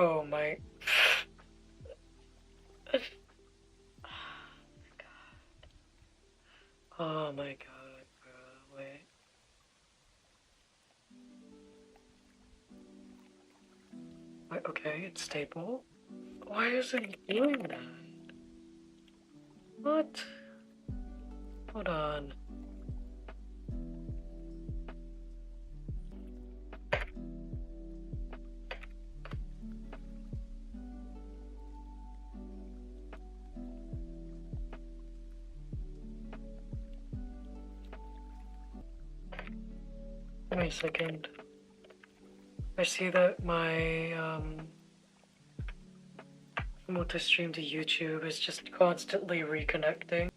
Oh my. Oh my god, bro. Wait. Wait, okay, it's stable. Why is it doing that? What? Hold on. Give me a second. I see that my multi-stream to YouTube is just constantly reconnecting.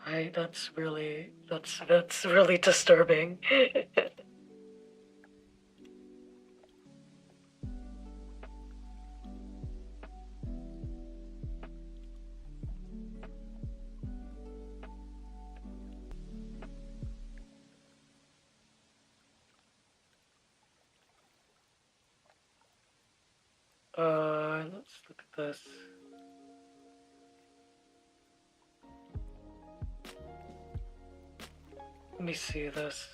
That's really disturbing. Let's look at this. Let me see this.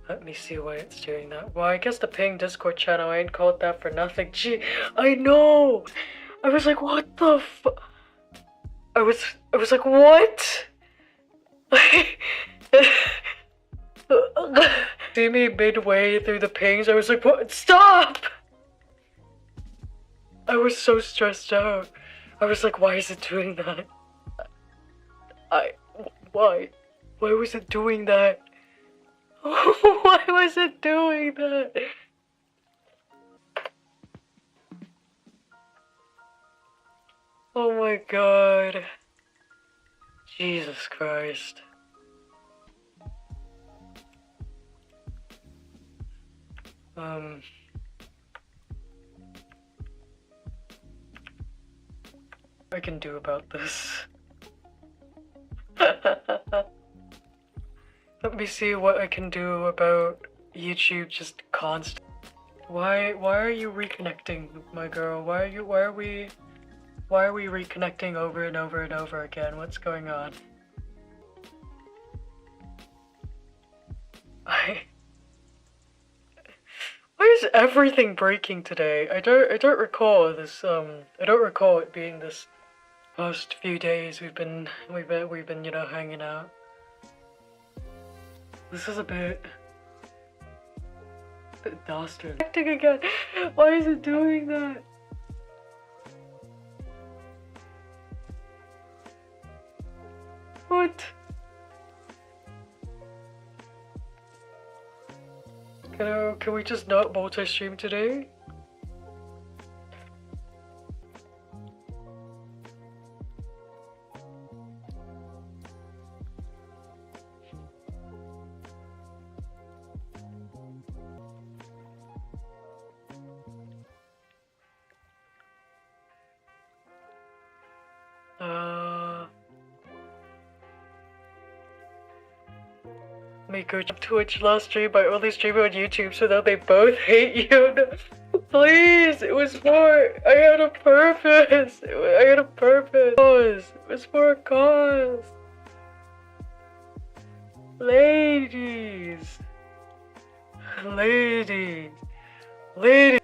Let me see why it's doing that. Well, I guess the ping Discord channel ain't called that for nothing. Gee, I know! I was like, what the f- I was like, what? See me midway through the pings, I was like, what? Stop! I was so stressed out. I was like, why is it doing that? Why? Why was it doing that? Why was it doing that? Oh my god. Jesus Christ. I can do about this. Let me see what I can do about YouTube just constant. Why are you reconnecting, my girl? Why are we reconnecting over and over and over again? What's going on? Why is everything breaking today? I don't recall this I don't recall it being this past few days we've been you know hanging out. This is a bit dastardly. Acting again. Why is it doing that? What? Can we just not multi-stream today? Make go to Twitch last stream by only streaming on YouTube so that they both hate you. No, please, it was for. I had a purpose. I had a purpose. It was for a cause. Ladies. Ladies. Ladies.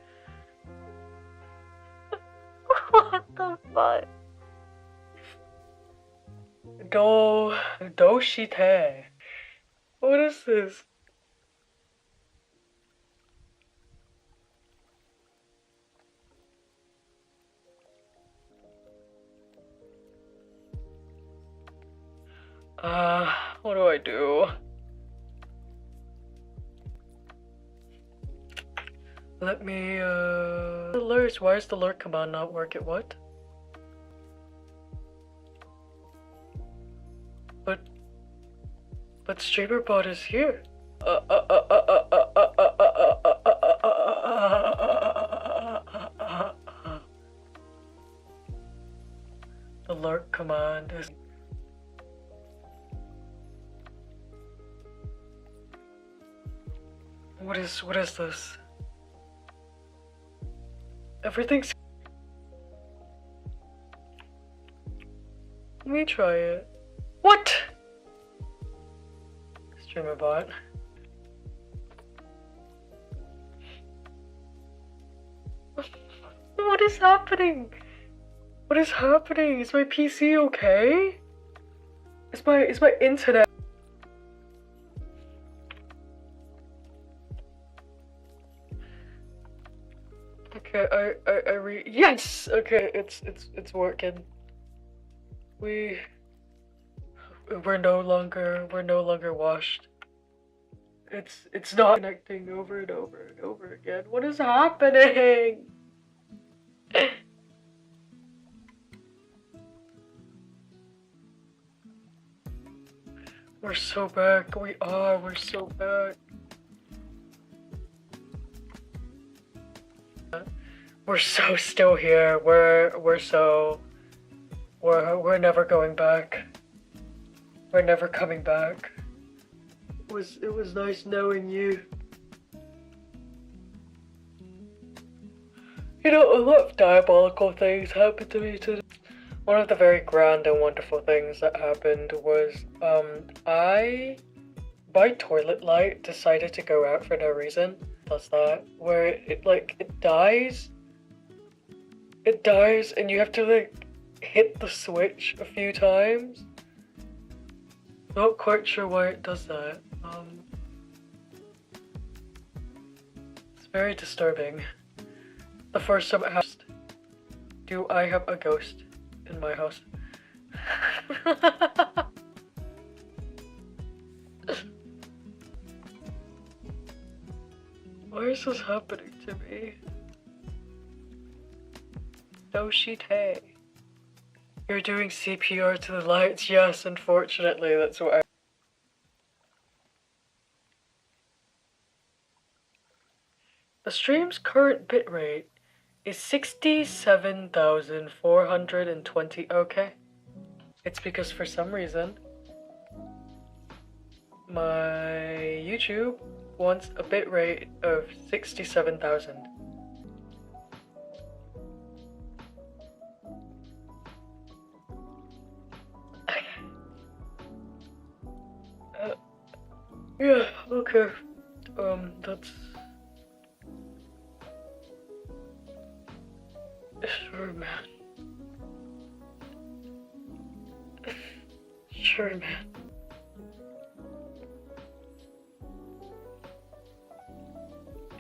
What the fuck? Do shite. What is this? What do I do? Let me, alerts. Why is the alert command not working? What? But StreamerBot is here. Alert command is. What is this? Everything's... Let me try it. What? Streamer bot. What is happening? What is happening? Is my PC okay? Is my internet? Okay, yes! Okay, it's working. We're no longer washed. It's not connecting over and over and over again. What is happening? We're so back. We're so back. We're so still here. We're never going back. We're never coming back. It was nice knowing you. You know, a lot of diabolical things happened to me today. One of the very grand and wonderful things that happened was, my toilet light decided to go out for no reason. Does that, where it dies. It dies and you have to like hit the switch a few times. Not quite sure why it does that. It's very disturbing. The first time it happened. Do I have a ghost in my house? Why is this happening to me? No shit, hey. You're doing CPR to the lights? Yes, unfortunately, that's what I... The stream's current bitrate is 67,420. Okay. It's because for some reason, my YouTube wants a bitrate of 67,000. Yeah, okay. That's... Sure, man. Sure, man.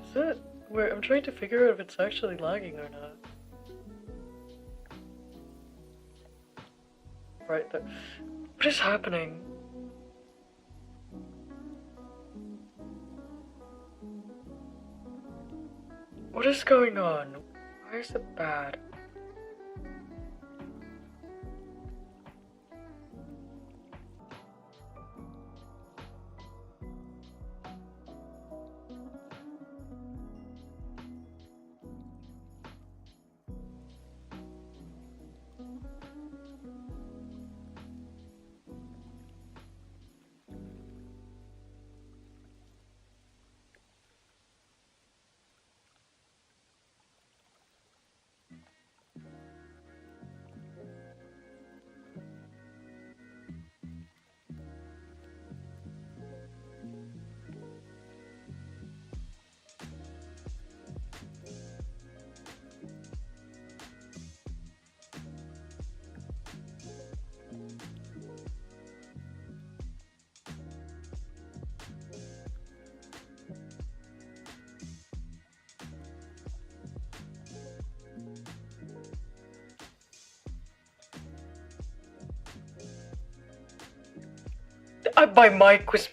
Is it? Wait, I'm trying to figure out if it's actually lagging or not. Right there. What is happening? What is going on? Why is it bad? My mic was...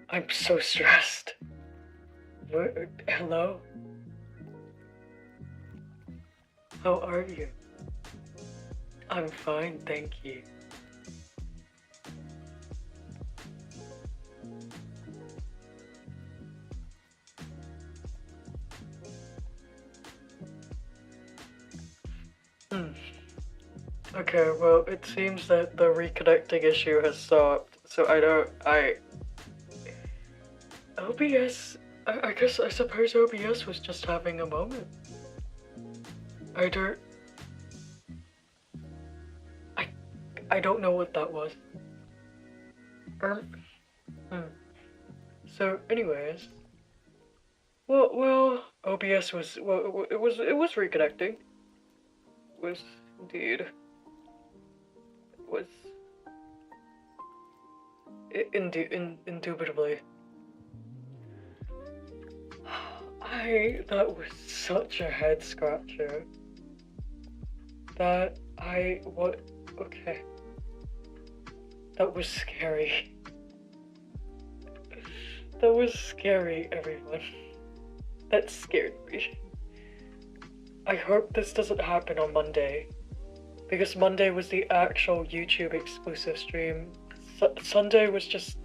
I'm so stressed. Hello? How are you? I'm fine, thank you. Okay, well, it seems that the reconnecting issue has stopped, so OBS, I suppose OBS was just having a moment. I don't, I, I don't know what that was. Um, hmm. So, anyways, OBS was, it was reconnecting. Was indeed, was, indubitably. That was such a head scratcher. Okay. That was scary. That was scary, everyone. That scared me. I hope this doesn't happen on Monday. Because Monday was the actual YouTube exclusive stream. Sunday was just...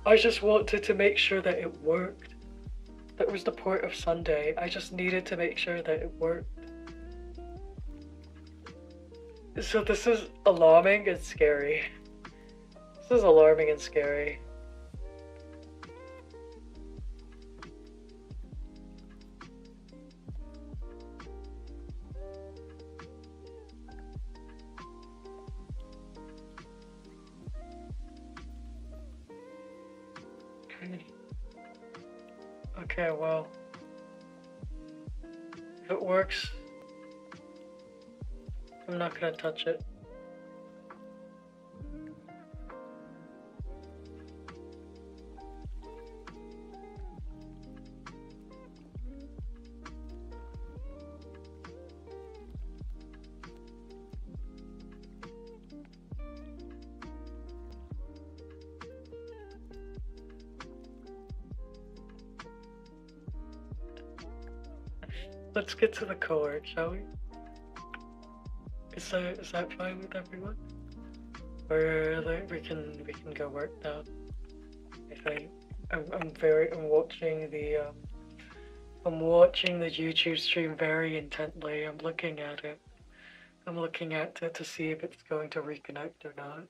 I just wanted to make sure that it worked. That was the point of Sunday. I just needed to make sure that it worked. So this is alarming and scary. This is alarming and scary. Okay, well, if it works, I'm not gonna touch it. Let's get to the co-work, shall we? Is that fine with everyone? Or like, we can go work now. I think I'm watching the YouTube stream very intently. I'm looking at it. I'm looking at it to see if it's going to reconnect or not.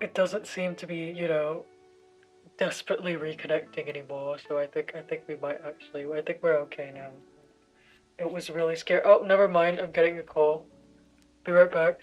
It doesn't seem to be, desperately reconnecting anymore. So I think we might actually. I think we're okay now. It was really scary. Oh, never mind. I'm getting a call. Be right back.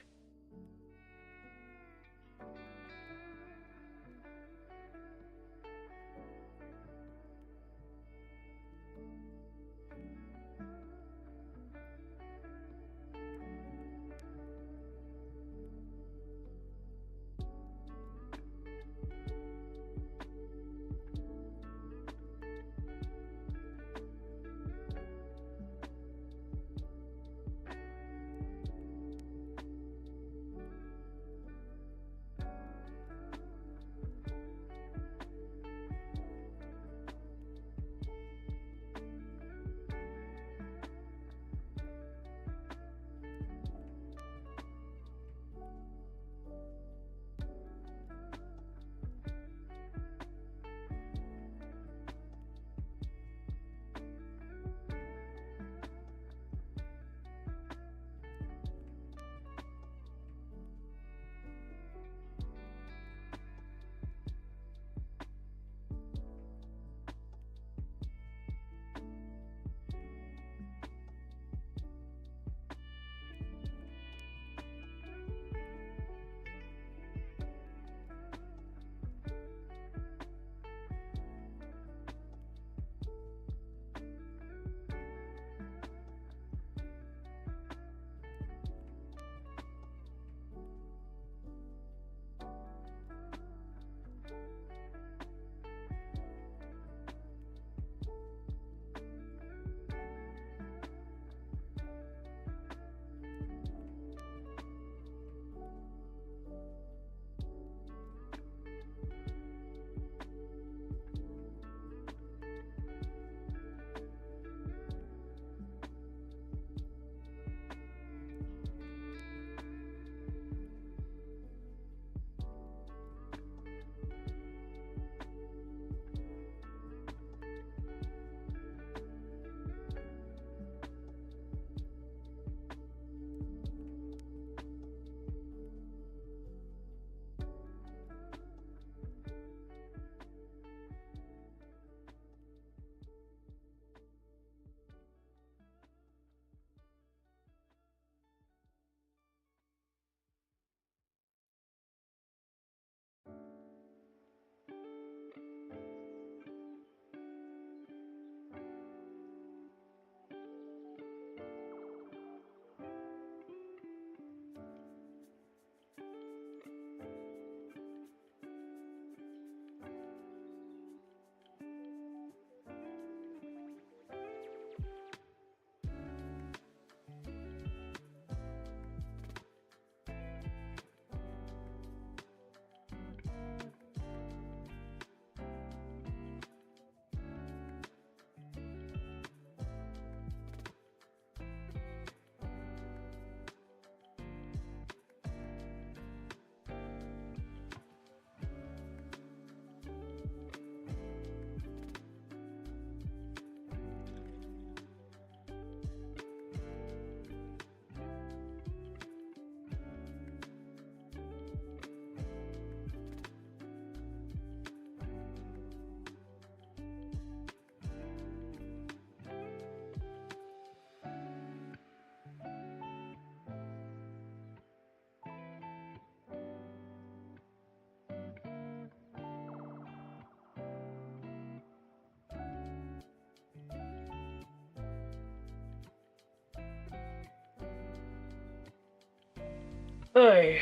Hey,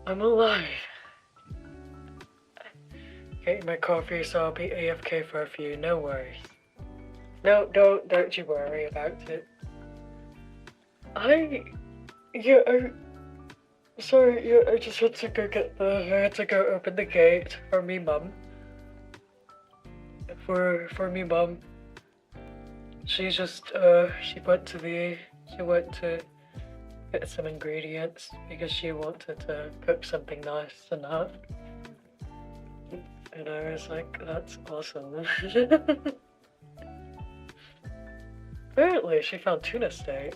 I'm alive. Getting my coffee, so I'll be AFK for a few, no worries. No, don't you worry about it. Sorry, yeah, I just had to I had to go open the gate for me mum. For me mum. She went to get some ingredients because she wanted to cook something nice and hot. And I was like, that's awesome. Apparently she found tuna steak.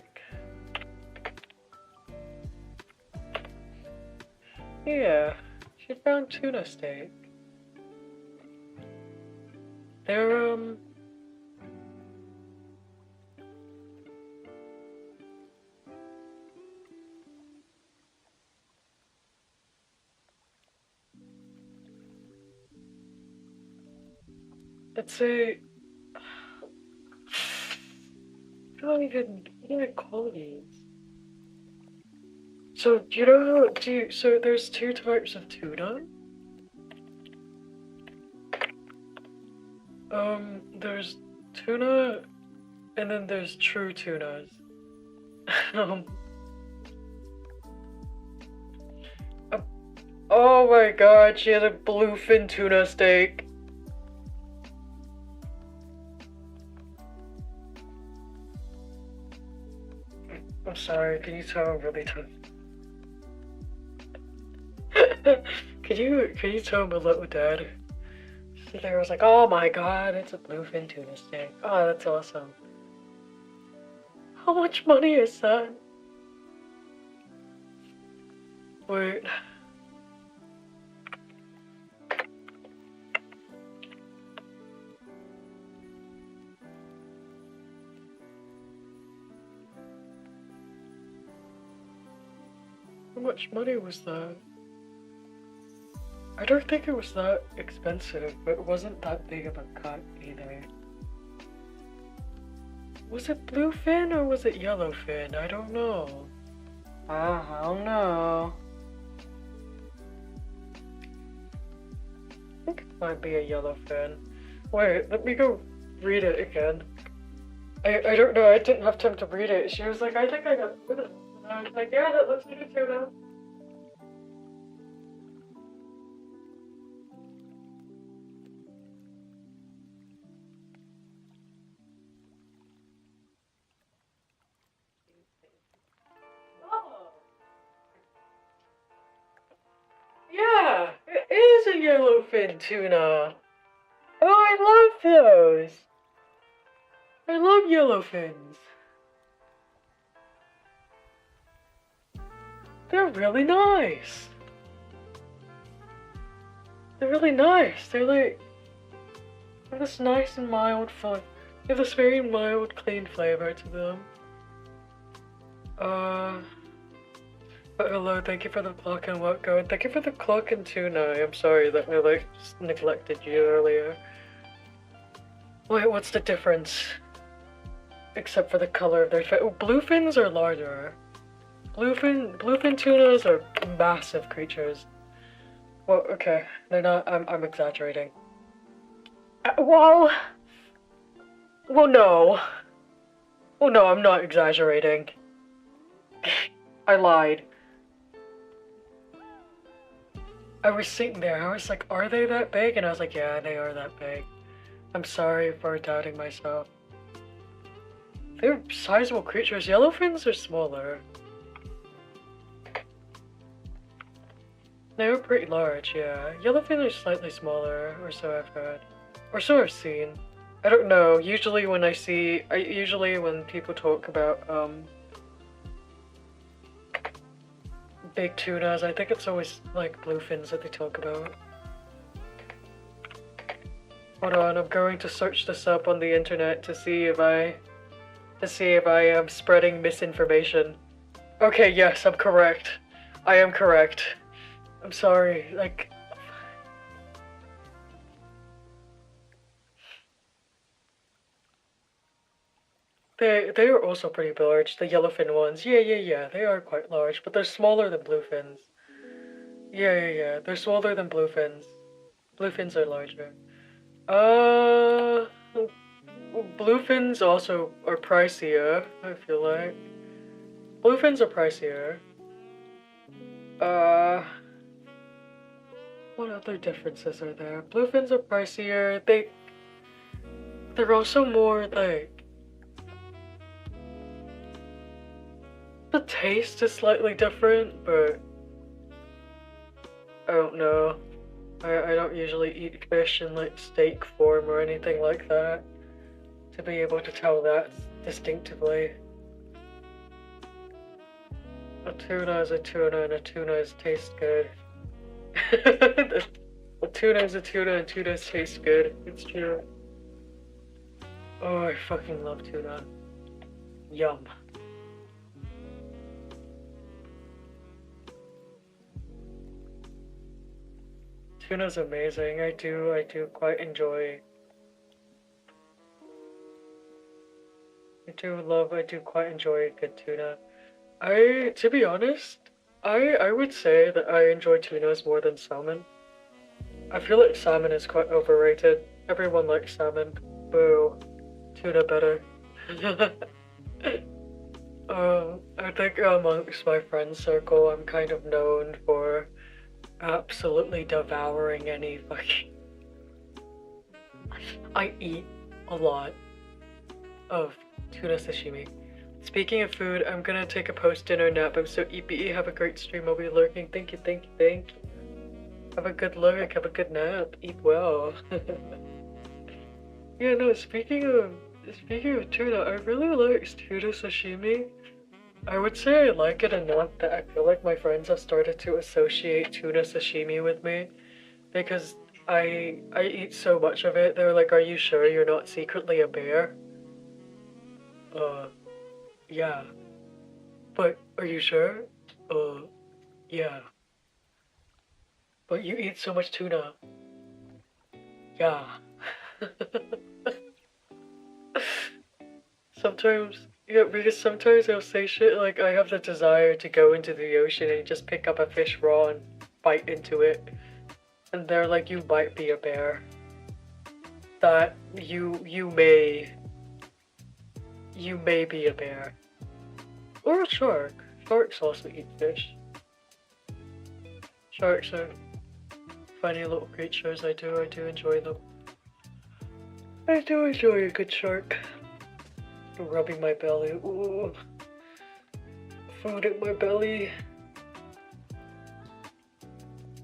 Yeah, she found tuna steak. They're, it's a... What do I call these? So, do you know how, so there's two types of tuna? There's tuna, and then there's true tunas. Oh my god, she had a bluefin tuna steak. I'm sorry, can you tell I'm really tough? Can you tell my little dad? There was like, oh my god, it's a bluefin tuna steak. Oh, that's awesome. How much money is that? Wait. How much money was that? I don't think it was that expensive, but it wasn't that big of a cut either. Was it bluefin or was it yellowfin? I don't know. I don't know. I think it might be a yellowfin. Wait, let me go read it again. I don't know, I didn't have time to read it. She was like, I think I got tuna. And I was like, yeah, that looks like a tuna. Yeah, it is a yellowfin tuna. Oh, I love those. I love yellowfins. They're really nice. They're really nice. They're like, they have this nice and mild fun. They have this very mild, clean flavor to them. But hello, thank you for the clock and what going. Thank you for the clock and tuna. I'm sorry that I like just neglected you earlier. Wait, what's the difference? Except for the color of their fin. Oh, bluefins are larger. Bluefin tunas are massive creatures. Well, okay, they're not. I'm exaggerating. Well, no. Well, no, I'm not exaggerating. I lied. I was sitting there, I was like, are they that big? And I was like, yeah, they are that big. I'm sorry for doubting myself. They're sizable creatures. Yellowfins are smaller. They were pretty large, yeah. Yellowfins are slightly smaller, or so I've heard. Or so I've seen. I don't know, usually when when people talk about, big tunas, I think it's always like bluefins that they talk about. Hold on, I'm going to search this up on the internet to see if I am spreading misinformation. Okay, yes, I'm correct. I am correct. I'm sorry, like... They are also pretty large. The yellowfin ones, yeah. They are quite large, but they're smaller than bluefins. Yeah. They're smaller than bluefins. Bluefins are larger. Bluefins also are pricier. I feel like bluefins are pricier. What other differences are there? Bluefins are pricier. They're also more like the taste is slightly different, but I don't know. I don't usually eat fish in like steak form or anything like that to be able to tell that distinctively. A tuna is a tuna and a tuna tastes good. A tuna is a tuna and tunas taste good. It's true. Oh, I fucking love tuna. Yum. Tuna's amazing. I do quite enjoy. I do quite enjoy good tuna. To be honest, I would say that I enjoy tunas more than salmon. I feel like salmon is quite overrated. Everyone likes salmon. Boo. Tuna better. I think amongst my friend circle, I'm kind of known for absolutely devouring any fucking. I eat a lot of tuna sashimi. Speaking of food, I'm gonna take a post-dinner nap. I'm so EPE. Have a great stream. I'll be lurking. Thank you. Have a good lurk. Have a good nap. Eat well. Yeah, no. Speaking of tuna, I really like tuna sashimi. I would say I like it enough that I feel like my friends have started to associate tuna sashimi with me because I eat so much of it. They're like, "Are you sure you're not secretly a bear?" Yeah. But are you sure? Yeah. But you eat so much tuna. Yeah. Yeah, because sometimes they'll say shit like, I have the desire to go into the ocean and just pick up a fish raw and bite into it. And they're like, you might be a bear. That you may be a bear. Or a shark. Sharks also eat fish. Sharks are funny little creatures. I do enjoy them. I do enjoy a good shark. Rubbing my belly. Ooh. Food in my belly.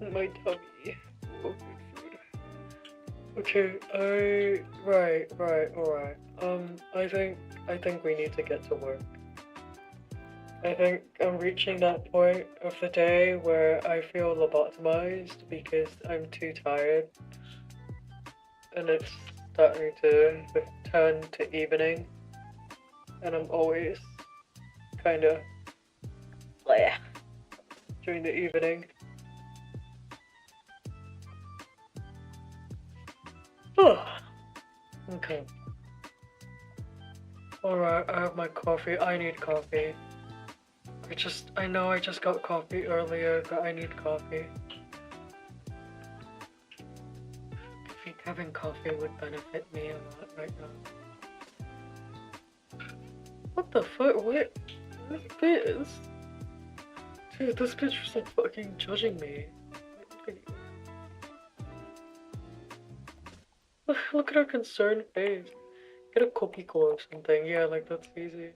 My tummy. Oh, good food. Okay, alright. I think we need to get to work. I think I'm reaching that point of the day where I feel lobotomized because I'm too tired. And it's starting to turn to evening. And I'm always kinda bleh during the evening. Okay. Alright, I have my coffee. I need coffee. I know I just got coffee earlier, but I need coffee. I think having coffee would benefit me a lot right now. What the fuck? What? This Dude, this bitch was like fucking judging me. Look at her concerned face. Get a kopiko or something. Yeah, like that's easy.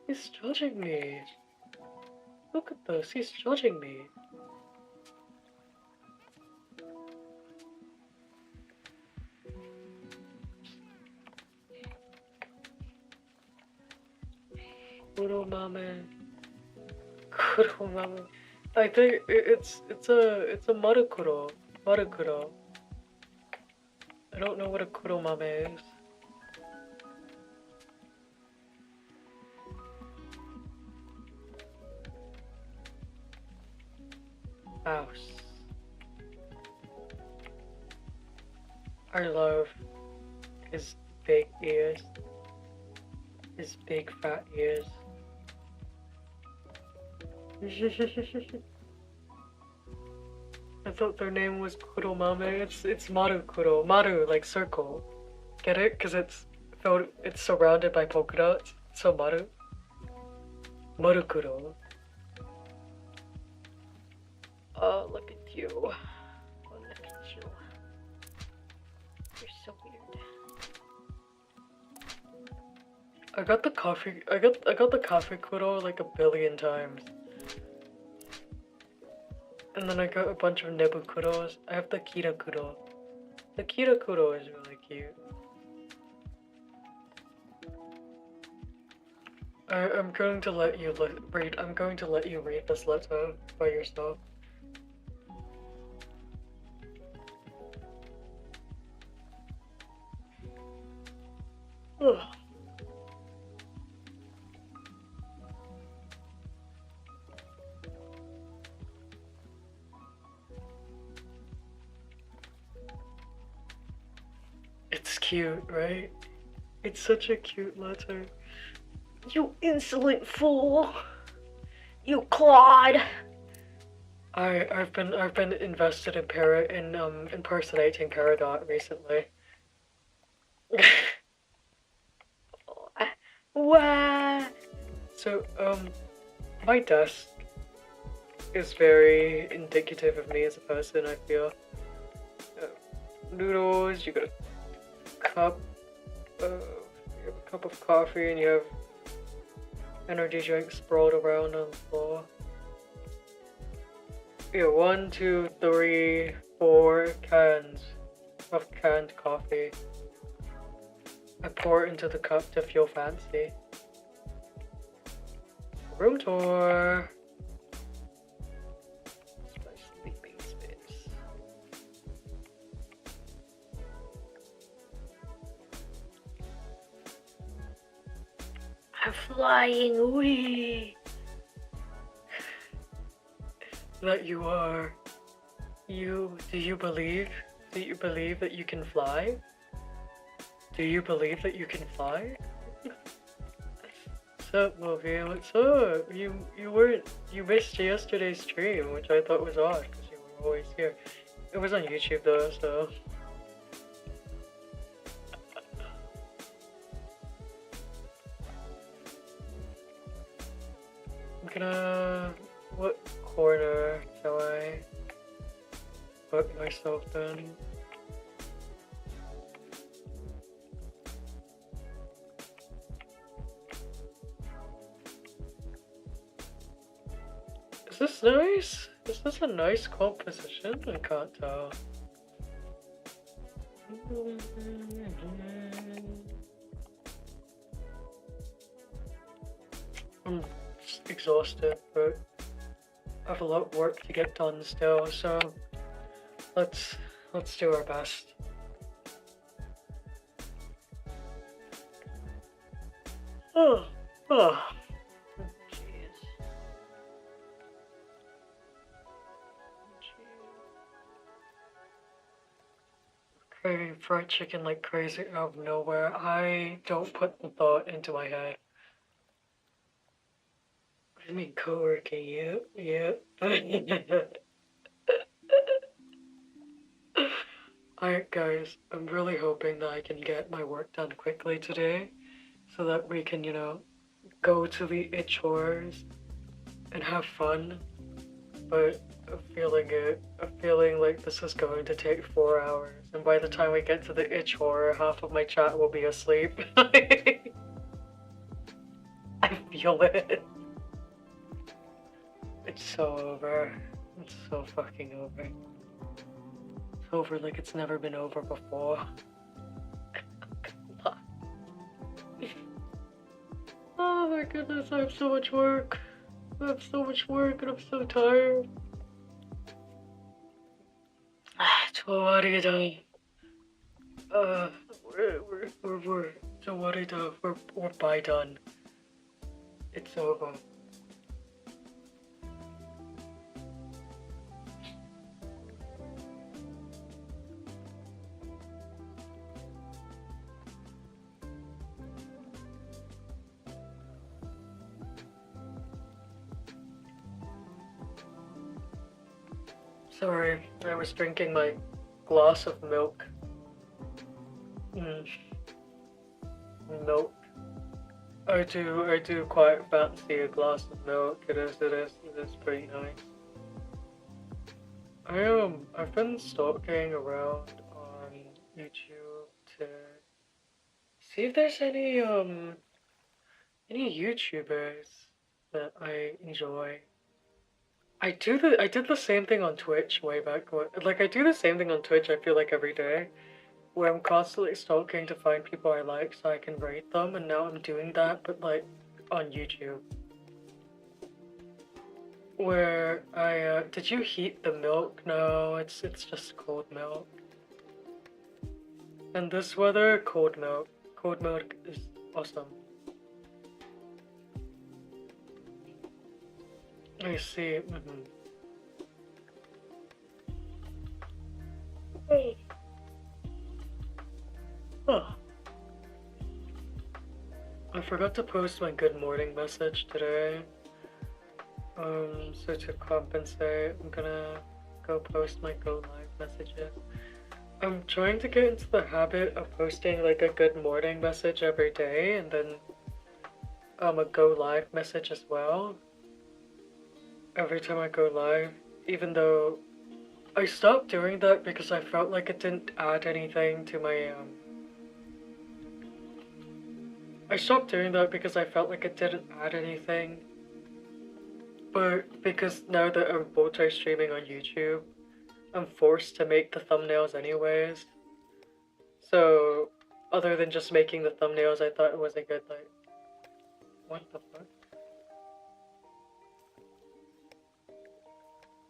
He's judging me. Look at this. He's judging me. Kuromame. Kuromame. I think it's a marukuro. Marukuro. I don't know what a kuromame is. House. I love his big ears. His big fat ears. I thought their name was Kuromame. It's Maru Kuro. Maru, like circle. Get it? Cause it's surrounded by polka dots. So Maru. Maru Kuro. Oh, look at you. Oh, look at you. You're so weird. I got the coffee kuro like a billion times. And then I got a bunch of Nebu kuros. I have the Kira kuro. The Kira kuro is really cute. I'm going to let you read. I'm going to let you read this letter by yourself. Ugh. It's cute, right? It's such a cute letter. You insolent fool! You clod! I've been invested in impersonating Peridot recently. What? So my desk is very indicative of me as a person. I feel noodles. You got a cup. You have a cup of coffee, and you have energy drinks sprawled around on the floor. Yeah, 1, 2, 3, 4 cans of canned coffee. I pour it into the cup to feel fancy. Room tour. It's my sleeping space. I'm flying away. That you are. Do you believe? Do you believe that you can fly? Do you believe that you can fly? What's up, movie? What's up? You missed yesterday's stream, which I thought was odd because you were always here. It was on YouTube though, so. I'm gonna. What corner shall I put myself in? Is this nice? Is this a nice composition? I can't tell. I'm exhausted, but I have a lot of work to get done still, so let's do our best. Oh. Craving fried chicken like crazy out of nowhere. I don't put the thought into my head. What do you mean co-working? Yep. Alright guys, I'm really hoping that I can get my work done quickly today so that we can, go to the itch whores and have fun. But I'm feeling like this is going to take 4 hours, and by the time we get to the itch horror, half of my chat will be asleep. I feel it. It's so over. It's so fucking over. It's over like it's never been over before. Oh my goodness, I have so much work. I have so much work and I'm so tired. We're by done. It's over. Sorry, I was drinking my glass of milk. Milk. I do quite fancy a glass of milk. It is pretty nice. I've been stalking around on YouTube to see if there's any YouTubers that I enjoy. I did the same thing on Twitch way back when. Like, I do the same thing on Twitch, I feel like every day, where I'm constantly stalking to find people I like so I can rate them, and now I'm doing that, but like on YouTube. Where did you heat the milk? No, it's just cold milk. And this weather, cold milk. Cold milk is awesome. I see. Huh. I forgot to post my good morning message today. So to compensate, I'm gonna go post my go live messages. I'm trying to get into the habit of posting like a good morning message every day, and then a go live message as well. Every time I go live, even though I stopped doing that because I felt like it didn't add anything to my I stopped doing that because I felt like it didn't add anything. But because now that I'm multi-streaming on YouTube, I'm forced to make the thumbnails anyways. So, other than just making the thumbnails, I thought it was a good, like... What the fuck?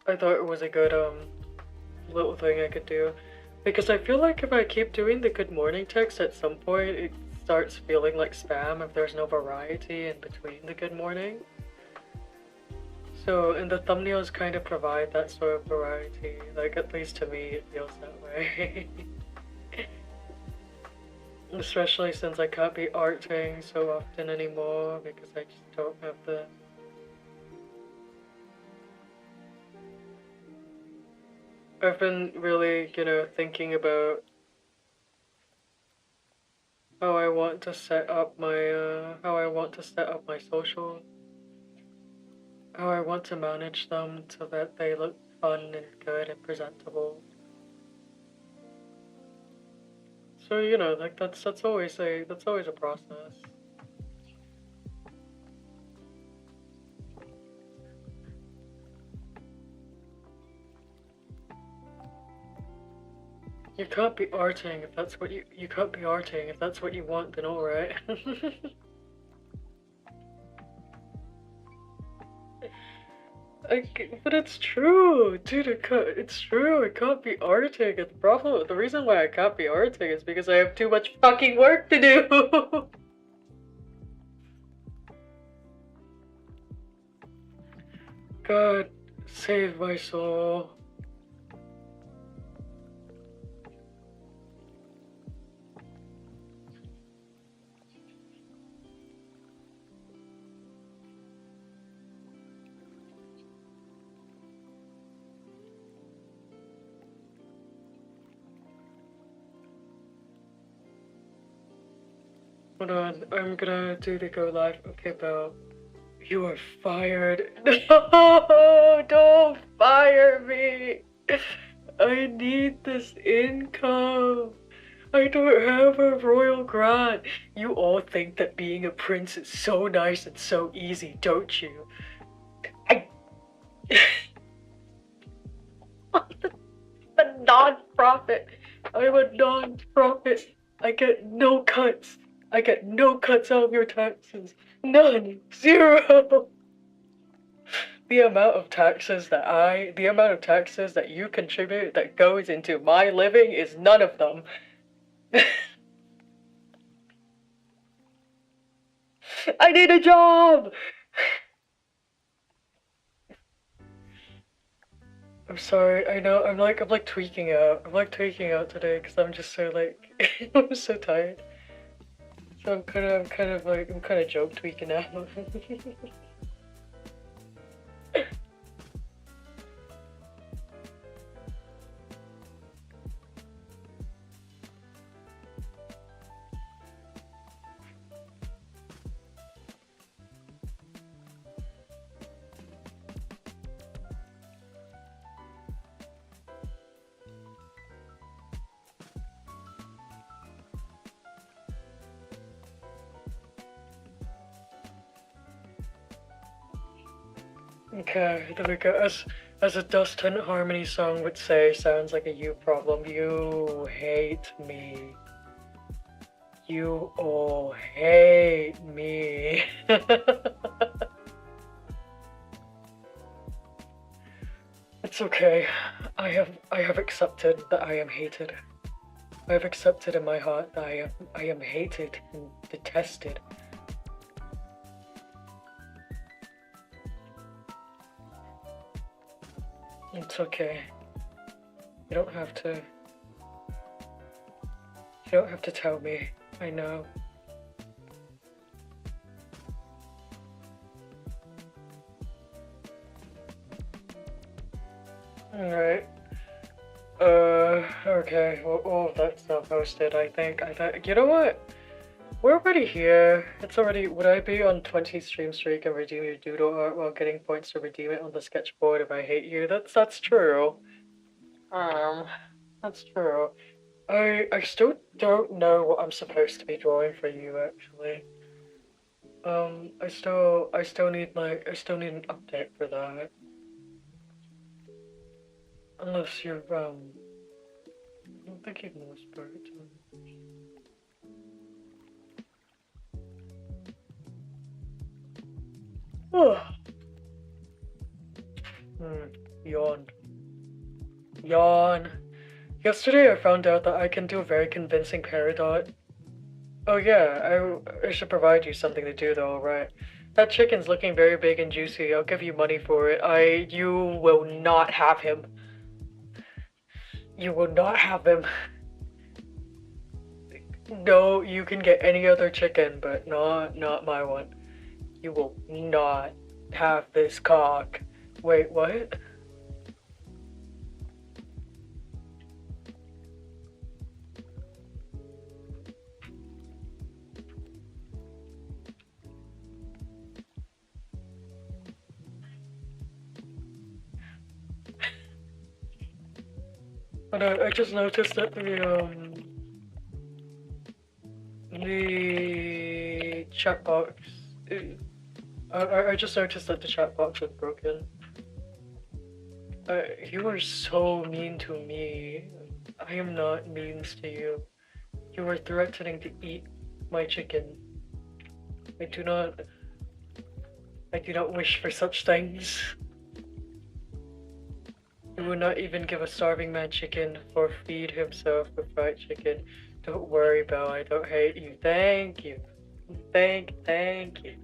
I thought it was a good, little thing I could do. Because I feel like if I keep doing the good morning text, at some point it starts feeling like spam if there's no variety in between the good morning. So, and the thumbnails kind of provide that sort of variety. Like, at least to me, it feels that way. Especially since I can't be arting so often anymore because I just don't have the... I've been really, thinking about how I want to set up my, social. How I want to manage them so that they look fun and good and presentable. So, like that's always a process. You can't be arting if that's what you can't be arting if that's what you want, then alright. But it's true, dude. It's true. I can't be arting. The problem, the reason why I can't be arting is because I have too much fucking work to do. God, save my soul. Hold on, I'm gonna do the go live. Okay, Belle. You are fired. No, don't fire me. I need this income. I don't have a royal grant. You all think that being a prince is so nice and so easy, don't you? A non-profit. I'm a non-profit. I get no cuts. I get no cuts out of your taxes. None. Zero. The amount of taxes that you contribute that goes into my living is none of them. I need a job! I'm sorry, I know, I'm like tweaking out. I'm like tweaking out today because I'm just so like, I'm so tired. So I'm kind of joke tweaking out. Okay, there we go. As a Dust Hunt Harmony song would say, sounds like a you problem. You hate me. You all hate me. It's okay. I have accepted that I am hated. I have accepted in my heart that I am hated and detested. It's okay. You don't have to. You don't have to tell me. I know. Alright. Okay. Well, all of that's not posted, I think. You know what? We're already here. It's already. Would I be on 20 stream streak and redeem your doodle art while getting points to redeem it on the sketchboard if I hate you? That's true. That's true. I still don't know what I'm supposed to be drawing for you actually. I still need an update for that. Unless you're I don't think you can whisper it to me. Oh. Yawn. Yawn. Yesterday I found out that I can do a very convincing peridot. Oh yeah, I should provide you something to do though, right? That chicken's looking very big and juicy. I'll give you money for it. You will not have him. You will not have him. No, you can get any other chicken, but not my one. You will not have this cock. Wait, what? Oh, no, I just noticed that the chat box. I just noticed that the chat box was broken. You are so mean to me. I am not mean to you. You are threatening to eat my chicken. I do not wish for such things. You will not even give a starving man chicken or feed himself with fried chicken. Don't worry, Belle, I don't hate you. Thank you. Thank you.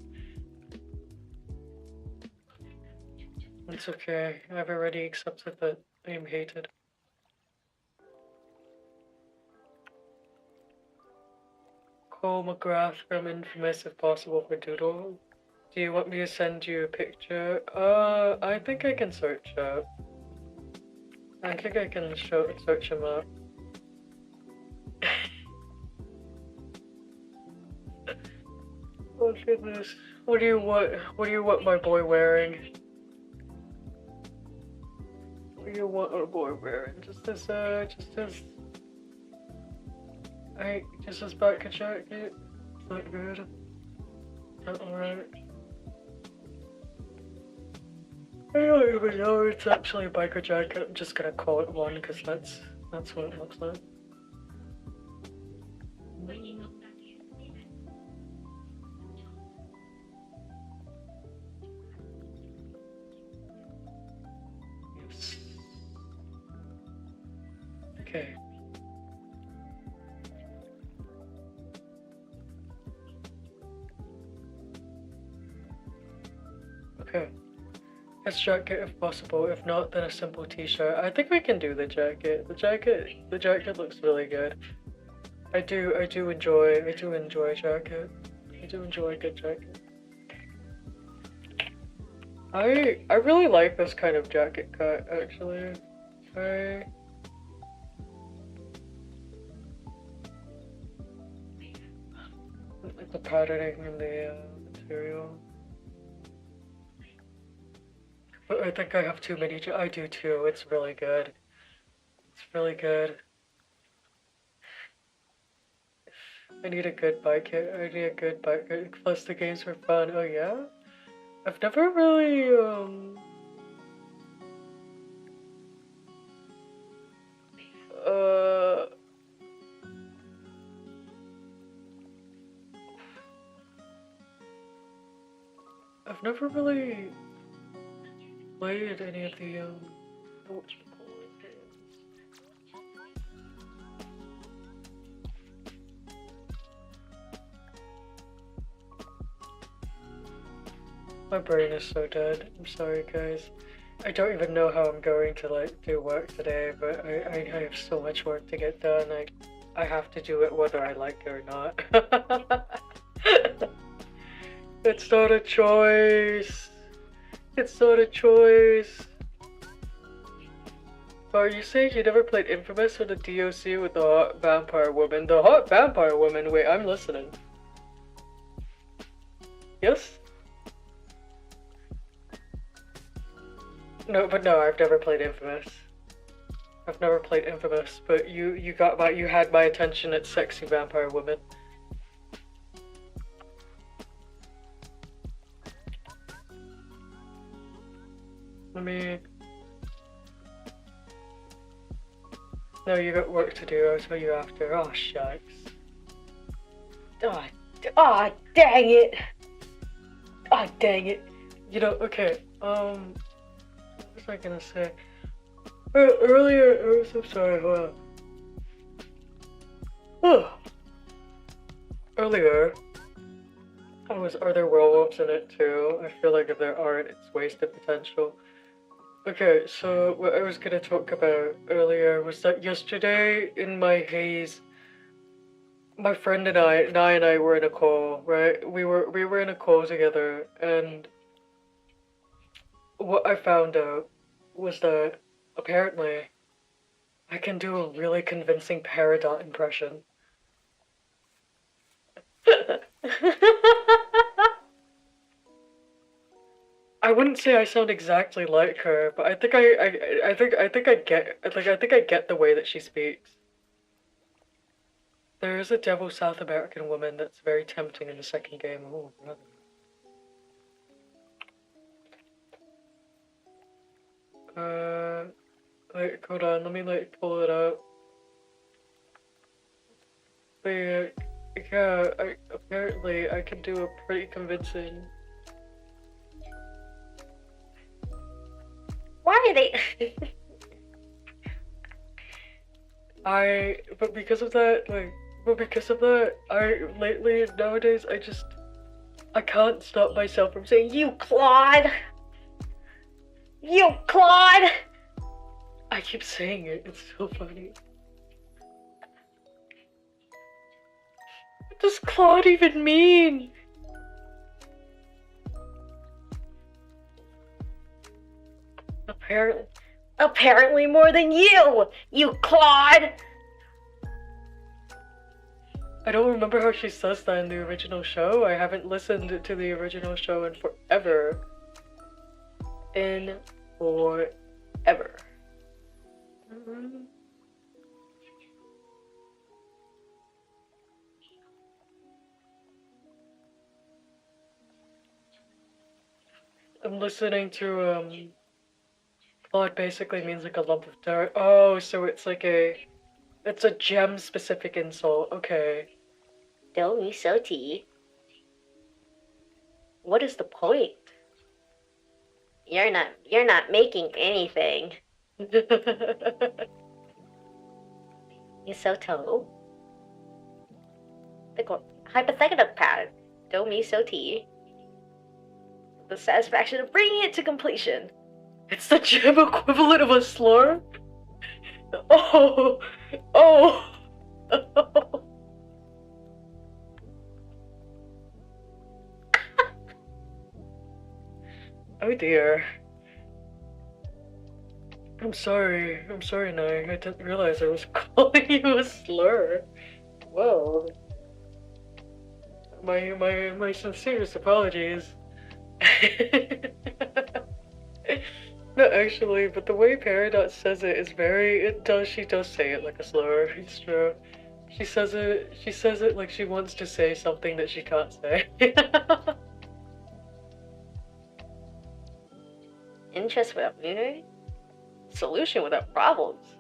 It's okay. I've already accepted that I am hated. Cole McGrath from Infamous if possible for Doodle. Do you want me to send you a picture? I think I can search up. I think I can search him up. Oh goodness. What do you want my boy wearing? What do you want our boy wearing? Just his back jacket? Is that good? Is that alright? I don't even know it's actually a biker jacket. I'm just gonna call it one because that's what it looks like. Yes. Okay. Okay. Yes, jacket if possible. If not, then a simple t-shirt. I think we can do the jacket. The jacket looks really good. I do enjoy jacket. I do enjoy a good jacket. I really like this kind of jacket cut actually. Like the patterning and the material. But I think I have too many. I do too. It's really good. It's really good. I need a good bike kit. I need a good bike kit. Plus the games are fun. Oh yeah? I've never really, I've never really played any of the, whatchamacallit games. My brain is so dead. I'm sorry, guys. I don't even know how I'm going to, like, do work today, but I have so much work to get done. I have to do it whether I like it or not. It's not a choice. It's not a choice. Are you saying you never played Infamous or the DOC with the hot vampire woman? The hot vampire woman? Wait, I'm listening. Yes? No, but no, I've never played Infamous. I've never played Infamous, but you had my attention at sexy vampire woman. Let me... No, you got work to do, I'll tell you after. Oh, shucks. Oh, dang it! Oh, dang it! You know, okay, what was I gonna say? Earlier, I'm sorry, hold on. Oh. Earlier, are there werewolves in it too? I feel like if there aren't, it's wasted potential. Okay, so what I was gonna talk about earlier was that yesterday in my haze, my friend and I were in a call, right? We were in a call together, and what I found out was that apparently I can do a really convincing Peridot impression. I wouldn't say I sound exactly like her, but I think I get the way that she speaks. There is a devil South American woman that's very tempting in the second game. Oh, brother. Like, hold on, let me, like, pull it up. But, yeah, apparently I can do a pretty convincing... Why are they... But because of that, lately, nowadays, I can't stop myself from saying, "You Claude! You Claude!" I keep saying it, it's so funny. What does Claude even mean? Apparently more than you Claude! I don't remember how she says that in the original show. I haven't listened to the original show in forever. I'm listening to, Claude basically means like a lump of dirt. Oh, so it's like it's a gem-specific insult. Okay. Don't be so tea. What is the point? You're not making anything. You so toe. The hypothetical pad. Don't be so tea. The satisfaction of bringing it to completion. It's the gem equivalent of a slur? Oh! Oh! Oh! Oh dear. I'm sorry, Nai. I didn't realize I was calling you a slur. Whoa. My sincerest apologies. No, actually, but the way Peridot says it is she does say it like a slur, it's true. She says it like she wants to say something that she can't say. Interest without meaning? Solution without problems.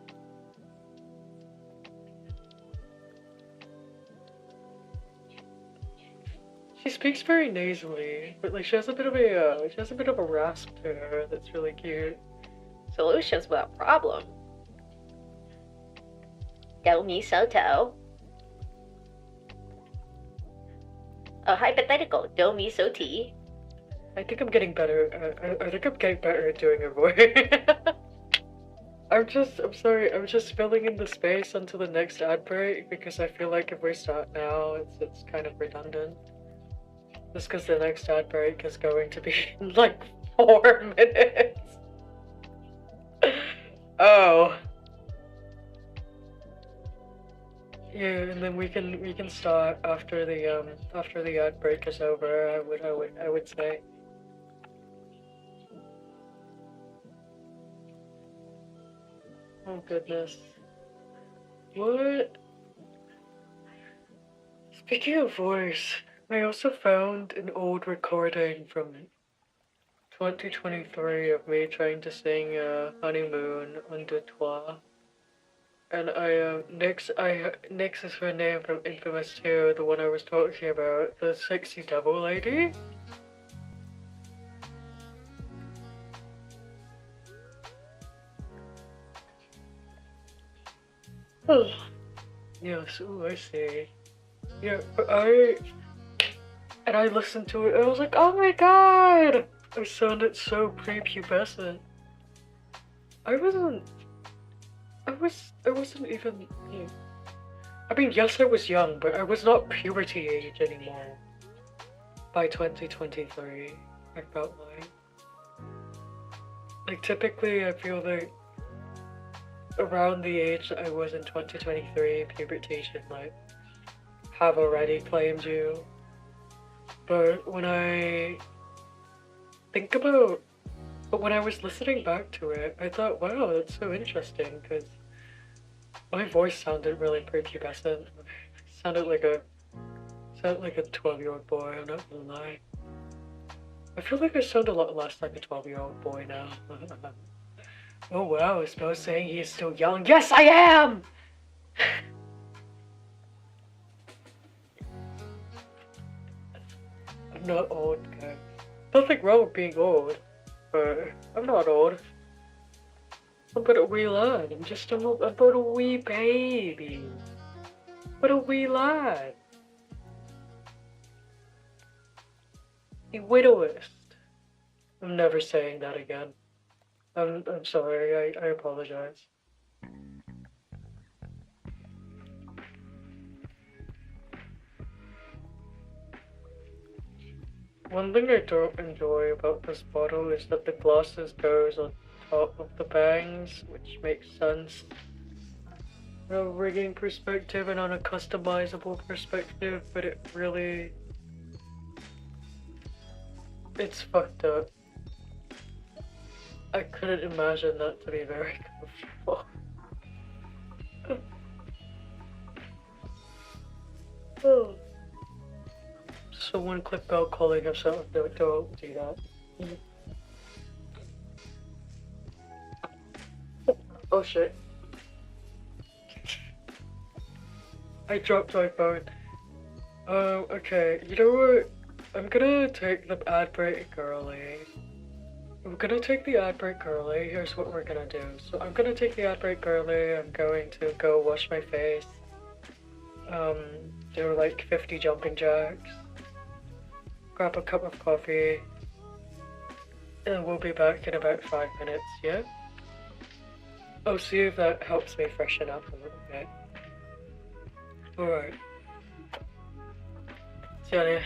She speaks very nasally, but like she has a bit of a rasp to her that's really cute. Solutions without problem. Do mi soto. A hypothetical. Do mi so ti. I think I'm getting better. I think I'm getting better at doing her voice. I'm sorry. I'm just filling in the space until the next ad break because I feel like if we start now, it's kind of redundant. Just because the next ad break is going to be in like 4 minutes. Oh. Yeah, and then we can start after the ad break is over. I would say. Oh goodness. What? Speaking of voice, I also found an old recording from 2023 of me trying to sing Honeymoon on de Trois. And Nyx is her name from Infamous 2, the one I was talking about, the sexy devil lady. Oh. Yes, ooh, I see. Yeah, but I listened to it and I was like, oh my god! I sounded so prepubescent. I wasn't even, I mean, yes, I was young, but I was not puberty age anymore. By 2023, I felt like typically I feel like around the age that I was in 2023, puberty should like have already claimed you. But when I was listening back to it, I thought, wow, that's so interesting, because my voice sounded really prepubescent. Sounded like a 12-year-old boy, I'm not gonna lie. I feel like I sound a lot less like a 12-year-old boy now. Oh wow, is Mo saying he is still young? Yes, I am! I'm not old, guys. Nothing wrong with being old, but I'm not old. I'm but a wee lad. I'm but a wee baby. But a wee lad. The widowist. I'm never saying that again. I'm sorry, I apologize. One thing I don't enjoy about this bottle is that the glasses goes on top of the bangs, which makes sense from a rigging perspective and on a customizable perspective, but it's fucked up. I couldn't imagine that to be very comfortable. Oh. Someone click bell calling himself. No, don't do that. Oh shit. I dropped my phone. Okay. You know what? I'm gonna take the ad break early. I'm gonna take the ad break early. Here's what we're gonna do. So I'm gonna take the ad break early. I'm going to go wash my face. Do like 50 jumping jacks. Grab a cup of coffee. And we'll be back in about 5 minutes, yeah? I'll see if that helps me freshen up a little bit. Alright. See you later.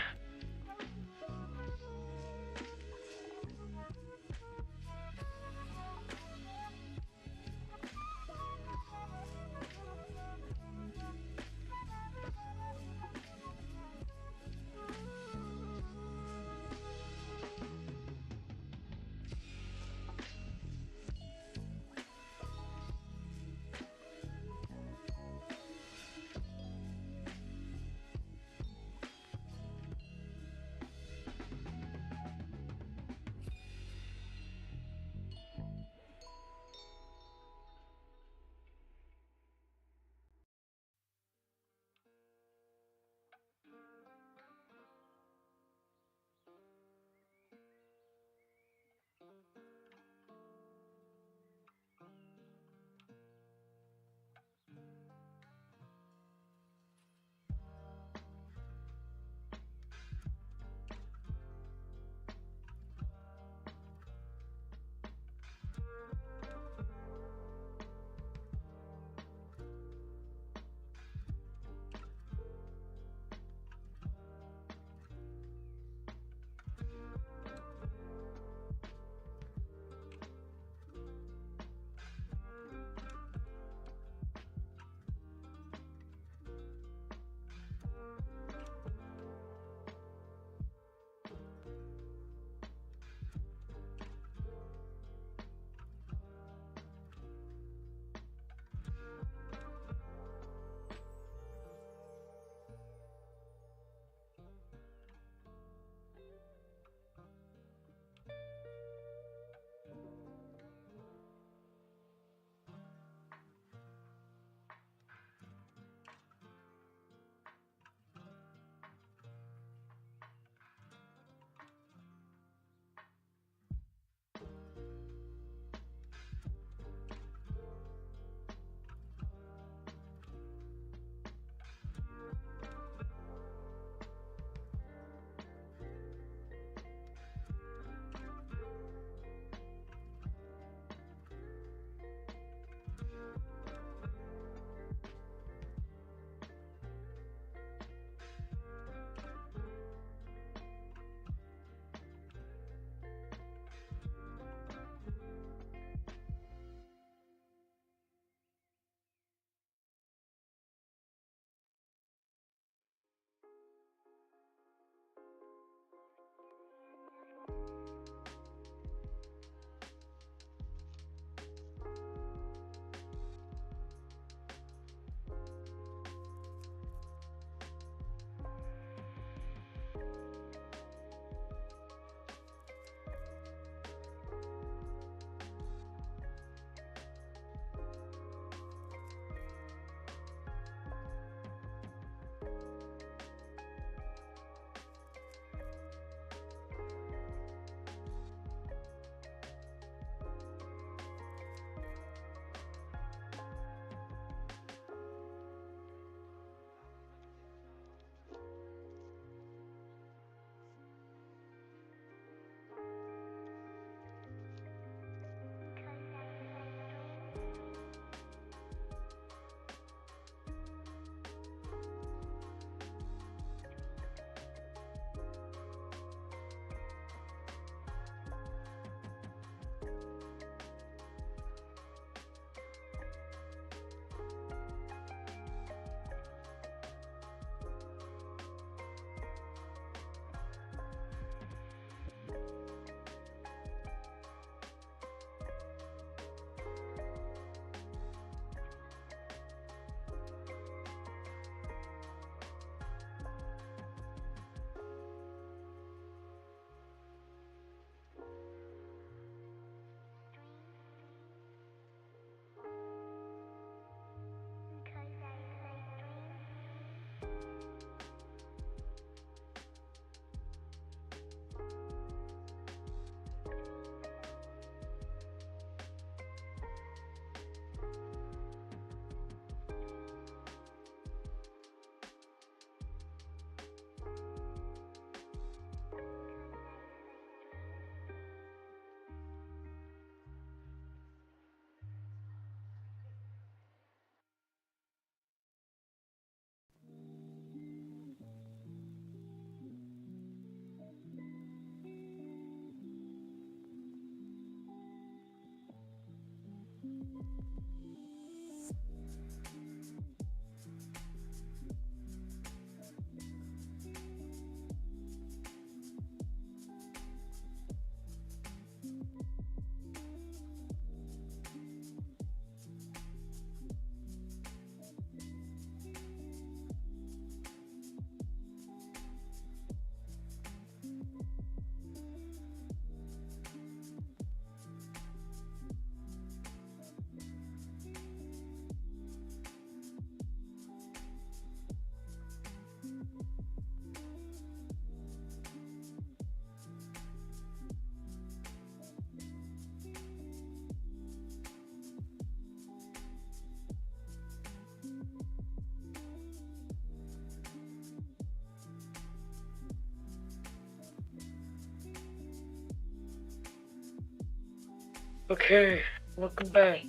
Okay, welcome back.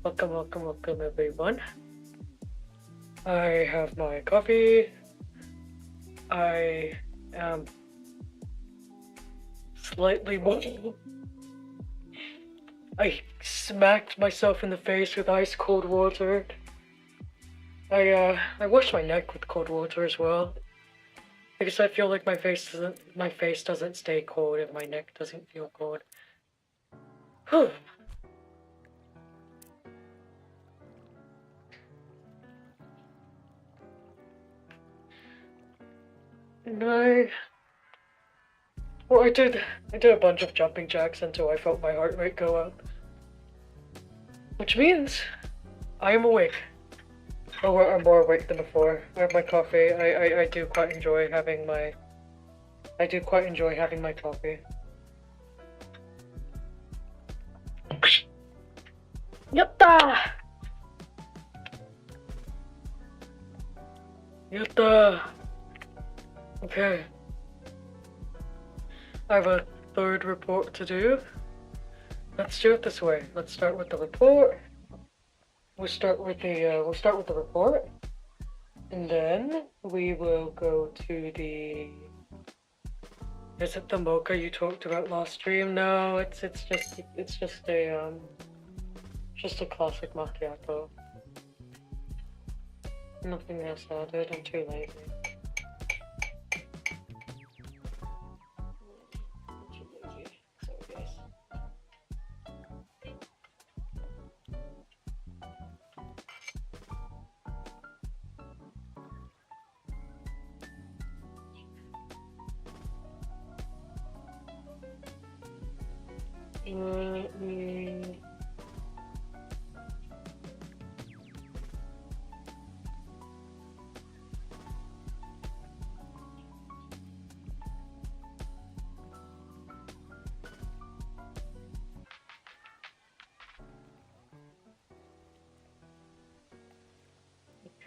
Welcome everyone. I have my coffee. I am slightly more. I smacked myself in the face with ice cold water. I washed my neck with cold water as well. Because I feel like my face doesn't stay cold if my neck doesn't feel cold. Whew. And I did a bunch of jumping jacks until I felt my heart rate go up. Which means I am awake. Or I'm more awake than before. I have my coffee. I do quite enjoy having my coffee. Yatta! Yatta! Okay. I have a third report to do. Let's do it this way. Let's start with the report. We'll start with the report, and then we will go to the. Is it the mocha you talked about last stream? No, it's just a classic macchiato. Nothing else added. I'm too lazy.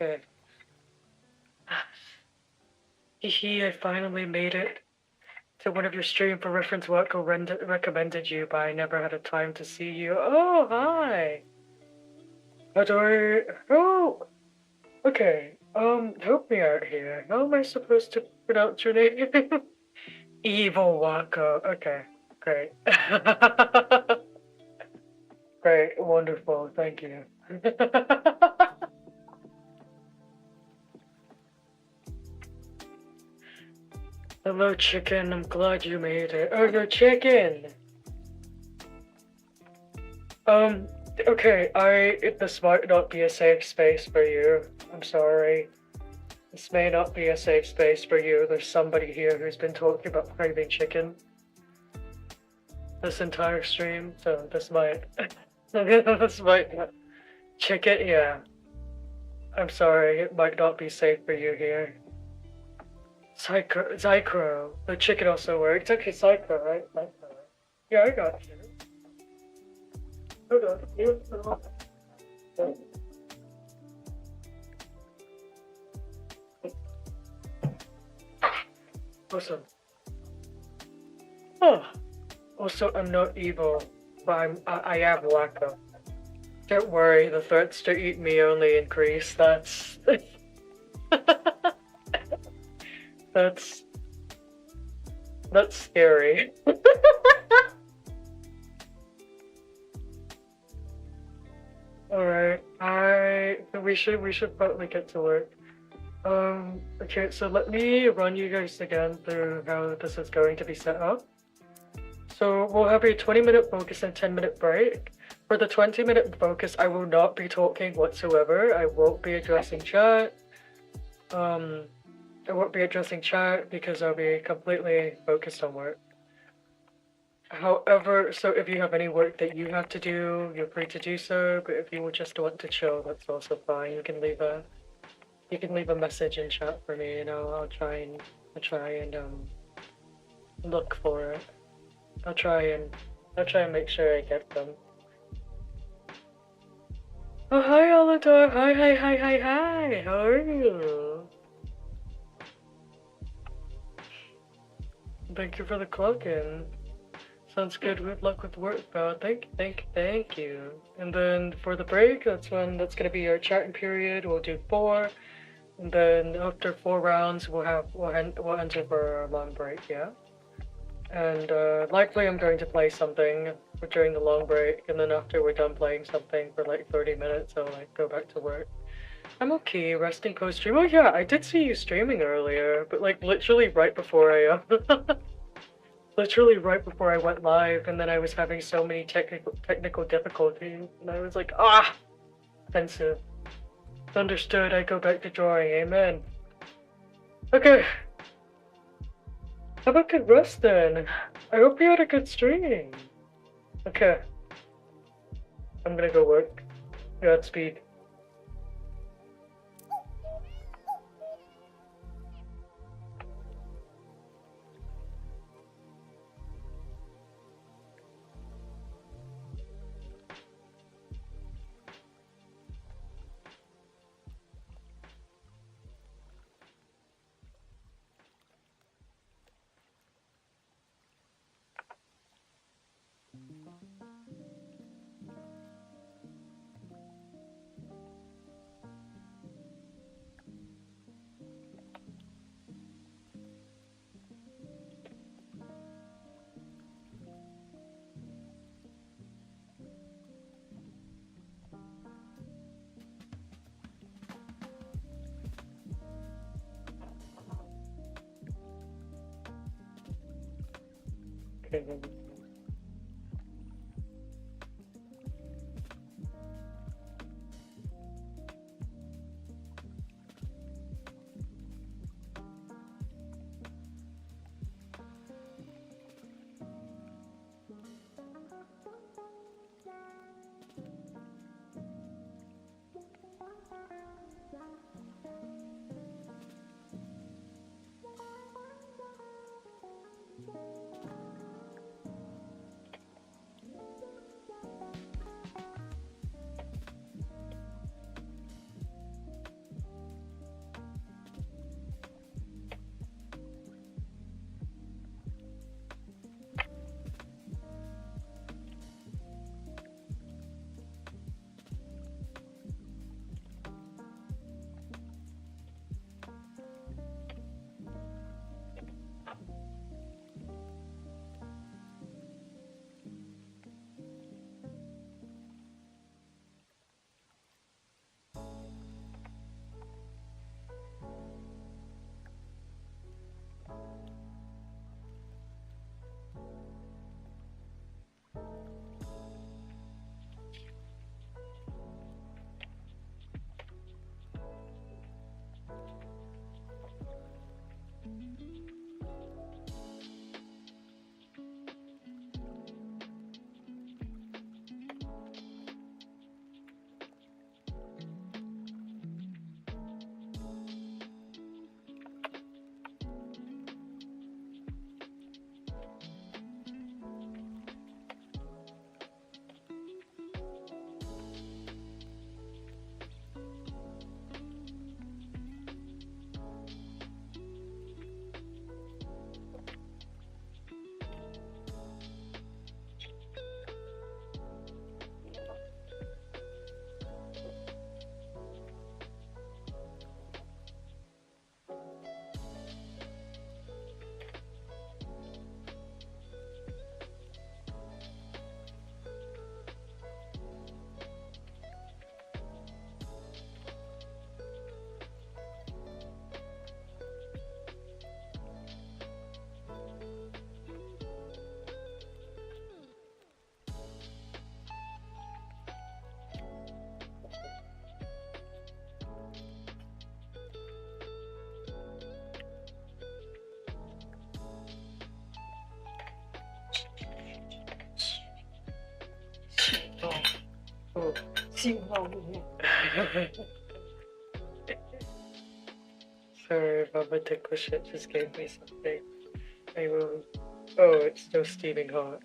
Okay. Hehe, I finally made it to one of your stream for reference work recommended you, but I never had a time to see you. Oh, hi! How do I... Oh! Okay, help me out here. How am I supposed to pronounce your name? Evil Wacko. Okay, great. Great, wonderful, thank you. Hello, chicken. I'm glad you made it. Oh, you're chicken. Okay. This might not be a safe space for you. I'm sorry. This may not be a safe space for you. There's somebody here who's been talking about craving chicken this entire stream, so this might. Chicken, yeah. I'm sorry. It might not be safe for you here. Zycro. The chicken also works. Okay, Zycro, right? Zycro. Yeah, I got you. Hold on. Awesome. Oh. Also, I'm not evil, but I am wacko. Don't worry, the threats to eat me only increase. That's scary. we should probably get to work. Okay, so let me run you guys again through how this is going to be set up. So we'll have a 20-minute focus and 10-minute break. For the 20-minute focus, I will not be talking whatsoever. I won't be addressing chat. I won't be addressing chat because I'll be completely focused on work. However, so if you have any work that you have to do, you're free to do so. But if you just want to chill, that's also fine. You can leave a message in chat for me, and I'll try and look for it. I'll try and make sure I get them. Oh, hi, Aladar. Hi. How are you? Thank you for the cloak-in. Sounds good. Good luck with work, pal. Thank you. And then for the break, that's gonna be our chatting period. We'll do 4, and then after 4 rounds, we'll enter for our long break. Yeah. And likely I'm going to play something during the long break, and then after we're done playing something for like 30 minutes, I'll like go back to work. I'm okay, resting post-stream. Oh yeah, I did see you streaming earlier, but like literally right before I literally right before I went live, and then I was having so many technical difficulties, and I was like, offensive. Understood, I go back to drawing, amen. Okay. Have a good rest then. I hope you had a good stream. Okay. I'm gonna go work. Godspeed. Okay. Sorry, Mama Tickle shit just gave me something. I will. Oh, it's still steaming hot.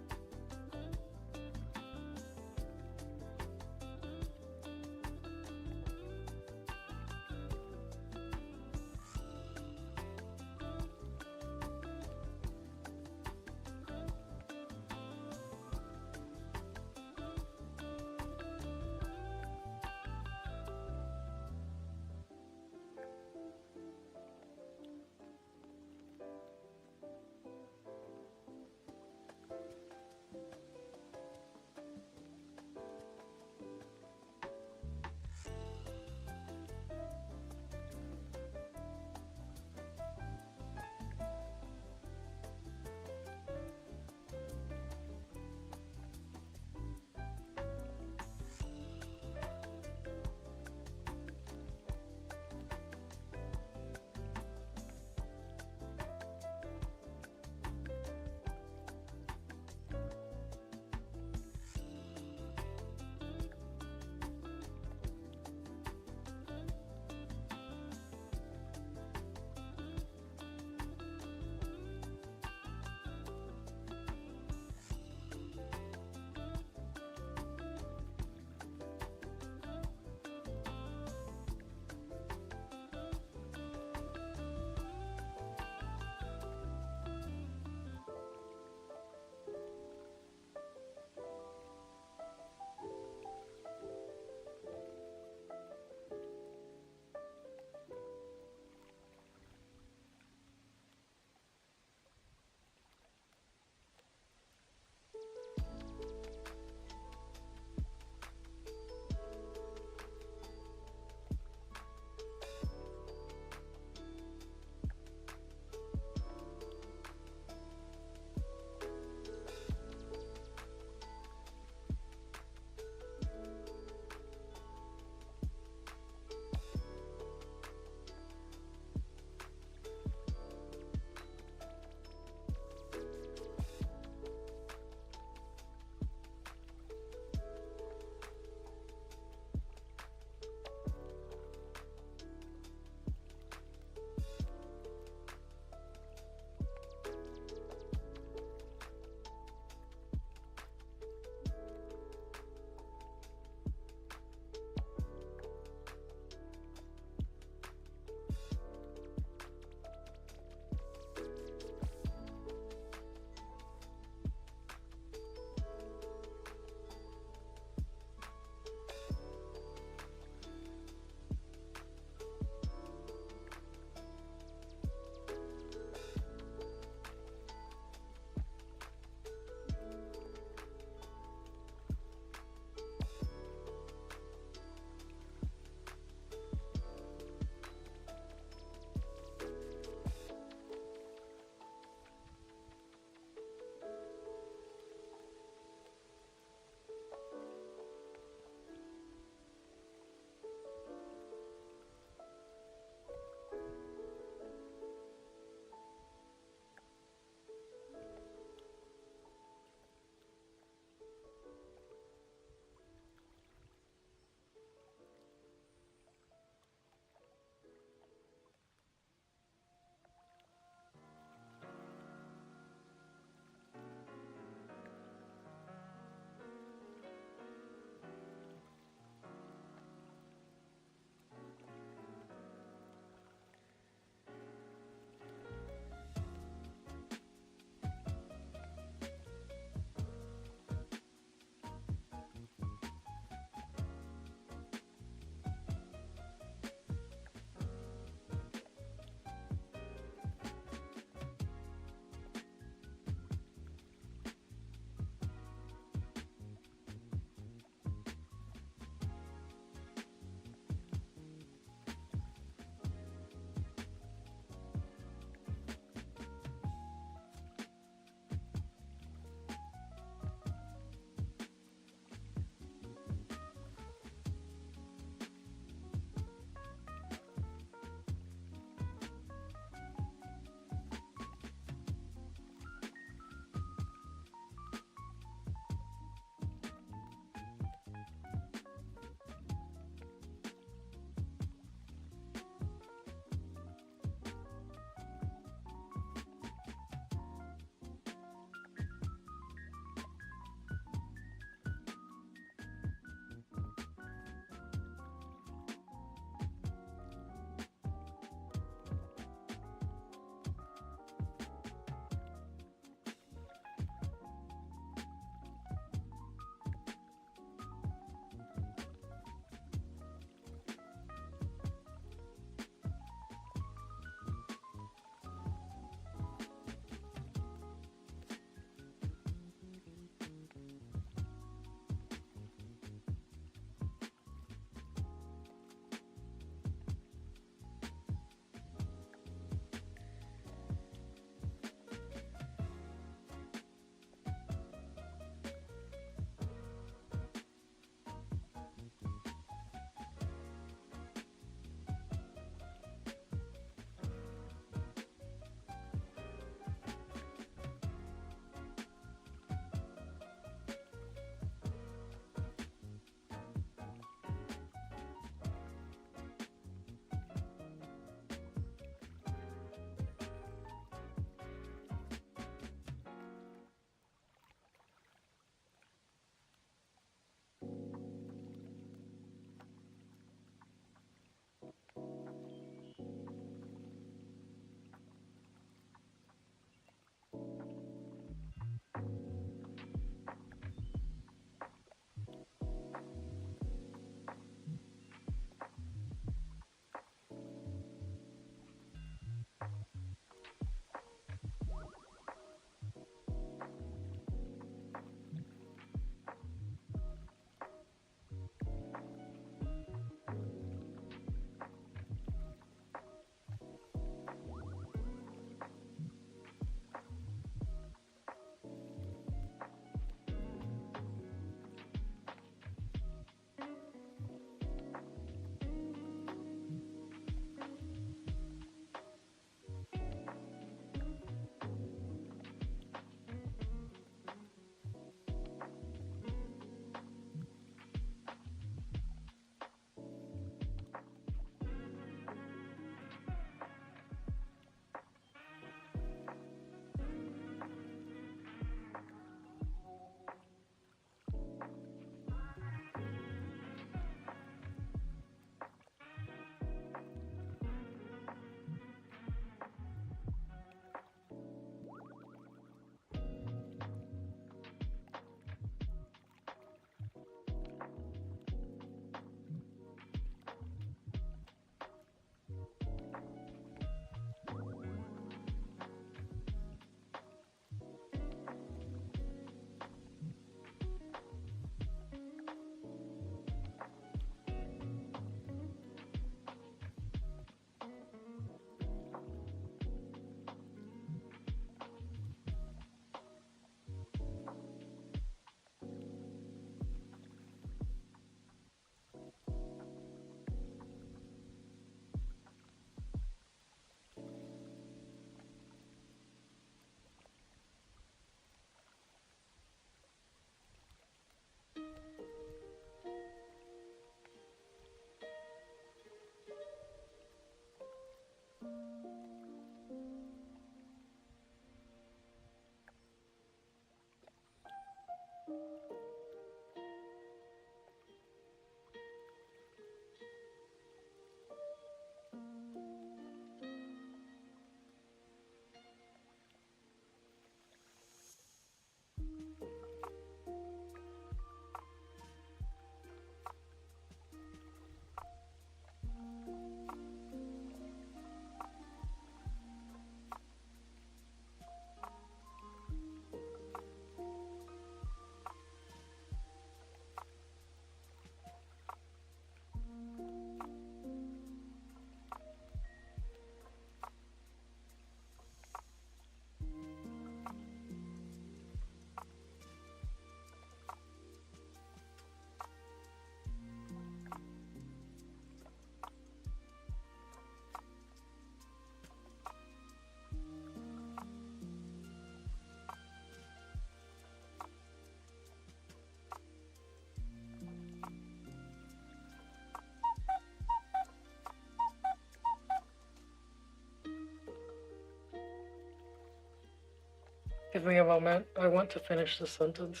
Give me a moment. I want to finish the sentence.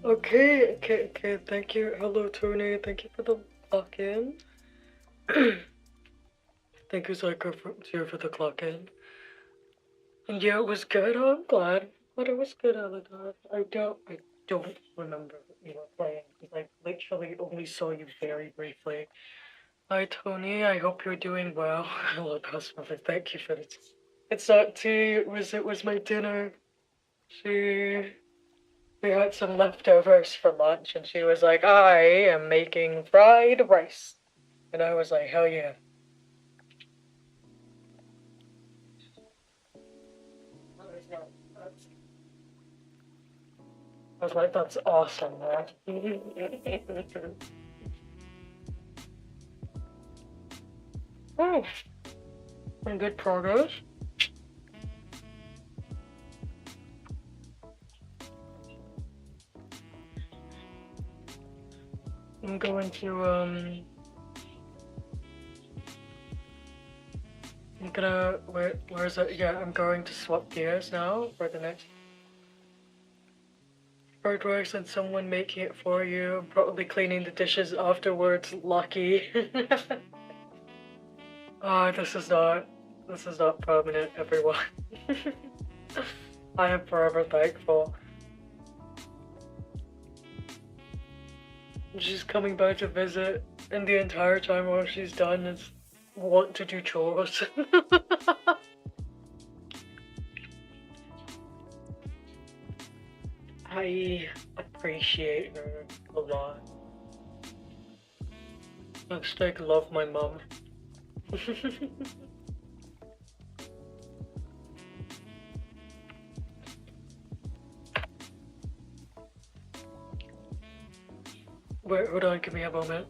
Okay, thank you. Hello, Tony. Thank you for the clock in. Thank you, Psycho, for the clock in. And yeah, it was good. Oh, I'm glad. But it was good, Aladar. I don't remember what you were playing, because I literally only saw you very briefly. Hi, Tony. I hope you're doing well. Hello, Cosmother. Thank you for this. It's not tea. It was my dinner. We had some leftovers for lunch, and she was like, I am making fried rice. And I was like, hell yeah. I was like, that's awesome, man. Oh, some good progress. I'm going to, where is it? Yeah, I'm going to swap gears now for the next fried rice and someone making it for you. I'm probably cleaning the dishes afterwards. Lucky. This is not permanent, everyone. I am forever thankful. She's coming by to visit, and the entire time while she's done is want to do chores. I appreciate her a lot. I love my mom. Wait, hold on, give me a moment.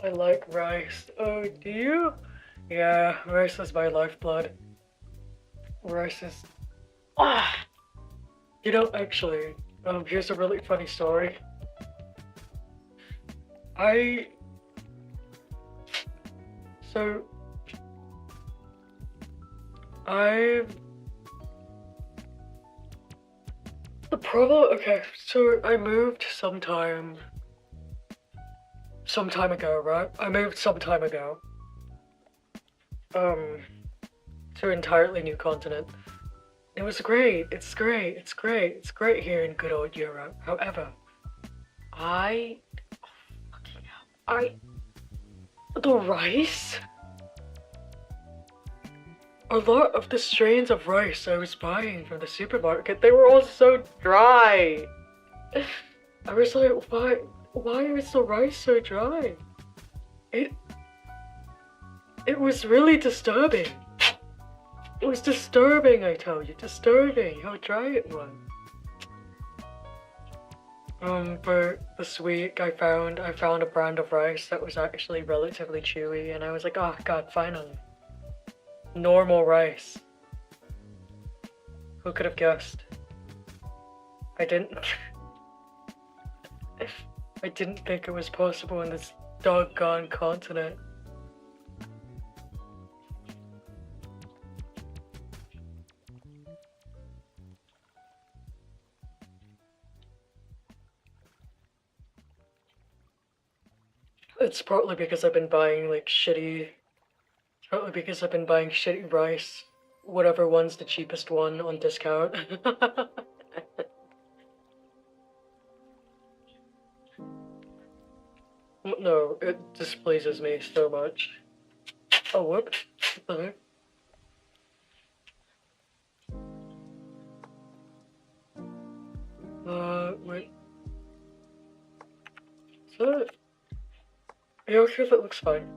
I like rice. Oh, do you? Yeah, rice is my lifeblood. Rice is... You know, actually, here's a really funny story. The problem, okay, so I moved some time ago, right? I moved some time ago. To an entirely new continent. It was great. It's great here in good old Europe. However, the rice? A lot of the strains of rice I was buying from the supermarket, they were all so dry. I was like, why is the rice so dry? It was really disturbing. It was disturbing, I tell you, disturbing how dry it was. For this week I found a brand of rice that was actually relatively chewy, and I was like, oh god, finally. Normal rice. Who could have guessed? I didn't. I didn't think it was possible in this doggone continent. It's partly because I've been buying like shitty. Partly because I've been buying shitty rice, whatever one's the cheapest one on discount. No, it displeases me so much. Oh, whoops. What the heck? Wait. Is that it? Yeah, okay, that looks fine.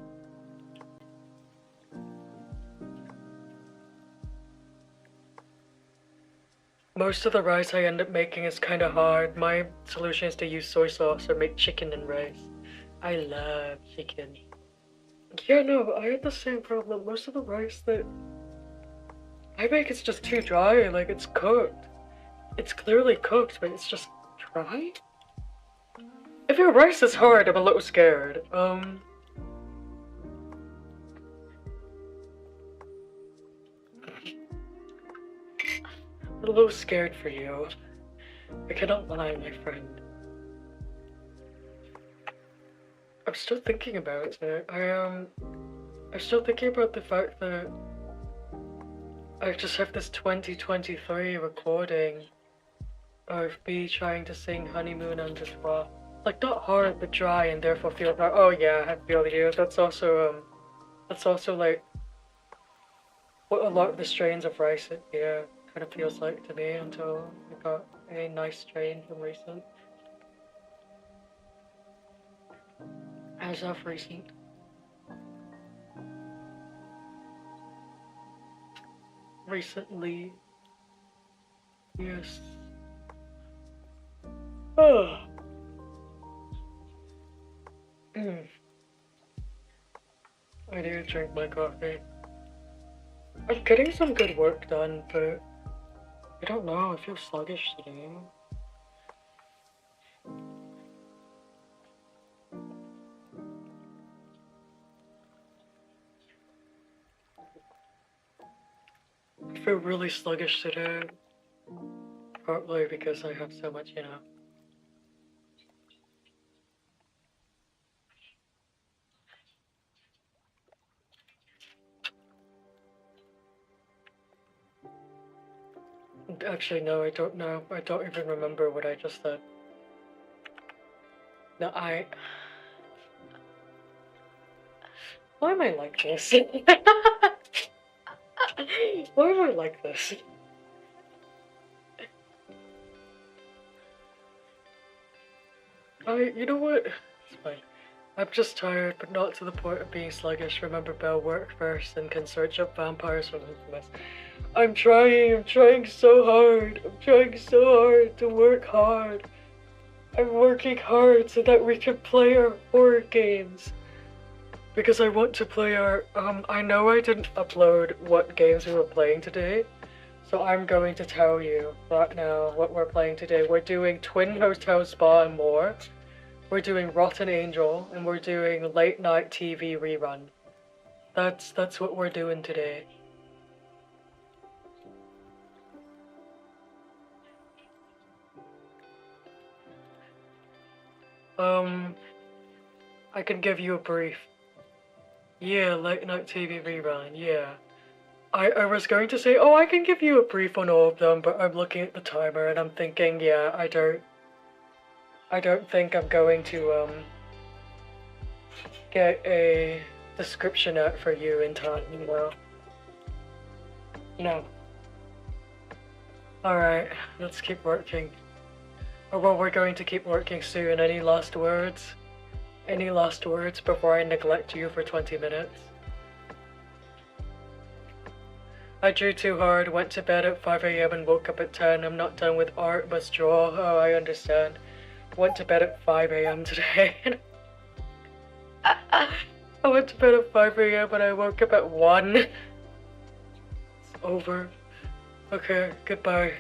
Most of the rice I end up making is kind of hard. My solution is to use soy sauce or make chicken and rice. I love chicken. Yeah, no, I had the same problem. Most of the rice that I make is just too dry, like it's cooked. It's clearly cooked, but it's just dry? If your rice is hard, I'm a little scared. I'm a little scared for you. I cannot lie, my friend. I'm still thinking about it. I'm still thinking about the fact that I just have this 2023 recording of me trying to sing Honeymoon on the Trois. Like, not hard, but dry, and therefore feel like, oh yeah, I feel you. That's also like, what a lot of the strains of rice, yeah, kind of feels like to me until I got a nice strain from recent. As of recent. Recently. Yes. Oh. I need to drink my coffee. I'm getting some good work done, but I don't know, I feel sluggish today. I feel really sluggish today. Partly because I have so much, you know. Actually, no, I don't know. I don't even remember what I just said. No, why am I like this? Why am I like this? You know what? It's fine. I'm just tired, but not to the point of being sluggish. Remember, Belle, work first and can search up vampires from Infamous. I'm trying so hard. I'm trying so hard to work hard. I'm working hard so that we can play our horror games. Because I want to play our, I know I didn't upload what games we were playing today. So I'm going to tell you right now what we're playing today. We're doing Twin Hotel Spa and more. We're doing Rotten Angel, and we're doing Late Night TV Rerun. That's what we're doing today. I can give you a brief. Yeah, Late Night TV Rerun, yeah. I was going to say, oh, I can give you a brief on all of them, but I'm looking at the timer and I'm thinking, yeah, I don't think I'm going to, get a description out for you in time, you know. No. Alright, let's keep working. Oh, well, we're going to keep working soon. Any last words? Any last words before I neglect you for 20 minutes? I drew too hard, went to bed at 5 AM and woke up at 10. I'm not done with art, must draw. Oh, I understand. Went to bed at 5 AM today. I went to bed at 5 AM and I woke up at 1. Over. Okay, goodbye.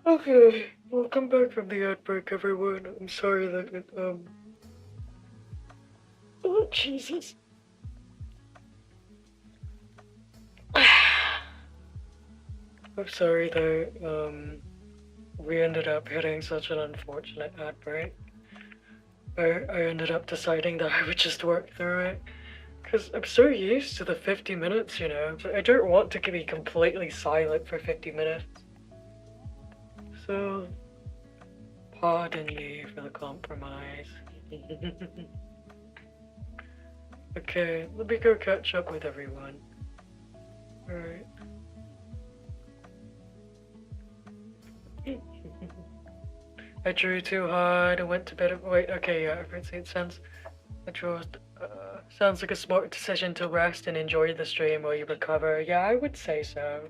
Okay, welcome back from the outbreak, everyone. I'm sorry that it, oh, Jesus. I'm sorry that, we ended up hitting such an unfortunate outbreak. I ended up deciding that I would just work through it. Because I'm so used to the 50 minutes, you know, but I don't want to be completely silent for 50 minutes. So, pardon me for the compromise. Okay, let me go catch up with everyone. Alright. I drew too hard, I went to bed. Wait, okay, yeah, it sounds. I drew. Sounds like a smart decision to rest and enjoy the stream while you recover. Yeah, I would say so.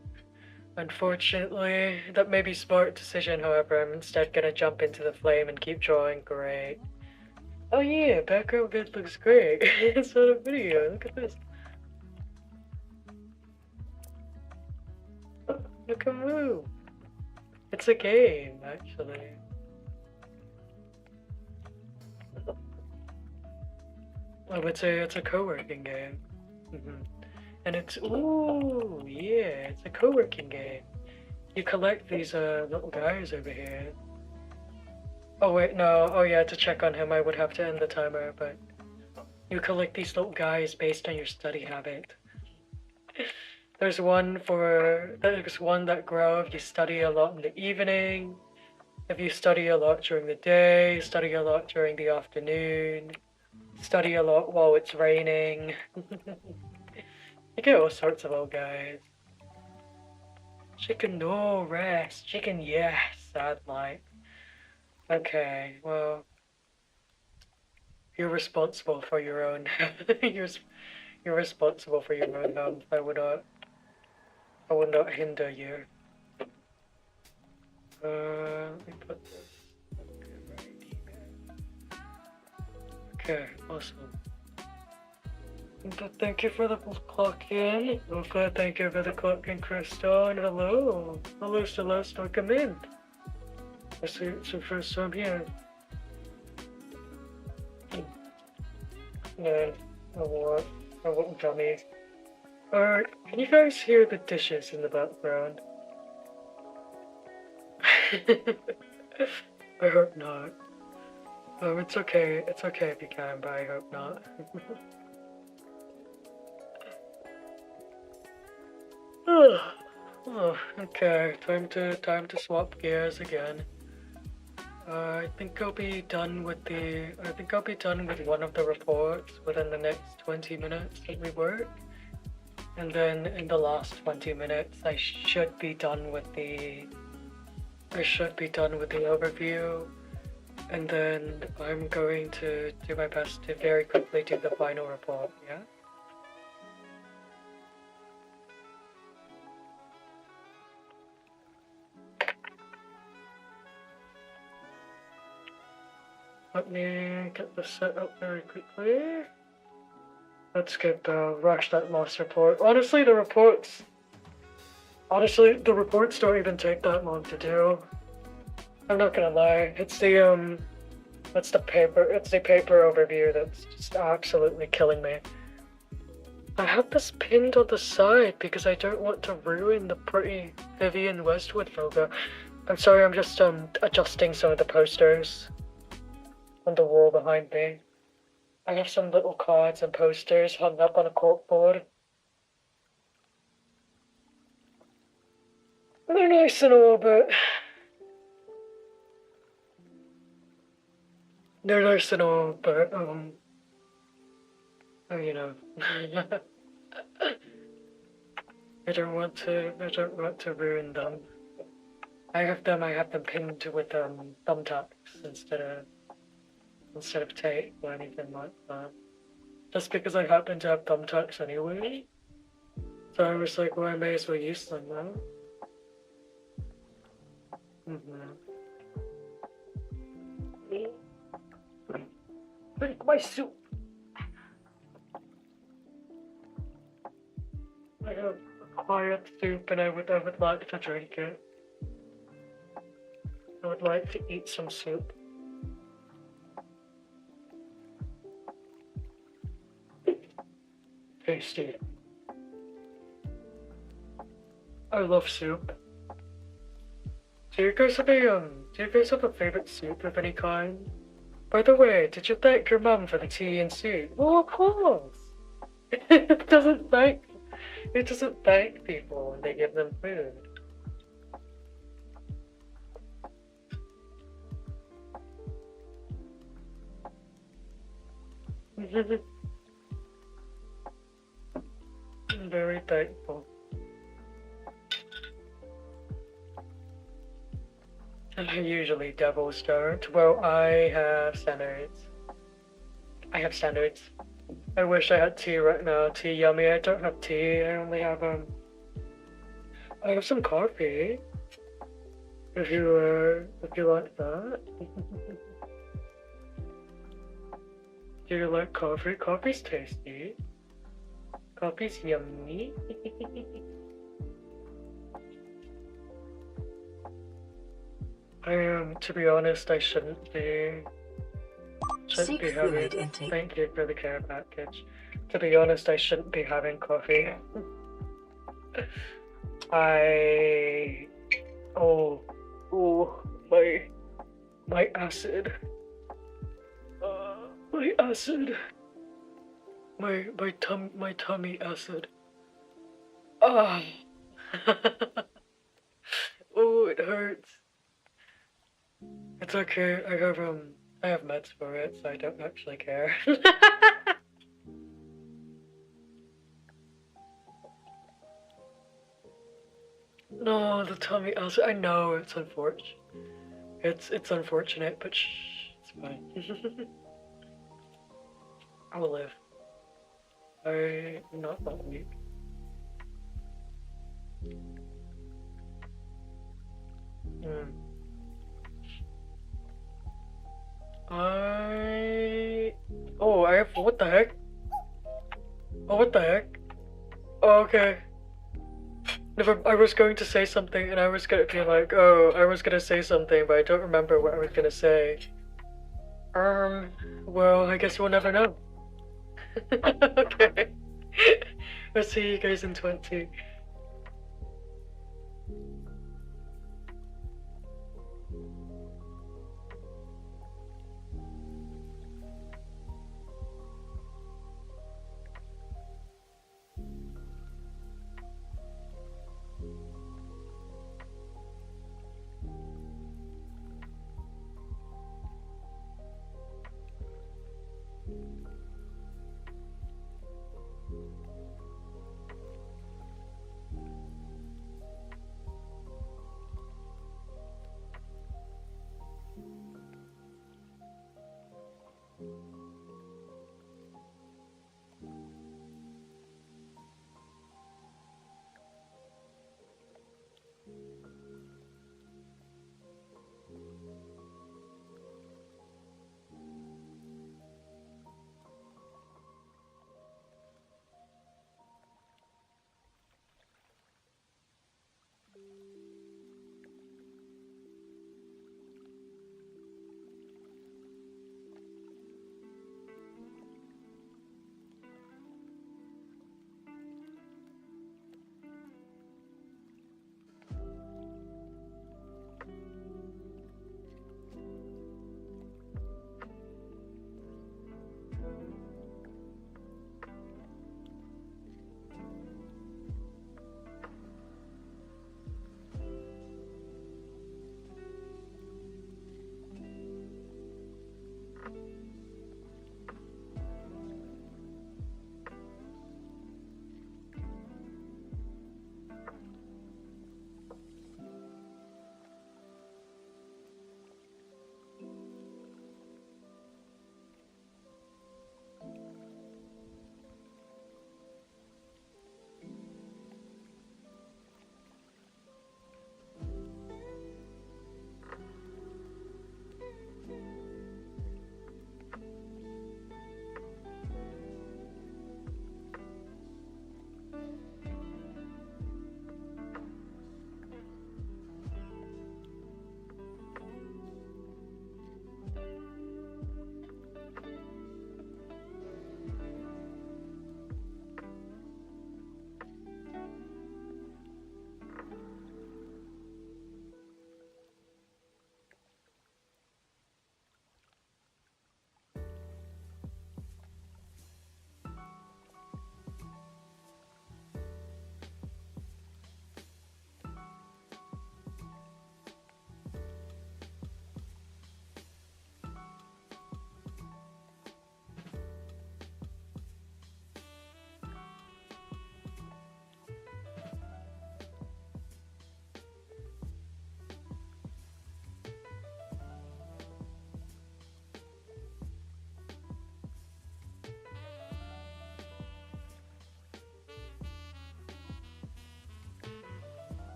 Unfortunately, that may be smart decision, however, I'm instead gonna jump into the flame and keep drawing. Great. Oh yeah, background vid looks great. It's not a video, look at this. Look at move. It's a game, actually. I would say it's a co-working game. And it's, ooh, yeah, it's a co-working game. You collect these little guys over here. Oh wait, no, oh yeah, to check on him I would have to end the timer, but you collect these little guys based on your study habit. There's one that grow if you study a lot in the evening, if you study a lot during the day, study a lot during the afternoon, study a lot while it's raining. You get all sorts of old guys. Chicken no rest, chicken yes, sad life. Okay, well, you're responsible for your own. you're responsible for your own health. I would not hinder you. Let me put this. Okay, awesome. Thank you for the clock in. Okay, thank you for the clock in, Crystal. And hello. Hello, Celeste. Welcome in. I see it's your first time here. Yeah, I won't dummy. Alright, can you guys hear the dishes in the background? I hope not. It's okay if you can, but I hope not. Oh, okay, time to swap gears again. I think I'll be done with one of the reports within the next 20 minutes that we work. And then in the last 20 minutes I should be done with the overview. And then I'm going to do my best to very quickly do the final report, yeah? Let me get this set up very quickly. Let's get rush that last report. Honestly, the reports don't even take that long to do. I'm not gonna lie. It's the paper overview that's just absolutely killing me. I have this pinned on the side because I don't want to ruin the pretty Vivian Westwood photo. I'm sorry, I'm just adjusting some of the posters on the wall behind me. I have some little cards and posters hung up on a corkboard. They're nice and all, but you know, I don't want to ruin them. I have them pinned with thumbtacks instead of tape or anything like that. Just because I happen to have thumbtacks anyway. So I was like, well, I may as well use them now. Drink my soup. I have a quiet soup and I would like to drink it. I would like to eat some soup. Tasty. I love soup. Do you guys have a favorite soup of any kind? By the way, did you thank your mum for the tea and soup? Well, of course. It doesn't thank people when they give them food. I'm very thankful. Usually devils don't. Well, I have standards. I wish I had tea right now. Tea yummy. I don't have tea. I only have I have some coffee. If you like that. Do you like coffee? Coffee's tasty. Coffee's yummy. To be honest, I shouldn't be having. Thank you for the care package. To be honest, I shouldn't be having coffee. My acid. My acid. My tummy acid. Ah. Oh, it hurts. It's okay. I have meds for it, so I don't actually care. No, the tummy acid. I know it's unfortunate. It's unfortunate, but shh, it's fine. I will live. I'm not that weak. What the heck? Oh, what the heck? Oh, okay. I was going to say something, and I was gonna be like, oh, I was gonna say something, but I don't remember what I was gonna say. Well, I guess we'll never know. Okay. I'll see you guys in 20.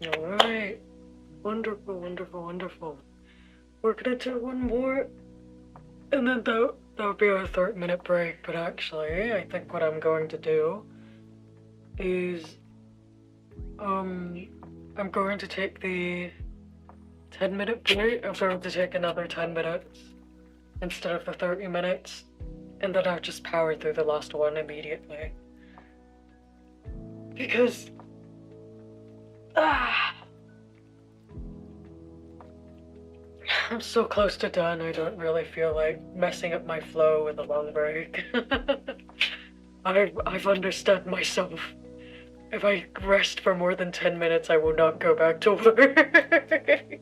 Alright. Wonderful, wonderful, wonderful. We're gonna do one more, and then that'll be our 30-minute break. But actually, I think what I'm going to do is, I'm going to take the 10-minute break. I'm going to take another 10 minutes instead of the 30 minutes, and then I'll just power through the last one immediately. Because, I'm so close to done, I don't really feel like messing up my flow with a long break. I've understood myself. If I rest for more than 10 minutes, I will not go back to work.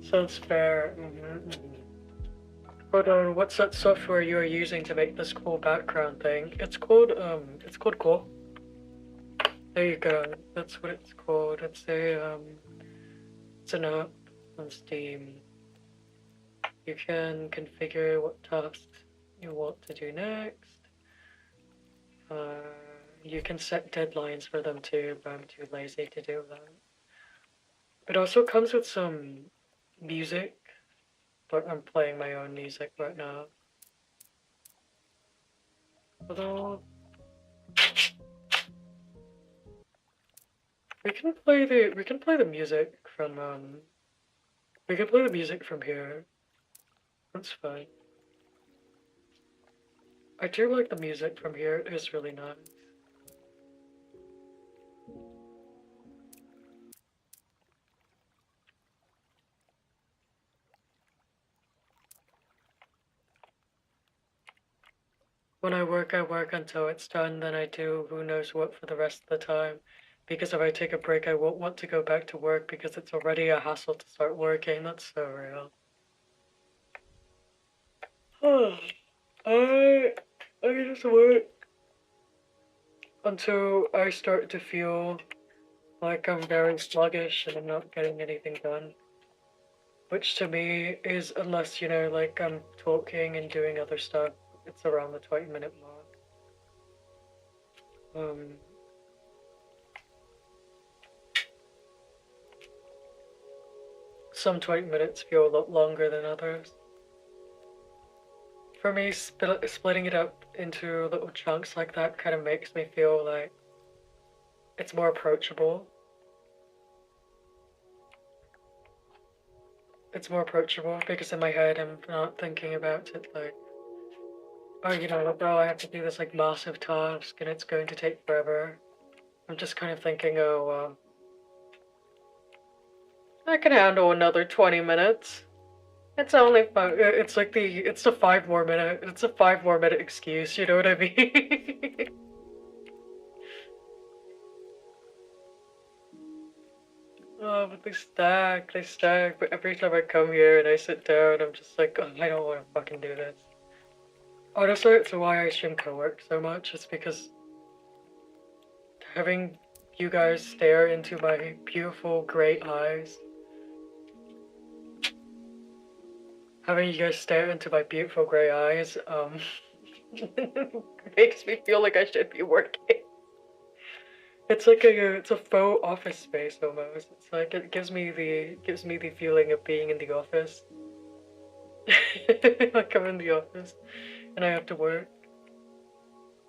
Sounds fair. Hold on, what's that software you are using to make this cool background thing? It's called Cool. There you go. That's what it's called. It's an app on Steam. You can configure what tasks you want to do next. You can set deadlines for them too, but I'm too lazy to do that. It also comes with some music, but I'm playing my own music right now. Although we can play the music from here. That's fine. I do like the music from here. It is really nice. When I work until it's done, then I do who knows what for the rest of the time. Because if I take a break, I won't want to go back to work because it's already a hassle to start working. That's so real. I just work until I start to feel like I'm very sluggish and I'm not getting anything done. Which to me is, unless, like I'm talking and doing other stuff, it's around the 20-minute mark. Some 20 minutes feel a lot longer than others. For me, splitting it up into little chunks like that kind of makes me feel like it's more approachable. It's more approachable because in my head I'm not thinking about it like, oh, I have to do this like massive task and it's going to take forever. I'm just kind of thinking, oh, I can handle another 20 minutes. It's only it's like it's a 5 more minute excuse, you know what I mean? Oh, but they stack, but every time I come here and I sit down, I'm just like, oh, I don't want to fucking do this. Honestly, it's why I stream co-work so much, it's because having you guys stare into my beautiful grey eyes, makes me feel like I should be working. It's like it's a faux office space almost. It's like it gives me the feeling of being in the office. Like I'm in the office and I have to work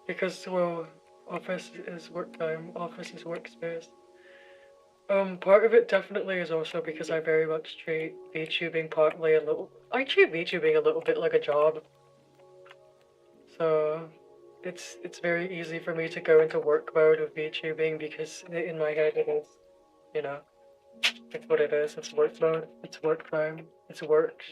because, well, office is work time. Office is workspace. Part of it definitely is also because I very much treat VTubing I treat VTubing a little bit like a job. So it's very easy for me to go into work mode with VTubing because in my head it is, it's what it is. It's work mode. It's work time. It's work.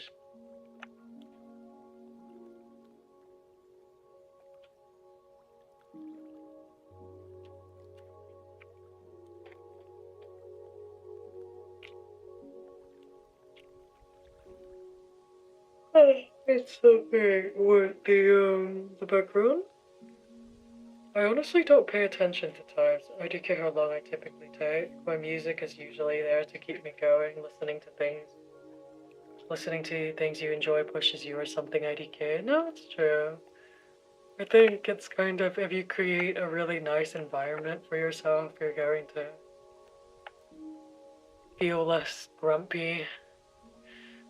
It's okay with the background. I honestly don't pay attention to times. I do care how long I typically take. My music is usually there to keep me going. Listening to things you enjoy pushes you or something. IDK. No, it's true. I think it's kind of, if you create a really nice environment for yourself, you're going to feel less grumpy.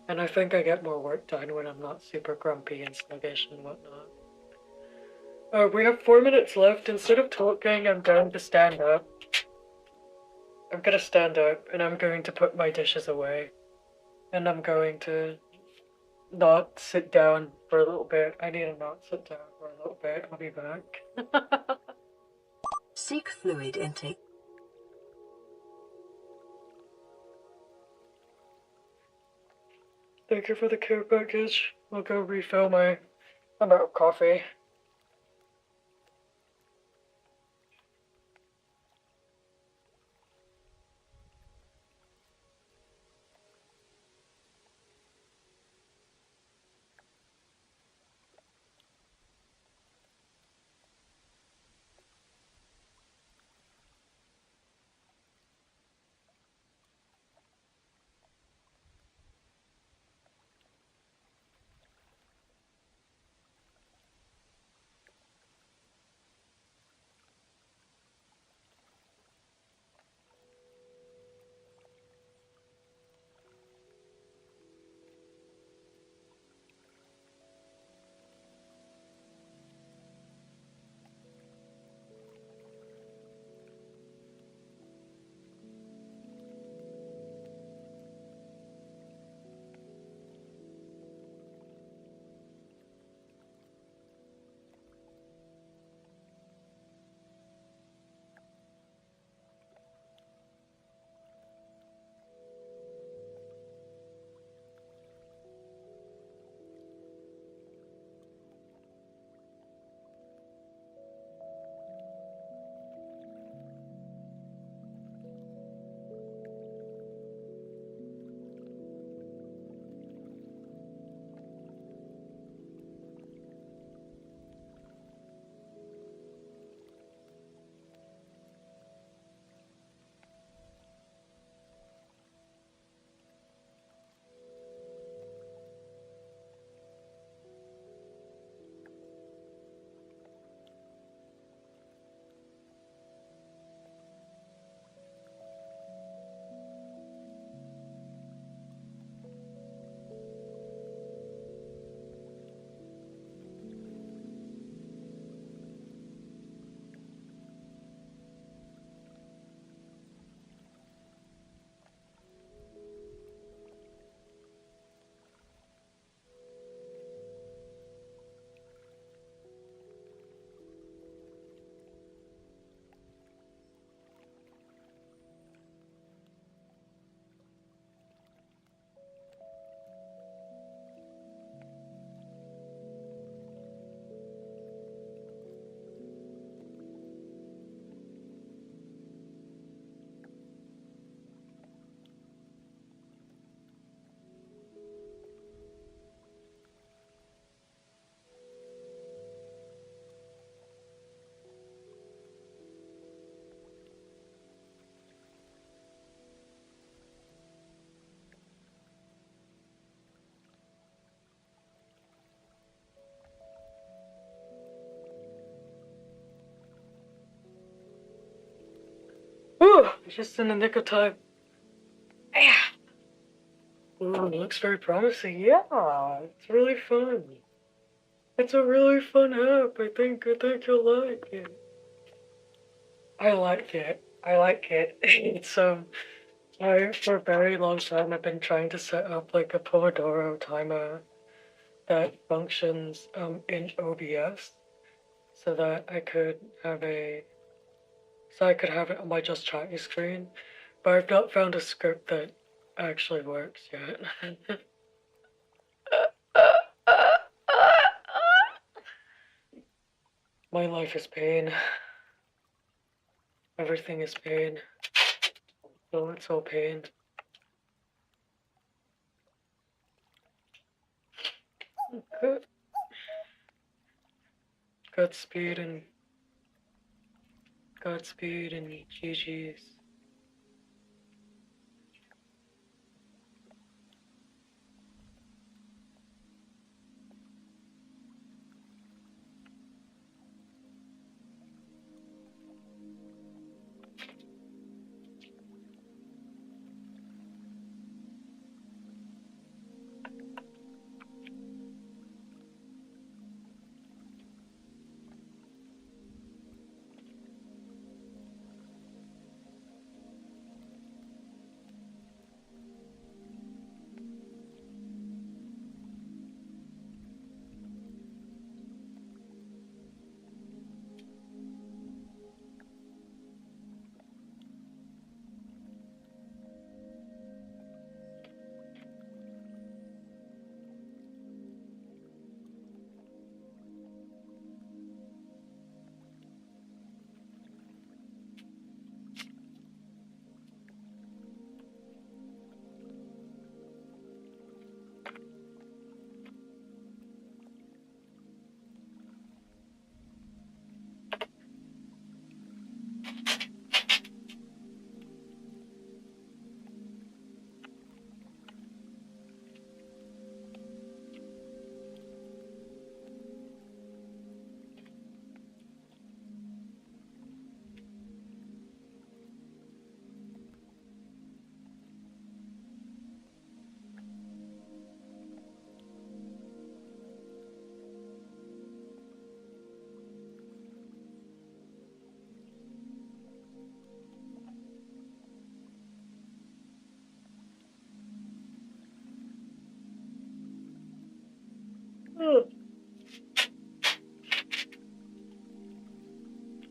And I think I get more work done when I'm not super grumpy and sluggish and whatnot. We have 4 minutes left. Instead of talking, I'm going to stand up. I'm gonna stand up and I'm going to put my dishes away. And I'm going to not sit down for a little bit. I need to not sit down for a little bit. I'll be back. Seek fluid intake. Thank you for the care package. I'll go refill my amount of coffee. Whew, just in the nick of time. Ooh, it looks very promising. Yeah, it's really fun. It's a really fun app. I think you'll like it. I like it. I like it. It's for a very long time I've been trying to set up like a Pomodoro timer that functions in OBS so that I could have it on my just chatty screen, but I've not found a script that actually works yet. My life is pain. Everything is pain. So it's all pain. Good. Godspeed and GG's.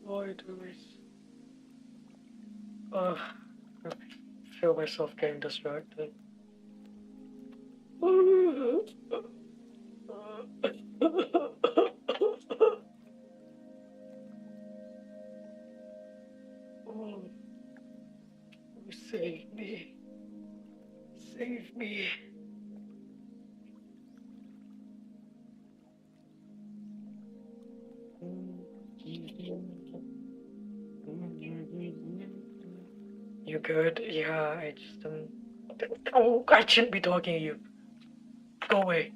Why do we? I feel myself getting distracted. Oh, save me. Save me. You good? Yeah, I just Oh, I shouldn't be talking to you. Go away.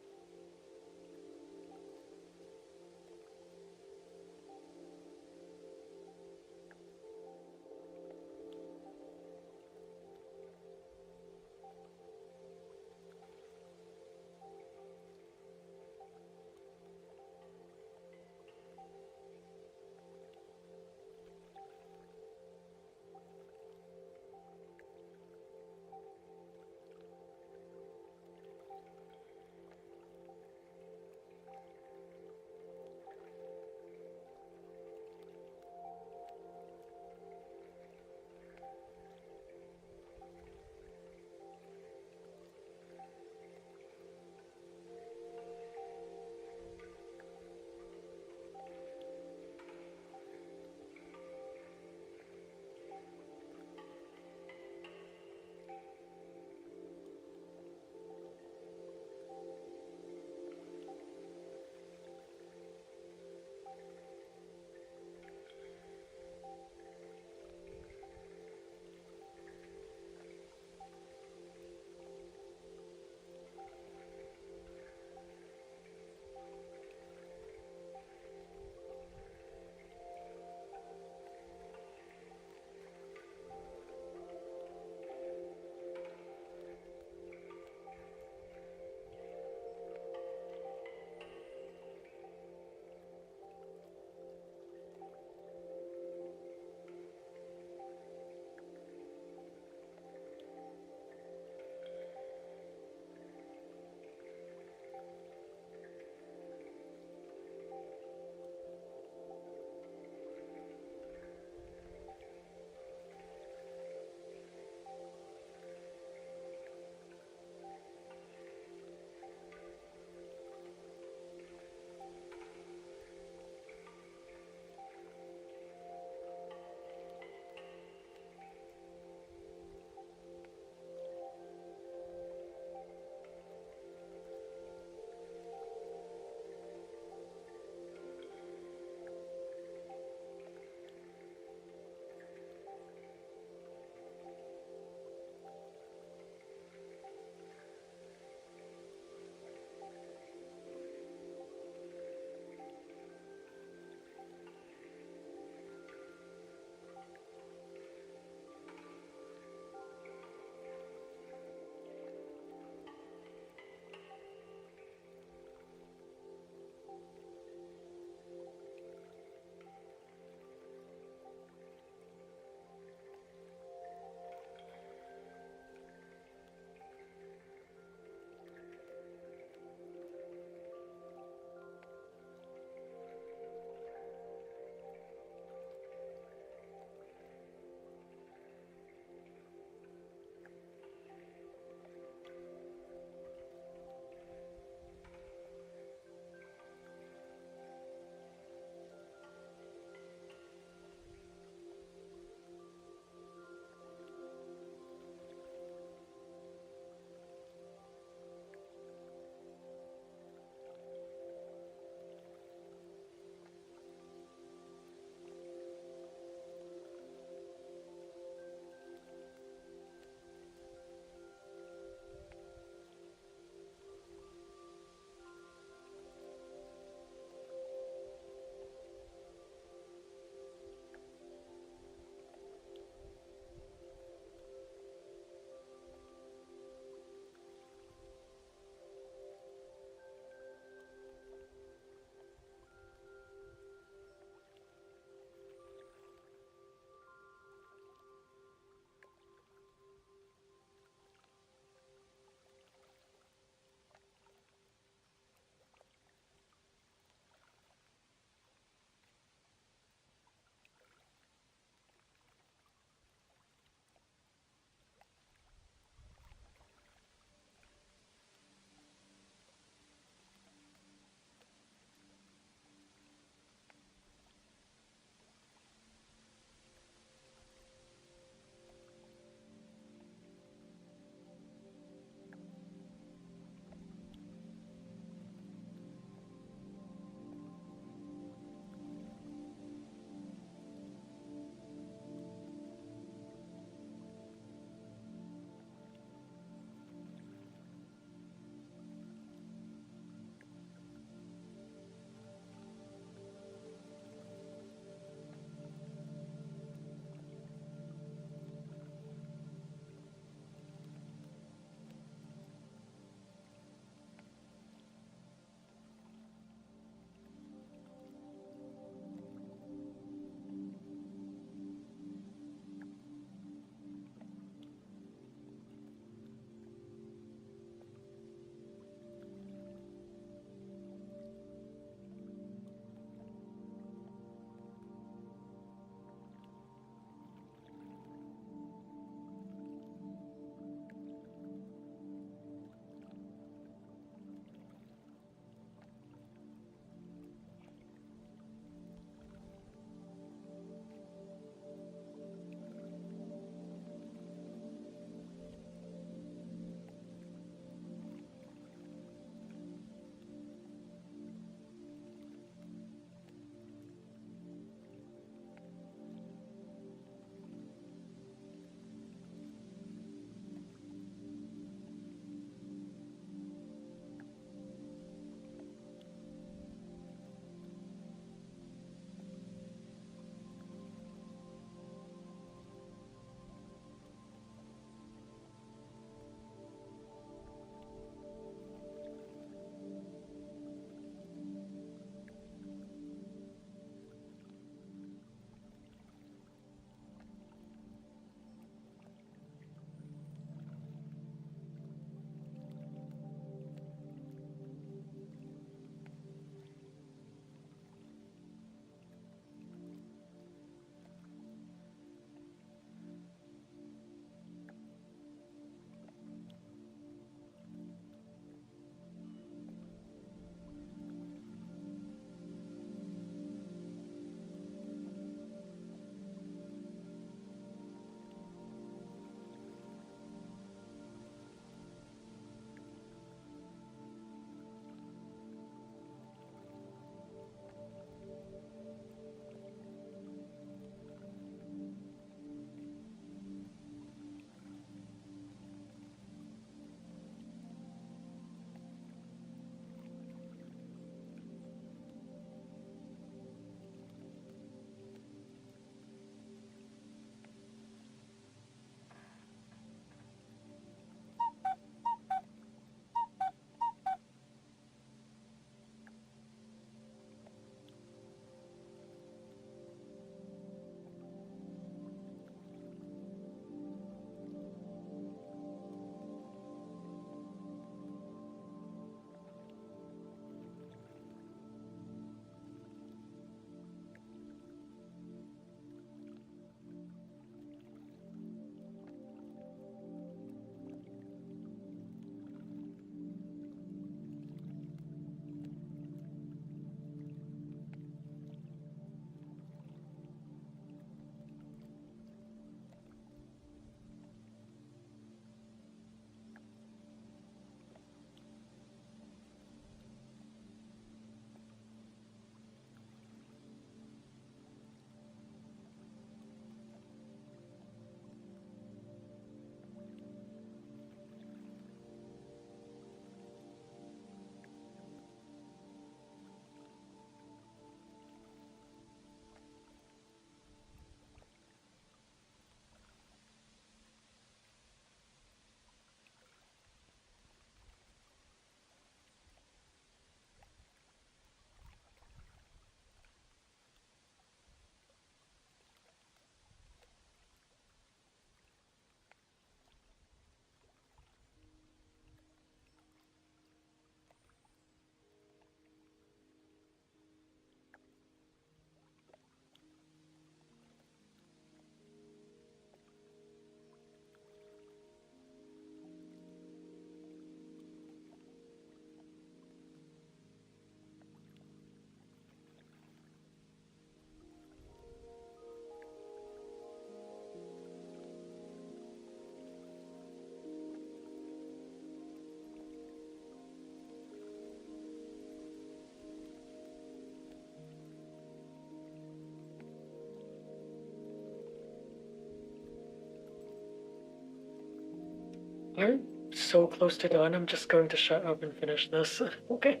I'm so close to done. I'm just going to shut up and finish this. Okay.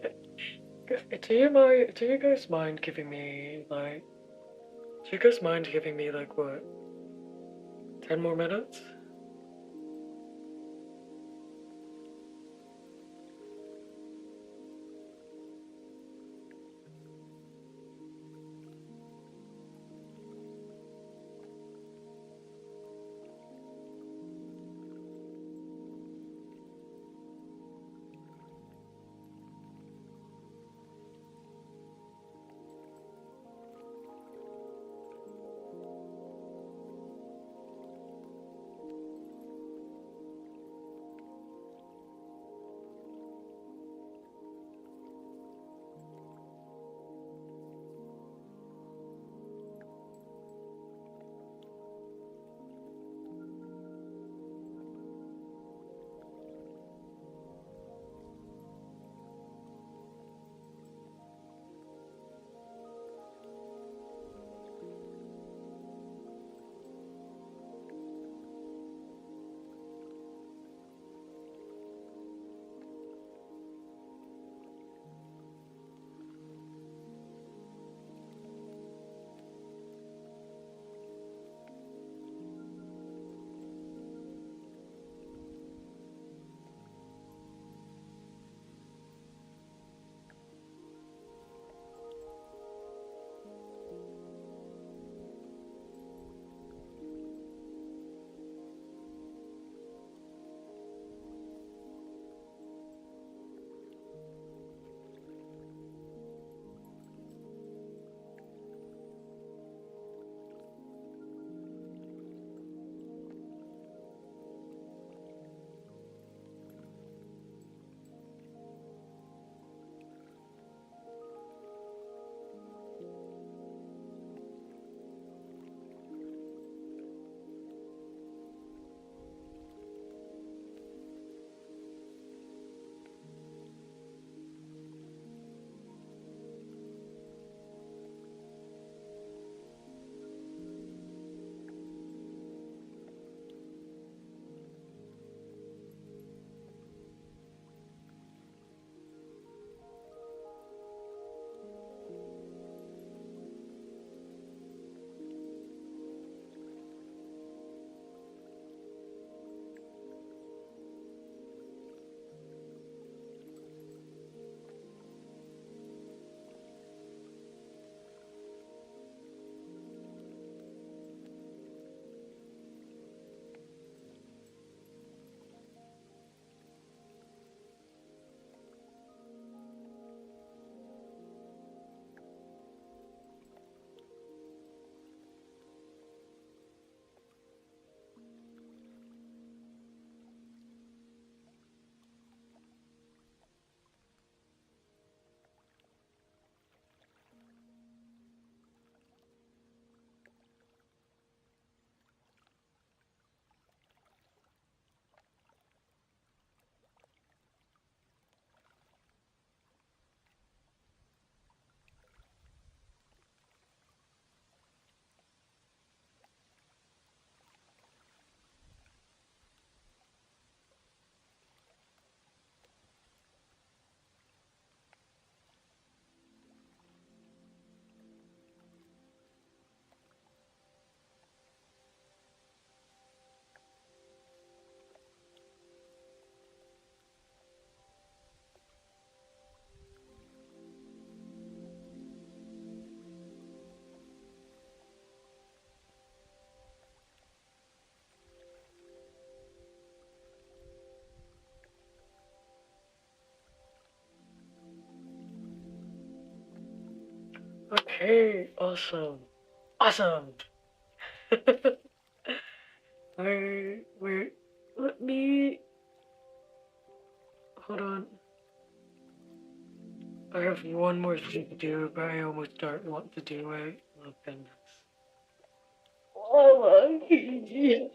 Do you guys mind giving me like? Do you guys mind giving me like what? 10 more minutes? Okay, awesome. Awesome! Wait, let me... Hold on. I have one more thing to do, but I almost don't want to do it. Oh, goodness. Wallahi.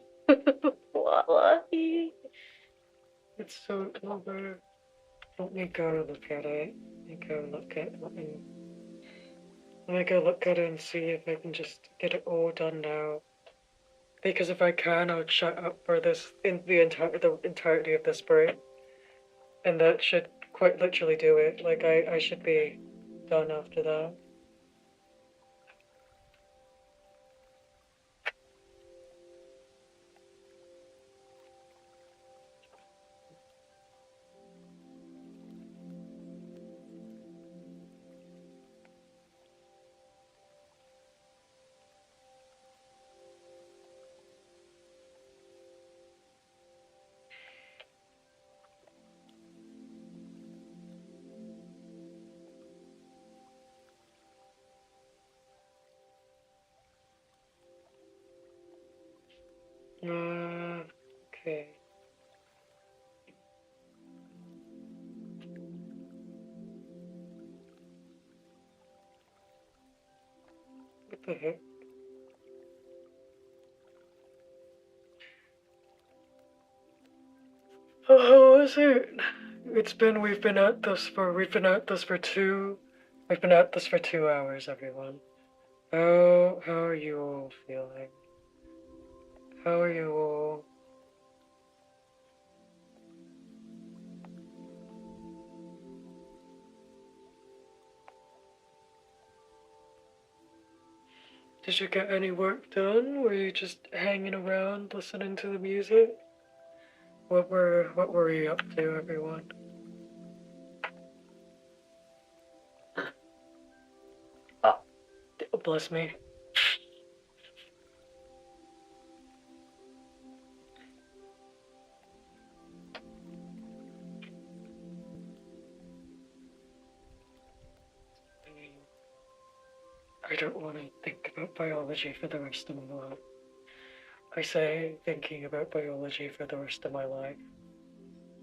Wallahi. It's so clever. Let me go look at it. Let me go look at it. Let me go look at it and see if I can just get it all done now. Because if I can, I would shut up for this in the entirety of this break. And that should quite literally do it. Like, I should be done after that. Okay. What the heck? Oh, how is it? We've been at this for 2 hours, everyone. How are you all feeling? How are you all? Did you get any work done? Were you just hanging around listening to the music? What were you up to, everyone? Oh, bless me. I don't want to think about biology for the rest of my life. I say thinking about biology for the rest of my life.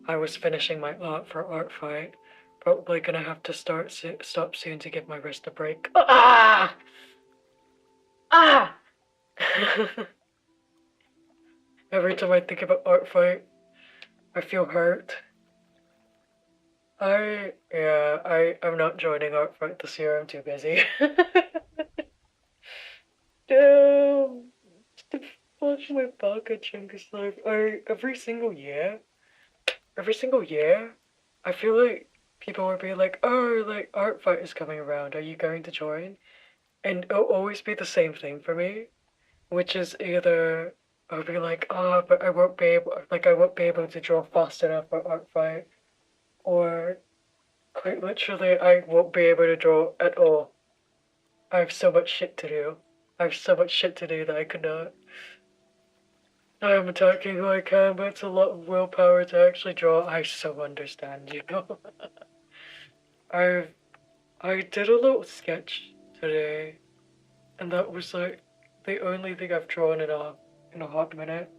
I was finishing my art for art fight. Probably gonna have to stop soon to give my wrist a break. Ah! Ah! Every time I think about art fight, I feel hurt. I'm not joining art fight this year. I'm too busy. Damn. Just watch my back itching because every single year, I feel like people will be like, oh, like art fight is coming around. Are you going to join? And it'll always be the same thing for me, which is either I'll be like, oh, but I won't be able to draw fast enough for art fight, or quite literally, I won't be able to draw at all. I have so much shit to do. I have so much shit to do that I could not. I am attacking who I can, but it's a lot of willpower to actually draw. I so understand you. I I did a little sketch today, and that was like the only thing I've drawn in a hot minute.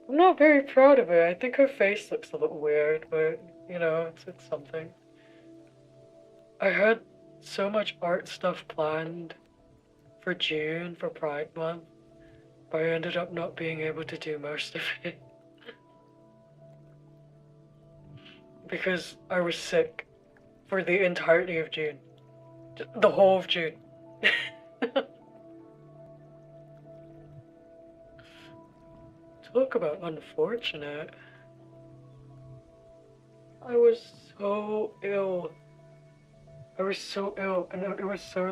I'm not very proud of it. I think her face looks a little weird, but you know, it's something. I had so much art stuff planned for June for Pride Month, but I ended up not being able to do most of it because I was sick for the entirety of June. The whole of June. Talk about unfortunate. I was so ill. I was so ill, and it was so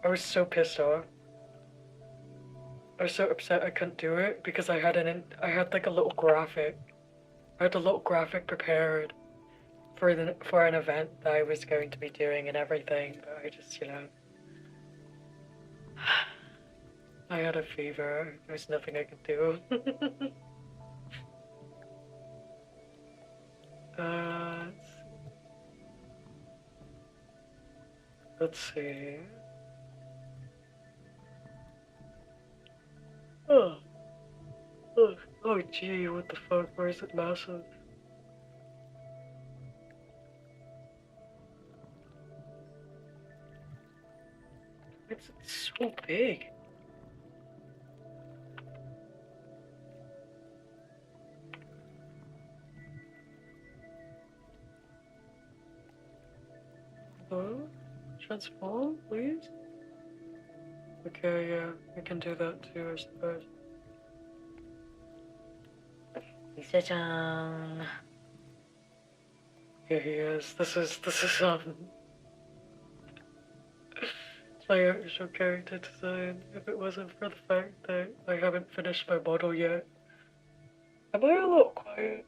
I was so pissed off. I was so upset I couldn't do it because I had like a little graphic. I had a little graphic prepared for an event that I was going to be doing and everything, but I just, I had a fever. There was nothing I could do. uh, let's see. Oh, oh, gee, what the fuck? Where is it massive? It's so big. Oh, transform, please? Okay, yeah, I can do that too, I suppose. Lisa-chan. Here he is. This is my actual character design. If it wasn't for the fact that I haven't finished my model yet. Am I a little quiet?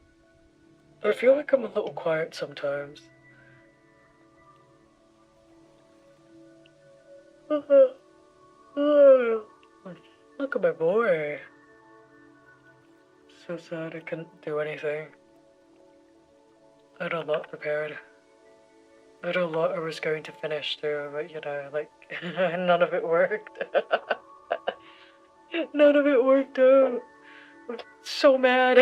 I feel like I'm a little quiet sometimes. Look at my boy. So sad I couldn't do anything. I had a lot prepared. I had a lot I was going to finish too, but you know, like, none of it worked. None of it worked out. I'm so mad.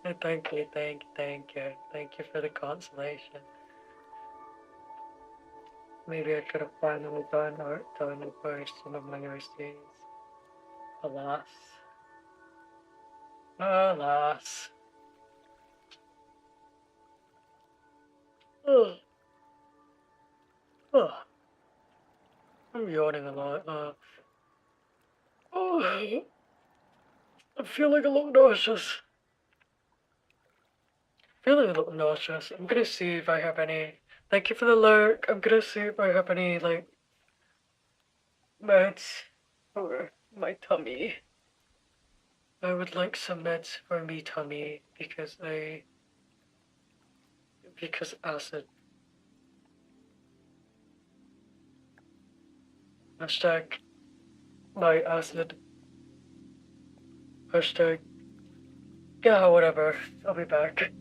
And thank you for the consolation. Maybe I could have finally done for some of my OCs. Alas. Alas. Oh, oh. I'm yawning a lot. Oh, I'm feeling a little nauseous. Feeling a little nauseous. I'm gonna see if I have any. Thank you for the lurk. I'm gonna see if I have any, like, meds for my tummy. I would like some meds for me tummy because acid. Hashtag my acid. Hashtag, yeah, whatever. I'll be back.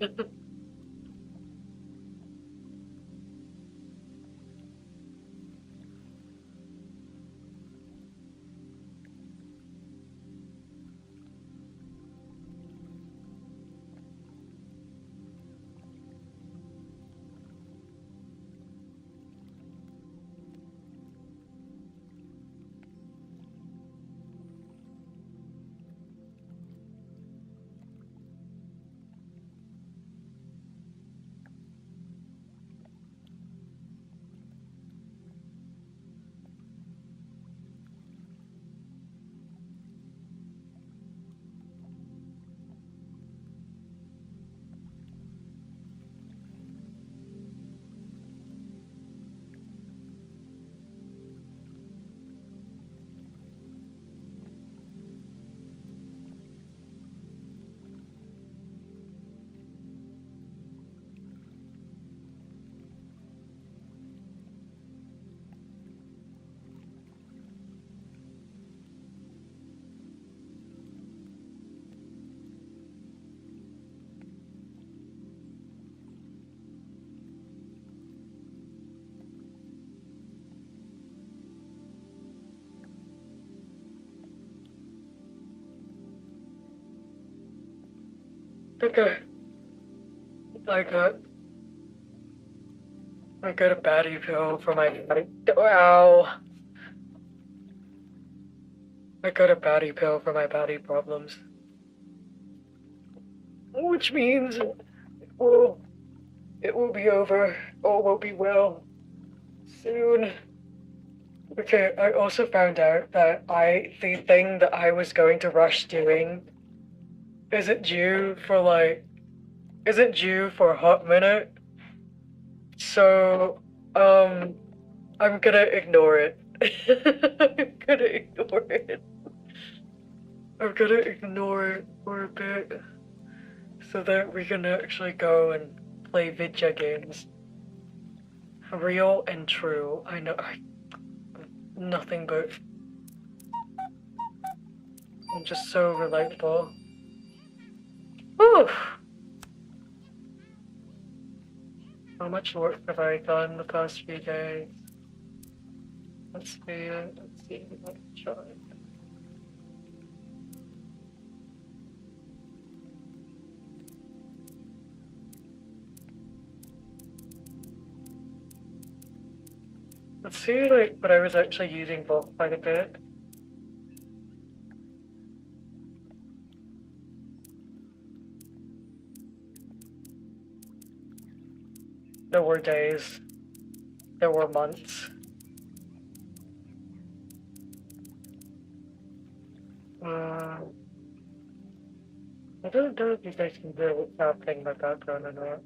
Okay. I got a baddie pill for my baddie. Wow. I got a baddie pill for my baddie problems. Which means it will be over. All will be well soon. Okay, I also found out that the thing that I was going to rush doing isn't due for a hot minute. So, I'm gonna ignore it. I'm gonna ignore it. I'm gonna ignore it for a bit so that we can actually go and play video games. Real and true. I know. Nothing but. I'm just so relatable. Whew. How much work have I done the past few days? Let's see if I can try. Let's see, like, what I was actually using both quite a bit. There were days. There were months. I don't know if you guys can hear what's happening in my background or not.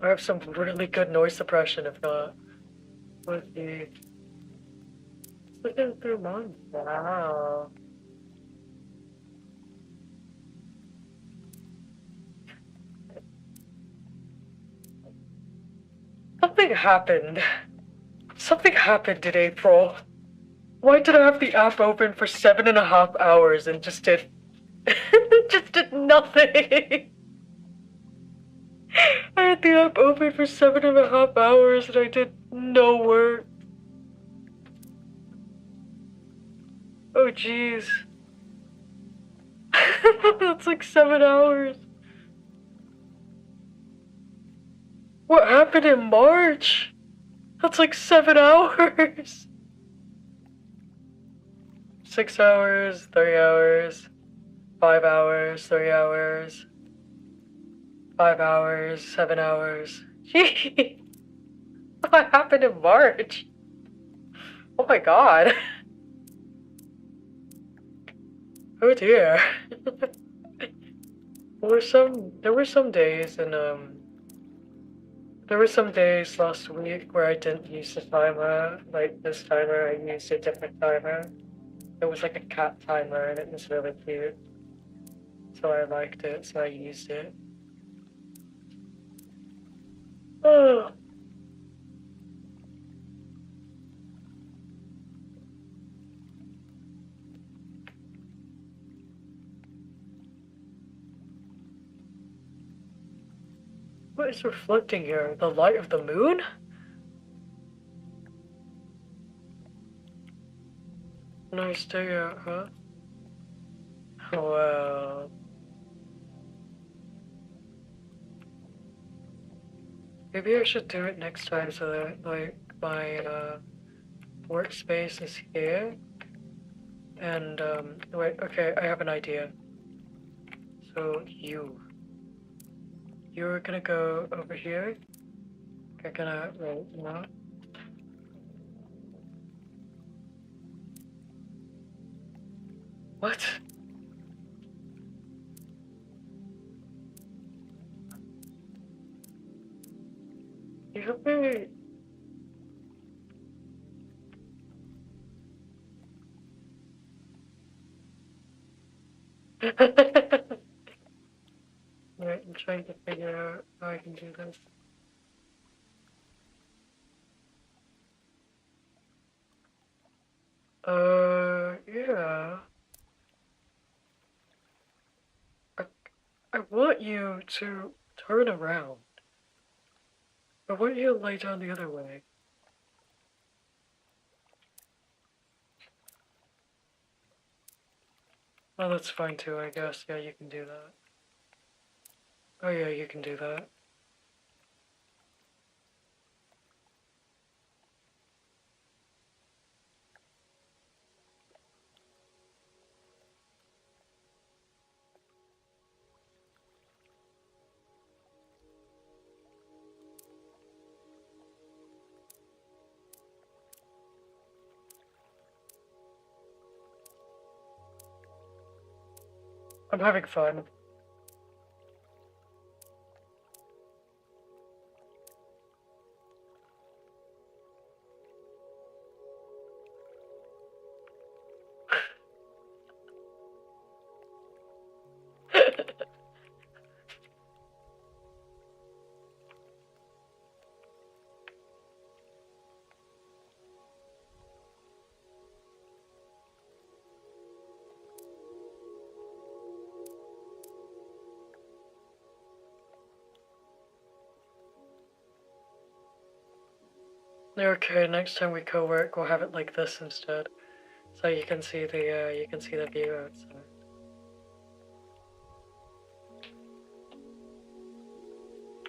I have some really good noise suppression if not. Let's see. Looking through mine. Wow. Something happened. Something happened in April. Why did I have the app open for 7.5 hours and just did just did nothing? I had the app open for 7.5 hours and I did no work. Oh jeez. That's like 7 hours. What happened in March? That's like 7 hours. 6 hours, 3 hours, 5 hours, 3 hours, 5 hours, 7 hours. Gee, what happened in March? Oh my god. Oh dear. There were some days and there were some days last week where I didn't use the timer. Like this timer, I used a different timer. It was like a cat timer and it was really cute. So I liked it, so I used it. Oh. What is reflecting here? The light of the moon? Nice day out, huh? Well, maybe I should do it next time so that, like, my, workspace is here. And, wait, okay, I have an idea. So, you're gonna go over here. You're gonna, wait, no. What? You help me? Wait, I'm trying to figure out how I can do this. Yeah. I, I want you to turn around. I want you to lay down the other way. Oh, that's fine too, I guess. Yeah, you can do that. Oh yeah, you can do that. I'm having fun. Okay, next time we co-work, we'll have it like this instead. So you can see the view outside.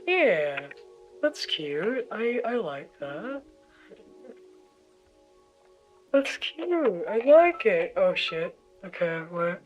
Yeah, that's cute. I like that. That's cute. I like it. Oh shit. Okay, wait.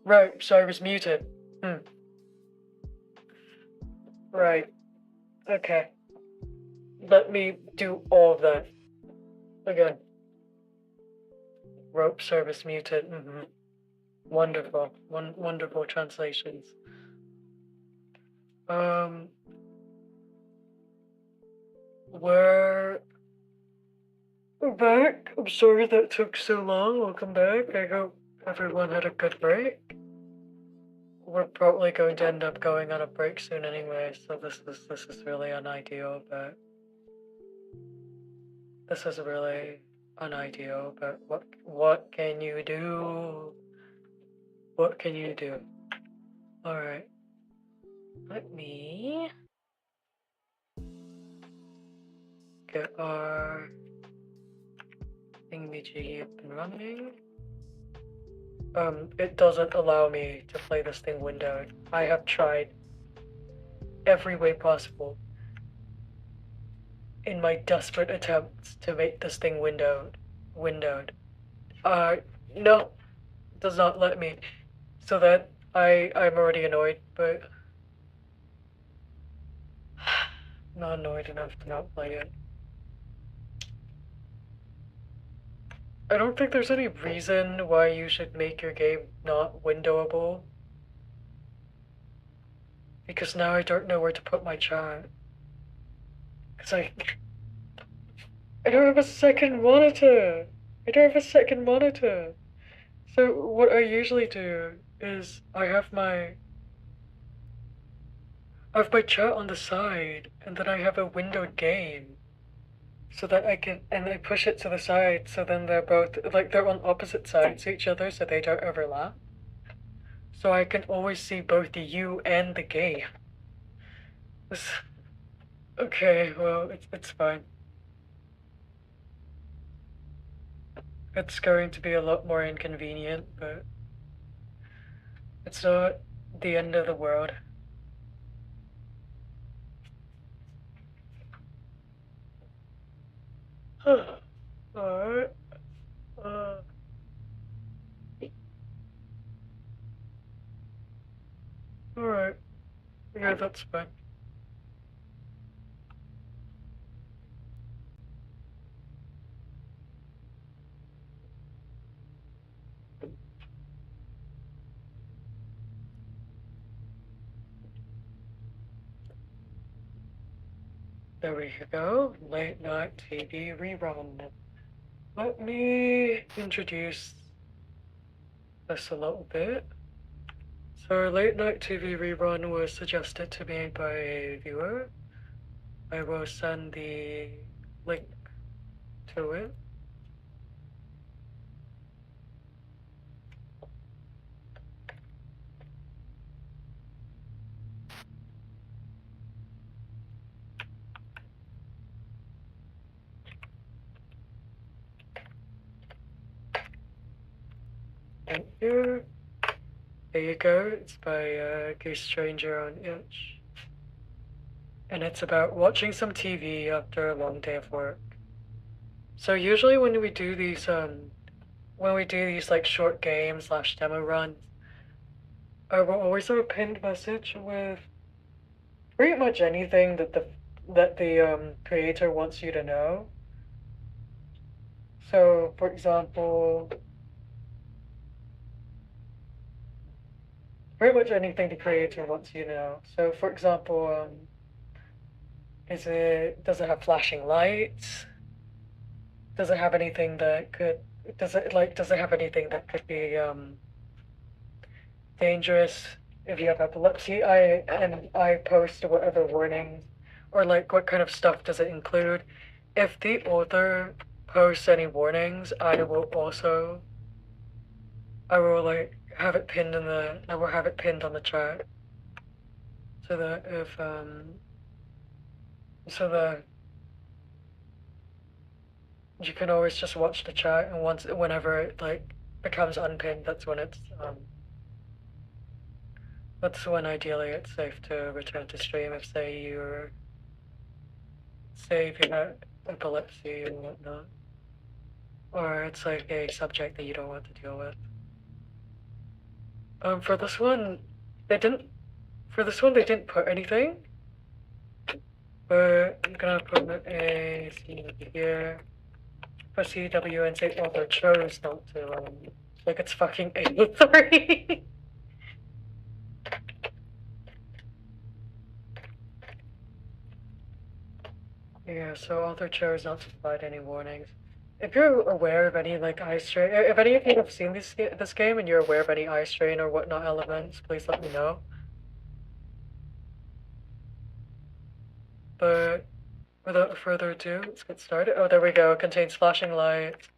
Right, so I was muted. Right. Okay. Let me do all of that. Again. Rope service muted. Wonderful. Wonderful translations. We're back. I'm sorry that took so long. Welcome back. I hope everyone had a good break. We're probably going to end up going on a break soon anyway, so this is really unideal, but this is really unideal, but what can you do? What can you do? Alright. Let me get our thingamajiggy up and running. It doesn't allow me to play this thing windowed. I have tried every way possible in my desperate attempts to make this thing windowed. No, it does not let me. So that I'm already annoyed, but not annoyed enough to not play it. I don't think there's any reason why you should make your game not windowable. Because now I don't know where to put my chat. Because I don't have a second monitor. So what I usually do is I have my chat on the side, and then I have a windowed game. So that I can, and I push it to the side, so then they're both, like, they're on opposite sides to each other, so they don't overlap. So I can always see both the you and the game. Okay, well, it's fine. It's going to be a lot more inconvenient, but it's not the end of the world. Alright. Alright. Yeah, that's fine. There we go. Late night TV rerun. Let me introduce this a little bit. So, late night TV rerun was suggested to me by a viewer. I will send the link to it. Thank you. There you go. It's by goosestranger on itch. And it's about watching some TV after a long day of work. So usually when we do these like short games / demo runs, I will always have a pinned message with pretty much anything that the creator wants you to know. So, for example, pretty much anything the creator wants you to know. So, for example, does it have flashing lights? Does it have anything that could be dangerous if you have epilepsy? I post whatever warnings, or like what kind of stuff does it include. If the author posts any warnings, I will like have it pinned on the chat, so that if you can always just watch the chat, and whenever it like becomes unpinned, that's when ideally it's safe to return to stream if say you have epilepsy and whatnot, or it's like a subject that you don't want to deal with. For this one, they didn't. For this one, they didn't put anything. But I'm gonna put a C here. Put CW and say author chose not to. Like it's fucking 803. Yeah, so author chose not to provide any warnings. If you're aware of any like eye strain, if any of you have seen this game and you're aware of any eye strain or whatnot elements, please let me know. But without further ado, let's get started. Oh, there we go. It contains flashing lights,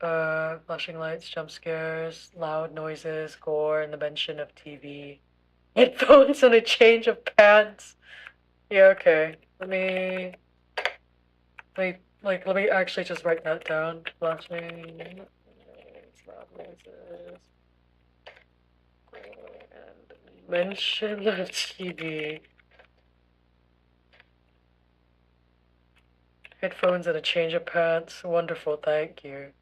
jump scares, loud noises, gore, and the mention of TV, headphones, and a change of pants. Yeah, okay. Let me actually just write that down. Flashing, loud noises, and mention of TV. Headphones and a change of pants. Wonderful, thank you.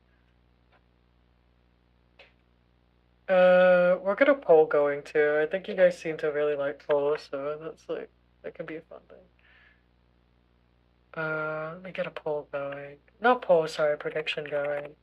We're gonna poll going too. I think you guys seem to really like polls, so that can be a fun thing. Let me get a poll going. Not poll, sorry, prediction going.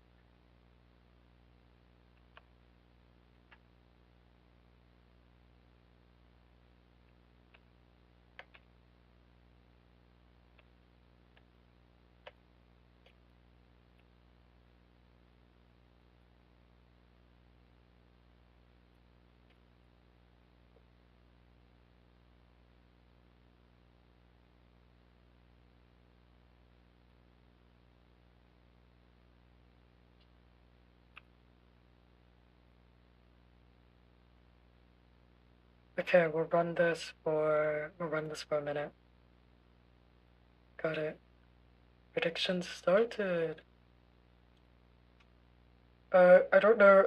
Okay, we'll run this for a minute. Got it. Predictions started. I don't know.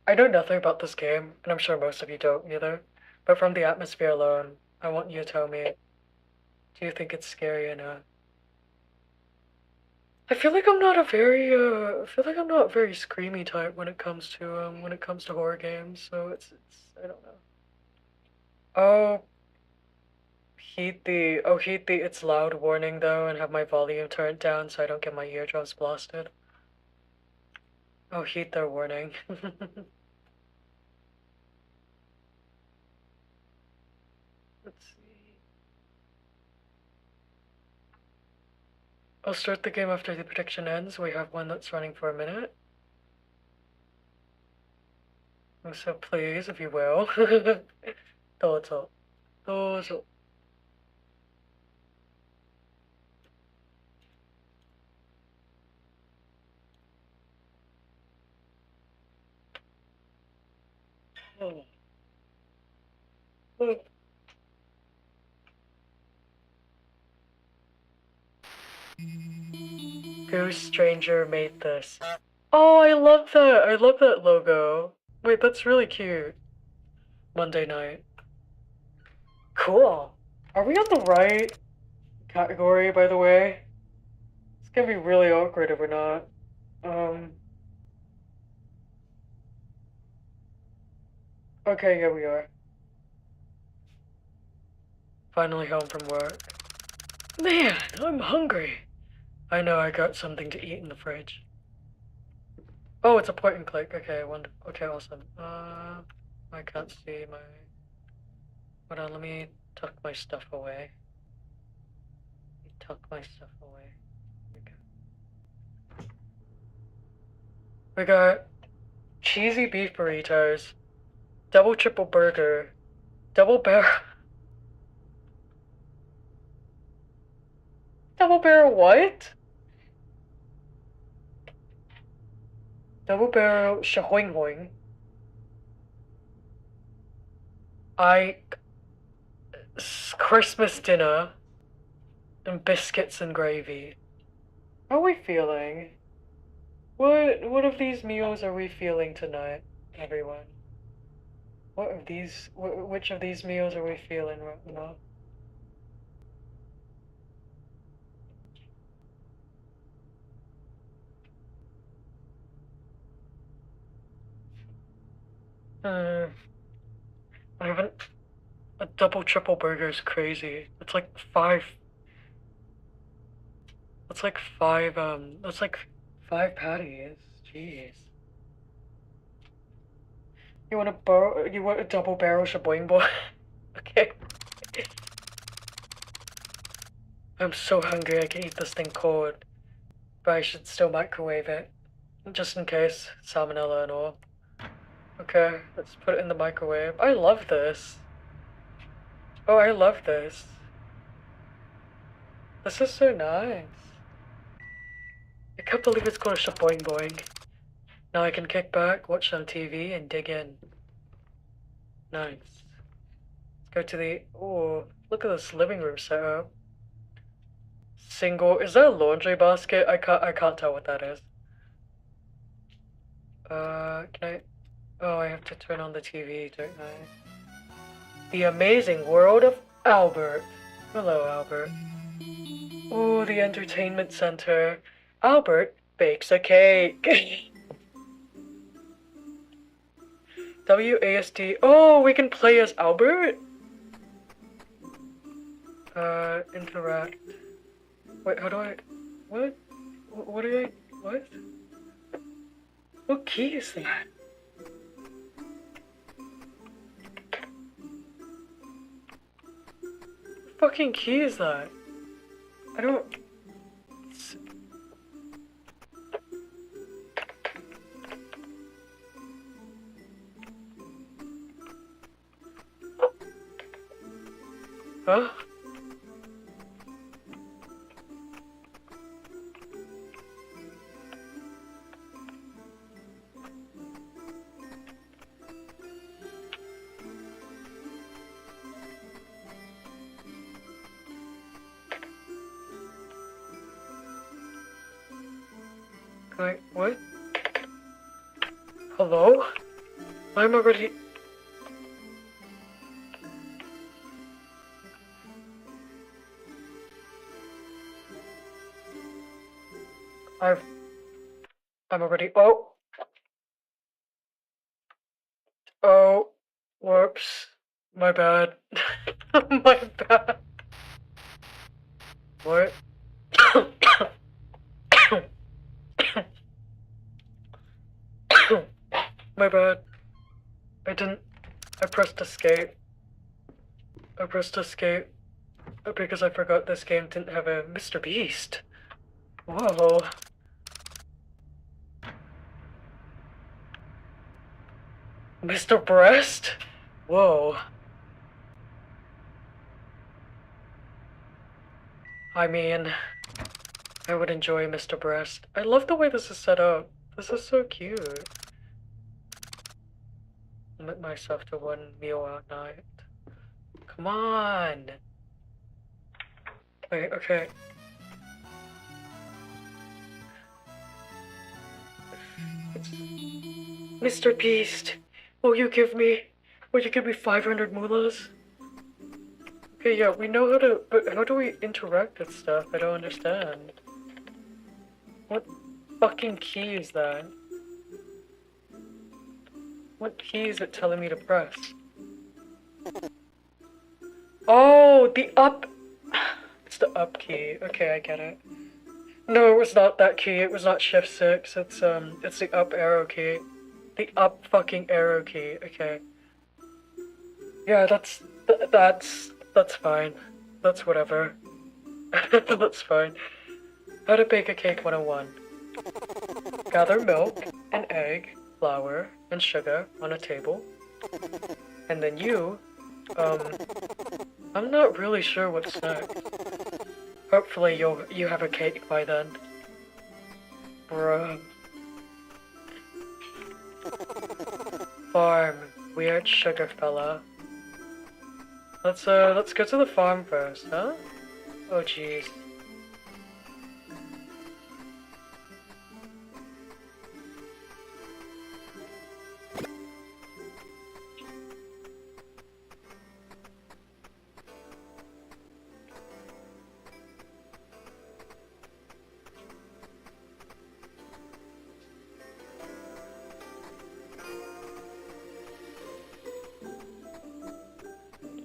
I know nothing about this game, and I'm sure most of you don't either. But from the atmosphere alone, I want you to tell me, do you think it's scary enough? I feel like I'm not a very screamy type when it comes to horror games, so it's I don't know. Oh, heed the it's loud warning though, and have my volume turned down so I don't get my eardrums blasted. Oh, heed their warning. Let's see. I'll start the game after the prediction ends. We have one that's running for a minute. So please, if you will. どうぞ。どうぞ。Oh. Oh. goosestranger made this. Oh, I love that! I love that logo. Wait, that's really cute. Monday night. Cool. Are we on the right category, by the way? It's gonna be really awkward if we're not. Okay, yeah, we are. Finally home from work. Man, I'm hungry. I know I got something to eat in the fridge. Oh, it's a point and click. Okay, okay, awesome. I can't see my... Hold on, let me tuck my stuff away. Tuck my stuff away. Okay. We got cheesy beef burritos, double triple burger, double barrel... Double barrel what? Double barrel shahoing hoing. Christmas dinner and biscuits and gravy. How are we feeling? What of these meals are we feeling tonight, everyone? Which of these meals are we feeling right now? I haven't. A double triple burger is crazy. It's like five. That's like five. That's like 5 patties. Jeez. You want a You want a double barrel shaboing boy? Okay. I'm so hungry. I can eat this thing cold, but I should still microwave it, just in case salmonella and all. Okay, let's put it in the microwave. I love this. Oh, I love this. This is so nice. I can't believe it's called a shaboing boing. Now I can kick back, watch some TV, and dig in. Nice. Let's go to the. Oh, look at this living room setup. Single. Is that a laundry basket? I can't tell what that is. Can I? Oh, I have to turn on the TV, don't I? The Amazing World of Albert. Hello, Albert. Oh, the entertainment center. Albert bakes a cake. WASD. Oh, we can play as Albert? Interact. Wait, how do I... What? What do I... What? What key is that? What fucking key is that? I don't... Huh? Wait, what? Hello? I'm already... I'm already... Oh! Oh! Whoops. My bad. My bad. What? My bad. I pressed escape. I pressed escape because I forgot this game didn't have a Mr. Beast. Whoa. Mr. Breast? Whoa. I mean, I would enjoy Mr. Breast. I love the way this is set up. This is so cute. Limit myself to 1 meal at night. Come on. Wait, okay. Mr. Beast, will you give me 500 mullahs? Okay, yeah, we know how to, but how do we interact with stuff? I don't understand. What fucking key is that? What key is it telling me to press? Oh, the up! It's the up key. Okay, I get it. No, it was not that key. It was not shift 6. It's the up arrow key. The up fucking arrow key. Okay. Yeah, that's fine. That's whatever. That's fine. How to bake a cake 101. Gather milk, an egg, flour, and sugar on a table. And then I'm not really sure what's next. Hopefully you have a cake by then. Bruh. Farm. Weird sugar fella. Let's go to the farm first, huh? Oh jeez.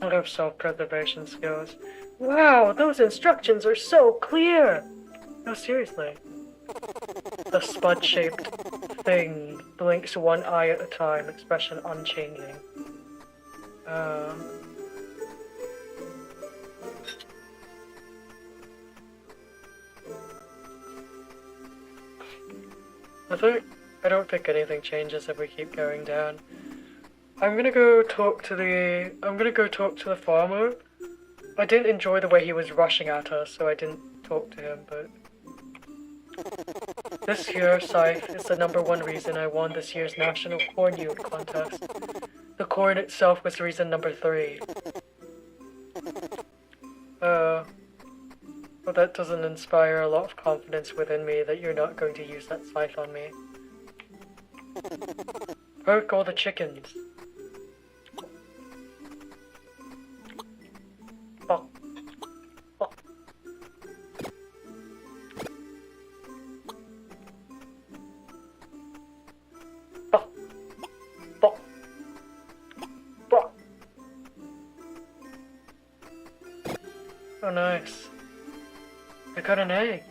I have self-preservation skills. Wow, those instructions are so clear! No, seriously. The spud-shaped thing blinks one eye at a time, expression unchanging. I don't think anything changes if we keep going down. I'm gonna go talk to the farmer. I didn't enjoy the way he was rushing at us, so I didn't talk to him, but this here scythe is the #1 reason I won this year's National Corn Yield Contest. The corn itself was reason #3. Well, that doesn't inspire a lot of confidence within me that you're not going to use that scythe on me. Perk all the chickens. Bonk. Bonk. Bonk. Bonk. Bonk. Oh, nice. I got an egg.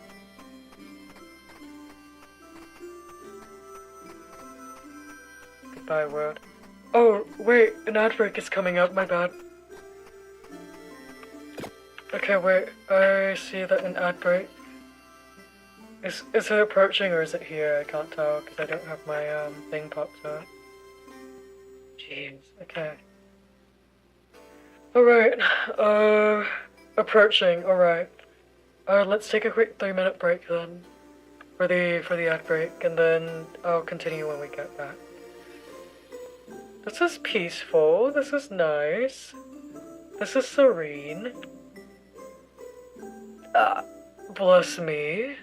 Goodbye, world. Oh, wait, an advert is coming up, my bad. Okay, wait, I see that an advert. Is it approaching or is it here? I can't tell because I don't have my thing popped up. Jeez, okay. Alright, approaching, alright. Let's take a quick 3-minute break then. For the ad break, and then I'll continue when we get back. This is peaceful, this is nice. This is serene. Bless me.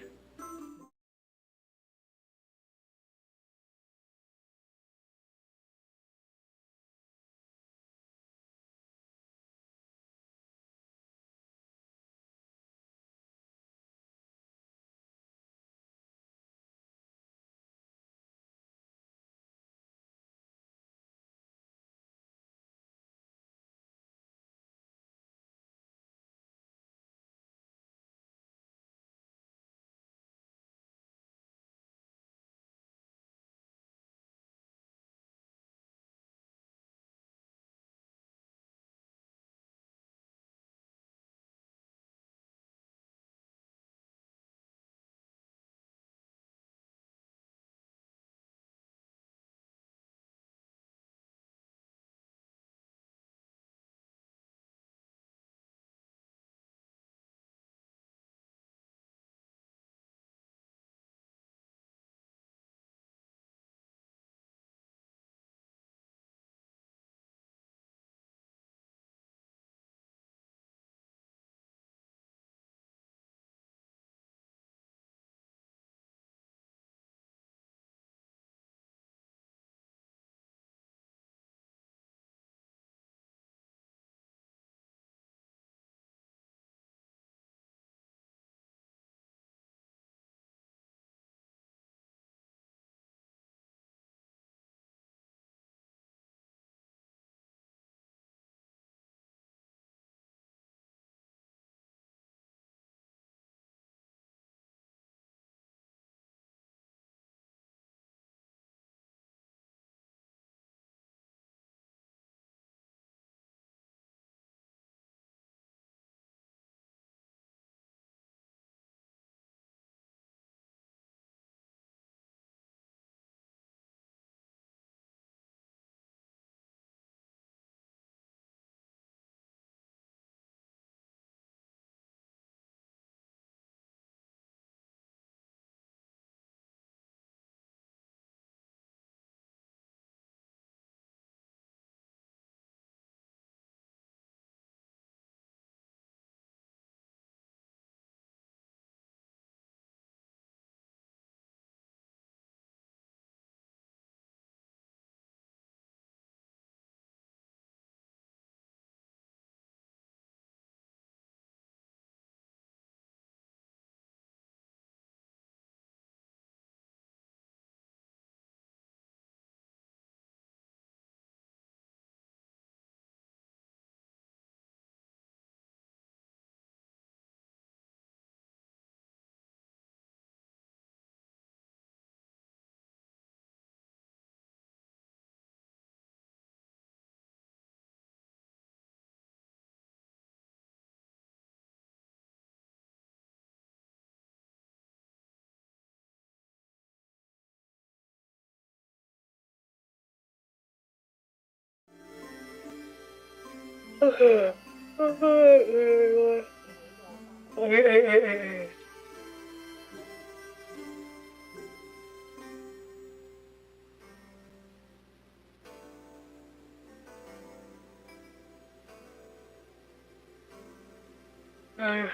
Hey.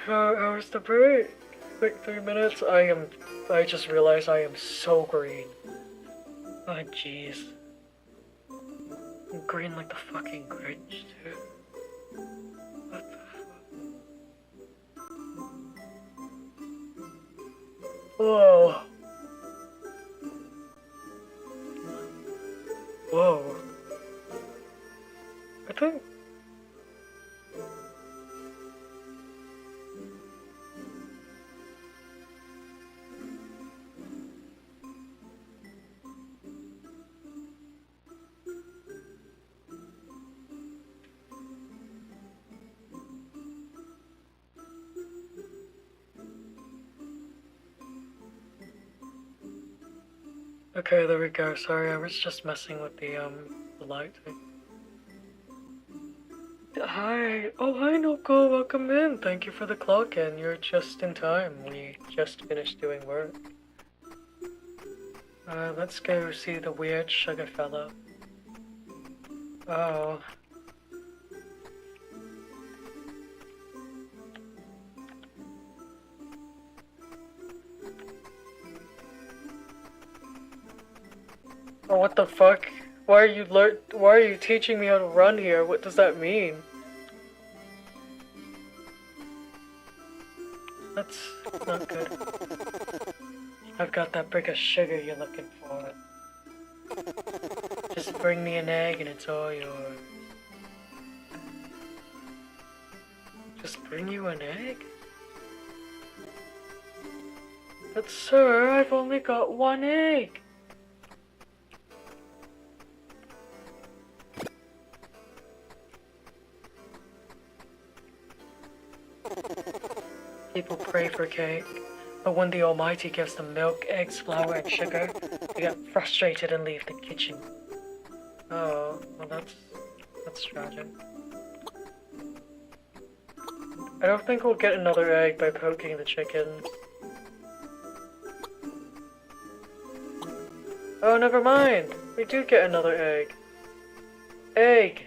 How's the break? Like 3 minutes? I just realized I am so green. Oh jeez. I'm green like the fucking Grinch, dude. What the fuck? Whoa. Whoa. I think... Okay, there we go. Sorry, I was just messing with the lighting. Hi. Oh, hi, Noko. Welcome in. Thank you for the clock in. You're just in time. We just finished doing work. Let's go see the weird sugar fella. Oh. Oh, what the fuck? Why are you teaching me how to run here? What does that mean? That's not good. I've got that brick of sugar you're looking for. Just bring me an egg and it's all yours. Just bring you an egg? But sir, I've only got one egg. People pray for cake, but when the Almighty gives them milk, eggs, flour, and sugar, they get frustrated and leave the kitchen. Oh, well that's tragic. I don't think we'll get another egg by poking the chickens. Oh, never mind. We do get another egg. Egg!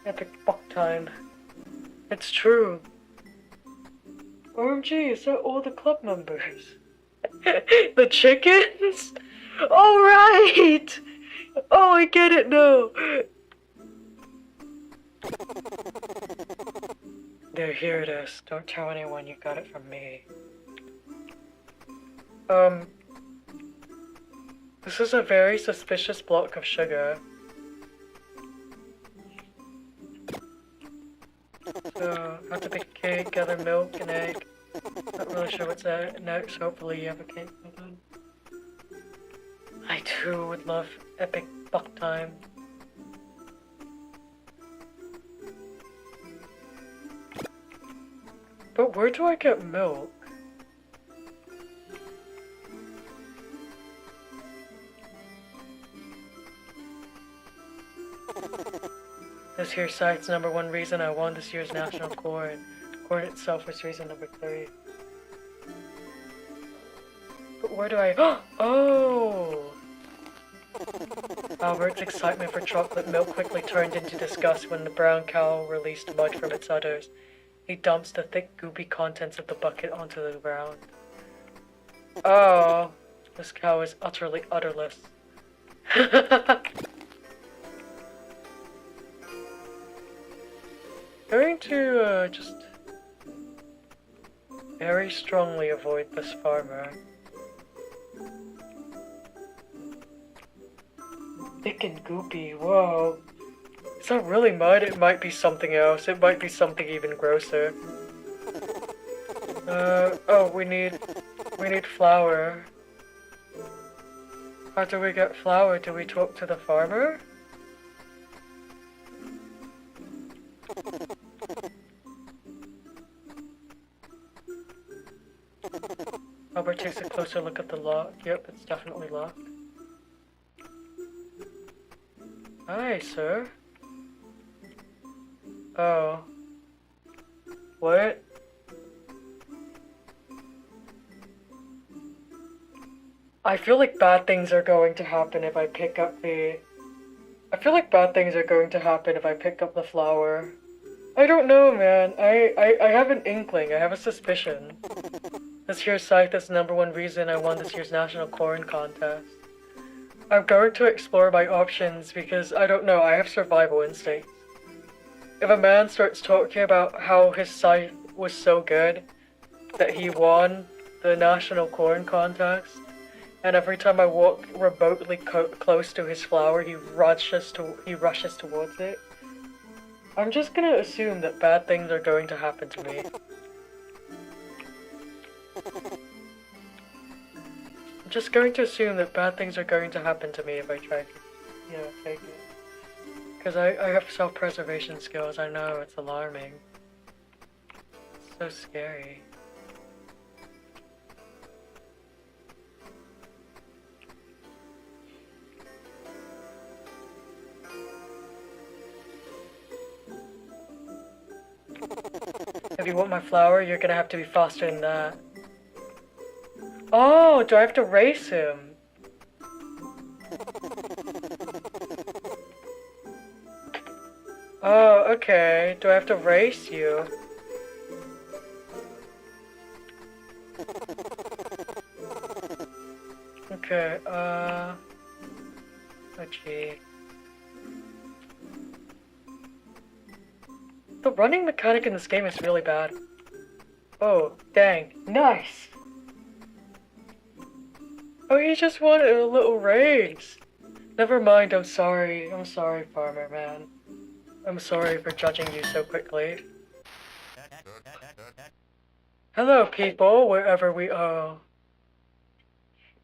Epic fuck time. It's true. OMG, is that all the club members? The chickens? Oh, right! Oh, I get it now. There, here it is. Don't tell anyone you got it from me. This is a very suspicious block of sugar. So, have to bake a cake, gather milk and egg. Not really sure what's next. Hopefully you have a cake by then. I too would love epic fuck time. But where do I get milk? This here site's #1 reason I won this year's national corn. Corn itself was reason #3. But where do I... Oh! Albert's excitement for chocolate milk quickly turned into disgust when the brown cow released mud from its udders. He dumps the thick, goopy contents of the bucket onto the ground. Oh, this cow is utterly udderless. Going to just very strongly avoid this farmer. Thick and goopy, whoa. Is that really mud? It might be something else. It might be something even grosser. Oh, we need flour. How do we get flour? Do we talk to the farmer? Albert takes a closer look at the lock. Yep, it's definitely locked. Hi, sir. Oh. What? I feel like bad things are going to happen if I pick up the... I feel like bad things are going to happen if I pick up the flower. I don't know, man. I have an inkling. I have a suspicion. This year's scythe is the #1 reason I won this year's national corn contest. I'm going to explore my options because, I don't know, I have survival instincts. If a man starts talking about how his scythe was so good that he won the national corn contest, and every time I walk remotely close to his flower, he rushes towards it, I'm just gonna assume that bad things are going to happen to me. I'm just going to assume that bad things are going to happen to me if I try to, you know, take it. Because I have self-preservation skills, I know, it's alarming. It's so scary. If you want my flower, you're gonna have to be faster than that. Oh, do I have to race him? Oh, okay. Do I have to race you? Okay, oh gee. The running mechanic in this game is really bad. Oh, dang. Nice! Oh, he just wanted a little race. Never mind, I'm sorry. I'm sorry, farmer man. I'm sorry for judging you so quickly. Hello, people, wherever we are.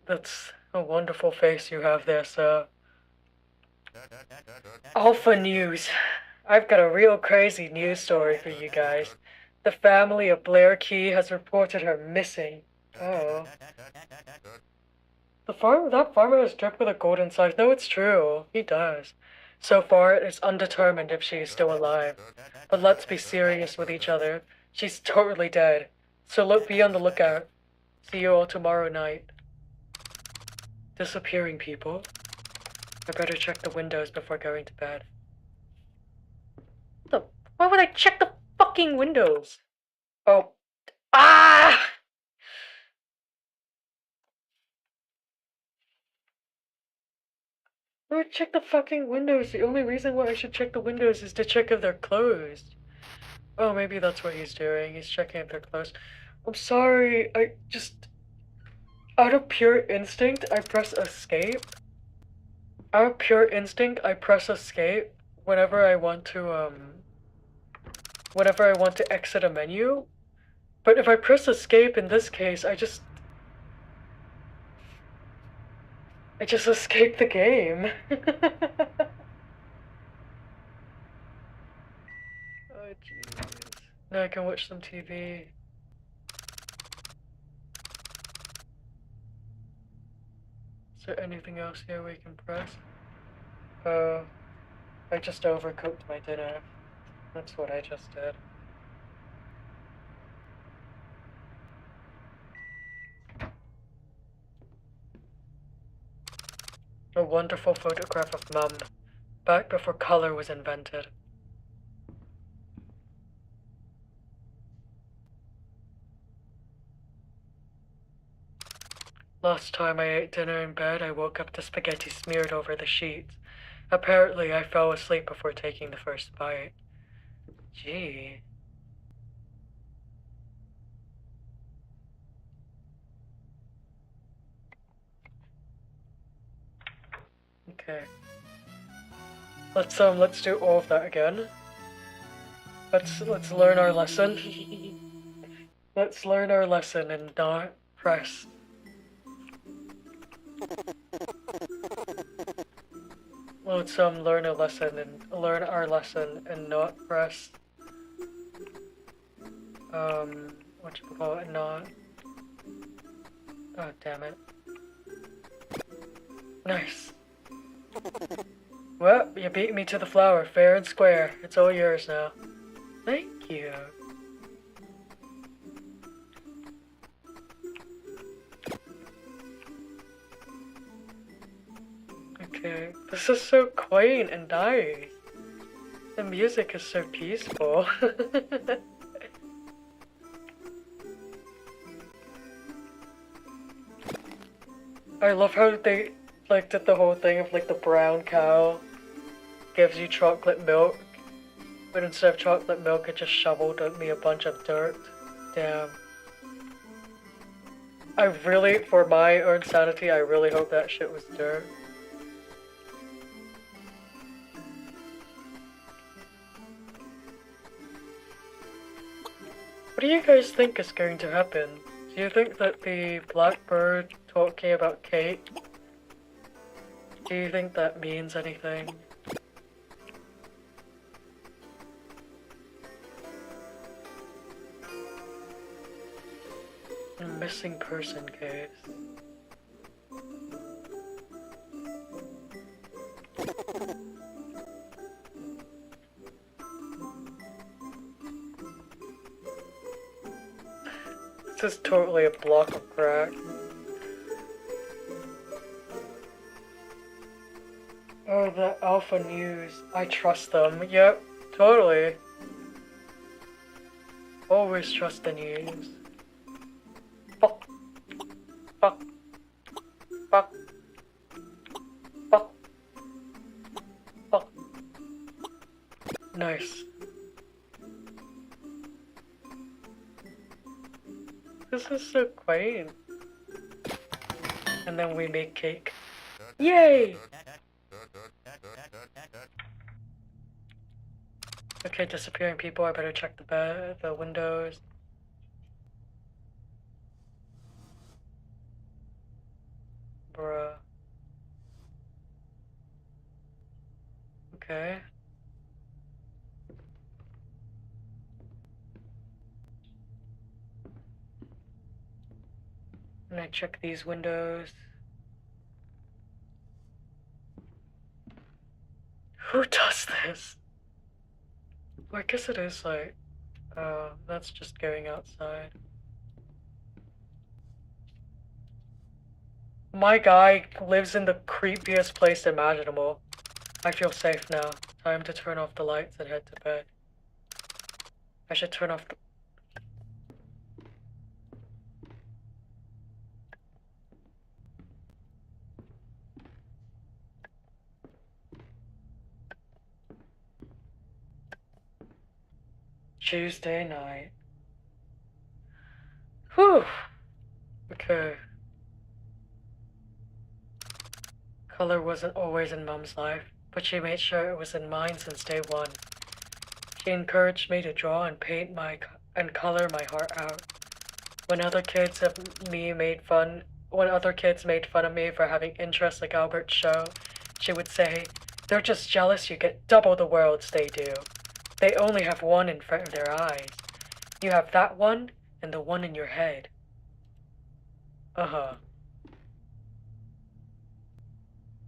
That's a wonderful face you have there, sir. Alpha News. I've got a real crazy news story for you guys. The family of Blair Key has reported her missing. Oh. That farmer is dripped with a golden scythe. No, it's true. He does. So far, it is undetermined if she is still alive. But let's be serious with each other. She's totally dead. So be on the lookout. See you all tomorrow night. Disappearing people. I better check the windows before going to bed. Why would I check the fucking windows? Oh. Ah! I would check the fucking windows. The only reason why I should check the windows is to check if they're closed. Oh, maybe that's what he's doing. He's checking if they're closed. I'm sorry. I just... Out of pure instinct, I press escape. Out of pure instinct, I press escape whenever I want to, whenever I want to exit a menu. But if I press escape in this case, I just escape the game. Oh, jeez. Now I can watch some TV. Is there anything else here we can press? Oh, I just overcooked my dinner. That's what I just did. A wonderful photograph of Mum, back before color was invented. Last time I ate dinner in bed, I woke up to spaghetti smeared over the sheets. Apparently, I fell asleep before taking the first bite. Gee. Okay. Let's do all of that again. Let's learn our lesson. Let's learn our lesson and not press. Let's learn a lesson and learn our lesson and not press. What you call it? Not. Oh, damn it. Nice. Well, you beat me to the flower, fair and square. It's all yours now. Thank you. Okay, this is so quaint and nice. The music is so peaceful. I love how they like did the whole thing of like the brown cow gives you chocolate milk, but instead of chocolate milk it just shoveled me a bunch of dirt. Damn. I really, for my own sanity, I really hope that shit was dirt. What do you guys think is going to happen? Do you think that the blackbird talking about cake, do you think that means anything? A missing person case. This is totally a block of crack. Oh, the Alpha News. I trust them. Yep, totally. Always trust the news. Fuck. Fuck. Fuck. Fuck. Fuck. Nice. This is so quaint. And then we make cake. Yay! Okay, disappearing people. I better check the windows. Bruh. Okay. And I check these windows. Who does this? Well, I guess it is like, that's just going outside. My guy lives in the creepiest place imaginable. I feel safe now. Time to turn off the lights and head to bed. I should turn off the... Tuesday night. Whew. Okay. Color wasn't always in Mom's life, but she made sure it was in mine since day one. She encouraged me to draw and paint and color my heart out. When other kids made fun of me for having interests like Albert's show, she would say, "They're just jealous you get double the worlds they do. They only have one in front of their eyes. You have that one and the one in your head." Uh-huh.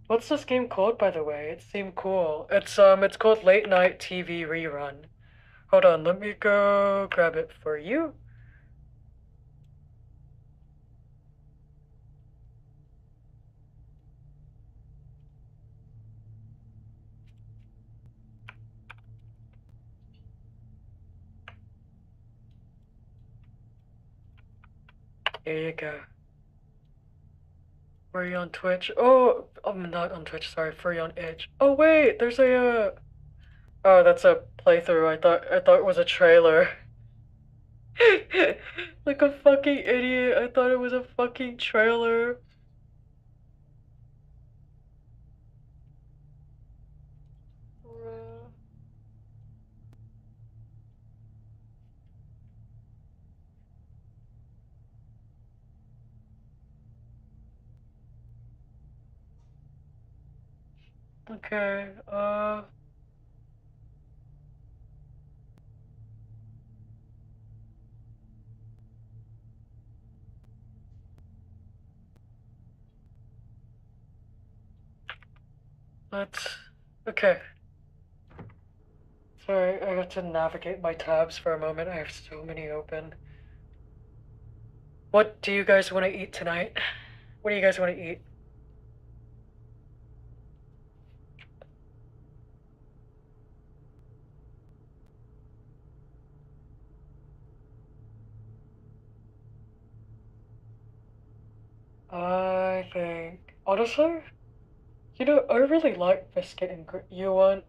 What's this game called, by the way? It seemed cool. It's called Late Night TV Rerun. Hold on, let me go grab it for you. Here you go. Were you on Twitch? Oh, I'm not on Twitch, sorry, Furry on Itch. Oh wait, there's a oh, that's a playthrough. I thought it was a trailer. Like a fucking idiot. I thought it was a fucking trailer. Okay, let's Okay. Sorry, I got to navigate my tabs for a moment. I have so many open. What do you guys want to eat tonight? What do you guys want to eat? I think, honestly, you know, I really like biscuit and you want,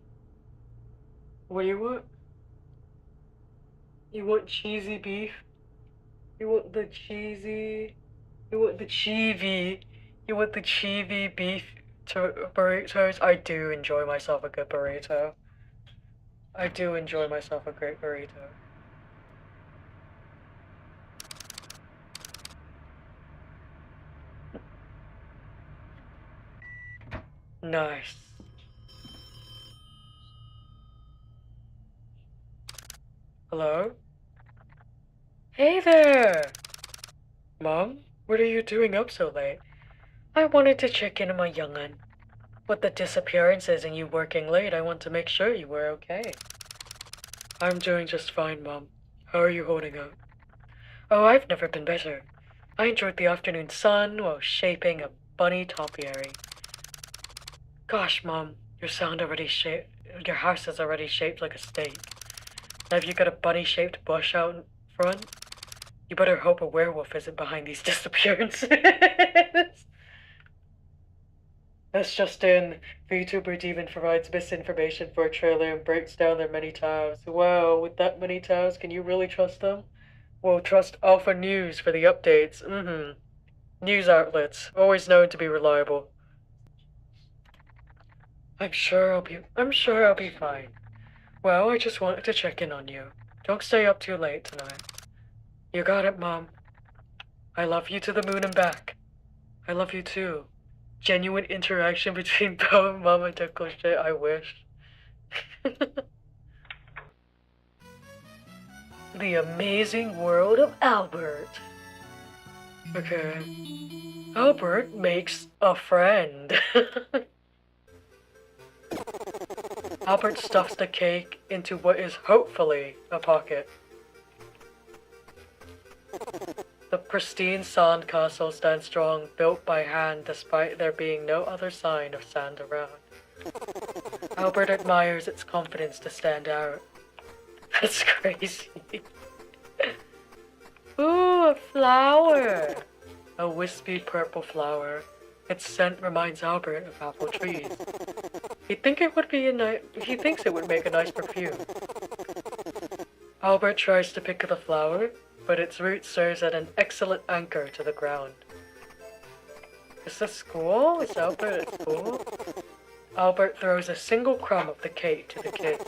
what do you want? You want cheesy beef? You want the cheesy, you want the cheevy, you want the cheevy beef burritos? I do enjoy myself a good burrito. I do enjoy myself a great burrito. Nice. Hello? Hey there! Mom, what are you doing up so late? I wanted to check in on my young'un. With the disappearances and you working late, I want to make sure you were okay. I'm doing just fine, Mom. How are you holding up? Oh, I've never been better. I enjoyed the afternoon sun while shaping a bunny topiary. Gosh, Mom, your house is already shaped like a steak. Now, if you got a bunny-shaped bush out in front, you better hope a werewolf isn't behind these disappearances. That's just in. VTuber Demon provides misinformation for a trailer and breaks down their many tabs. Wow, with that many tabs, can you really trust them? Well, trust Alpha News for the updates. News outlets, always known to be reliable. I'm sure I'll be fine. Well, I just wanted to check in on you. Don't stay up too late tonight. You got it, Mom. I love you to the moon and back. I love you too. Genuine interaction between Bo and Mama to cliche, I wish. The amazing world of Albert. Okay. Albert makes a friend. Albert stuffs the cake into what is hopefully a pocket. The pristine sand castle stands strong, built by hand despite there being no other sign of sand around. Albert admires its confidence to stand out. That's crazy. Ooh, a flower! A wispy purple flower. Its scent reminds Albert of apple trees. He thinks it would make a nice perfume. Albert tries to pick the flower, but its root serves as an excellent anchor to the ground. Is this school? Is Albert at school? Albert throws a single crumb of the cake to the kids.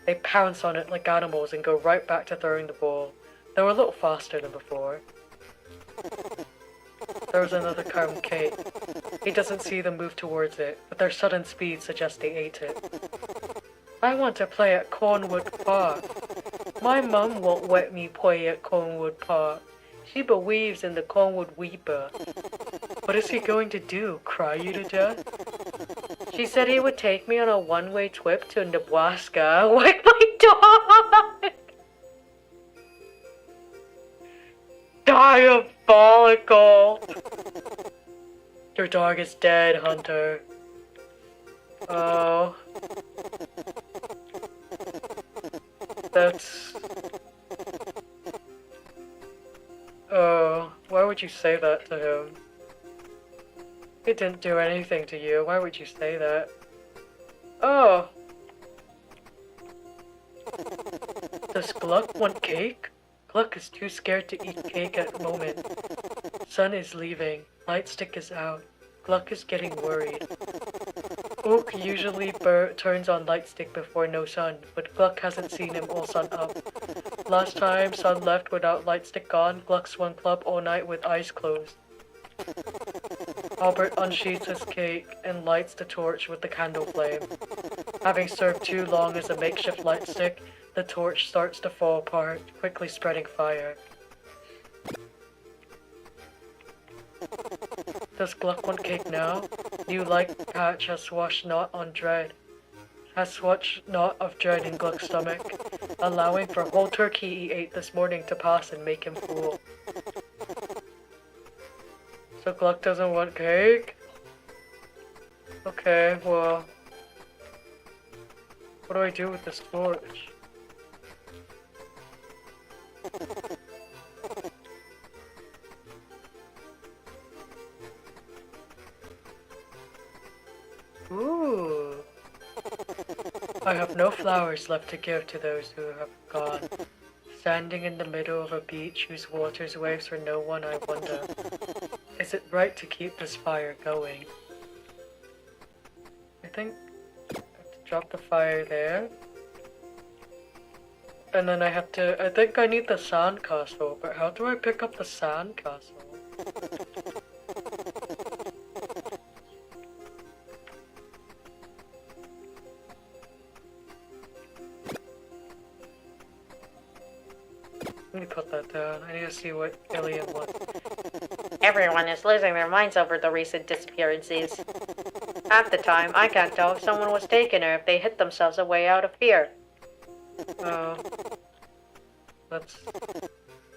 They pounce on it like animals and go right back to throwing the bowl, though a little faster than before. Throws another crumb of cake. He doesn't see them move towards it, but their sudden speed suggests they ate it. I want to play at Cornwood Park. My mum won't let me play at Cornwood Park. She believes in the Cornwood Weeper. What is he going to do, cry you to death? She said he would take me on a one-way trip to Nebraska like my dog! Diabolical! Your dog is dead, Hunter. Oh. That's... Oh, why would you say that to him? It didn't do anything to you, why would you say that? Oh. Does Gluck want cake? Gluck is too scared to eat cake at the moment. Sun is leaving, Lightstick is out. Gluck is getting worried. Oak usually turns on Lightstick before no sun, but Gluck hasn't seen him all sun up. Last time Sun left without Lightstick gone, Gluck swung club all night with eyes closed. Albert unsheathes his cake and lights the torch with the candle flame. Having served too long as a makeshift Lightstick, the torch starts to fall apart, quickly spreading fire. Does Gluck want cake now? New light patch has swashed not on dread. has swatch not of dread in Gluck's stomach, allowing for whole turkey he ate this morning to pass and make him fool. So Gluck doesn't want cake? Okay, well... What do I do with this torch? Ooh. I have no flowers left to give to those who have gone. Standing in the middle of a beach whose waters waves for no one, I wonder, is it right to keep this fire going? I think I have to drop the fire there. And then I think I need the sandcastle, but how do I pick up the sandcastle? Let me put that down. I need to see what Alien wants. Everyone is losing their minds over the recent disappearances. Half the time, I can't tell if someone was taken or if they hit themselves away out of fear. Oh. Let's...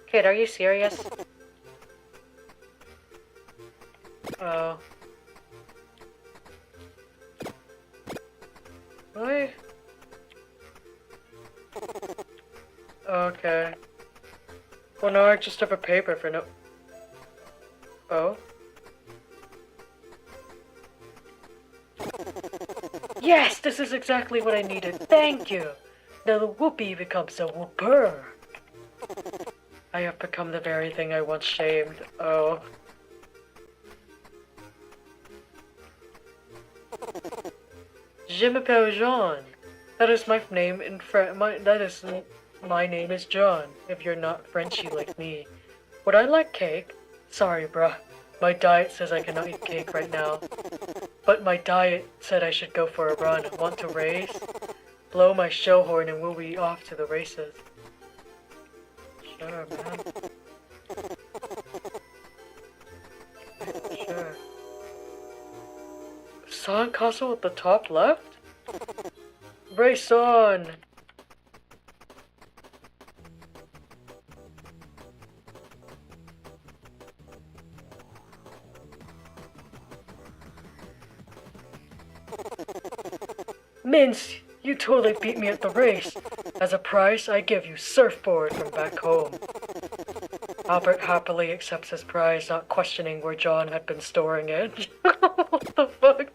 Kid, are you serious? Oh. Really? Okay. Well, no, I just have a paper for no... Oh? Yes, this is exactly what I needed. Thank you. Now the whoopee becomes a whooper. I have become the very thing I once shamed. Oh. Je m'appelle Jean. That is my name in French. My name is John, if you're not Frenchy like me. Would I like cake? Sorry, bruh. My diet says I cannot eat cake right now. But my diet said I should go for a run. Want to race? Blow my show horn and we'll be off to the races. Sure, man. Sure. Sandcastle at the top left? Race on! Mince, you totally beat me at the race. As a prize, I give you surfboard from back home. Albert happily accepts his prize, not questioning where John had been storing it. What the fuck?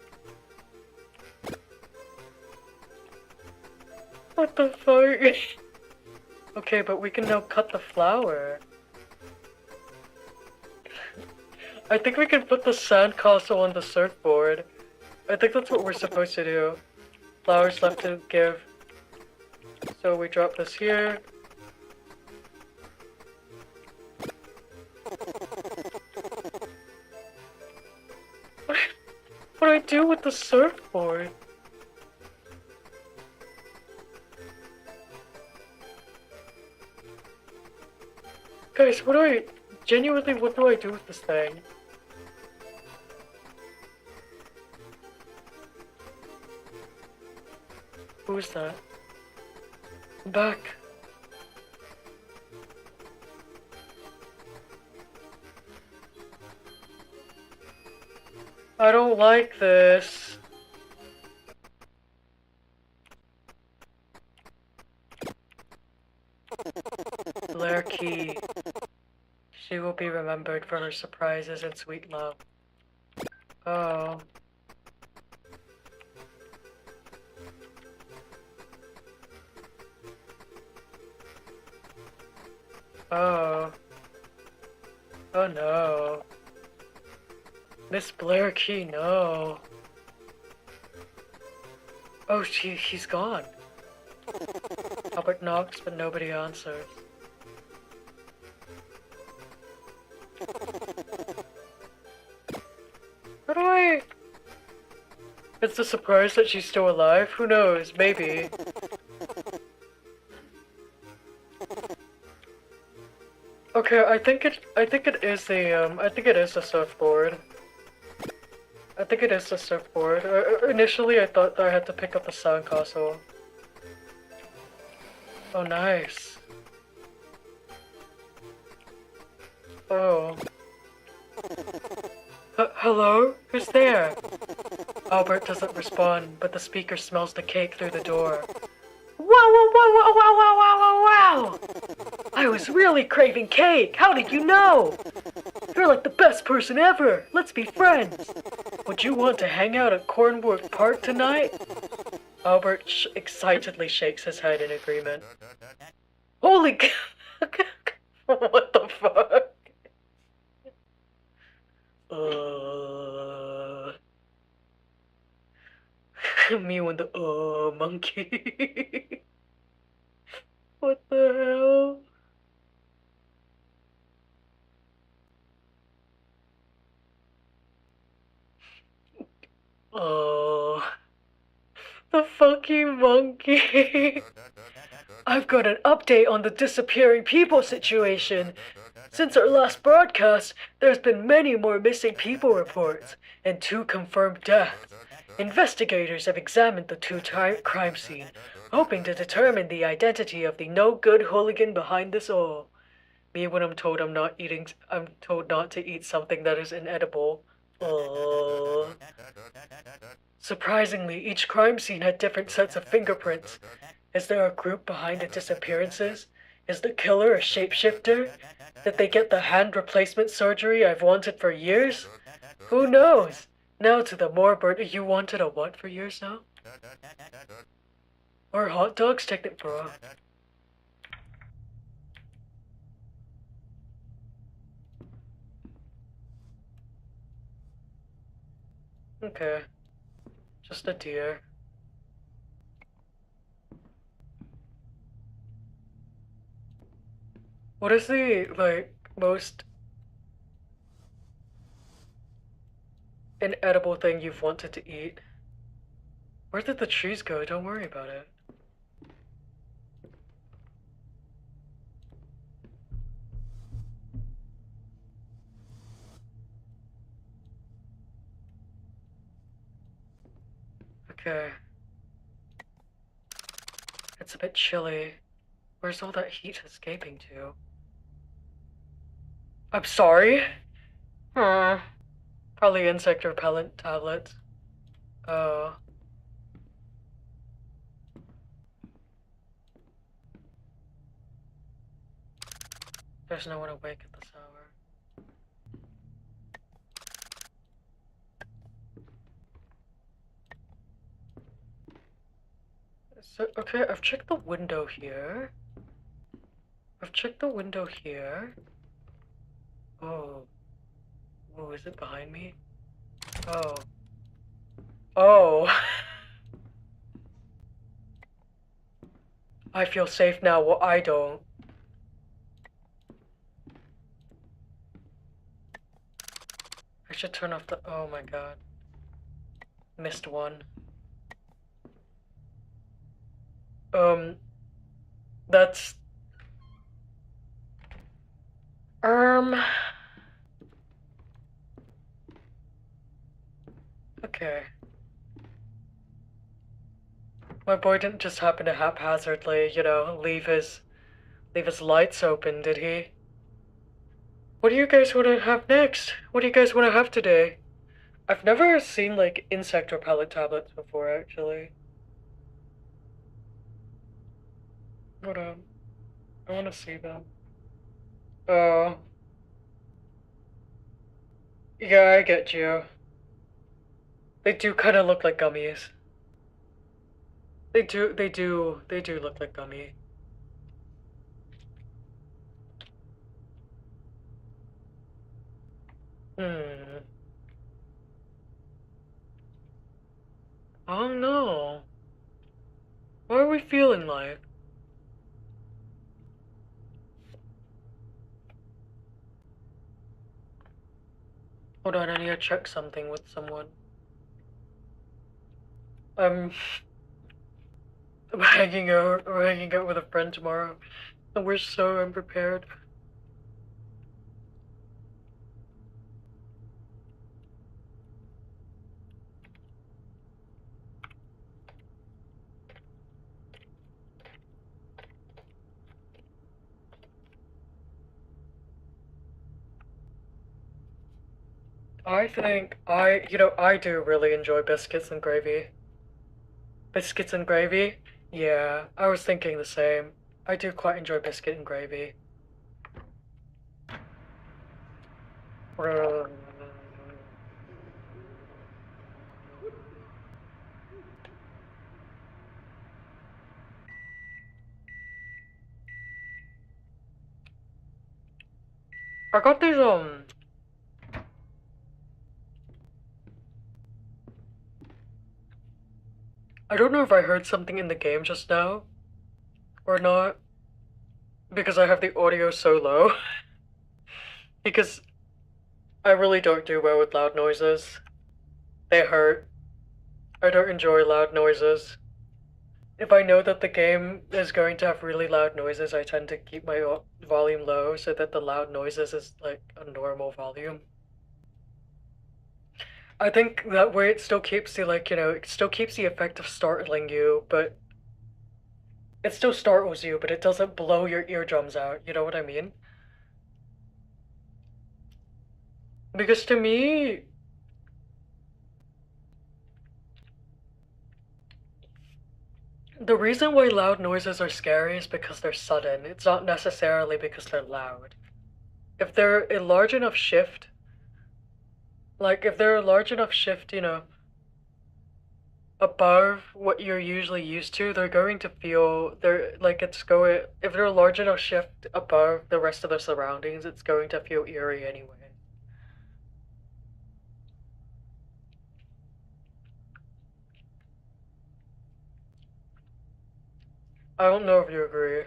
What the fuck? Okay, but we can now cut the flower. I think we can put the sandcastle on the surfboard. I think that's what we're supposed to do. Flowers left to give. So we drop this here. What do I do with the surfboard? Guys, what do I do with this thing? Who's that? I'm back. I don't like this. Blair Key. She will be remembered for her surprises and sweet love. Oh. Oh. Oh no. Miss Blair Key, no. Oh, he's gone. Albert knocks, but nobody answers. How do I... It's a surprise that she's still alive? Who knows? Maybe. Okay, I think it is the surfboard. I think it is the surfboard. Initially, I thought that I had to pick up the sound console. Oh, nice. Oh. Hello? Who's there? Albert doesn't respond, but the speaker smells the cake through the door. Wow, wow, wow, wow, wow, wow, wow, wow, wow! I was really craving cake! How did you know? You're like the best person ever! Let's be friends! Would you want to hang out at Cornwood Park tonight? Albert excitedly shakes his head in agreement. Holy what the fuck? Me and the monkey. What the hell? The fucking monkey. I've got an update on the disappearing people situation. Since our last broadcast, there's been many more missing people reports and 2 confirmed deaths. Investigators have examined the 2 crime scene, hoping to determine the identity of the no-good hooligan behind this all. Me when I'm told I'm told not to eat something that is inedible. Surprisingly, each crime scene had different sets of fingerprints. Is there a group behind the disappearances? Is the killer a shapeshifter? Did they get the hand replacement surgery I've wanted for years? Who knows? Now to the more you wanted a what for years now? Or hot dogs, bro. Okay. Just a deer. What is the, like, most inedible thing you've wanted to eat? Where did the trees go? Don't worry about it. Okay. It's a bit chilly. Where's all that heat escaping to? I'm sorry? Probably insect repellent tablets. Oh. There's no one awake at this hour. So, okay, I've checked the window here. I've checked the window here. Oh. Oh, is it behind me? Oh. Oh. I feel safe now. Well, I don't. I should turn off the... Oh my god. Missed one. That's... Okay. My boy didn't just happen to haphazardly, you know, leave his lights open, did he? What do you guys want to have next? What do you guys want to have today? I've never seen, like, insect repellent tablets before, actually. Hold on. I want to see them. Oh. Yeah, I get you. They do kind of look like gummies. They do look like gummy. I don't know. What are we feeling like? Hold on, I need to check something with someone. I'm hanging out with a friend tomorrow, and we're so unprepared. I think I do really enjoy biscuits and gravy. Biscuits and gravy? Yeah, I was thinking the same. I do quite enjoy biscuit and gravy. I got these I don't know if I heard something in the game just now or not because I have the audio so low. Because I really don't do well with loud noises. They hurt. I don't enjoy loud noises. If I know that the game is going to have really loud noises, I tend to keep my volume low so that the loud noises is like a normal volume. I think that way it still keeps the it still keeps the effect of startling you, but it still startles you, but it doesn't blow your eardrums out, you know what I mean? Because to me, the reason why loud noises are scary is because they're sudden. It's not necessarily because they're loud. If they're a large enough shift, above what you're usually used to, they're going to feel, if they're a large enough shift above the rest of the surroundings, it's going to feel eerie anyway. I don't know if you agree.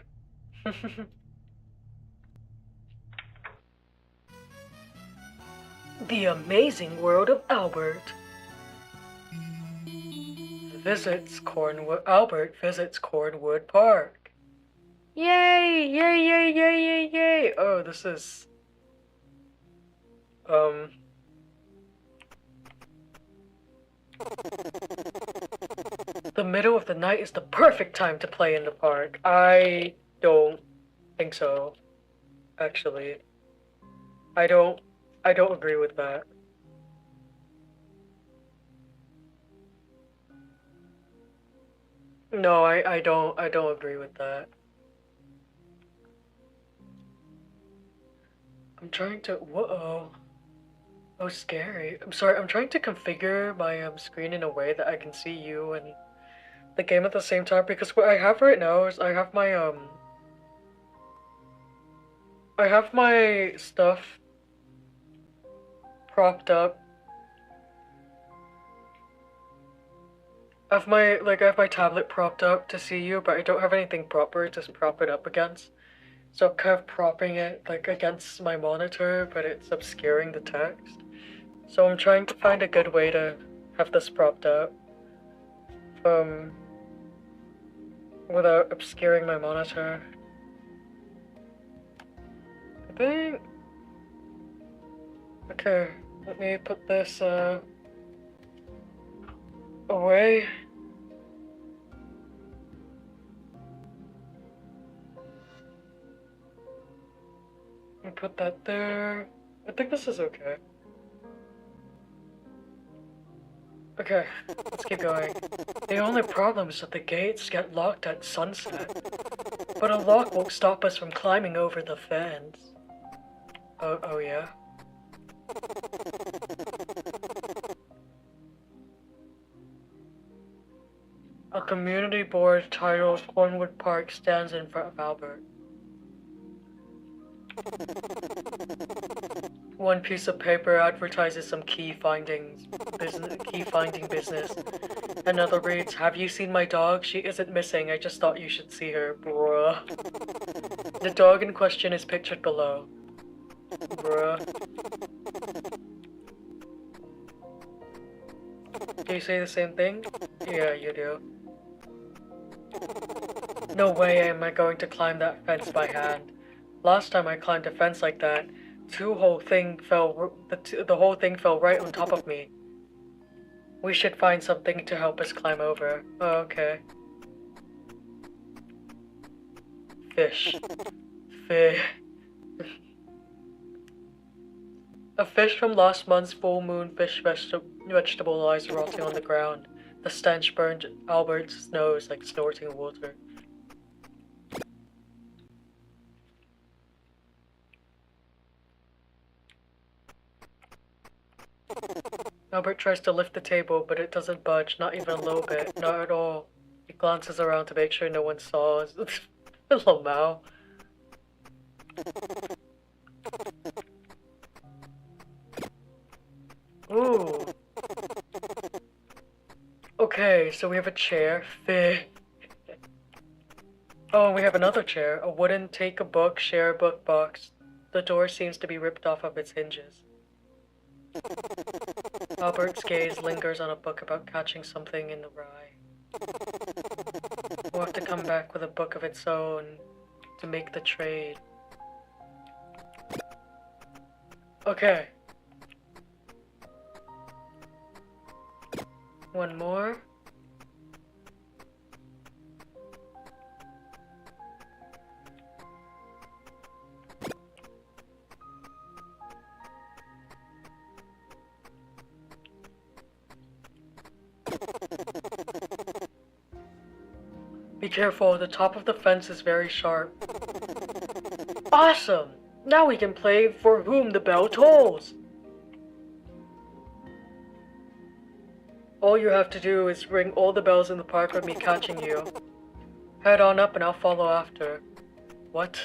The amazing world of Albert. Albert visits Cornwood Park. Yay! Yay, yay, yay, yay, yay! Oh, this is... The middle of the night is the perfect time to play in the park. I don't think so, actually. I don't agree with that. No, I don't agree with that. I'm trying to, whoa. Oh, scary. I'm sorry, I'm trying to configure my screen in a way that I can see you and the game at the same time, because what I have right now is I have my stuff propped up. I have my tablet propped up to see you, but I don't have anything proper to prop it up against. So I'm kind of propping it like against my monitor, but it's obscuring the text. So I'm trying to find a good way to have this propped up without obscuring my monitor. I think... Okay, let me put this away. And put that there. I think this is okay. Okay, let's keep going. The only problem is that the gates get locked at sunset. But a lock won't stop us from climbing over the fence. Oh yeah? A community board titled Cornwood Park stands in front of Albert. One piece of paper advertises some key finding business. Another reads, "Have you seen my dog? She isn't missing. I just thought you should see her, bruh." The dog in question is pictured below. Bruh. Do you say the same thing? Yeah, you do. No way am I going to climb that fence by hand. Last time I climbed a fence like that, the whole thing fell right on top of me. We should find something to help us climb over. Oh, okay. Fish. Fish. A fish from last month's full moon fish vegetable lies rotting on the ground. The stench burned Albert's nose like snorting water. Albert tries to lift the table, but it doesn't budge, not even a little bit, not at all. He glances around to make sure no one saw. Little Mao. Ooh. Okay, so we have a chair. Oh, we have another chair. A wooden take a book, share a book box. The door seems to be ripped off of its hinges. Albert's gaze lingers on a book about catching something in the rye. We'll have to come back with a book of its own to make the trade. Okay. One more. Be careful, the top of the fence is very sharp. Awesome! Now we can play For Whom the Bell Tolls! All you have to do is ring all the bells in the park with me catching you. Head on up and I'll follow after. What?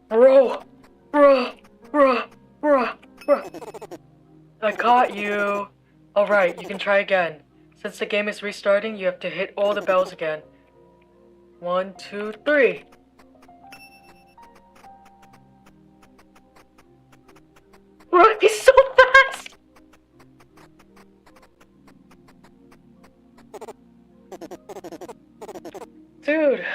Bro! Bruh! I caught you! Alright, you can try again. Since the game is restarting, you have to hit all the bells again. 1, 2, 3! Bro, he's so fast! Dude.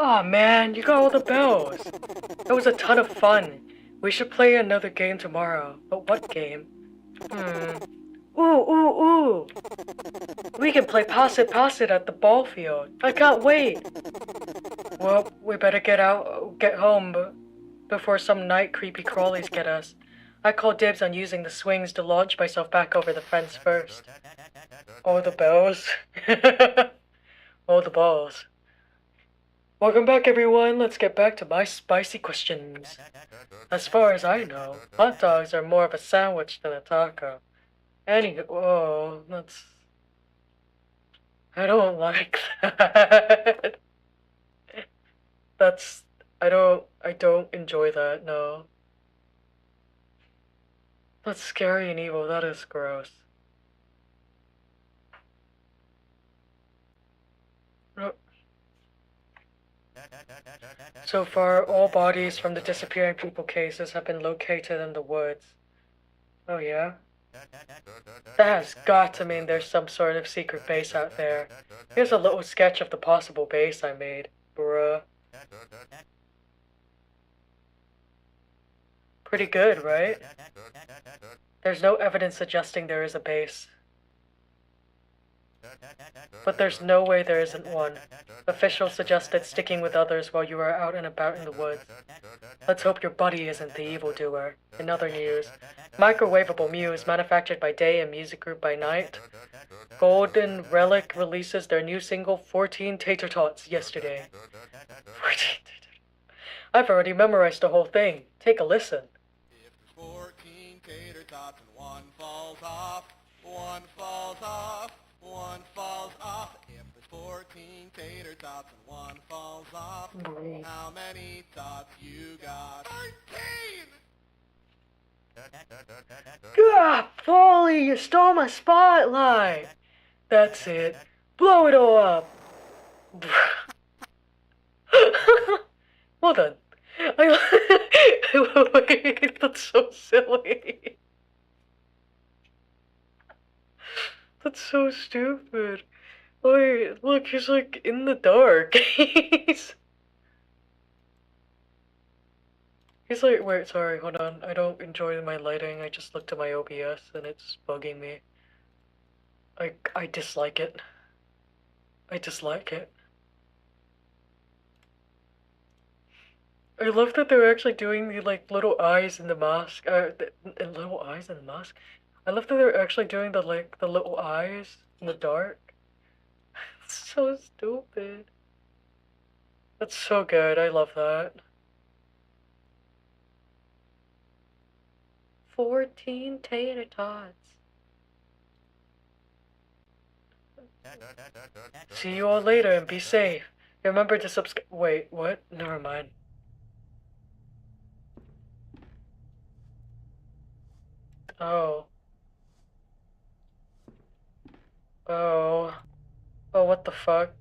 Aw, man, you got all the bells. That was a ton of fun. We should play another game tomorrow. But what game? Ooh. We can play Pass It at the ball field. I can't wait. Well, we better get home before some night creepy crawlies get us. I call dibs on using the swings to launch myself back over the fence first. All the bells. All the balls. Welcome back, everyone. Let's get back to my spicy questions. As far as I know, hot dogs are more of a sandwich than a taco. Oh, that's... I don't like that. I don't enjoy that, no. That's scary and evil, that is gross. So far, all bodies from the disappearing people cases have been located in the woods. Oh yeah? That has got to mean there's some sort of secret base out there. Here's a little sketch of the possible base I made. Bruh. Pretty good, right? There's no evidence suggesting there is a base. But there's no way there isn't one. Officials suggested sticking with others while you are out and about in the woods. Let's hope your buddy isn't the evildoer. In other news, Microwavable Muse, manufactured by day and music group by night. Golden Relic releases their new single 14 Tater Tots yesterday. 14 Tater. I've already memorized the whole thing. Take a listen. If there's 14 tater tots and one falls off, one falls off, one falls off. If there's 14 tater tots tots and one falls off. Bro. How many tots you got? 13! Ah, Polly, you stole my spotlight. That's it. Blow it all up. Well done. Wait, that's so silly. That's so stupid. Wait, look, he's like in the dark. He's like, wait, sorry, hold on. I don't enjoy my lighting. I just looked at my OBS and it's bugging me. I dislike it. I dislike it. I love that they're actually doing the like little eyes in the mask. Little eyes in the mask. I love that they're actually doing the like the little eyes in the dark. It's so stupid. That's so good. I love that. 14 tater tots. See you all later and be safe. Remember to subscribe. Wait, what? Never mind. Oh. Oh. Oh, what the fuck?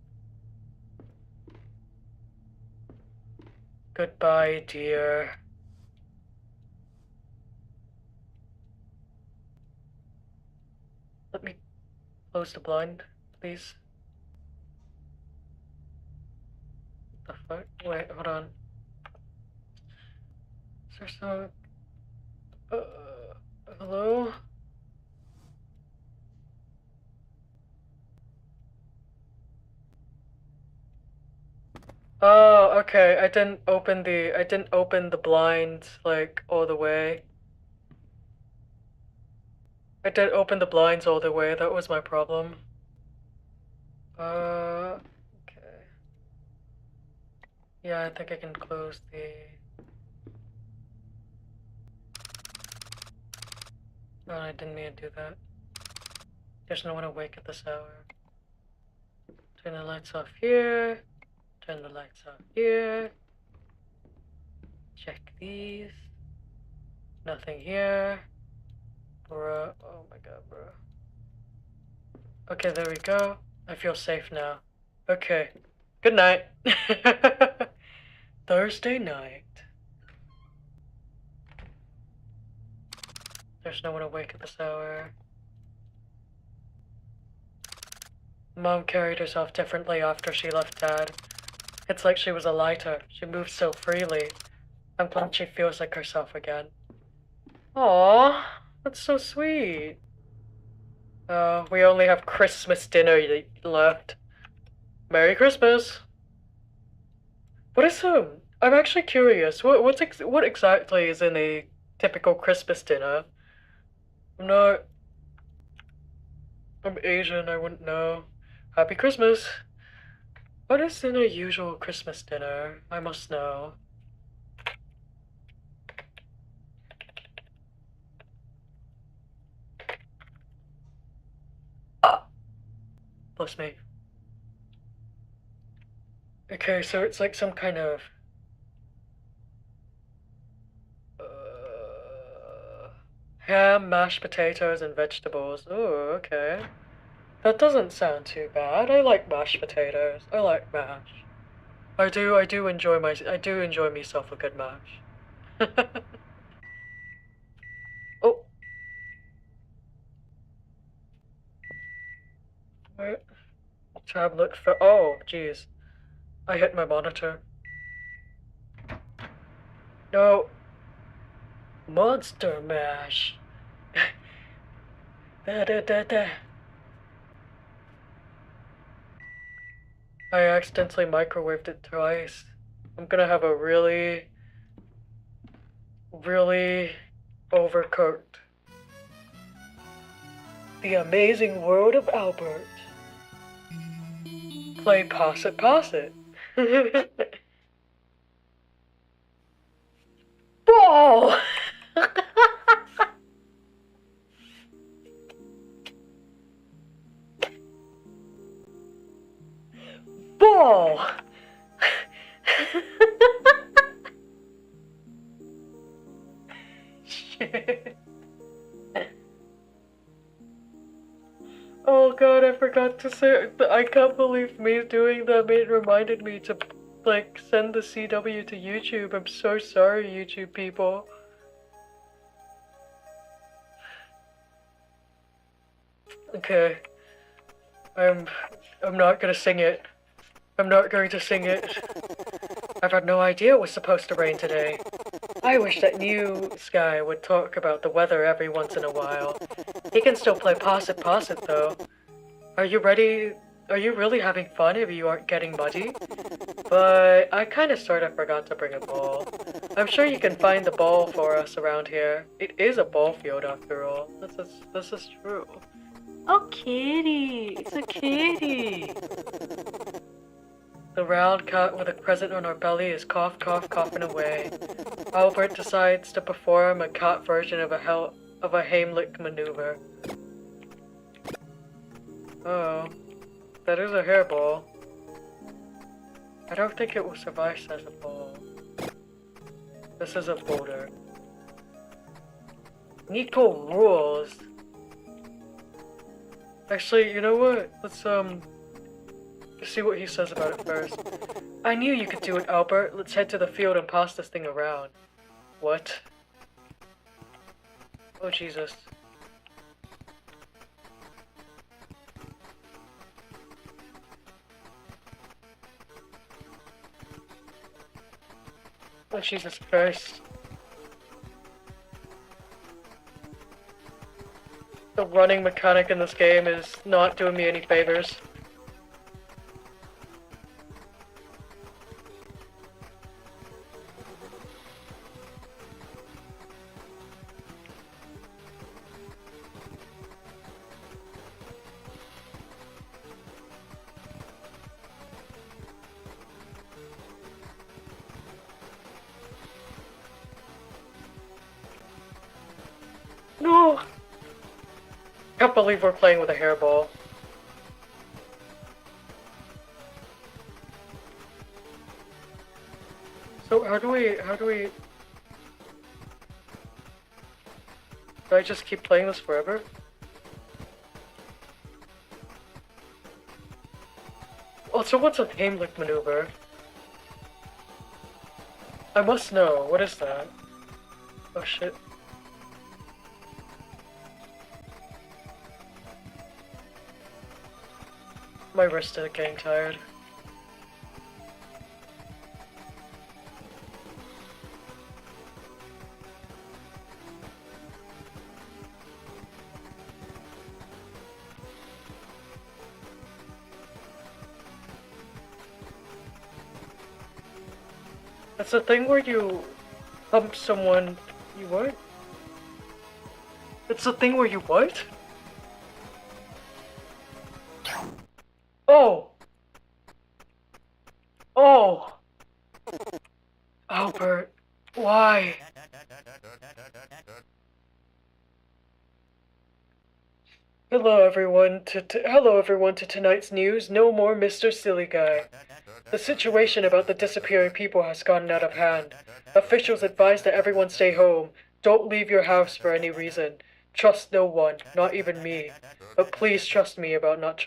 Goodbye, dear. Let me close the blind, please. What the fuck? Wait, hold on. Is there some... hello? Oh, okay. I didn't open the blinds like all the way. I didn't open the blinds all the way. That was my problem. Okay. Yeah, I think I can close the... No, I didn't mean to do that. There's no one awake at this hour. Turn the lights off here. Turn the lights off here. Check these. Nothing here. Bruh. Oh my god, bro. Okay, there we go. I feel safe now. Okay. Good night. Thursday night. There's no one awake at this hour. Mom carried herself differently after she left Dad. It's like she was a lighter. She moves so freely. I'm glad she feels like herself again. Aww, that's so sweet. We only have Christmas dinner left. Merry Christmas. What is I'm actually curious. What exactly is in a typical Christmas dinner? I'm Asian. I wouldn't know. Happy Christmas. What is in a usual Christmas dinner? I must know. Bless me. Okay, so it's like some kind of... ham, mashed potatoes, and vegetables. Oh, okay. That doesn't sound too bad. I like mashed potatoes. I like mash. I do enjoy myself a good mash. Oh. Wait. Tablet for... Oh, jeez. I hit my monitor. No. Monster mash. Da. I accidentally microwaved it twice. I'm gonna have a really overcooked. The Amazing World of Albert. Play Pass It. Ball! Ball! Oh! Shit. Oh god, I forgot to say. I can't believe me doing that. It reminded me to, like, send the CW to YouTube. I'm so sorry, YouTube people. Okay. I'm not gonna sing it. I'm not going to sing it. I've had no idea it was supposed to rain today. I wish that new Sky would talk about the weather every once in a while. He can still play Possit Possit though. Are you ready? Are you really having fun if you aren't getting muddy? But I kinda sorta forgot to bring a ball. I'm sure you can find the ball for us around here. It is a ball field after all. This is true. Oh, kitty! It's a kitty! The round cat with a crescent on her belly is coughing away. Albert decides to perform a cat version of a Heimlich maneuver. Oh, that is a hairball. I don't think it will survive as a ball. This is a boulder. Nico rules! Actually, you know what? Let's see what he says about it first. I knew you could do it, Albert. Let's head to the field and pass this thing around. What? Oh, Jesus. Oh, Jesus Christ. The running mechanic in this game is not doing me any favors. No! Can't believe we're playing with a hairball. So how do we... Do I just keep playing this forever? Also, what's a Heimlich maneuver? I must know. What is that? Oh shit. My wrist is getting tired. That's the thing where you pump someone. You what? It's the thing where you what? Oh! Oh! Albert, why? Hello everyone to tonight's news. No more Mr. Silly Guy. The situation about the disappearing people has gotten out of hand. Officials advise that everyone stay home. Don't leave your house for any reason. Trust no one, not even me. But please trust me about not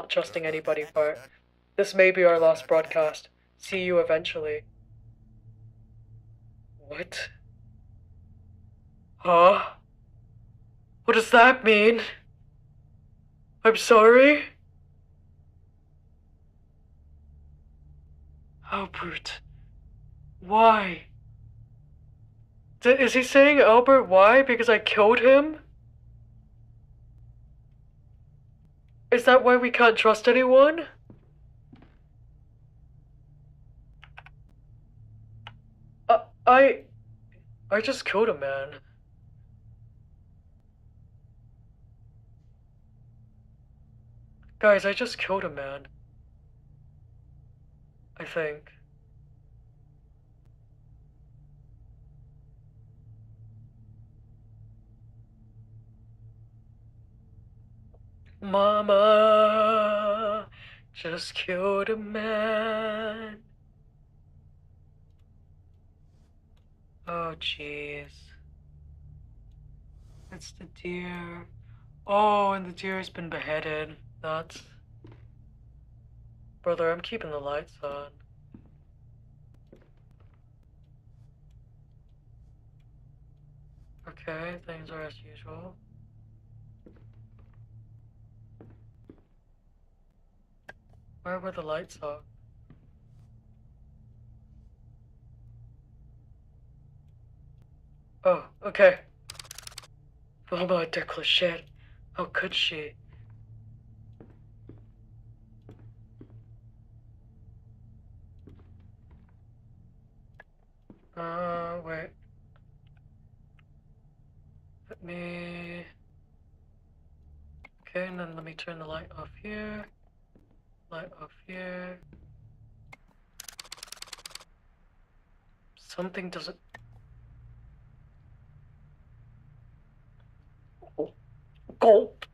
trusting anybody part. This may be our last broadcast. See you eventually. What? Huh? What does that mean? I'm sorry? Albert. Why? Is he saying Albert why? Because I killed him? Is that why we can't trust anyone? I just killed a man. Guys, I just killed a man. I think. Mama, Just killed a man. Oh, jeez. It's the deer. Oh, and the deer's been beheaded. That's... Brother, I'm keeping the lights on. Okay, things are as usual. Where were the lights off? Oh, okay. Oh my dickless shit. How could she? Wait. Let me... Okay, and then let me turn the light off here. Light off here. Something doesn't... Oh. Gulp!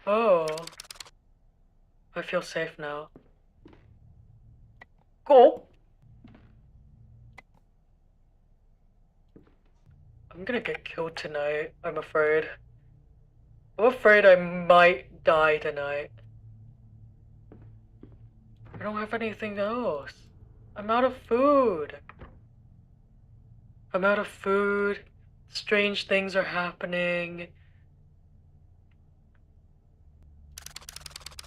Oh. I feel safe now. Gulp! I'm gonna get killed tonight, I'm afraid. I'm afraid I might die tonight. I don't have anything else. I'm out of food. I'm out of food. Strange things are happening.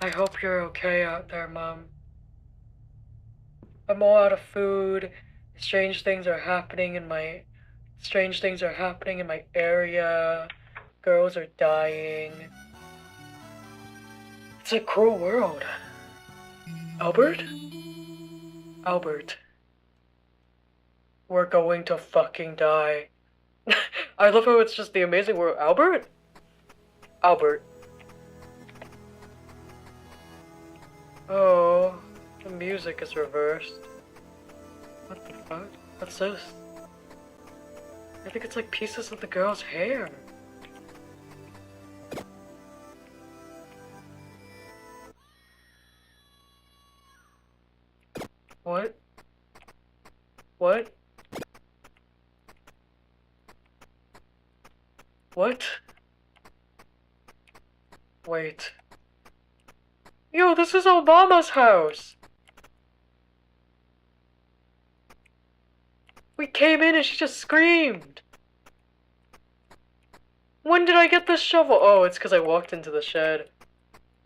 I hope you're okay out there, Mom. I'm all out of food. Strange things are happening in my... Strange things are happening in my area. Girls are dying. It's a cruel world. Albert? Albert. We're going to fucking die. I love how it's just the amazing world. Albert? Albert. Oh, the music is reversed. What the fuck? What's this? I think it's like pieces of the girl's hair. What? What? What? Wait. Yo, this is Obama's house! We came in and she just screamed! When did I get this shovel? Oh, it's because I walked into the shed.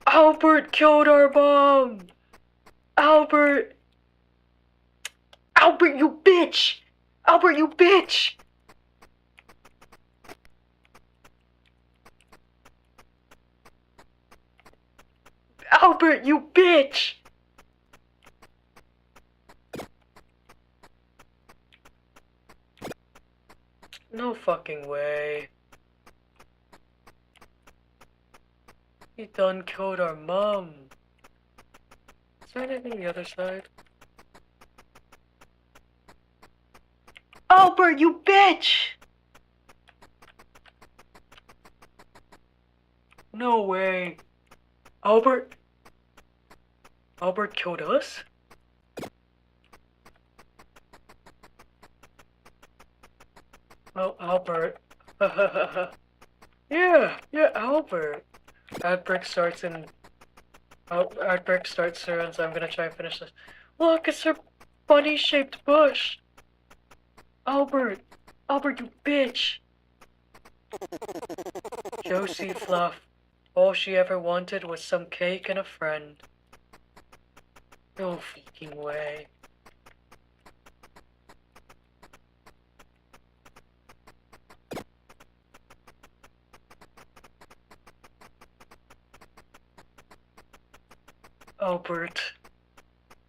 Albert killed our mom! Albert! Albert, you bitch! Albert, you bitch! Albert, you bitch! No fucking way. He done killed our mom. Is there anything on the other side? Albert, you bitch! No way. Albert? Albert killed us? Oh, Albert. Yeah, Albert. Ad starts soon, so I'm gonna try and finish this. Look, it's her bunny-shaped bush. Albert, you bitch. Josie Fluff. All she ever wanted was some cake and a friend. No fucking way. Albert.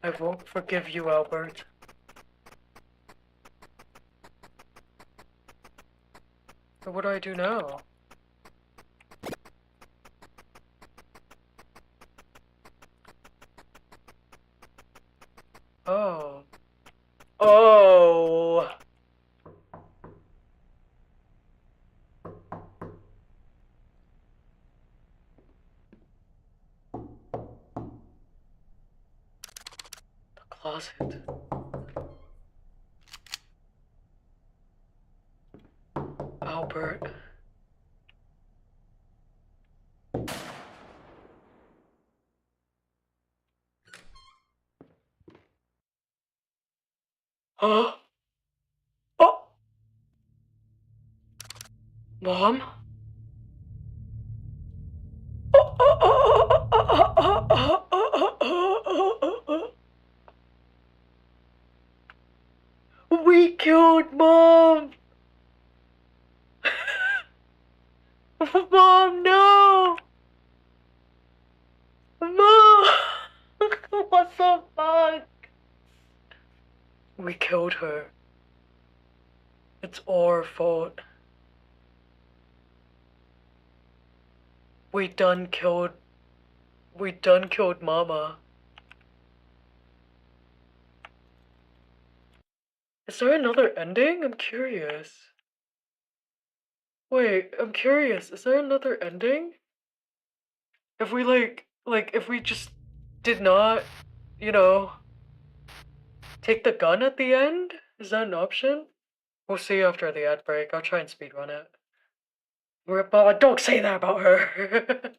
I won't forgive you, Albert. But what do I do now? Oh. Oh! closet. Albert. Huh? Oh! Mom? We killed Mom! Mom, no! Mom! What the fuck? We killed her. It's our fault. We done killed Mama. Is there another ending? I'm curious. Wait, I'm curious. Is there another ending? If we if we just did not, you know, take the gun at the end? Is that an option? We'll see after the ad break. I'll try and speedrun it. Don't say that about her.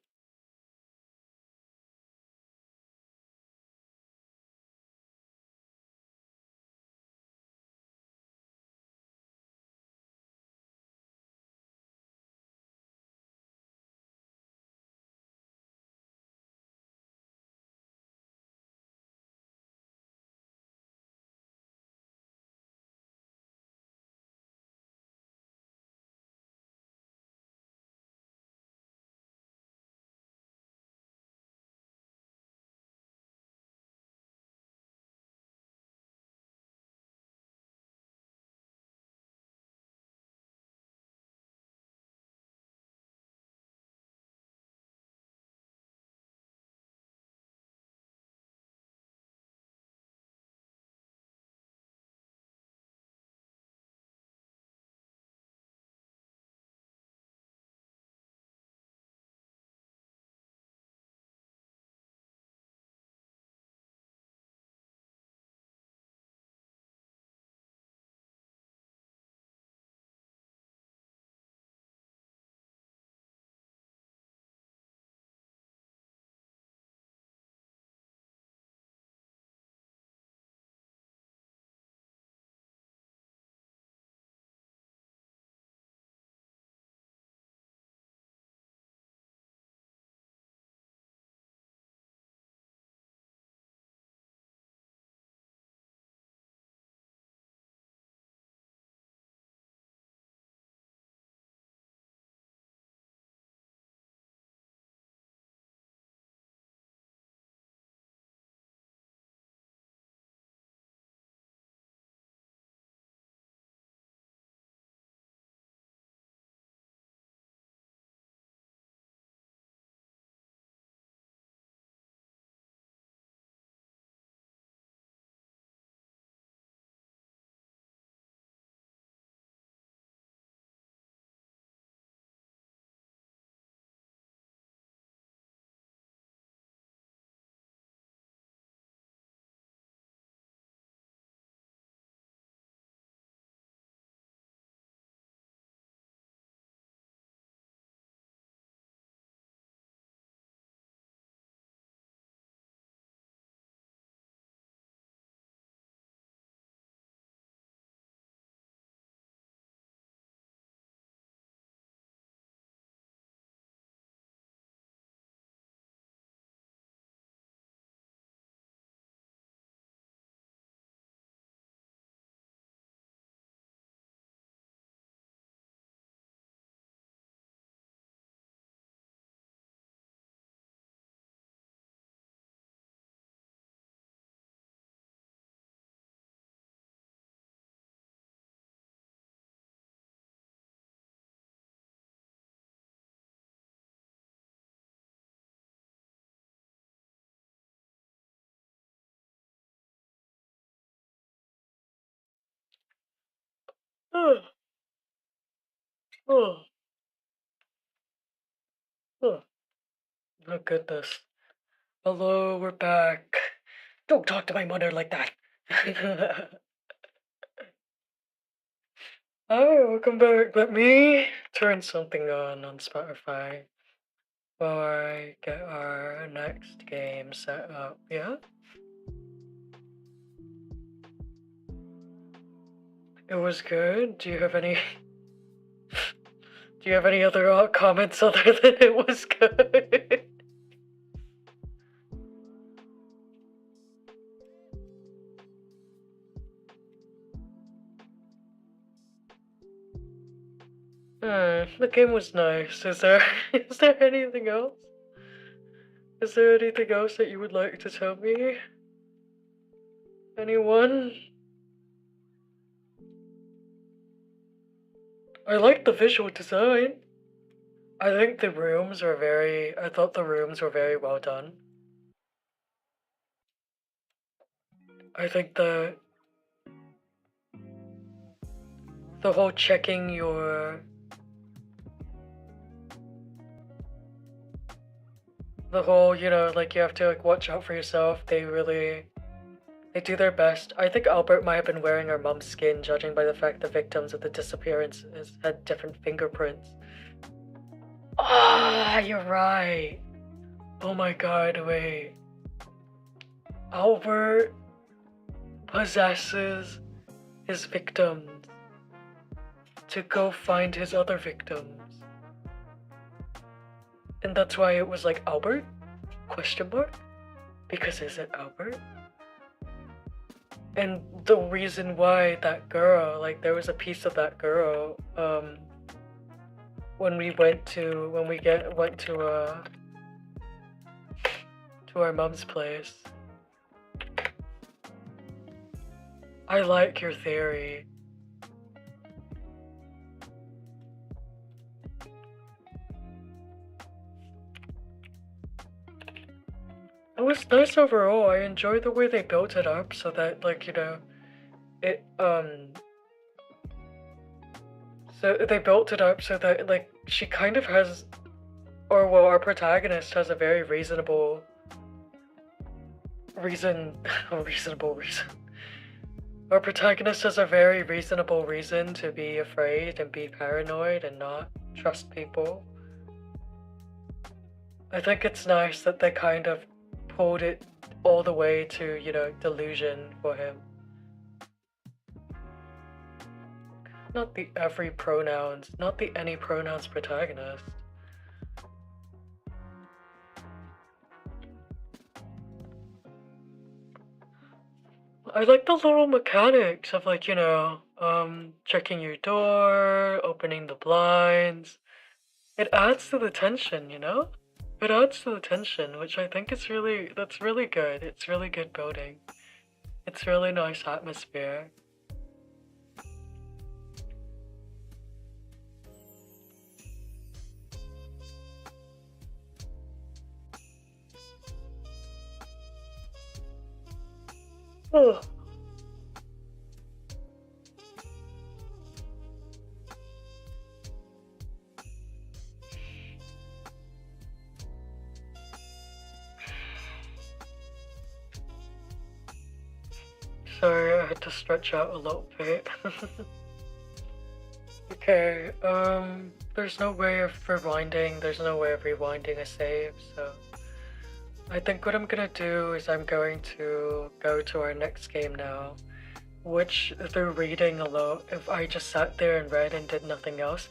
Oh, oh, oh. Oh goodness. Hello, we're back. Don't talk to my mother like that. Hi, welcome back. Let me turn something on Spotify while I get our next game set up, yeah? It was good. Do you have any other comments other than it was good? The game was nice. Is there anything else? Is there anything else that you would like to tell me? Anyone? I like the visual design. I think the rooms are I thought the rooms were very well done. I think the whole checking your... The whole, you know, like you have to like watch out for yourself. They do their best. I think Albert might have been wearing her mom's skin, judging by the fact the victims of the disappearances had different fingerprints. Ah, you're right. Oh my god, wait. Albert possesses his victims to go find his other victims. And that's why it was like Albert? Question mark? Because is it Albert? And the reason why that girl, like there was a piece of that girl, when we went to our mom's place. I like your theory. It was nice overall. I enjoyed the way they built it up so that, like, you know, it, so they built it up so that, like, she kind of has, or well, our protagonist has a very reasonable reason. Our protagonist has a very reasonable reason to be afraid and be paranoid and not trust people. I think it's nice that they kind of pulled it all the way to, you know, delusion for him. Not the every pronouns, not the any pronouns protagonist. I like the little mechanics of, like, you know, checking your door, opening the blinds. It adds to the tension, you know? It adds to the tension, which I think is that's really good. It's really good building. It's really nice atmosphere. Oh. Sorry, I had to stretch out a little bit. Okay, there's no way of rewinding a save, so I think what I'm gonna do is I'm going to go to our next game now, which through reading alone, if I just sat there and read and did nothing else,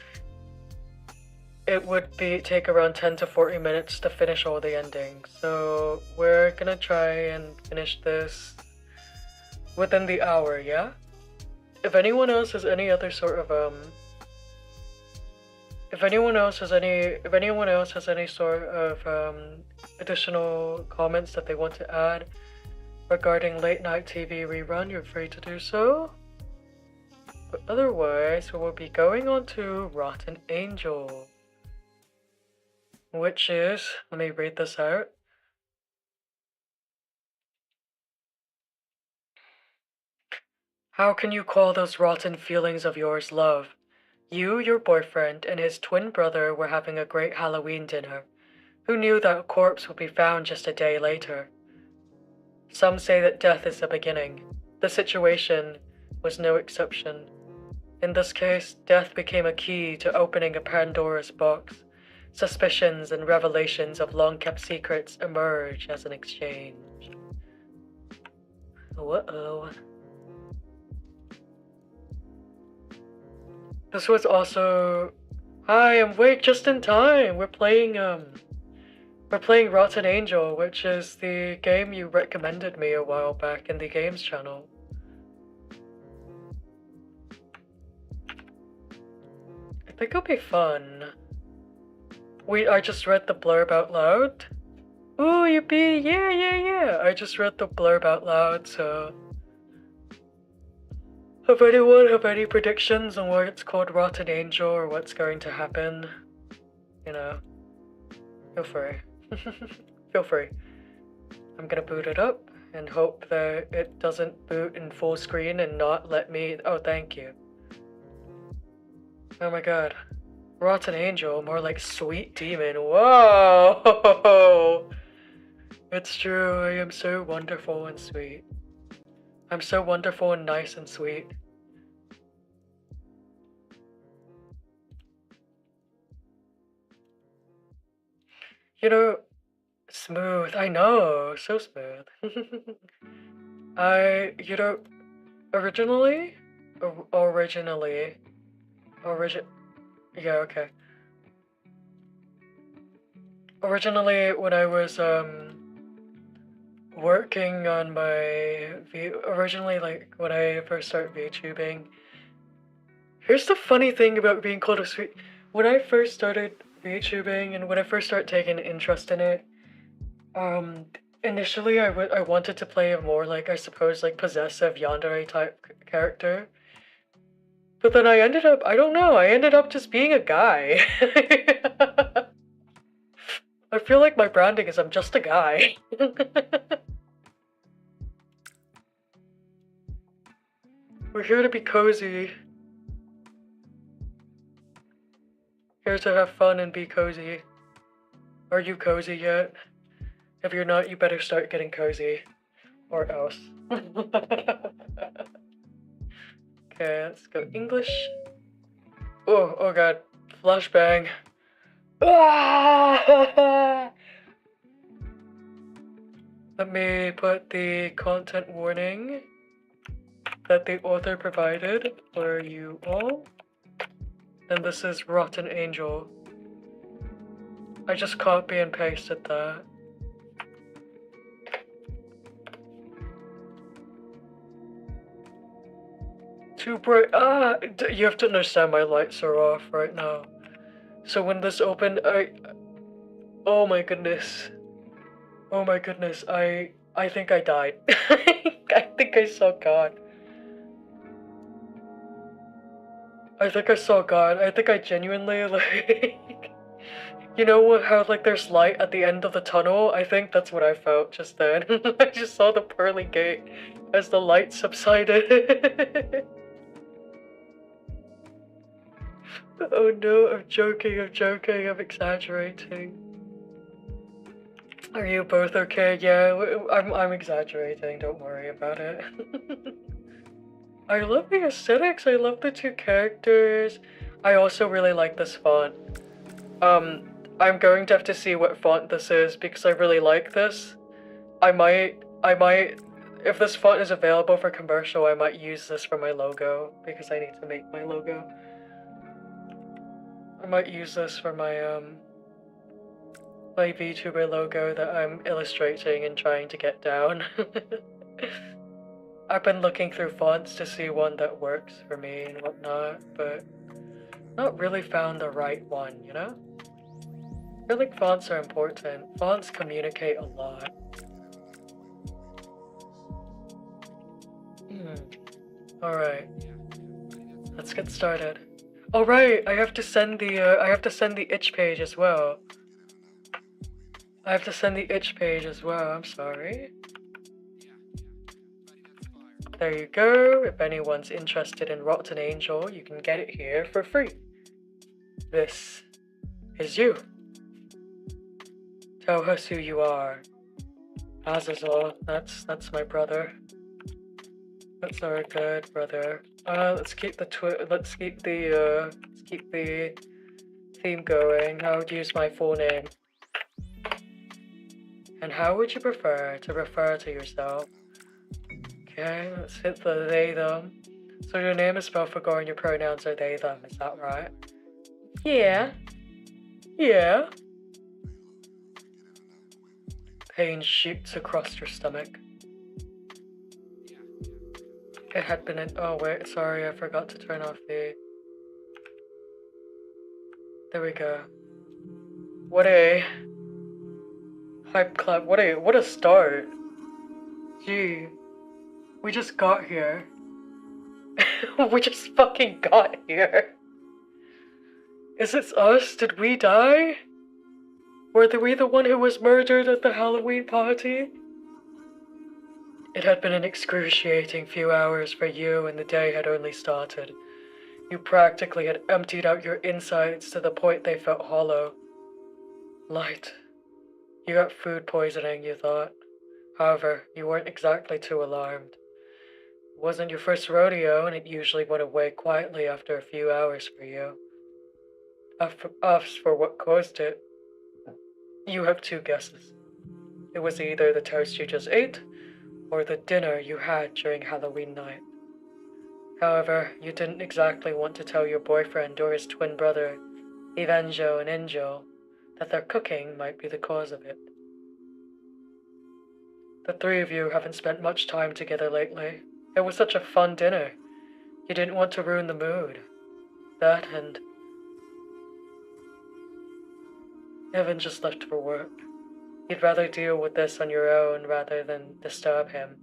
it would take around 10 to 40 minutes to finish all the endings. So we're gonna try and finish this within the hour, yeah? If anyone else has any other sort of if anyone else has any sort of additional comments that they want to add regarding late night TV rerun, you're free to do so. But otherwise, we will be going on to Rotten Angel, which is, let me read this out. How can you call those rotten feelings of yours love? You, your boyfriend, and his twin brother were having a great Halloween dinner. Who knew that a corpse would be found just a day later? Some say that death is the beginning. The situation was no exception. In this case, death became a key to opening a Pandora's box. Suspicions and revelations of long-kept secrets emerge as an exchange. Uh-oh. This was also... Hi, I'm wait just in time. We're playing Rotten Angel, which is the game you recommended me a while back in the games channel. I think it'll be fun. I just read the blurb out loud. Ooh, yippee, yeah. I just read the blurb out loud, so... Have anyone have any predictions on why it's called Rotten Angel or what's going to happen? You know, feel free. Feel free. I'm gonna boot it up and hope that it doesn't boot in full screen and not let me... Oh, thank you. Oh my god. Rotten Angel, more like Sweet Demon. Whoa! It's true, I am so wonderful and sweet. I'm so wonderful and nice and sweet. You know, smooth, I know, so smooth. Originally, yeah, okay. Originally, when I was, working on my when I first started VTubing. Here's the funny thing about being called a sweet... When I first started VTubing and when I first started taking an interest in it, initially I wanted to play a more like, I suppose, like possessive yandere type character. But then I ended up just being a guy. I feel like my branding is I'm just a guy. We're here to be cozy. Here to have fun and be cozy. Are you cozy yet? If you're not, you better start getting cozy. Or else. Okay, let's go English. Oh god. Flashbang. Ah! Let me put the content warning that the author provided for you all. And this is Rotten Angel. I just copy and pasted that. Too bright. You have to understand my lights are off right now. So when this opened, oh my goodness. Oh my goodness, I think I died. I think I saw God. I think I saw God. I think I genuinely, like... You know how, like, there's light at the end of the tunnel? I think that's what I felt just then. I just saw the pearly gate as the light subsided. Oh no, I'm joking, I'm exaggerating. Are you both okay? Yeah, I'm exaggerating, don't worry about it. I love the aesthetics, I love the two characters. I also really like this font. I'm going to have to see what font this is because I really like this. I might, if this font is available for commercial, I might use this for my logo because I need to make my logo. I might use this for my, my VTuber logo that I'm illustrating and trying to get down. I've been looking through fonts to see one that works for me and whatnot, but not really found the right one, you know? I feel like fonts are important. Fonts communicate a lot. Alright. Let's get started. Oh right, I have to send the itch page as well. I'm sorry. There you go. If anyone's interested in Rotten Angel, you can get it here for free. This is you. Tell us who you are. Azazel, that's my brother. That's our good brother. Let's keep the theme going. I would use my full name. And how would you prefer to refer to yourself? Okay, let's hit the they them. So your name is spelled for and your pronouns are they them, is that right? Yeah. Yeah. Pain shoots across your stomach. It had been an oh wait, sorry, I forgot to turn off the there we go. What a hype clap, what a start. Gee. We just got here. We just fucking got here. Is it us? Did we die? Were we the one who was murdered at the Halloween party? It had been an excruciating few hours for you, and the day had only started. You practically had emptied out your insides to the point they felt hollow. Light. You got food poisoning, you thought. However, you weren't exactly too alarmed. It wasn't your first rodeo, and it usually went away quietly after a few hours for you. As for what caused it, you have two guesses. It was either the toast you just ate, or the dinner you had during Halloween night. However, you didn't exactly want to tell your boyfriend or his twin brother, Evanjo and Angel, that their cooking might be the cause of it. The three of you haven't spent much time together lately. It was such a fun dinner. You didn't want to ruin the mood. That and Evan just left for work. You'd rather deal with this on your own rather than disturb him.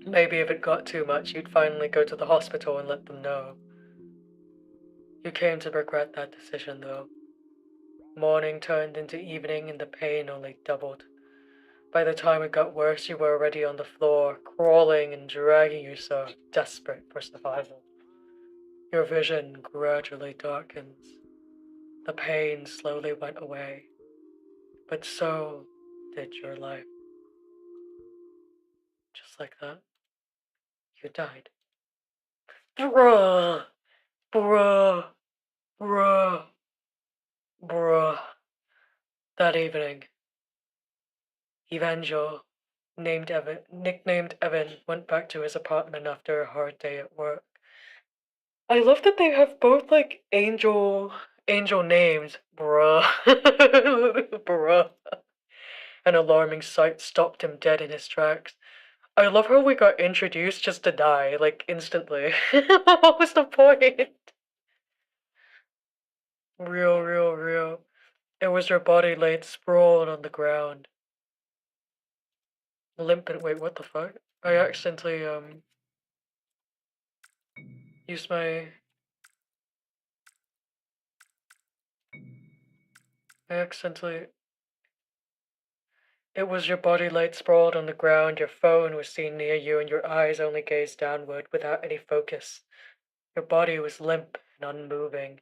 Maybe if it got too much, you'd finally go to the hospital and let them know. You came to regret that decision, though. Morning turned into evening and the pain only doubled. By the time it got worse, you were already on the floor, crawling and dragging yourself, desperate for survival. Your vision gradually darkens. The pain slowly went away, but so did your life. Just like that, you died. Bruh, bruh, bruh, bruh. That evening, Evangel, nicknamed Evan, went back to his apartment after a hard day at work. I love that they have both like angel names, bruh, bruh. An alarming sight stopped him dead in his tracks. I love how we got introduced just to die, like instantly. What was the point? Real. It was your body laid sprawled on the ground. Limp and wait, what the fuck? I accidentally used my I accidentally It was your body laid sprawled on the ground, your phone was seen near you, and your eyes only gazed downward without any focus. Your body was limp and unmoving.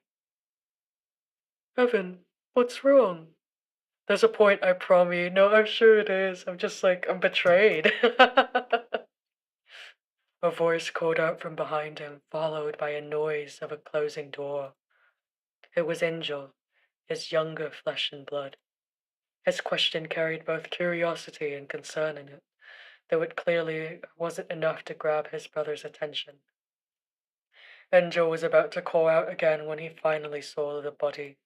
Evan, what's wrong? There's a point, I promise you. No, I'm sure it is. I'm just like, I'm betrayed. A voice called out from behind him, followed by a noise of a closing door. It was Angel, his younger flesh and blood. His question carried both curiosity and concern in it, though it clearly wasn't enough to grab his brother's attention. Angel was about to call out again when he finally saw the body.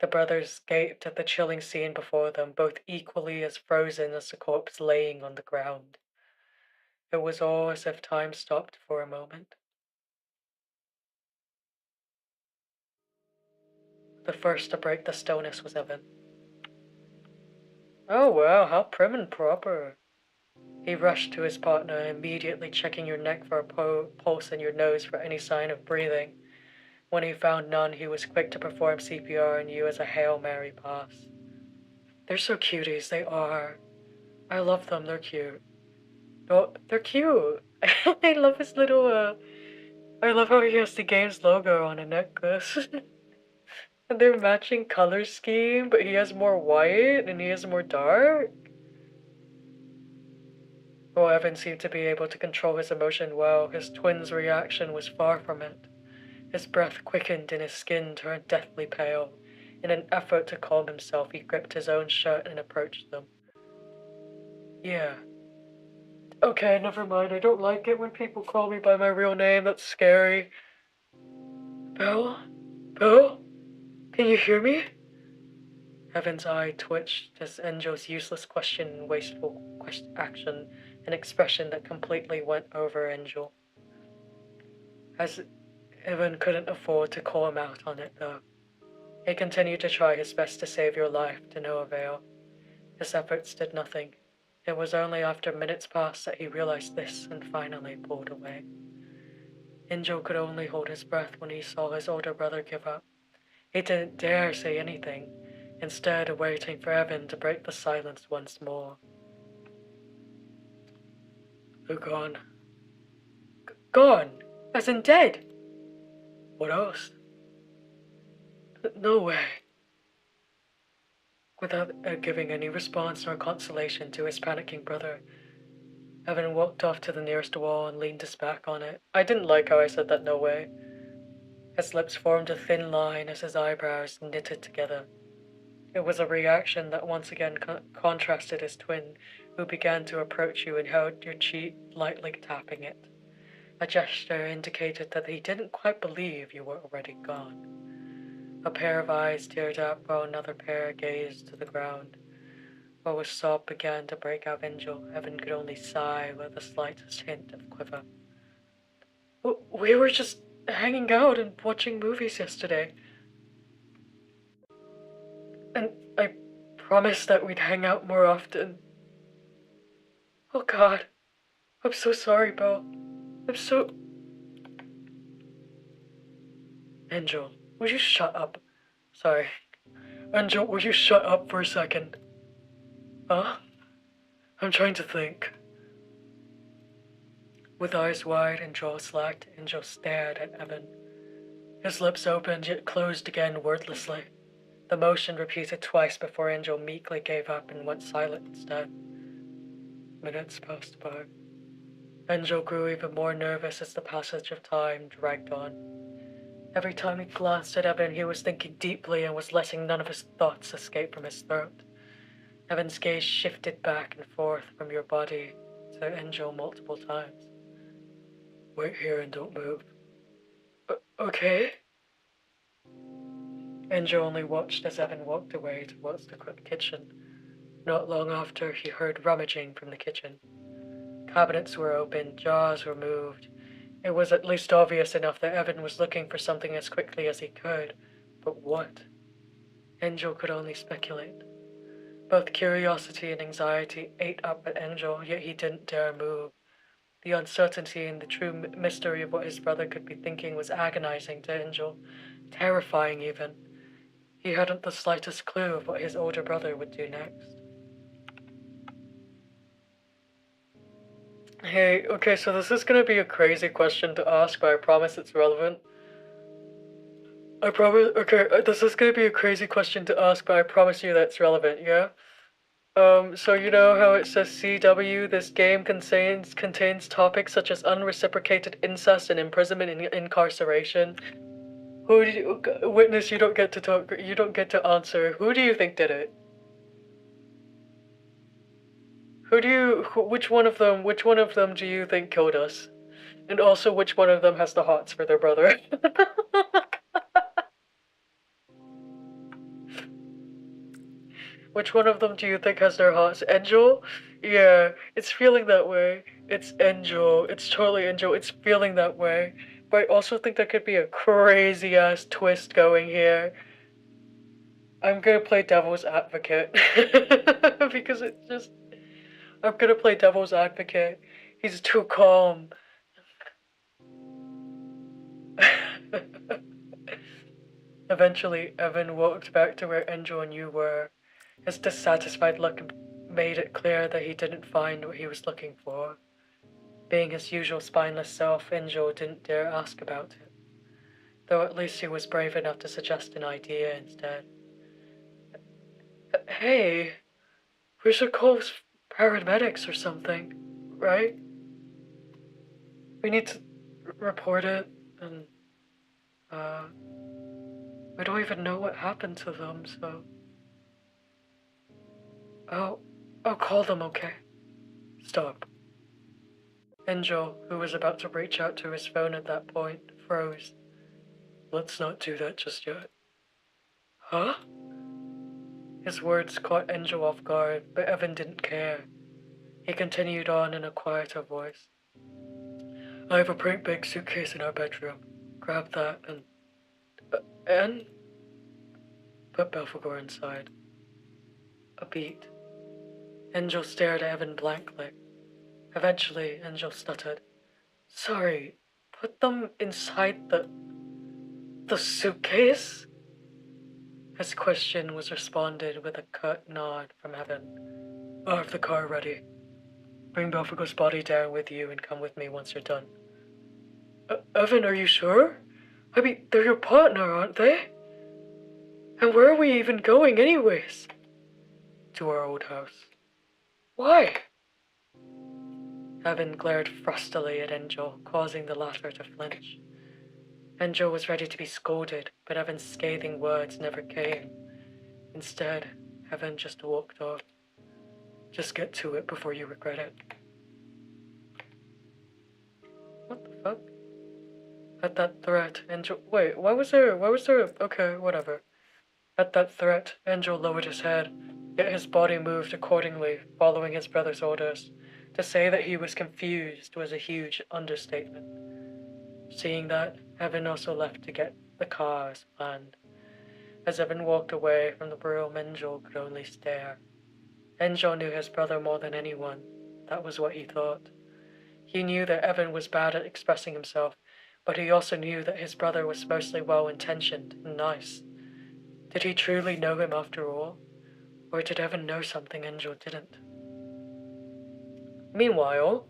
The brothers gaped at the chilling scene before them, both equally as frozen as the corpse laying on the ground. It was all as if time stopped for a moment. The first to break the stillness was Evan. Oh wow, how prim and proper. He rushed to his partner, immediately checking your neck for a pulse and your nose for any sign of breathing. When he found none, he was quick to perform CPR on you as a Hail Mary pass. They're so cuties, they are. I love them, they're cute. Oh, they're cute. I love his little, I love how he has the game's logo on a necklace. And their matching color scheme, but he has more white and he has more dark. Evan seemed to be able to control his emotion well, his twin's reaction was far from it. His breath quickened and his skin turned deathly pale. In an effort to calm himself, he gripped his own shirt and approached them. Yeah. Okay, never mind. I don't like it when people call me by my real name. That's scary. Bill? Bill? Can you hear me? Evan's eye twitched as Enjo's useless question and wasteful action, an expression that completely went over Enjo. As Evan couldn't afford to call him out on it, though. He continued to try his best to save your life, to no avail. His efforts did nothing. It was only after minutes passed that he realized this and finally pulled away. Enjo could only hold his breath when he saw his older brother give up. He didn't dare say anything, instead waiting for Evan to break the silence once more. They're gone. Gone? As in dead? What else? No way. Without giving any response or consolation to his panicking brother, Evan walked off to the nearest wall and leaned his back on it. I didn't like how I said that no way. His lips formed a thin line as his eyebrows knitted together. It was a reaction that once again contrasted his twin, who began to approach you and held your cheek, lightly tapping it. A gesture indicated that he didn't quite believe you were already gone. A pair of eyes teared up while another pair gazed to the ground. While a sob began to break out of Angel, Evan could only sigh with the slightest hint of quiver. We were just hanging out and watching movies yesterday. And I promised that we'd hang out more often. Oh God, I'm so sorry, Bill. Angel, will you shut up? Sorry. Angel, will you shut up for a second? Huh? I'm trying to think. With eyes wide and jaw slacked, Angel stared at Evan. His lips opened yet closed again wordlessly. The motion repeated twice before Angel meekly gave up and went silent instead. Minutes passed by. Angel grew even more nervous as the passage of time dragged on. Every time he glanced at Evan, he was thinking deeply and was letting none of his thoughts escape from his throat. Evan's gaze shifted back and forth from your body to Angel multiple times. Wait here and don't move. Okay? Angel only watched as Evan walked away towards the kitchen. Not long after, he heard rummaging from the kitchen. Cabinets were opened, jars were moved. It was at least obvious enough that Evan was looking for something as quickly as he could. But what? Angel could only speculate. Both curiosity and anxiety ate up at Angel, yet he didn't dare move. The uncertainty and the true mystery of what his brother could be thinking was agonizing to Angel, terrifying even. He hadn't the slightest clue of what his older brother would do next. Hey, okay, so this is gonna be a crazy question to ask, but I promise it's relevant. This is gonna be a crazy question to ask, but I promise you that's relevant, yeah? So you know how it says CW, this game contains topics such as unreciprocated incest and imprisonment and incarceration. Witness, you don't get to talk, you don't get to answer. Who do you think did it? Which one of them do you think killed us? And also, which one of them has the hots for their brother? Which one of them do you think has their hots? Angel? Yeah, it's feeling that way. It's Angel. It's totally Angel. It's feeling that way. But I also think there could be a crazy ass twist going here. I'm gonna play devil's advocate. Because it's just... I'm gonna play devil's advocate. He's too calm. Eventually, Evan walked back to where Angel and you were. His dissatisfied look made it clear that he didn't find what he was looking for. Being his usual spineless self, Angel didn't dare ask about it. Though at least he was brave enough to suggest an idea instead. Hey, we should call paramedics or something. right? We need to report it, and we don't even know what happened to them, so I'll call them, okay? Stop. Angel, who was about to reach out to his phone at that point, froze. Let's not do that just yet. Huh? His words caught Angel off guard, but Evan didn't care. He continued on in a quieter voice. I have a pretty big suitcase in our bedroom. Grab that and put Belphegor inside. A beat. Angel stared at Evan blankly. Eventually, Angel stuttered. Sorry, put them inside the suitcase? His question was responded with a curt nod from Evan. I'll have the car ready. Bring Belphegor's body down with you and come with me once you're done. Evan, are you sure? I mean, they're your partner, aren't they? And where are we even going anyways? To our old house. Why? Evan glared frostily at Angel, causing the latter to flinch. Angel was ready to be scolded, but Evan's scathing words never came. Instead, Evan just walked off. Just get to it before you regret it. What the fuck? At that threat, Angel... Wait, why was there... Okay, whatever. At that threat, Angel lowered his head, yet his body moved accordingly, following his brother's orders. To say that he was confused was a huge understatement. Seeing that, Evan also left to get the car as planned. As Evan walked away from the room, Angel could only stare. Angel knew his brother more than anyone. That was what he thought. He knew that Evan was bad at expressing himself, but he also knew that his brother was mostly well-intentioned and nice. Did he truly know him after all? Or did Evan know something Angel didn't? Meanwhile,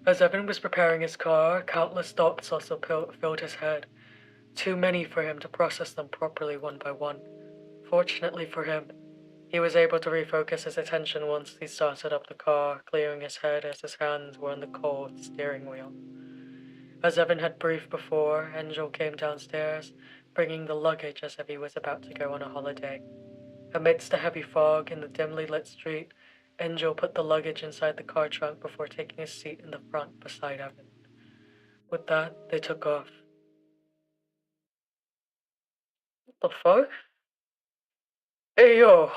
as Evan was preparing his car, countless thoughts also filled his head. Too many for him to process them properly one by one. Fortunately for him, he was able to refocus his attention once he started up the car, clearing his head as his hands were on the cold steering wheel. As Evan had briefed before, Angel came downstairs, bringing the luggage as if he was about to go on a holiday. Amidst the heavy fog in the dimly lit street, Angel put the luggage inside the car trunk before taking a seat in the front beside Evan. With that, they took off. What the fuck? Hey, yo!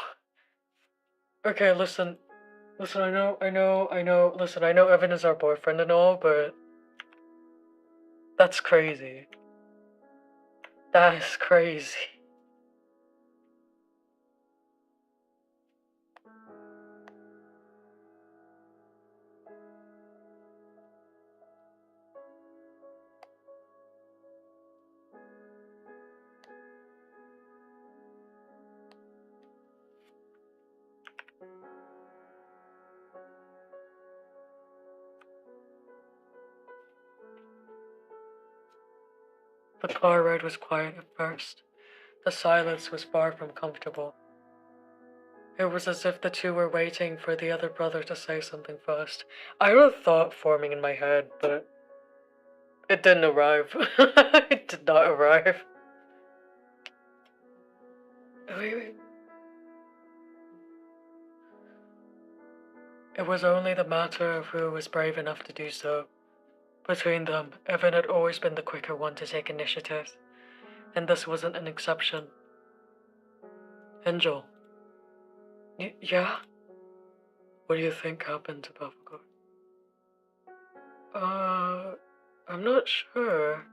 Okay, listen, I know, listen, I know Evan is our boyfriend and all, but that's crazy. That is crazy. The car ride was quiet at first. The silence was far from comfortable. It was as if the two were waiting for the other brother to say something first. I had a thought forming in my head, but it didn't arrive. It did not arrive. Wait. It was only the matter of who was brave enough to do so. Between them, Evan had always been the quicker one to take initiative, and this wasn't an exception. Angel. Yeah? What do you think happened to Belphegor? I'm not sure.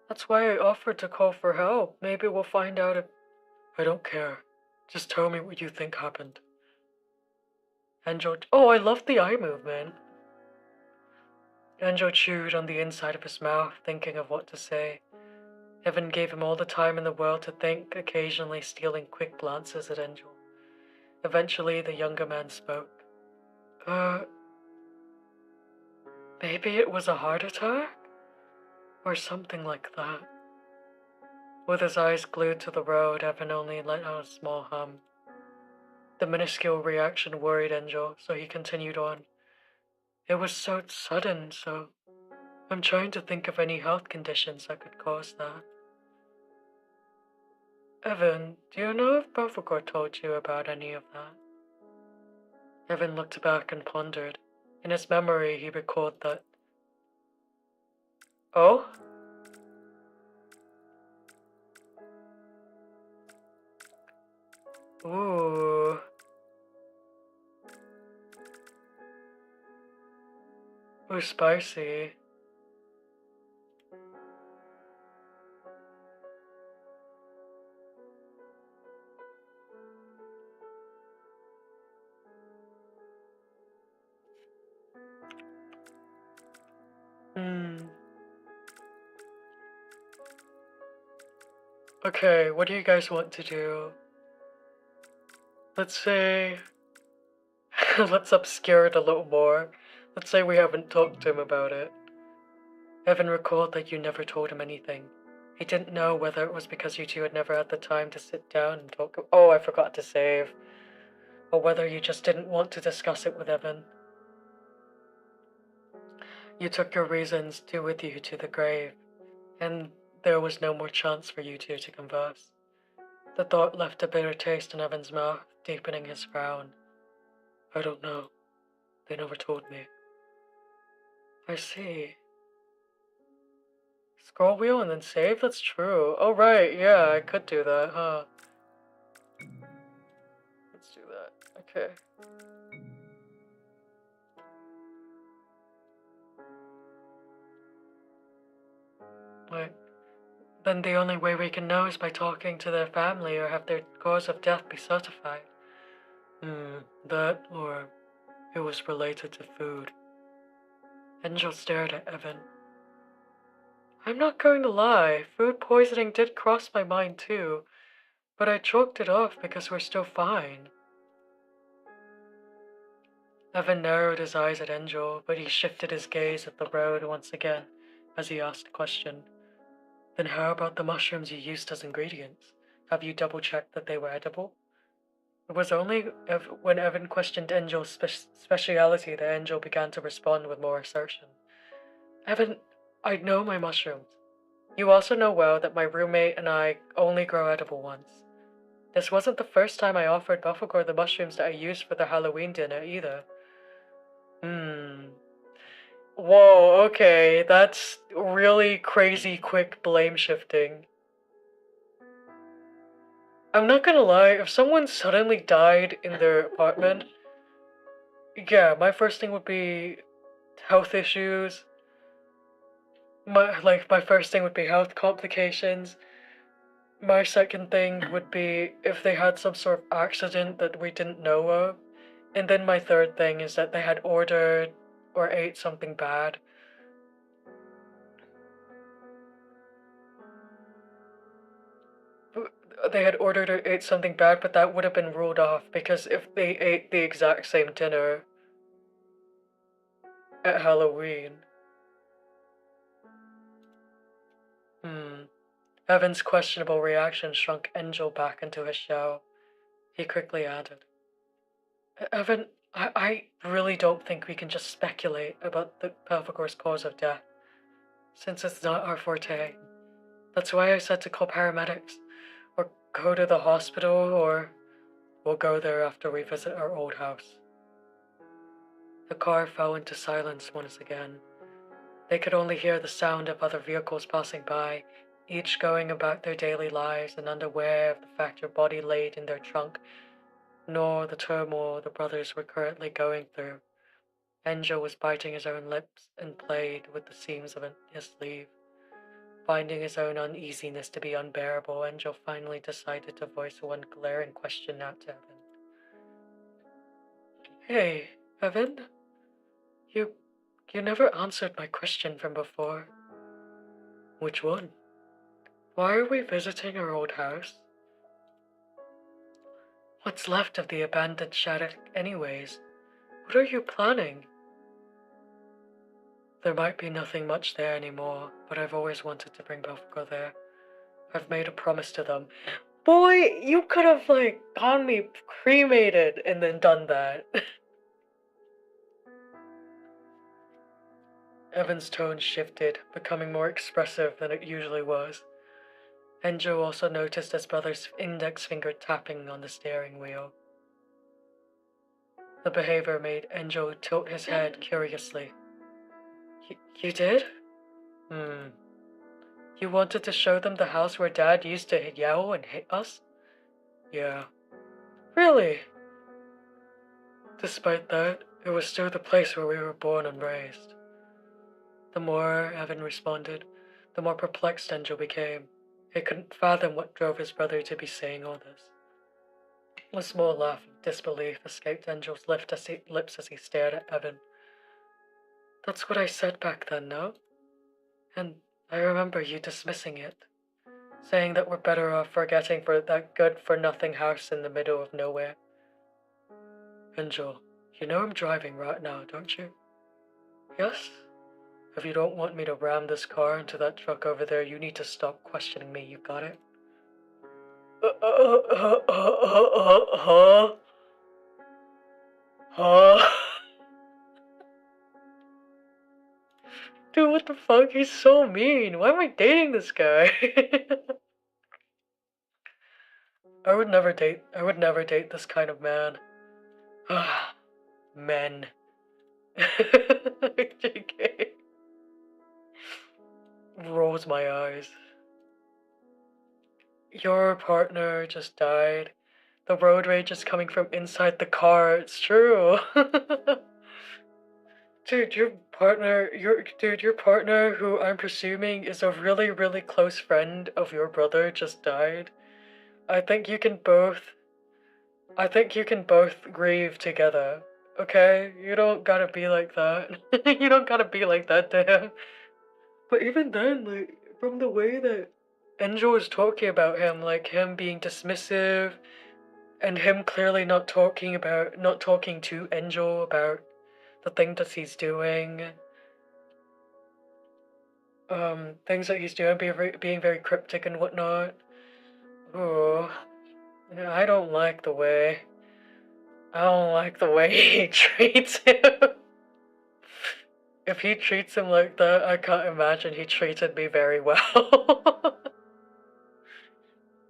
That's why I offered to call for help. Maybe we'll find out if... I don't care. Just tell me what you think happened. Angel... Oh, I love the eye movement. Angel chewed on the inside of his mouth, thinking of what to say. Evan gave him all the time in the world to think, occasionally stealing quick glances at Angel. Eventually, the younger man spoke. Maybe it was a heart attack? Or something like that. With his eyes glued to the road, Evan only let out a small hum. The minuscule reaction worried Angel, so he continued on. It was so sudden, so I'm trying to think of any health conditions that could cause that. Evan, do you know if Belphegor told you about any of that? Evan looked back and pondered. In his memory, he recalled that. Oh? Ooh. Ooh, spicy. Okay, what do you guys want to do? Let's say... let's obscure it a little more. Let's say we haven't talked to him about it. Evan recalled that you never told him anything. He didn't know whether it was because you two had never had the time to sit down and talk. Oh, I forgot to save. Or whether you just didn't want to discuss it with Evan. You took your reasons with you to the grave, and there was no more chance for you two to converse. The thought left a bitter taste in Evan's mouth, deepening his frown. I don't know. They never told me. I see. Scroll wheel and then save? That's true. Oh, right, yeah, I could do that, huh? Let's do that. Okay. Wait. Then the only way we can know is by talking to their family or have their cause of death be certified. That, or it was related to food. Angel stared at Evan. I'm not going to lie, food poisoning did cross my mind too, but I chalked it off because we're still fine. Evan narrowed his eyes at Angel, but he shifted his gaze at the road once again as he asked a question. Then how about the mushrooms you used as ingredients? Have you double-checked that they were edible? It was only when Evan questioned Angel's speciality that Angel began to respond with more assertion. Evan, I know my mushrooms. You also know well that my roommate and I only grow edible ones. This wasn't the first time I offered Belphegor the mushrooms that I used for the Halloween dinner either. Whoa, okay, that's really crazy quick blame shifting. I'm not gonna lie, if someone suddenly died in their apartment, yeah, my first thing would be health issues. My first thing would be health complications. My second thing would be if they had some sort of accident that we didn't know of. And then my third thing is that they had ordered or ate something bad. They had ordered or ate something bad, but that would have been ruled off because if they ate the exact same dinner at Halloween. Evan's questionable reaction shrunk Angel back into his shell. He quickly added, Evan, I really don't think we can just speculate about the Belphegor's cause of death, since it's not our forte. That's why I said to call paramedics, or go to the hospital, or we'll go there after we visit our old house. The car fell into silence once again. They could only hear the sound of other vehicles passing by, each going about their daily lives and unaware of the fact your body laid in their trunk, nor the turmoil the brothers were currently going through. Angel was biting his own lips and played with the seams of his sleeve. Finding his own uneasiness to be unbearable, Angel finally decided to voice one glaring question out to Evan. Hey, Evan? You never answered my question from before. Which one? Why are we visiting our old house? What's left of the abandoned shack anyways? What are you planning? There might be nothing much there anymore, but I've always wanted to bring Belphegor there. I've made a promise to them. Boy, you could have, gotten me cremated and then done that. Evan's tone shifted, becoming more expressive than it usually was. Enjo also noticed his brother's index finger tapping on the steering wheel. The behavior made Enjo tilt his head curiously. You did? You wanted to show them the house where Dad used to yell and hit us? Yeah. Really? Despite that, it was still the place where we were born and raised. The more Evan responded, the more perplexed Enjo became. He couldn't fathom what drove his brother to be saying all this. A small laugh of disbelief escaped Enjo's lips as he stared at Evan. That's what I said back then, no? And I remember you dismissing it, saying that we're better off forgetting for that good-for-nothing house in the middle of nowhere. Enjo, you know I'm driving right now, don't you? Yes? If you don't want me to ram this car into that truck over there, you need to stop questioning me, you got it? Dude, what the fuck? He's so mean. Why am I dating this guy? I would never date this kind of man. Men. JK. Rolls my eyes. Your partner just died. The road rage is coming from inside the car. It's true. Dude, your partner, who I'm presuming is a really, really close friend of your brother, just died. I think you can both grieve together. Okay? You don't gotta be like that. You don't gotta be like that to him. But even then, like, from the way that Enjo was talking about him, like him being dismissive, and him clearly not talking to Enjo about the thing that he's doing, things that he's doing, being very cryptic and whatnot. Oh, yeah, I don't like the way he treats him. If he treats him like that, I can't imagine he treated me very well.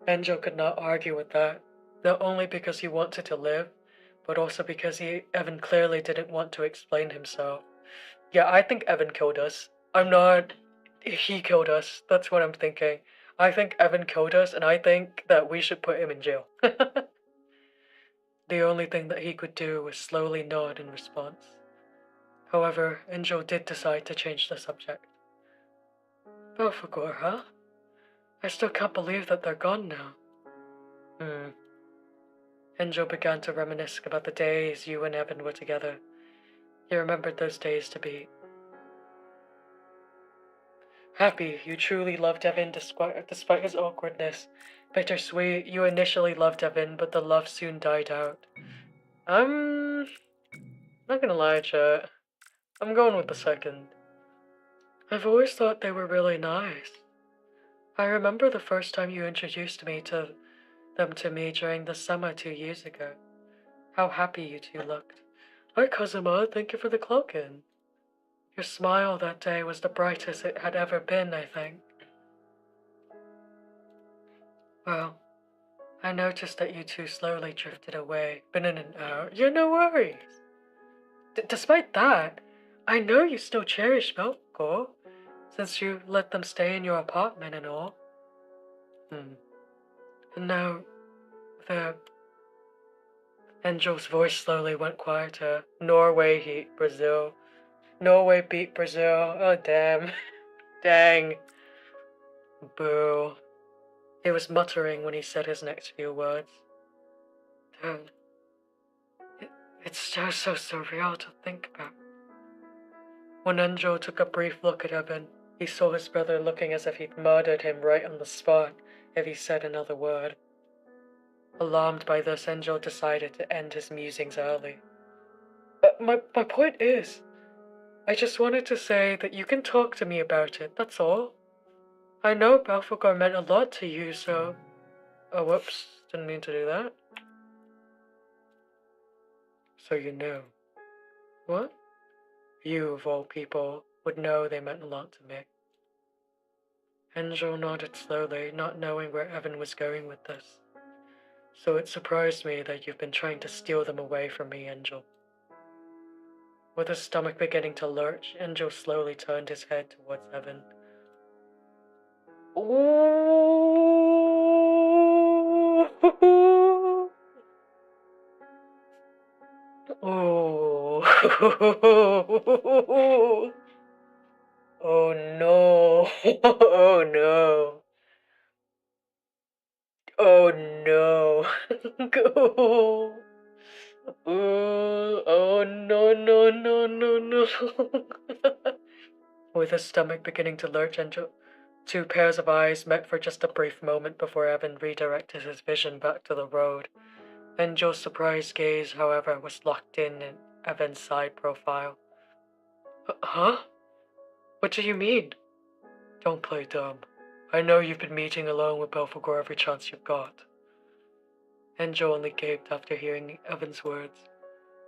Enjo could not argue with that, not only because he wanted to live, but also because Evan clearly didn't want to explain himself. Yeah, I think Evan killed us. He killed us. That's what I'm thinking. I think Evan killed us, and I think that we should put him in jail. The only thing that he could do was slowly nod in response. However, Enjo did decide to change the subject. Belphegor, huh? I still can't believe that they're gone now. Enjo began to reminisce about the days you and Evan were together. He remembered those days to be happy. You truly loved Evan despite his awkwardness. Bittersweet, you initially loved Evan, but the love soon died out. I'm not gonna lie, chat. I'm going with the second. I've always thought they were really nice. I remember the first time you introduced them to me during the summer 2 years ago. How happy you two looked. Hi, Kazuma, thank you for the cloak-in. Your smile that day was the brightest it had ever been, I think. Well, I noticed that you two slowly drifted away, been in and out. Yeah, no worries. Despite that, I know you still cherish Belko, since you let them stay in your apartment and all. And now, Angel's voice slowly went quieter. Norway beat Brazil. Oh, damn. Dang. Boo. He was muttering when he said his next few words. Dude, it's just so surreal to think about. When Enjo took a brief look at Evan, he saw his brother looking as if he'd murdered him right on the spot if he said another word. Alarmed by this, Enjo decided to end his musings early. My point is, I just wanted to say that you can talk to me about it, that's all. I know Belphegor meant a lot to you, so... Oh, whoops, didn't mean to do that. So you knew. What? You, of all people, would know they meant a lot to me. Angel nodded slowly, not knowing where Evan was going with this. So it surprised me that you've been trying to steal them away from me, Angel. With his stomach beginning to lurch, Angel slowly turned his head towards Evan. Ooh. Oh. Oh no. Oh no. Oh no. Go. Oh no no no no no. With his stomach beginning to lurch, Angel, two pairs of eyes met for just a brief moment before Evan redirected his vision back to the road. Angel's surprised gaze, however, was locked in Evan's side profile. Huh? What do you mean? Don't play dumb. I know you've been meeting alone with Belphegor every chance you've got. Angel only gaped after hearing Evan's words.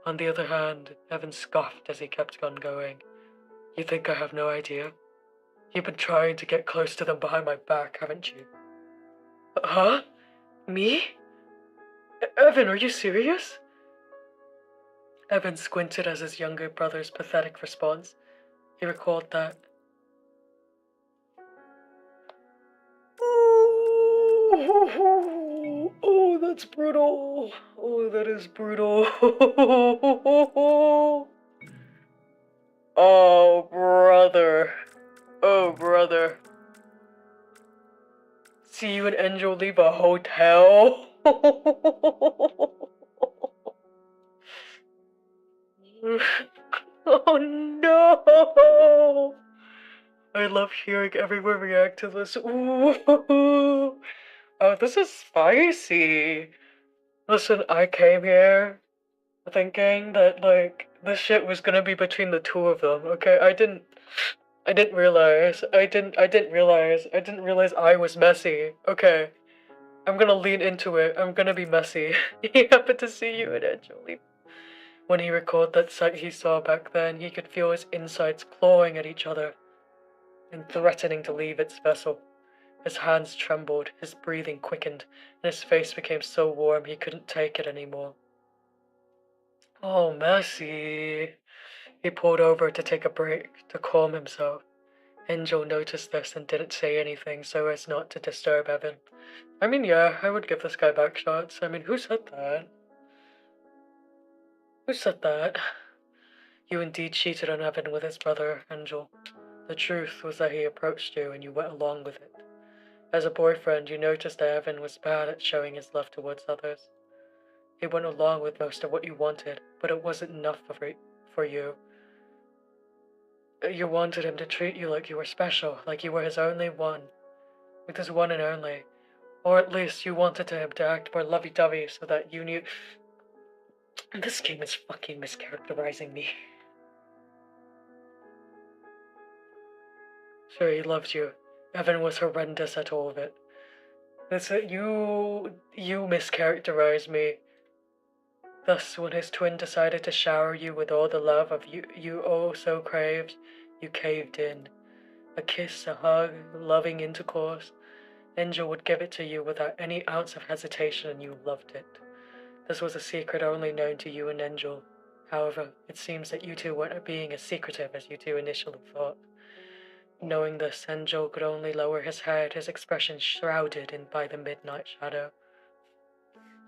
On the other hand, Evan scoffed as he kept on going. You think I have no idea? You've been trying to get close to them behind my back, haven't you? Huh? Me? Evan, are you serious? Evan squinted at his younger brother's pathetic response. He recalled that. Oh, that's brutal. Oh, that is brutal. Oh, brother. Oh, brother. See you and Angel leave a hotel? Oh no! I love hearing everyone react to this. Ooh. Oh, this is spicy. Listen, I came here thinking that, like, this shit was gonna be between the two of them, okay? I didn't realize I was messy. Okay. I'm gonna lean into it. I'm gonna be messy. He happened to see you and Angel leave. When he recalled that sight he saw back then, he could feel his insides clawing at each other and threatening to leave its vessel. His hands trembled, his breathing quickened, and his face became so warm he couldn't take it anymore. Oh, Mercy. He pulled over to take a break, to calm himself. Angel noticed this and didn't say anything so as not to disturb Evan. I mean, yeah, I would give this guy back shots. I mean, who said that? Who said that? You indeed cheated on Evan with his brother, Angel. The truth was that he approached you and you went along with it. As a boyfriend, you noticed that Evan was bad at showing his love towards others. He went along with most of what you wanted, but it wasn't enough for you. You wanted him to treat you like you were special, like you were his only one. With his one and only. Or at least you wanted him to act more lovey-dovey so that you knew... This game is fucking mischaracterizing me. Sure, he loves you. Evan was horrendous at all of it. You mischaracterized me. Thus, when his twin decided to shower you with all the love of you oh so craved, you caved in. A kiss, a hug, loving intercourse. Angel would give it to you without any ounce of hesitation, and you loved it. This was a secret only known to you and Angel. However, it seems that you two weren't being as secretive as you two initially thought. Knowing this, Angel could only lower his head, his expression shrouded in by the midnight shadow.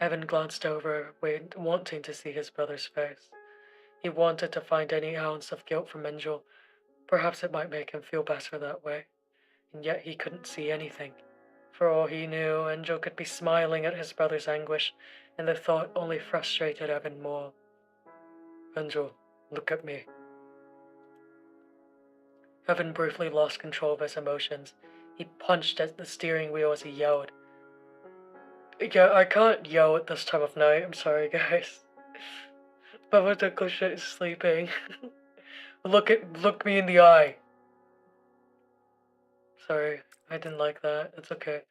Evan glanced over, wanting to see his brother's face. He wanted to find any ounce of guilt from Angel. Perhaps it might make him feel better that way. And yet he couldn't see anything. For all he knew, Angel could be smiling at his brother's anguish, and the thought only frustrated Evan more. Angel, look at me. Evan briefly lost control of his emotions. He punched at the steering wheel as he yelled. Yeah, I can't yell at this time of night. I'm sorry, guys. Mama Duckle is sleeping. Look me in the eye. Sorry, I didn't like that. It's okay.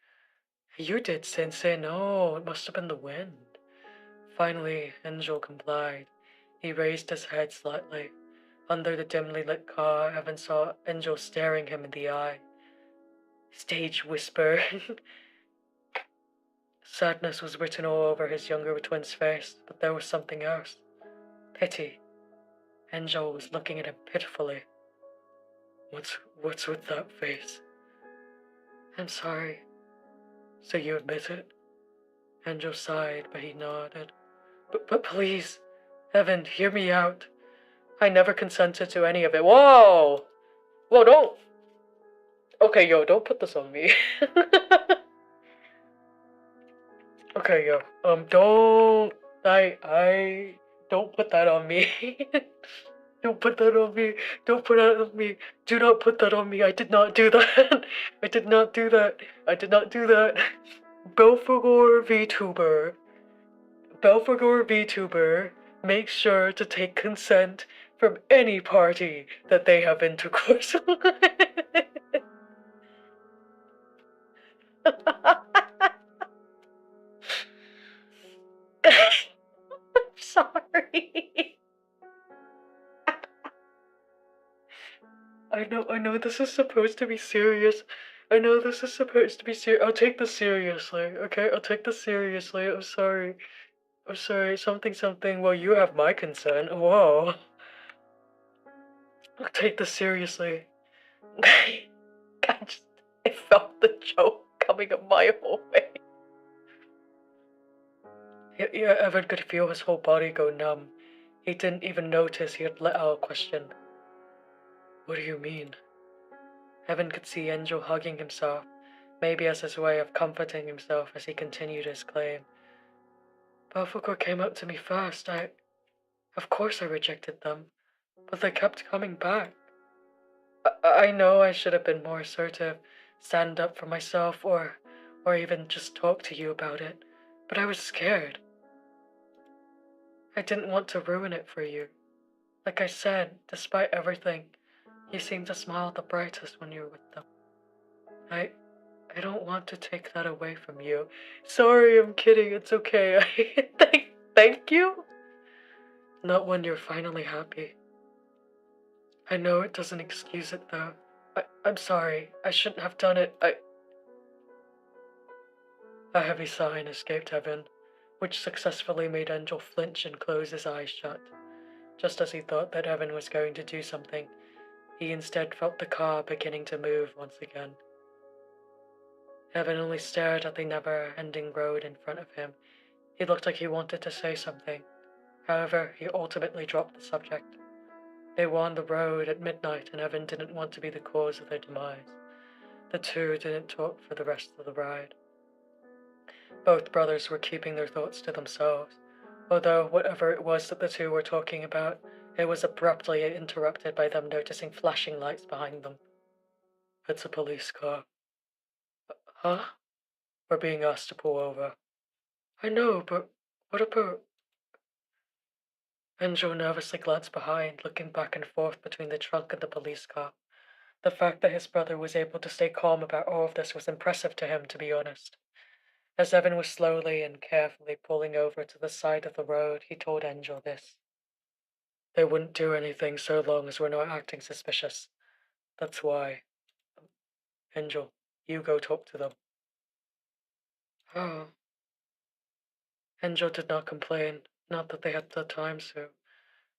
You did, Sensei. No, it must have been the wind. Finally, Angel complied. He raised his head slightly. Under the dimly lit car, Evan saw Angel staring him in the eye. Stage whisper. Sadness was written all over his younger twin's face, but there was something else. Pity. Angel was looking at him pitifully. What's with that face? I'm sorry. So you admit it? Angel sighed, but he nodded. But please, Evan, hear me out. I never consented to any of it. Whoa! Whoa, don't! Okay, yo, don't put this on me. Okay, yo, don't... I... Don't put that on me. Don't put that on me. Don't put that on me. Do not put that on me. I did not do that. I did not do that. I did not do that. Belphegor VTuber. Belphegor VTuber makes sure to take consent from any party that they have intercourse with. I'm sorry. I know this is supposed to be serious. I know this is supposed to be serious. I'll take this seriously, okay? I'll take this seriously. I'm sorry. I'm sorry. Something. Well, you have my consent. Whoa. I'll take this seriously. I felt the joke coming a mile away. Yeah, Evan could feel his whole body go numb. He didn't even notice he had let out a question. What do you mean? Evan could see Angel hugging himself, maybe as his way of comforting himself as he continued his claim. Belphegor came up to me first. Of course I rejected them, but they kept coming back. I know I should have been more assertive, stand up for myself, or even just talk to you about it, but I was scared. I didn't want to ruin it for you. Like I said, despite everything, you seem to smile the brightest when you're with them. I don't want to take that away from you. Sorry, I'm kidding, it's okay. Thank you? Not when you're finally happy. I know it doesn't excuse it though. I'm sorry, I shouldn't have done it. A heavy sigh escaped Evan, which successfully made Angel flinch and close his eyes shut. Just as he thought that Evan was going to do something, he instead felt the car beginning to move once again. Evan only stared at the never-ending road in front of him. He looked like he wanted to say something. However, he ultimately dropped the subject. They were on the road at midnight, and Evan didn't want to be the cause of their demise. The two didn't talk for the rest of the ride. Both brothers were keeping their thoughts to themselves, although whatever it was that the two were talking about, it was abruptly interrupted by them noticing flashing lights behind them. It's a police car. Huh? We're being asked to pull over. I know, but what about... Angel nervously glanced behind, looking back and forth between the trunk and the police car. The fact that his brother was able to stay calm about all of this was impressive to him, to be honest. As Evan was slowly and carefully pulling over to the side of the road, he told Angel this. They wouldn't do anything so long as we're not acting suspicious. That's why. Angel, you go talk to them. Oh. Angel did not complain, not that they had the time to.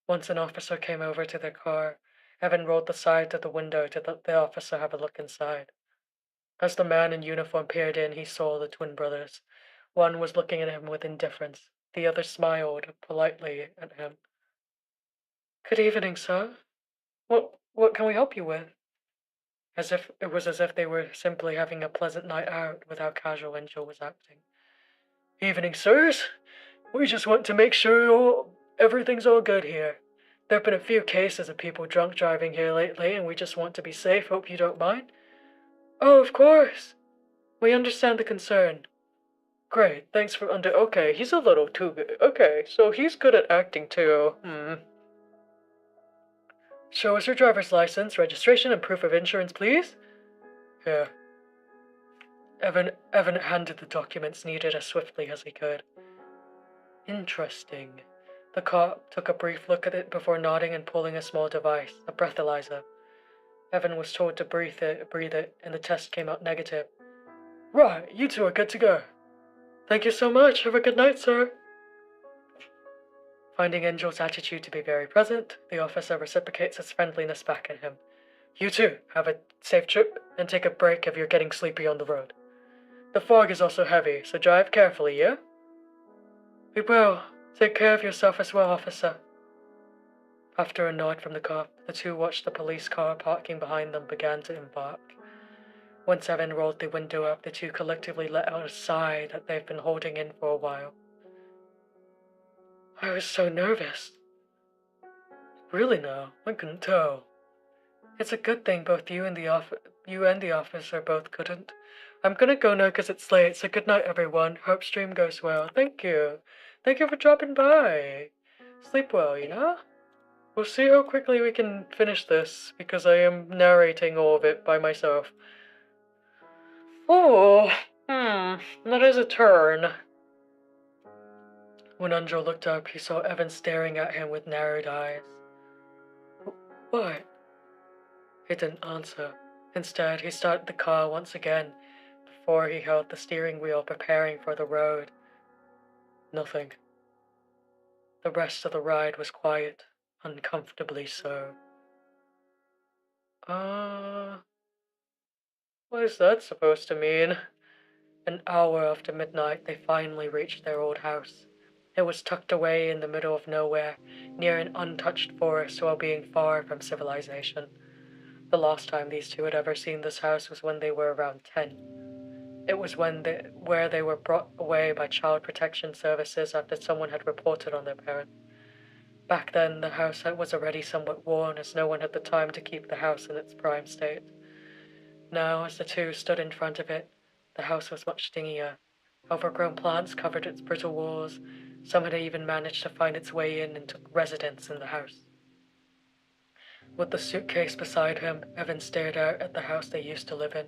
Once an officer came over to their car, Evan rolled the side of the window to let the officer have a look inside. As the man in uniform peered in, he saw the twin brothers. One was looking at him with indifference. The other smiled politely at him. Good evening, sir. What can we help you with? As if they were simply having a pleasant night out with how casual Angel was acting. Evening, sirs. We just want to make sure everything's all good here. There have been a few cases of people drunk driving here lately, and we just want to be safe. Hope you don't mind. Oh, of course. We understand the concern. Great, thanks for Okay, he's a little too good. Okay, so he's good at acting too. Show us your driver's license, registration, and proof of insurance, please. Here. Evan handed the documents needed as swiftly as he could. Interesting. The cop took a brief look at it before nodding and pulling a small device, a breathalyzer. Evan was told to breathe it, and the test came out negative. Right, you two are good to go. Thank you so much. Have a good night, sir. Finding Angel's attitude to be very pleasant, the officer reciprocates his friendliness back at him. You too, have a safe trip, and take a break if you're getting sleepy on the road. The fog is also heavy, so drive carefully, yeah? We will. Take care of yourself as well, officer. After a nod from the cop, the two watched the police car parking behind them begin to embark. Once Evan rolled the window up, the two collectively let out a sigh that they've been holding in for a while. I was so nervous. Really now, I couldn't tell. It's a good thing both you and the officer both couldn't. I'm gonna go now 'cause it's late, so good night everyone. Hope stream goes well. Thank you. Thank you for dropping by. Sleep well, you know? We'll see how quickly we can finish this, because I am narrating all of it by myself. Oh, that is a turn. When Angel looked up, he saw Evan staring at him with narrowed eyes. What? He didn't answer. Instead, he started the car once again, before he held the steering wheel preparing for the road. Nothing. The rest of the ride was quiet, uncomfortably so. What is that supposed to mean? An hour after midnight, they finally reached their old house. It was tucked away in the middle of nowhere, near an untouched forest while being far from civilization. The last time these two had ever seen this house was when they were around 10. It was where they were brought away by Child Protection Services after someone had reported on their parent. Back then, the house was already somewhat worn, as no one had the time to keep the house in its prime state. Now, as the two stood in front of it, the house was much stingier. Overgrown plants covered its brittle walls. Some had even managed to find its way in and took residence in the house. With the suitcase beside him, Evan stared out at the house they used to live in.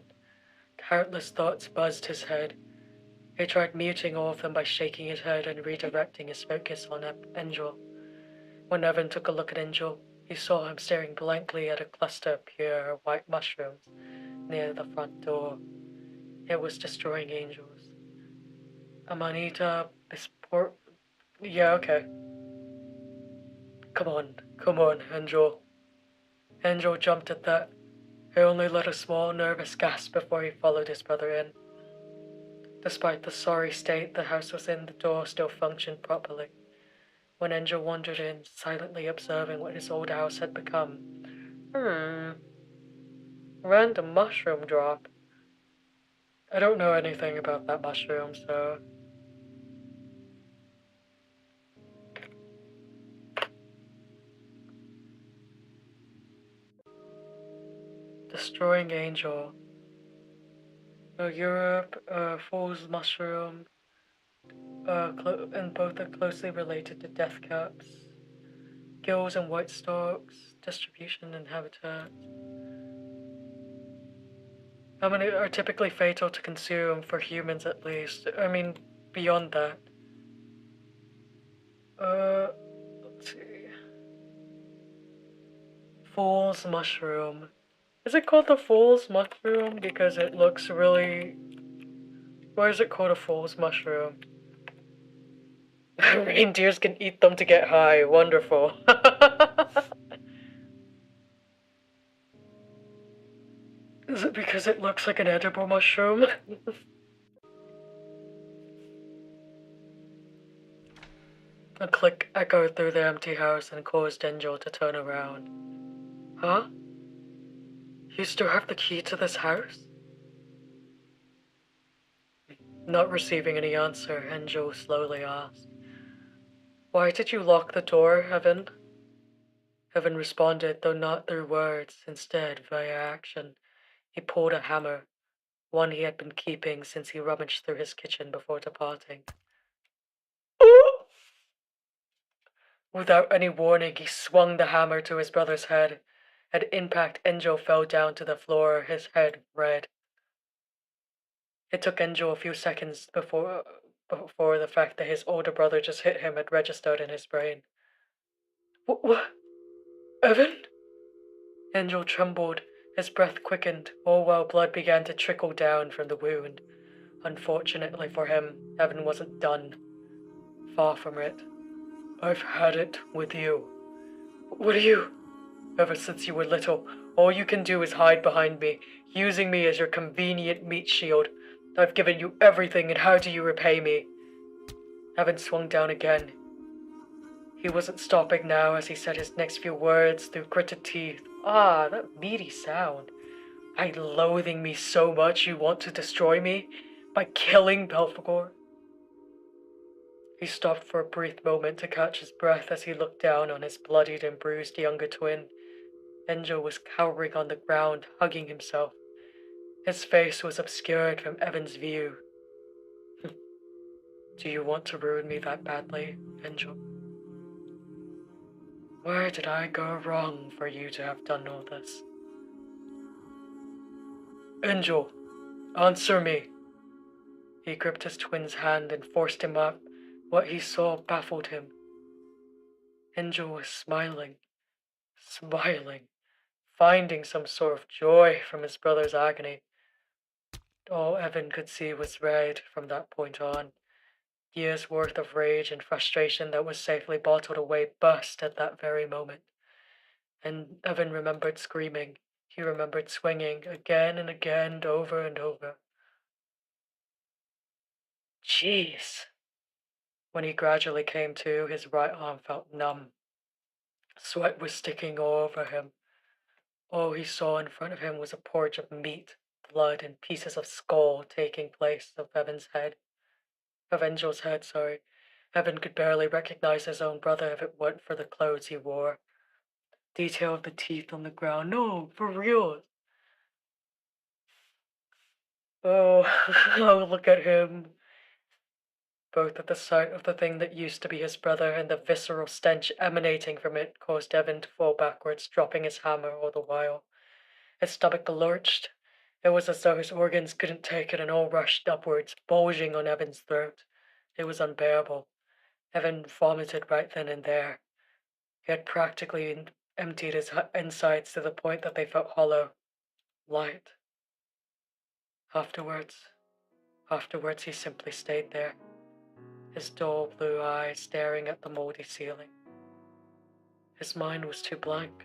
Countless thoughts buzzed his head. He tried muting all of them by shaking his head and redirecting his focus on Angel. When Evan took a look at Angel, he saw him staring blankly at a cluster of pure white mushrooms near the front door. It was destroying Angel's. Amanita, this poor... Yeah, okay. Come on, Angel. Angel jumped at that. He only let a small, nervous gasp before he followed his brother in. Despite the sorry state the house was in, the door still functioned properly. When Angel wandered in, silently observing what his old house had become. Random mushroom drop. I don't know anything about that mushroom, so... Destroying Angel. Europe, Fool's Mushroom, and both are closely related to death caps. Gills and white stalks, distribution and habitat. How many are typically fatal to consume, for humans at least? I mean, beyond that. Let's see. Fool's Mushroom. Is it called the Fool's Mushroom because it looks really... Why is it called a Fool's Mushroom? Reindeers can eat them to get high. Wonderful. Is it because it looks like an edible mushroom? A click echoed through the empty house and caused Angel to turn around. Huh? You still have the key to this house? Not receiving any answer, Angel slowly asked. Why did you lock the door, Evan? Evan responded, though not through words, instead via action. He pulled a hammer, one he had been keeping since he rummaged through his kitchen before departing. Without any warning, he swung the hammer to his brother's head. At impact, Angel fell down to the floor, his head red. It took Angel a few seconds before the fact that his older brother just hit him had registered in his brain. What? Evan? Angel trembled, his breath quickened, all while blood began to trickle down from the wound. Unfortunately for him, Evan wasn't done. Far from it. I've had it with you. What are you? Ever since you were little, all you can do is hide behind me, using me as your convenient meat shield. I've given you everything, and how do you repay me? Evan swung down again. He wasn't stopping now as he said his next few words through gritted teeth. Ah, that meaty sound. By loathing me so much you want to destroy me? By killing Belphegor? He stopped for a brief moment to catch his breath as he looked down on his bloodied and bruised younger twin. Enjo was cowering on the ground, hugging himself. His face was obscured from Evan's view. Do you want to ruin me that badly, Enjo? Where did I go wrong for you to have done all this? Enjo, answer me. He gripped his twin's hand and forced him up. What he saw baffled him. Enjo was smiling, finding some sort of joy from his brother's agony. All Evan could see was red from that point on. Years' worth of rage and frustration that was safely bottled away burst at that very moment. And Evan remembered screaming. He remembered swinging again and again, over and over. Jeez. When he gradually came to, his right arm felt numb. Sweat was sticking all over him. All he saw in front of him was a porridge of meat, blood, and pieces of skull taking place of Angel's head, sorry. Evan could barely recognize his own brother if it weren't for the clothes he wore. Detail of the teeth on the ground. No, for real. Oh, oh, look at him. Both at the sight of the thing that used to be his brother and the visceral stench emanating from it caused Evan to fall backwards, dropping his hammer all the while. His stomach lurched. It was as though his organs couldn't take it and all rushed upwards, bulging on Evan's throat. It was unbearable. Evan vomited right then and there. He had practically emptied his insides to the point that they felt hollow, light. Afterwards he simply stayed there, his dull blue eyes staring at the moldy ceiling. His mind was blank.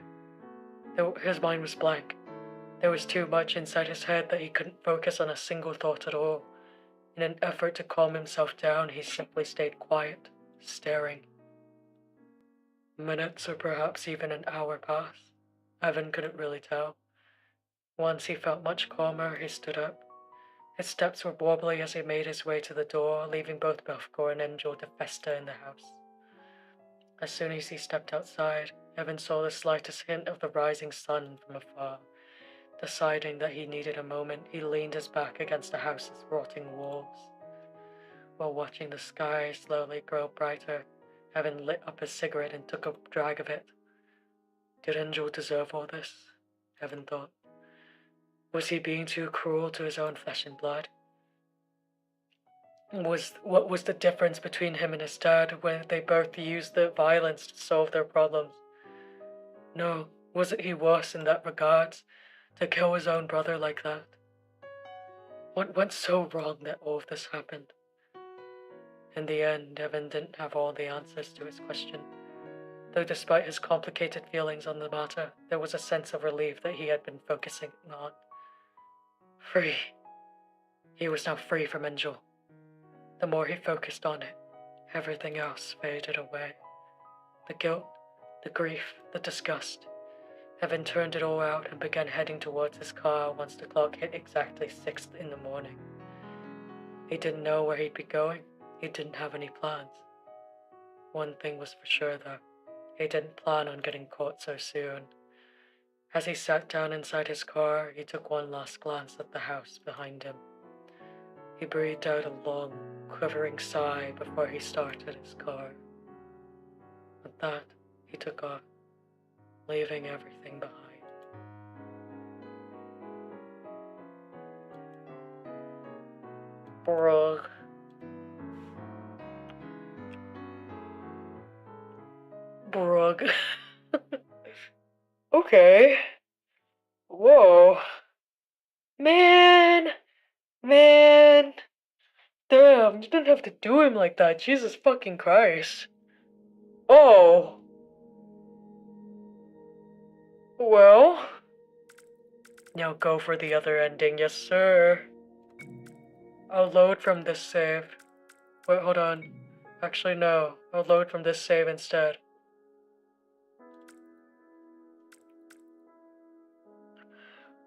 There was too much inside his head that he couldn't focus on a single thought at all. In an effort to calm himself down, he simply stayed quiet, staring. Minutes or perhaps even an hour passed. Evan couldn't really tell. Once he felt much calmer, he stood up. His steps were wobbly as he made his way to the door, leaving both Belphegor and Angel to fester in the house. As soon as he stepped outside, Evan saw the slightest hint of the rising sun from afar. Deciding that he needed a moment, he leaned his back against the house's rotting walls. While watching the sky slowly grow brighter, Evan lit up his cigarette and took a drag of it. Did Angel deserve all this? Evan thought. Was he being too cruel to his own flesh and blood? What was the difference between him and his dad when they both used the violence to solve their problems? No, wasn't he worse in that regards, to kill his own brother like that? What went so wrong that all of this happened? In the end, Evan didn't have all the answers to his question. Though despite his complicated feelings on the matter, there was a sense of relief that he had been focusing on. Free. He was now free from Angel. The more he focused on it, everything else faded away. The guilt, the grief, the disgust. Evan turned it all out and began heading towards his car once the clock hit exactly 6 in the morning. He didn't know where he'd be going. He didn't have any plans. One thing was for sure, though. He didn't plan on getting caught so soon. As he sat down inside his car, he took one last glance at the house behind him. He breathed out a long, quivering sigh before he started his car. With that, he took off, leaving everything behind. Bruh. Bruh. dialogue. Okay. Whoa. Man. Man. Damn, you didn't have to do him like that. Jesus fucking Christ. Oh. Well. Now go for the other ending, yes sir. I'll load from this save. Wait, hold on. Actually, no. I'll load from this save instead.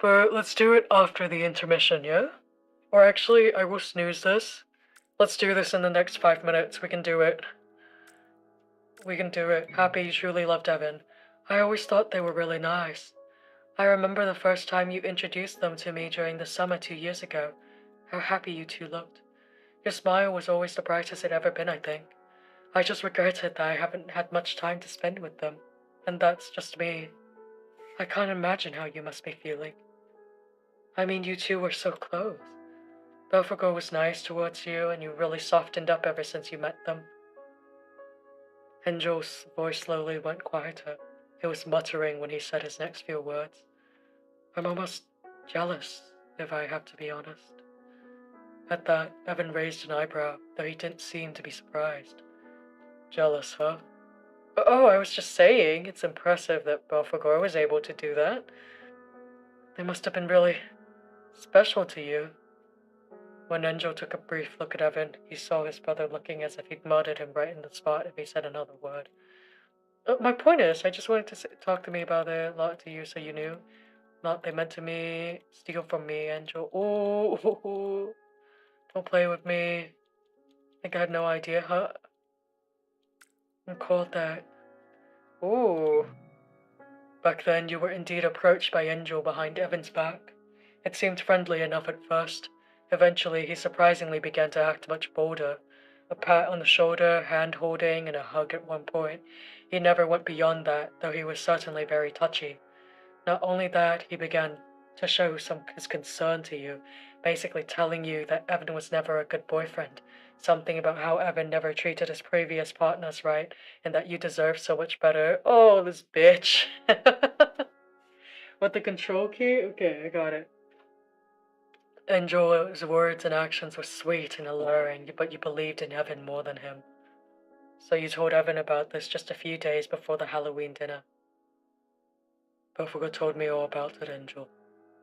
But let's do it after the intermission, yeah? Or actually, I will snooze this. Let's do this in the next 5 minutes. We can do it. We can do it. Happy you truly loved Evan. I always thought they were really nice. I remember the first time you introduced them to me during the summer 2 years ago. How happy you two looked. Your smile was always the brightest it ever been, I think. I just regretted that I haven't had much time to spend with them. And that's just me. I can't imagine how you must be feeling. I mean, you two were so close. Belphegor was nice towards you, and you really softened up ever since you met them. Angel's voice slowly went quieter. He was muttering when he said his next few words. I'm almost jealous, if I have to be honest. At that, Evan raised an eyebrow, though he didn't seem to be surprised. Jealous, huh? Oh, I was just saying, it's impressive that Belphegor was able to do that. They must have been really special to you. When Angel took a brief look at Evan, he saw his brother looking as if he'd murdered him right in the spot if he said another word. My point is, I just wanted to talk to me about it, not to you so you knew. Not they meant to me, steal from me, Angel. Ooh, don't play with me. Think I had no idea, huh? I'm called that. Ooh. Back then, you were indeed approached by Angel behind Evan's back. It seemed friendly enough at first. Eventually, he surprisingly began to act much bolder. A pat on the shoulder, hand-holding, and a hug at one point. He never went beyond that, though he was certainly very touchy. Not only that, he began to show some his concern to you, basically telling you that Evan was never a good boyfriend. Something about how Evan never treated his previous partners right, and that you deserve so much better. Oh, this bitch. What, the control key? Okay, I got it. Angel's words and actions were sweet and alluring, but you believed in Evan more than him. So you told Evan about this just a few days before the Halloween dinner. Belphegor told me all about it, Angel.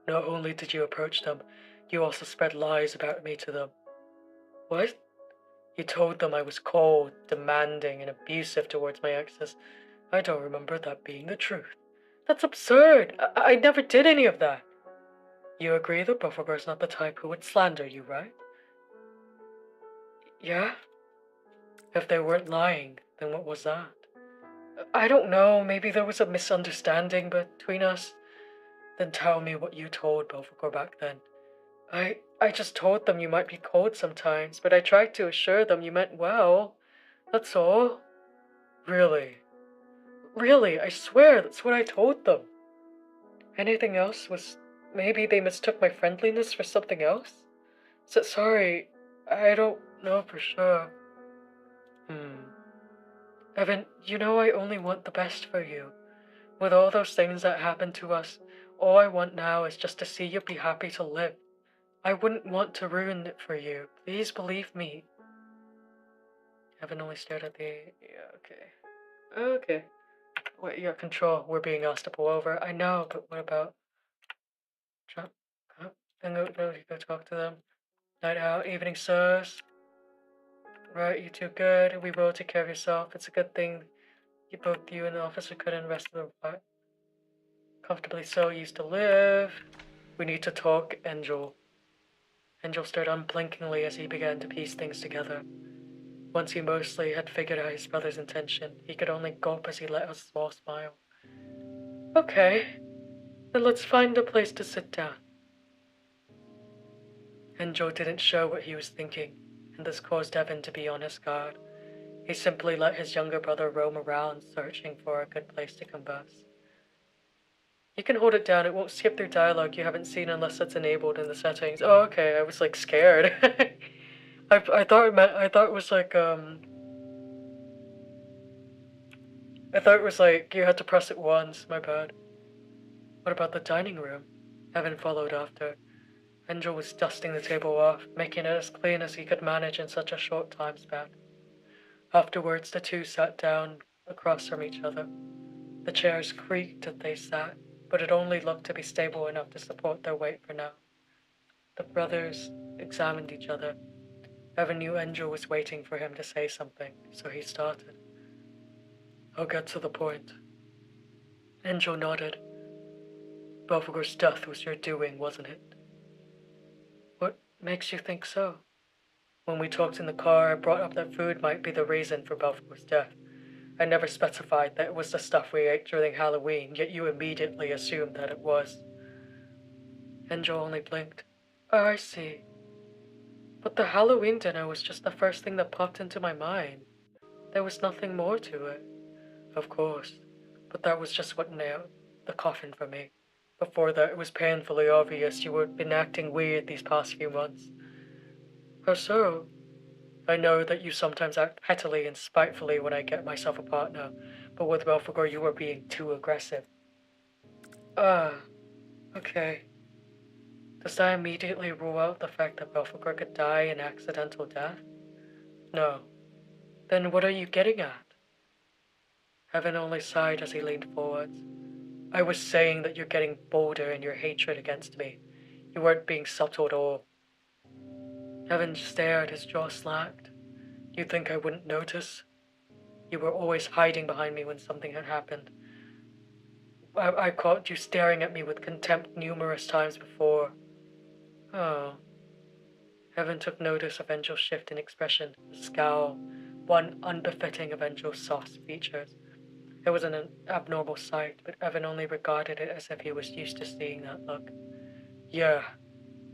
Not only did you approach them, you also spread lies about me to them. What? You told them I was cold, demanding, and abusive towards my exes. I don't remember that being the truth. That's absurd! I never did any of that! You agree that Belphegor's not the type who would slander you, right? Yeah? If they weren't lying, then what was that? I don't know, maybe there was a misunderstanding between us. Then tell me what you told Belphegor back then. I just told them you might be cold sometimes, but I tried to assure them you meant well. That's all. Really? Really, I swear that's what I told them. Anything else was... maybe they mistook my friendliness for something else? Sorry, I don't know for sure. Evan, you know I only want the best for you. With all those things that happened to us, all I want now is just to see you be happy to live. I wouldn't want to ruin it for you. Please believe me. Evan only stared at the... yeah, okay. Okay. Wait, your control. We're being asked to pull over. I know, but what about... Jump up and go talk to them. Night out, evening, sirs. Right, you two good. We will take care of yourself. It's a good thing you and the officer couldn't rest of the right. Comfortably so used to live. We need to talk, Angel. Angel stared unblinkingly as he began to piece things together. Once he mostly had figured out his brother's intention, he could only gulp as he let out a small smile. Okay, then let's find a place to sit down. Angel didn't show what he was thinking, and this caused Evan to be on his guard. He simply let his younger brother roam around, searching for a good place to converse. You can hold it down, it won't skip through dialogue you haven't seen unless it's enabled in the settings. Oh, okay, I was like scared. I thought it was like, I thought it was like you had to press it once, my bad. What about the dining room? Evan followed after. Angel was dusting the table off, making it as clean as he could manage in such a short time span. Afterwards, the two sat down across from each other. The chairs creaked as they sat, but it only looked to be stable enough to support their weight for now. The brothers examined each other. Evan knew Angel was waiting for him to say something, so he started. I'll get to the point. Angel nodded. Belphegor's death was your doing, wasn't it? What makes you think so? When we talked in the car, I brought up that food might be the reason for Belphegor's death. I never specified that it was the stuff we ate during Halloween, yet you immediately assumed that it was. Angel only blinked. Oh, I see. But the Halloween dinner was just the first thing that popped into my mind. There was nothing more to it. Of course, but that was just what nailed the coffin for me. Before that, it was painfully obvious you had been acting weird these past few months. How so? I know that you sometimes act pettily and spitefully when I get myself a partner, but with Belphegor you were being too aggressive. Ah, okay. Does that immediately rule out the fact that Belphegor could die an accidental death? No. Then what are you getting at? Evan only sighed as he leaned forwards. I was saying that you're getting bolder in your hatred against me. You weren't being subtle at all. Evan stared, his jaw slacked. You think I wouldn't notice? You were always hiding behind me when something had happened. I caught you staring at me with contempt numerous times before. Oh. Evan took notice of Angel's shift in expression, a scowl, one unbefitting of Angel's soft features. It was an abnormal sight, but Evan only regarded it as if he was used to seeing that look. Yeah,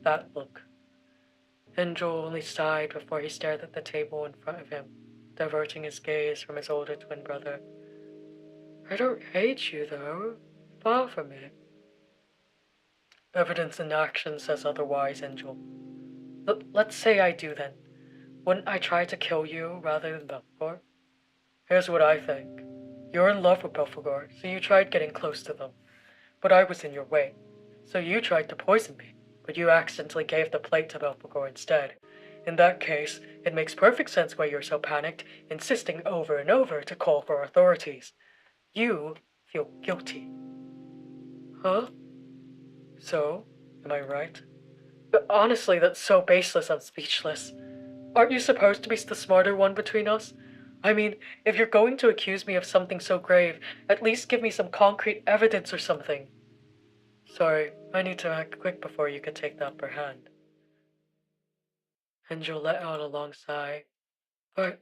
that look. Angel only sighed before he stared at the table in front of him, diverting his gaze from his older twin brother. I don't hate you, though. Far from it. Evidence in action says otherwise, Angel. Let's say I do then. Wouldn't I try to kill you rather than Belphegor? Here's what I think. You're in love with Belphegor, so you tried getting close to them. But I was in your way. So you tried to poison me, but you accidentally gave the plate to Belphegor instead. In that case, it makes perfect sense why you're so panicked, insisting over and over to call for authorities. You feel guilty. Huh? So, am I right? But honestly, that's so baseless I'm speechless. Aren't you supposed to be the smarter one between us? I mean, if you're going to accuse me of something so grave, at least give me some concrete evidence or something. Sorry, I need to act quick before you could take the upper hand. Angel let out a long sigh. But,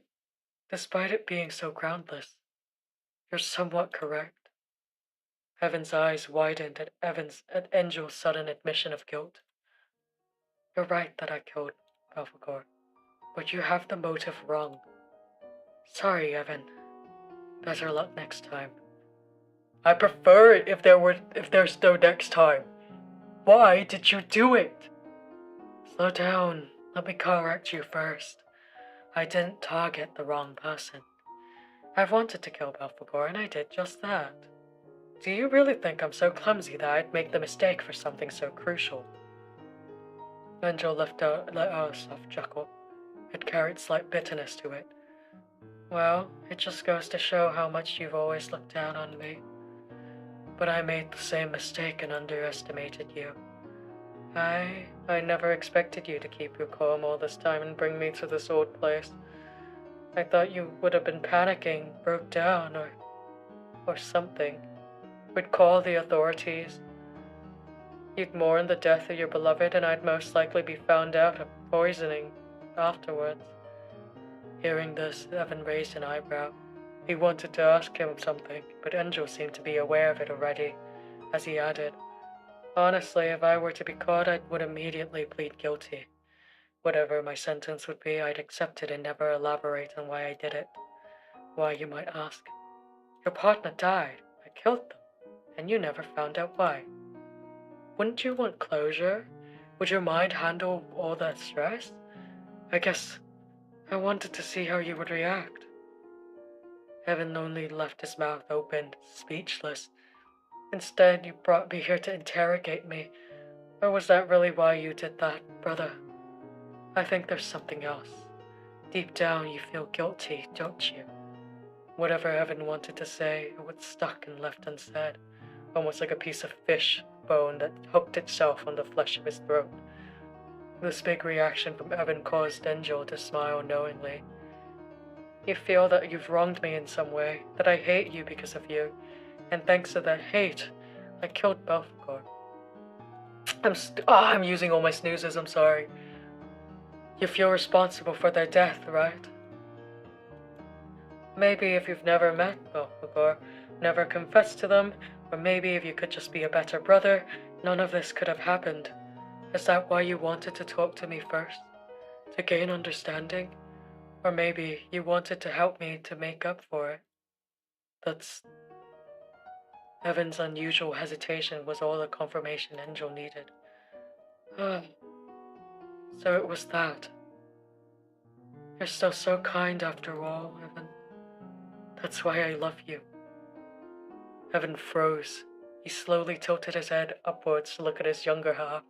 despite it being so groundless, you're somewhat correct. Evan's eyes widened at Angel's sudden admission of guilt. You're right that I killed Belphegor, but you have the motive wrong. Sorry, Evan. Better luck next time. I prefer it if there's no next time. Why did you do it? Slow down. Let me correct you first. I didn't target the wrong person. I've wanted to kill Belphegor, and I did just that. Do you really think I'm so clumsy that I'd make the mistake for something so crucial? Angel let out a soft chuckle. It carried slight bitterness to it. Well, it just goes to show how much you've always looked down on me. But I made the same mistake and underestimated you. I never expected you to keep you calm all this time and bring me to this old place. I thought you would have been panicking, broke down, or something. Would call the authorities. You'd mourn the death of your beloved, and I'd most likely be found out of poisoning afterwards. Hearing this, Evan raised an eyebrow. He wanted to ask him something, but Angel seemed to be aware of it already, as he added, honestly, if I were to be caught, I would immediately plead guilty. Whatever my sentence would be, I'd accept it and never elaborate on why I did it. Why, you might ask. Your partner died. I killed them, and you never found out why. Wouldn't you want closure? Would your mind handle all that stress? I guess I wanted to see how you would react. Evan only left his mouth open, speechless. Instead, you brought me here to interrogate me. Or was that really why you did that, brother? I think there's something else. Deep down, you feel guilty, don't you? Whatever Evan wanted to say, it was stuck and left unsaid, almost like a piece of fish bone that hooked itself on the flesh of his throat. This big reaction from Evan caused Angel to smile knowingly. You feel that you've wronged me in some way, that I hate you because of you, and thanks to that hate, I killed Belphegor. I'm using all my snoozes, I'm sorry. You feel responsible for their death, right? Maybe if you've never met Belphegor, never confessed to them, or maybe if you could just be a better brother, none of this could have happened. Is that why you wanted to talk to me first? To gain understanding? Or maybe you wanted to help me to make up for it? That's... Evan's unusual hesitation was all the confirmation Angel needed. So it was that. You're still so kind after all, Evan. That's why I love you. Evan froze. He slowly tilted his head upwards to look at his younger half.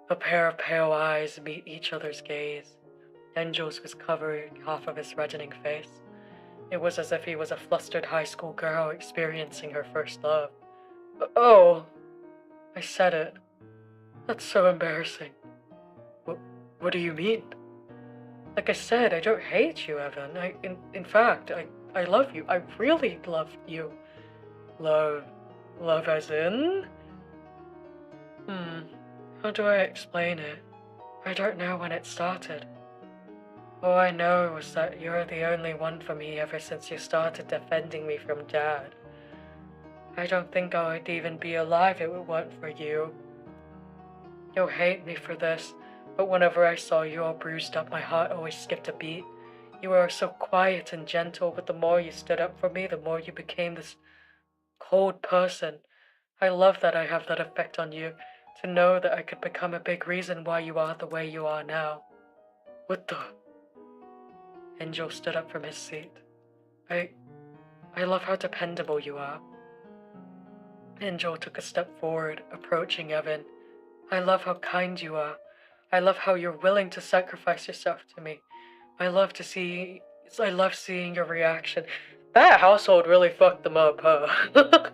A pair of pale eyes meet each other's gaze. Angel's was covering half of his reddening face. It was as if he was a flustered high school girl experiencing her first love. Oh, I said it. That's so embarrassing. What do you mean? Like I said, I don't hate you, Evan. In fact, I love you. I really love you. Love as in? How do I explain it? I don't know when it started. All I know was that you're the only one for me ever since you started defending me from Dad. I don't think I would even be alive if it weren't for you. You'll hate me for this, but whenever I saw you all bruised up, my heart always skipped a beat. You were so quiet and gentle, but the more you stood up for me, the more you became this cold person. I love that I have that effect on you, to know that I could become a big reason why you are the way you are now. What the... Angel stood up from his seat. I love how dependable you are. Angel took a step forward, approaching Evan. I love how kind you are. I love how you're willing to sacrifice yourself to me. I love seeing your reaction. That household really fucked them up, huh?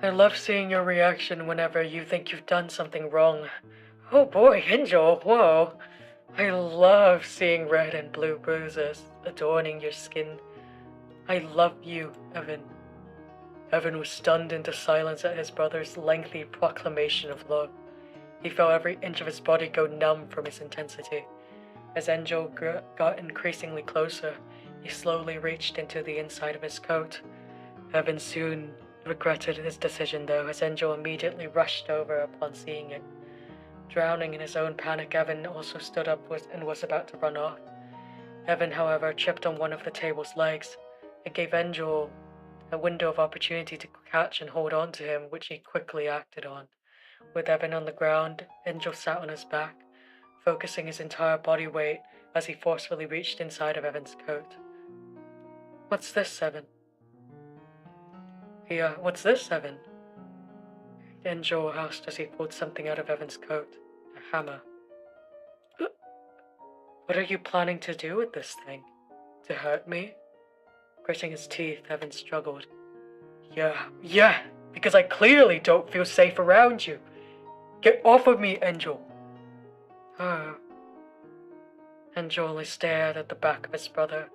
I love seeing your reaction whenever you think you've done something wrong. Oh boy, Angel, whoa. I love seeing red and blue bruises adorning your skin. I love you, Evan. Evan was stunned into silence at his brother's lengthy proclamation of love. He felt every inch of his body go numb from his intensity. As Angel got increasingly closer, he slowly reached into the inside of his coat. Evan soon regretted his decision though, as Angel immediately rushed over upon seeing it. Drowning in his own panic, Evan also stood up and was about to run off. Evan, however, tripped on one of the table's legs. It gave Angel a window of opportunity to catch and hold on to him, which he quickly acted on. With Evan on the ground, Angel sat on his back, focusing his entire body weight as he forcefully reached inside of Evan's coat. What's this, Evan? What's this, Evan? Angel asked as he pulled something out of Evan's coat. A hammer. What are you planning to do with this thing? To hurt me? Gritting his teeth, Evan struggled. Yeah, because I clearly don't feel safe around you. Get off of me, Angel. Angel stared at the back of his brother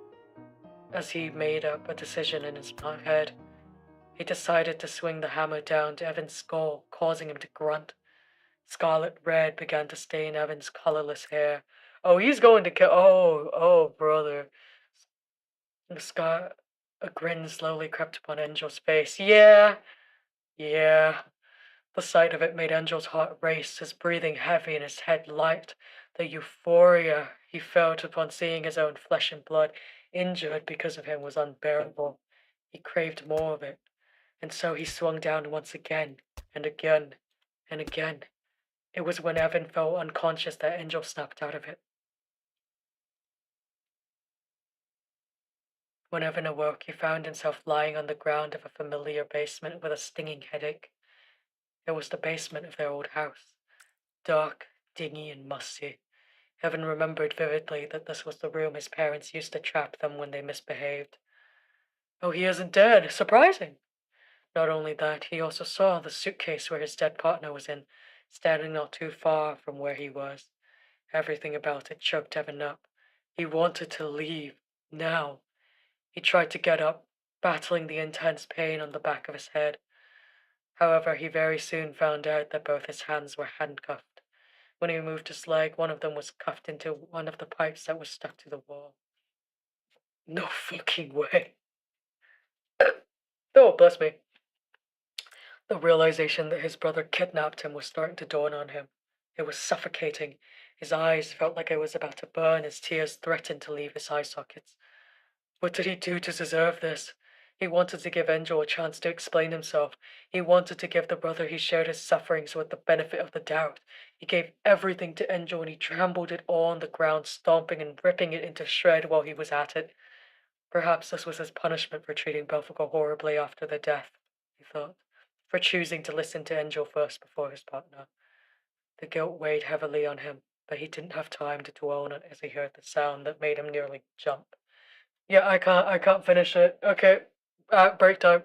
as he made up a decision in his head. He decided to swing the hammer down to Evan's skull, causing him to grunt. Scarlet red began to stain Evan's colorless hair. Oh, he's going to kill... Oh, brother. A grin slowly crept upon Angel's face. Yeah. The sight of it made Angel's heart race, his breathing heavy and his head light. The euphoria he felt upon seeing his own flesh and blood injured because of him was unbearable. He craved more of it. And so he swung down once again, and again, and again. It was when Evan fell unconscious that Angel snapped out of it. When Evan awoke, he found himself lying on the ground of a familiar basement with a stinging headache. It was the basement of their old house, dark, dingy, and musty. Evan remembered vividly that this was the room his parents used to trap them when they misbehaved. Oh, he isn't dead! Surprising! Not only that, he also saw the suitcase where his dead partner was in, standing not too far from where he was. Everything about it choked Evan up. He wanted to leave, now. He tried to get up, battling the intense pain on the back of his head. However, he very soon found out that both his hands were handcuffed. When he moved his leg, one of them was cuffed into one of the pipes that was stuck to the wall. No fucking way. Oh, bless me. The realization that his brother kidnapped him was starting to dawn on him. It was suffocating. His eyes felt like it was about to burn as tears threatened to leave his eye sockets. What did he do to deserve this? He wanted to give Angel a chance to explain himself. He wanted to give the brother he shared his sufferings with the benefit of the doubt. He gave everything to Angel and he trampled it all on the ground, stomping and ripping it into shreds while he was at it. Perhaps this was his punishment for treating Belphegor horribly after their death, he thought, for choosing to listen to Angel first before his partner. The guilt weighed heavily on him, but he didn't have time to dwell on it as he heard the sound that made him nearly jump. Yeah, I can't finish it. Okay, break time.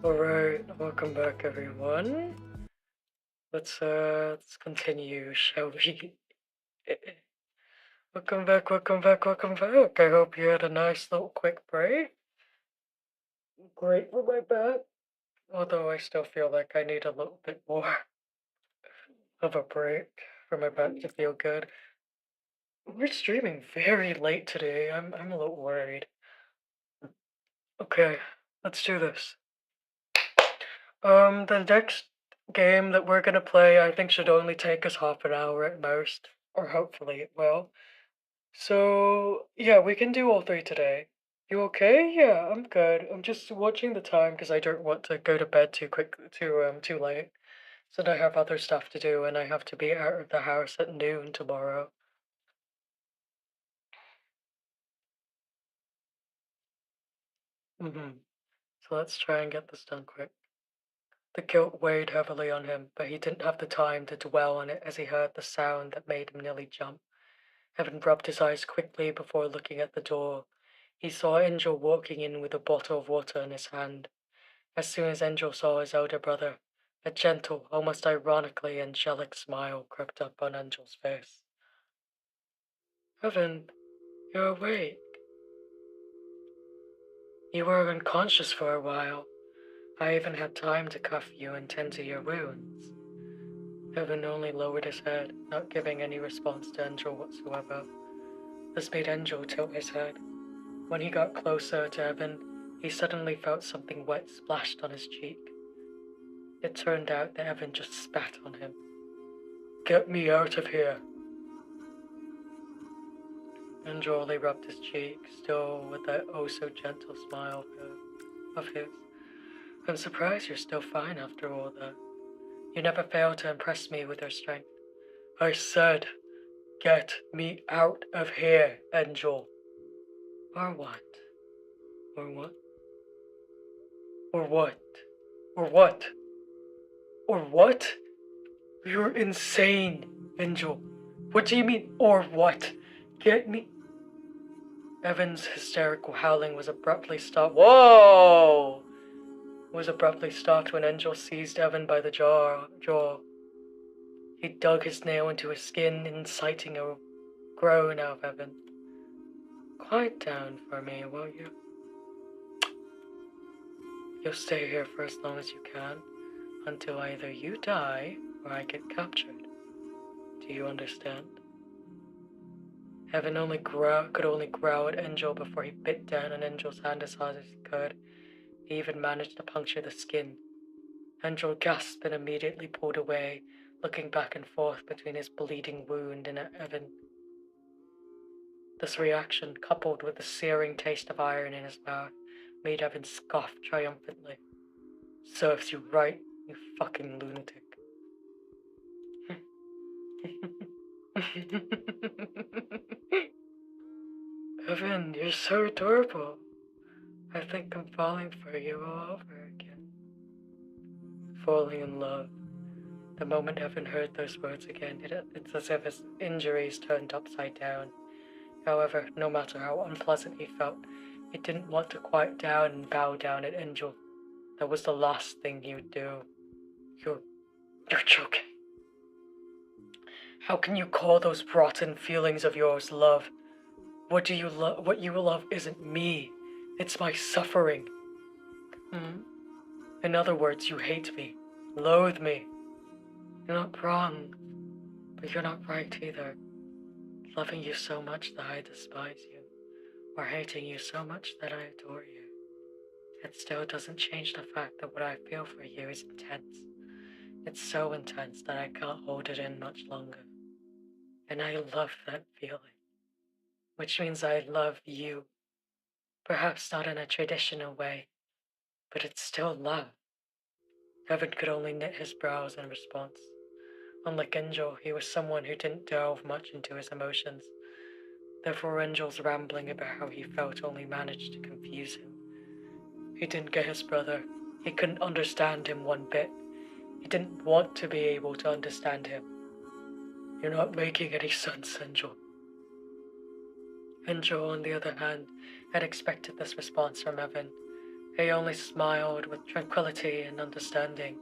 Alright, welcome back everyone. Let's continue, shall we? Welcome back. I hope you had a nice little quick break. Great for my back. Although I still feel like I need a little bit more of a break for my back to feel good. We're streaming very late today. I'm a little worried. Okay, let's do this. The next game that we're gonna play, I think, should only take us half an hour at most, or hopefully it will. So, yeah, we can do all three today. You okay? Yeah, I'm good. I'm just watching the time because I don't want to go to bed too late. So I have other stuff to do and I have to be out of the house at noon tomorrow. So let's try and get this done quick. The guilt weighed heavily on him, but he didn't have the time to dwell on it as he heard the sound that made him nearly jump. Evan rubbed his eyes quickly before looking at the door. He saw Angel walking in with a bottle of water in his hand. As soon as Angel saw his elder brother, a gentle, almost ironically angelic smile crept up on Angel's face. Evan, you're awake. You were unconscious for a while. I even had time to cuff you and tend to your wounds. Evan only lowered his head, not giving any response to Angel whatsoever. This made Angel tilt his head. When he got closer to Evan, he suddenly felt something wet splashed on his cheek. It turned out that Evan just spat on him. Get me out of here. Angel only rubbed his cheek, still with that oh-so-gentle smile of his. I'm surprised you're still fine after all that. You never failed to impress me with your strength. I said, get me out of here, Angel. Or what? Or what? Or what? Or what? Or what? You're insane, Angel. What do you mean, or what? Get me... Evan's hysterical howling was abruptly stopped. Whoa! Was abruptly stopped when Angel seized Evan by the jaw. He dug his nail into his skin, inciting a groan out of Evan. Quiet down for me, will you? You'll stay here for as long as you can, until either you die or I get captured. Do you understand? Evan could only growl at Angel before he bit down on Angel's hand as hard as he could. He even managed to puncture the skin. Angel gasped and immediately pulled away, looking back and forth between his bleeding wound and Evan. This reaction, coupled with the searing taste of iron in his mouth, made Evan scoff triumphantly. Serves you right, you fucking lunatic. Evan, you're so adorable. I think I'm falling for you all over again. Falling in love. The moment Evan heard those words again, it's as if his injuries turned upside down. However, no matter how unpleasant he felt, he didn't want to quiet down and bow down at Angel. That was the last thing he would do. You're joking. How can you call those rotten feelings of yours love? What you love isn't me. It's my suffering. In other words, you hate me, loathe me. You're not wrong, but you're not right either. Loving you so much that I despise you, or hating you so much that I adore you. It still doesn't change the fact that what I feel for you is intense. It's so intense that I can't hold it in much longer. And I love that feeling. Which means I love you. Perhaps not in a traditional way, but it's still love. Evan could only knit his brows in response. Unlike Angel, he was someone who didn't delve much into his emotions. Therefore, Angel's rambling about how he felt only managed to confuse him. He didn't get his brother. He couldn't understand him one bit. He didn't want to be able to understand him. You're not making any sense, Angel. Angel, on the other hand, had expected this response from Evan. He only smiled with tranquility and understanding.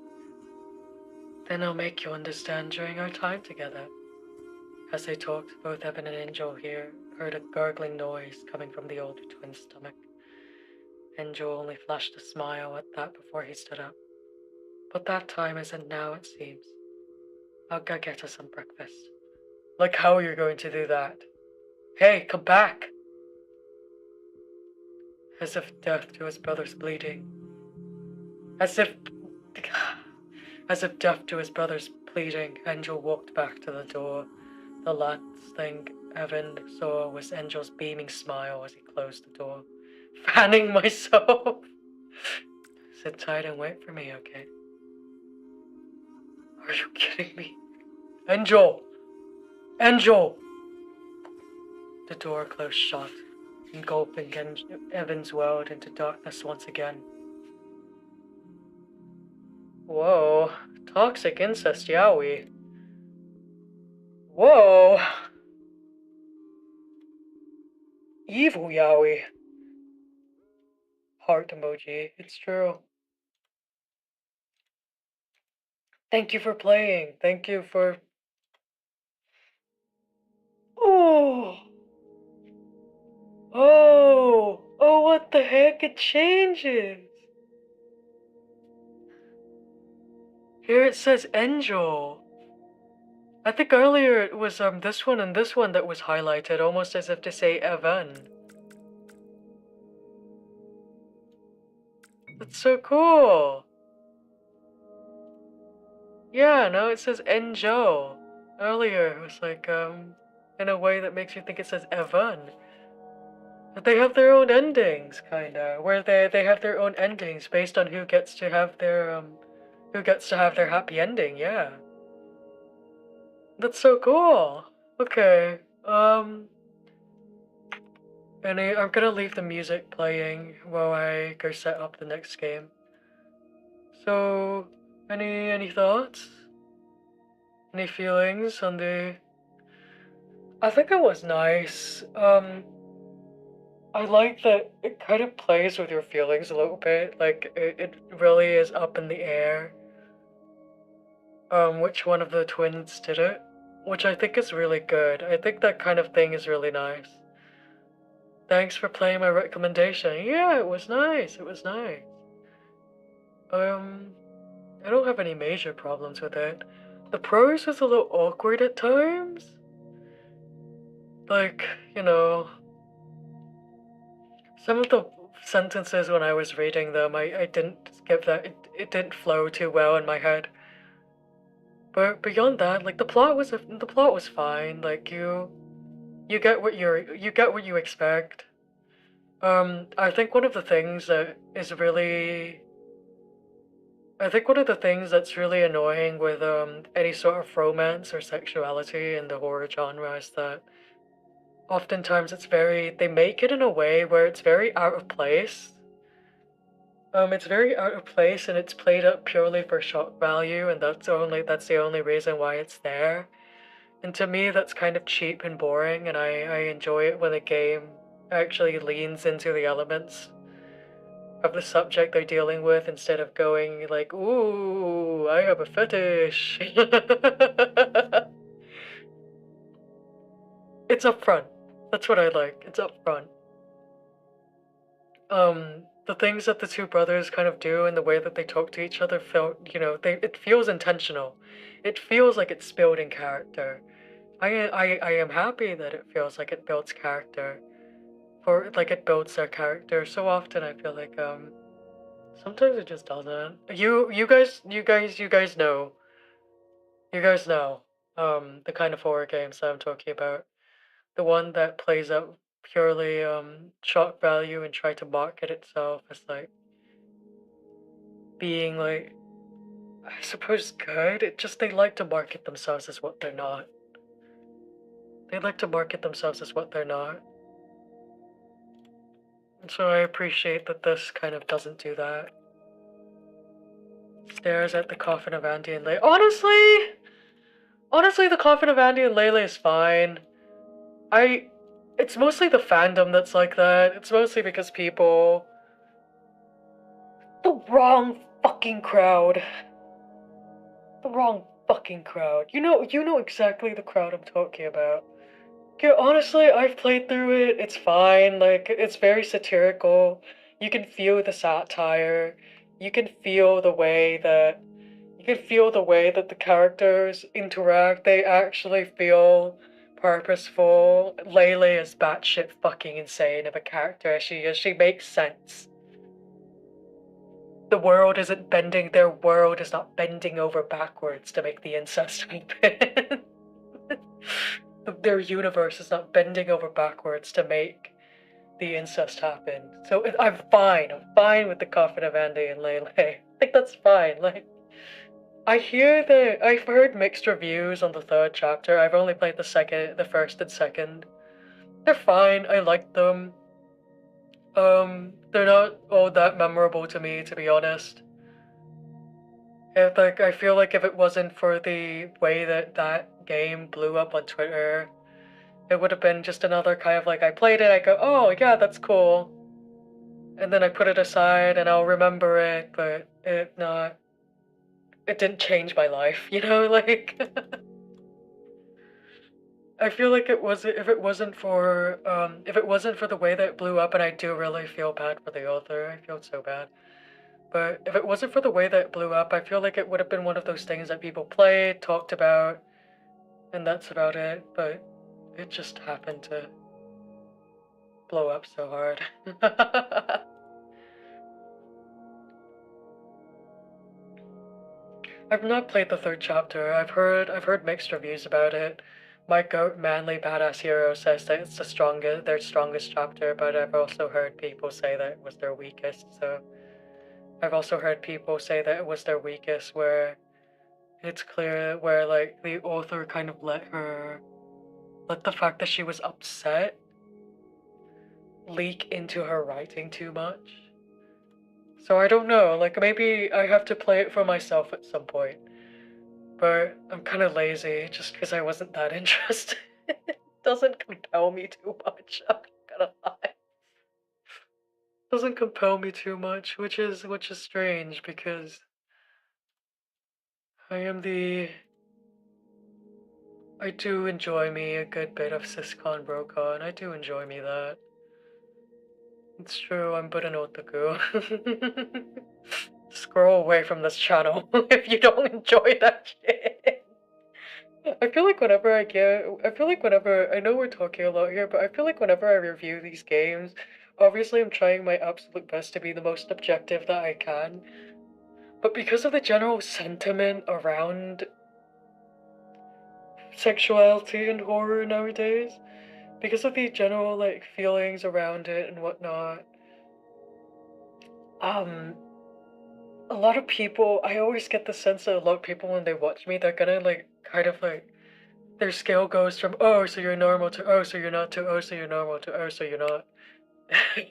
Then I'll make you understand during our time together. As they talked, both Evan and Angel heard a gurgling noise coming from the older twin's stomach. Angel only flashed a smile at that before he stood up. But that time isn't now, it seems. I'll go get us some breakfast. Like how you're going to do that? Hey, come back! As if deaf to his brother's bleeding. As if deaf to his brother's pleading, Angel walked back to the door. The last thing Evan saw was Angel's beaming smile as he closed the door. Fanning myself! Sit tight and wait for me, okay? Are you kidding me? Angel! Angel! The door closed shut, engulfing Evan's world into darkness once again. Whoa, toxic incest, yowie. Whoa! Evil yowie. Heart emoji, it's true. Thank you for playing. Thank you for... Oh! Oh! Oh, what the heck? It changes! Here it says Angel. I think earlier it was this one and this one that was highlighted, almost as if to say Evan. That's so cool! Yeah, now it says Angel. Earlier it was like, in a way that makes you think it says Evan. But they have their own endings, kinda, where they have their own endings based on who gets to have their happy ending, yeah. That's so cool. Okay, I'm gonna leave the music playing while I go set up the next game. So, any thoughts? Any feelings on the... I think it was nice. I like that it kind of plays with your feelings a little bit. Like, it really is up in the air. Which one of the twins did it? Which I think is really good. I think that kind of thing is really nice. Thanks for playing my recommendation. Yeah, it was nice. It was nice. I don't have any major problems with it. The prose was a little awkward at times. Like, you know, some of the sentences when I was reading them, I didn't give that, it didn't flow too well in my head. But beyond that, like the plot was fine. Like you get what you expect. I think one of the things that's really annoying with any sort of romance or sexuality in the horror genre is that oftentimes they make it in a way where it's very out of place. It's very out of place and it's played up purely for shock value, and that's the only reason why it's there. And to me, that's kind of cheap and boring, and I enjoy it when a game actually leans into the elements of the subject they're dealing with instead of going like, ooh, I have a fetish. It's upfront. That's what I like. It's upfront. The things that the two brothers kind of do and the way that they talk to each other it feels intentional. It feels like it's building character. I am happy that it feels like it builds character. It builds their character. So often I feel like sometimes it just doesn't. You guys know. You guys know the kind of horror games that I'm talking about. The one that plays out purely shock value and try to market itself as like being like, I suppose, good. It just they like to market themselves as what they're not. They like to market themselves as what they're not. And so I appreciate that this kind of doesn't do that. Stares at the coffin of Andy and Layla. Honestly, the coffin of Andy and Layla is fine. It's mostly the fandom that's like that. It's mostly because people The wrong fucking crowd. The wrong fucking crowd. You know exactly the crowd I'm talking about. Okay, honestly, I've played through it. It's fine. Like, it's very satirical. You can feel the satire. You can feel the way that the characters interact. They actually feel purposeful. Lele is batshit fucking insane of a character as she is. She makes sense. Their world is not bending over backwards to make the incest happen. Their universe is not bending over backwards to make the incest happen. So I'm fine with the coffin of Andy and Lele. I think that's fine. Like, I've heard mixed reviews on the third chapter. I've only played the first and second. They're fine. I like them. They're not all that memorable to me, to be honest. I feel like if it wasn't for the way that game blew up on Twitter, it would have been just another kind of like, I played it, I go, oh yeah, that's cool. And then I put it aside and I'll remember it, but it didn't change my life, like I feel like if it wasn't for the way that it blew up, and I do really feel bad for the author, I feel so bad. But if it wasn't for the way that it blew up, I feel like it would have been one of those things that people played, talked about, and that's about it. But it just happened to blow up so hard. I've not played the third chapter. I've heard mixed reviews about it. My goat manly badass hero says that it's their strongest chapter, but I've also heard people say that it was their weakest. So I've also heard people say that it was their weakest, where it's clear where like the author kind of let the fact that she was upset leak into her writing too much. So I don't know, like maybe I have to play it for myself at some point. But I'm kind of lazy just because I wasn't that interested. It doesn't compel me too much, I'm not gonna lie. It doesn't compel me too much, which is strange because I do enjoy me a good bit of Syscon Brocon. I do enjoy me that. It's true, I'm but an otaku. Scroll away from this channel if you don't enjoy that shit. I feel like I know we're talking a lot here, but I feel like whenever I review these games, obviously I'm trying my absolute best to be the most objective that I can. But because of the general sentiment around sexuality and horror nowadays, because of the general like feelings around it and whatnot, a lot of people, I always get the sense that a lot of people when they watch me, they're gonna like kind of like their scale goes from oh so you're normal to oh so you're not to oh so you're normal to oh so you're not. I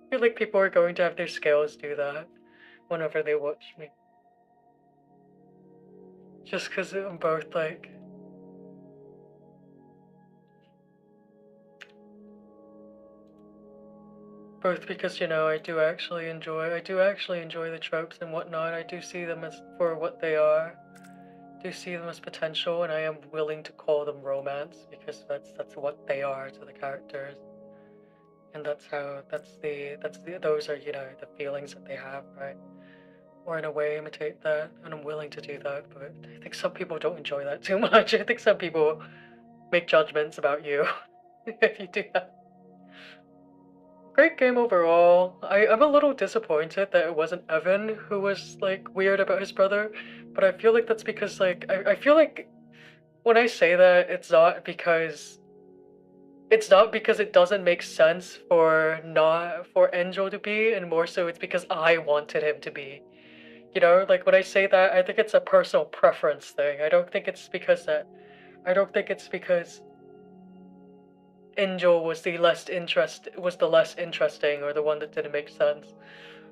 feel like people are going to have their scales do that whenever they watch me. Just because I'm both like because I do actually enjoy the tropes and whatnot. I do see them as for what they are. I do see them as potential, and I am willing to call them romance because that's what they are to the characters. And those are the feelings that they have, right? Or in a way imitate that, and I'm willing to do that, but I think some people don't enjoy that too much. I think some people make judgments about you if you do that. Great game overall. I'm a little disappointed that it wasn't Evan who was like weird about his brother, but I feel like that's because like I feel like when I say that it's not because it doesn't make sense for Angel to be, and more so it's because I wanted him to be. Like when I say that, I think it's a personal preference thing. I don't think it's because Angel was the less interesting or the one that didn't make sense.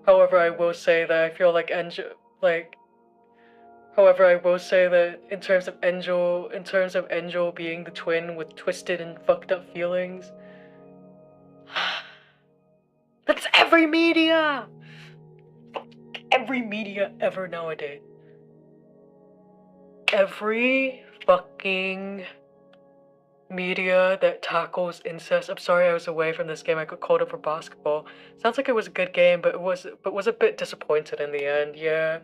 However, I will say that I feel like However, I will say that in terms of Angel being the twin with twisted and fucked up feelings, that's every media. every media ever nowadays. Every fucking media that tackles incest. I'm sorry I was away from this game. I got called up for basketball. Sounds like it was a good game, but was a bit disappointed in the end. Yeah.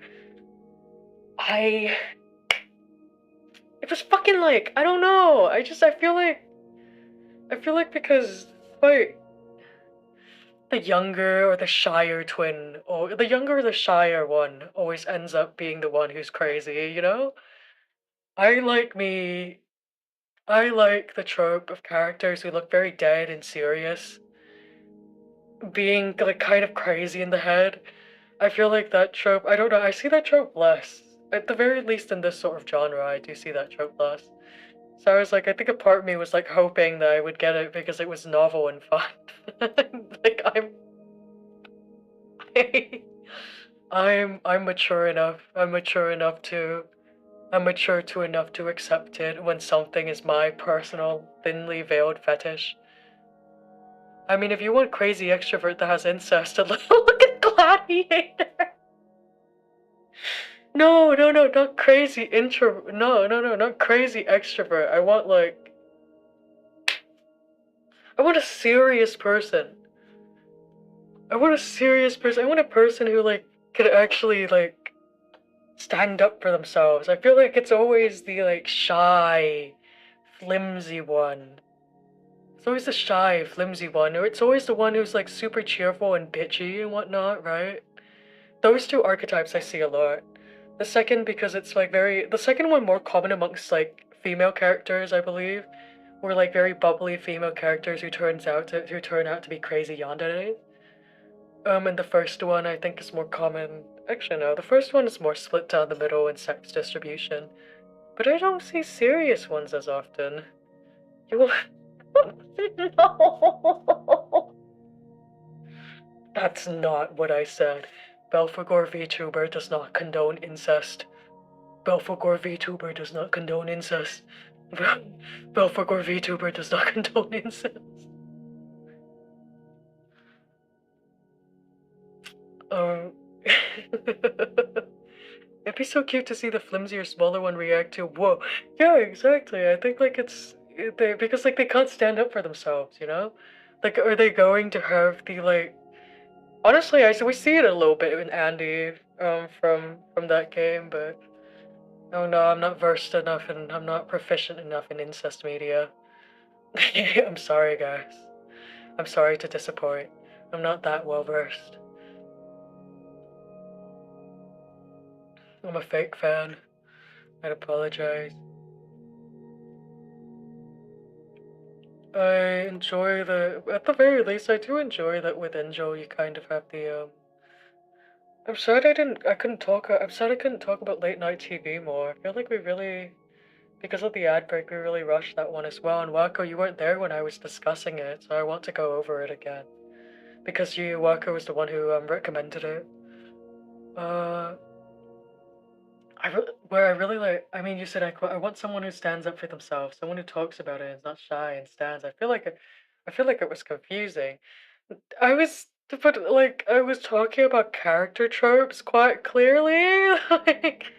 It was fucking like, I don't know. I feel like because like the younger or the shyer twin, or the younger or the shyer one always ends up being the one who's crazy, you know? I like the trope of characters who look very dead and serious being like kind of crazy in the head. I feel like that trope, I don't know, I see that trope less. At the very least in this sort of genre, I do see that trope less. So I was like, I think a part of me was like hoping that I would get it because it was novel and fun. Like I'm mature enough. I'm mature enough to accept it when something is my personal, thinly veiled fetish. I mean, if you want crazy extrovert that has incest, look at Gladiator. No, not crazy intro. No, not crazy extrovert. I want a serious person. I want a person who like could actually like stand up for themselves. I feel like it's always the like shy, flimsy one. It's always the shy, flimsy one, or it's always the one who's like super cheerful and bitchy and whatnot, right? Those two archetypes I see a lot. The second because it's like the second one more common amongst like female characters, I believe, were like very bubbly female characters who turn out to be crazy yandere. And the first one I think is more common. Actually, no, the first one is more split down the middle in sex distribution. But I don't see serious ones as often. You will. No! That's not what I said. Belphegor VTuber does not condone incest. Belphegor VTuber does not condone incest. Belphegor VTuber does not condone incest. It'd be so cute to see the flimsier, smaller one react to, whoa. Yeah, exactly. I think like because like they can't stand up for themselves, you know? Like, are they going to have the like? Honestly, we see it a little bit in Andy, from that game, but oh no, I'm not versed enough and I'm not proficient enough in incest media. I'm sorry, guys. I'm sorry to disappoint. I'm not that well versed. I'm a fake fan. I'd apologize. I enjoy at the very least, I do enjoy that with Angel you kind of have the, I'm sad I couldn't talk, I'm sad I couldn't talk about late night TV more. I feel like we really, because of the ad break, we really rushed that one as well, and Wako, you weren't there when I was discussing it, so I want to go over it again. Because Wako was the one who, recommended it. Where I really like, I mean, you said I want someone who stands up for themselves, someone who talks about it and is not shy and stands. I feel like it was confusing. I was, but like, I was talking about character tropes quite clearly. Like,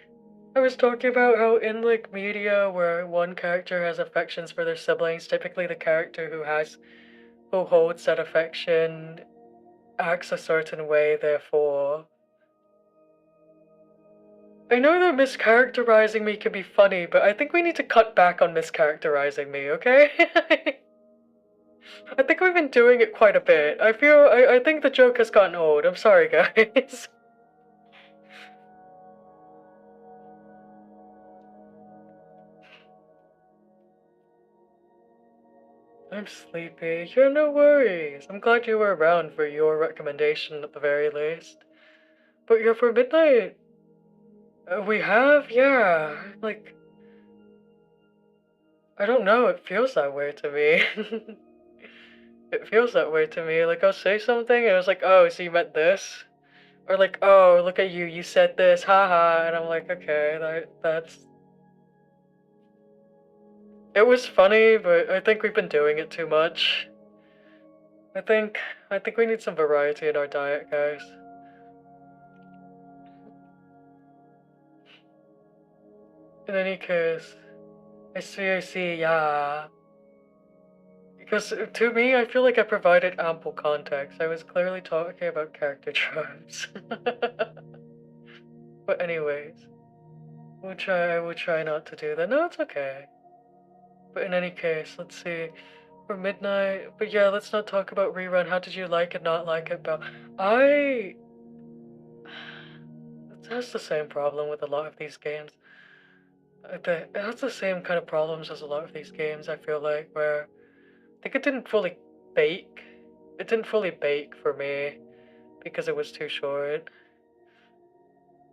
I was talking about how in like media where one character has affections for their siblings, typically the character who holds that affection acts a certain way, therefore. I know that mischaracterizing me can be funny, but I think we need to cut back on mischaracterizing me, okay? I think we've been doing it quite a bit. I think the joke has gotten old. I'm sorry, guys. I'm sleepy. Yeah, no worries. I'm glad you were around for your recommendation at the very least. But yeah, for midnight, we have, yeah, like, I don't know, it feels that way to me. It feels that way to me. Like, I'll say something and it's like, oh, so you meant this? Or like, oh, look at you, you said this, haha, and I'm like, okay, that's... It was funny, but I think we've been doing it too much. I think we need some variety in our diet, guys. In any case, I see, yeah. Because to me, I feel like I provided ample context. I was clearly talking about character tropes. But anyways, I will try not to do that. No, it's okay. But in any case, let's see. For midnight, but yeah, let's not talk about rerun. How did you like it, not like it, Belle? It has the same problem with a lot of these games. It has the same kind of problems as a lot of these games, I feel like, where I think it didn't fully bake. It didn't fully bake for me because it was too short.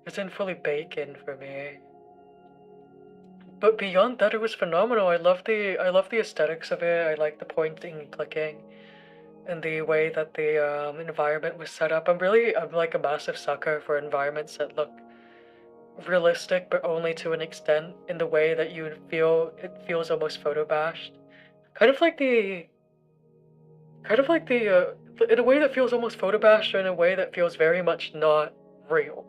It didn't fully bake in for me. But beyond that, it was phenomenal. I love the aesthetics of it. I like the pointing and clicking, and the way that the environment was set up. I'm like a massive sucker for environments that look realistic, but only to an extent. In the way that it feels almost photo bashed, kind of like the in a way that feels almost photo bashed, or in a way that feels very much not real.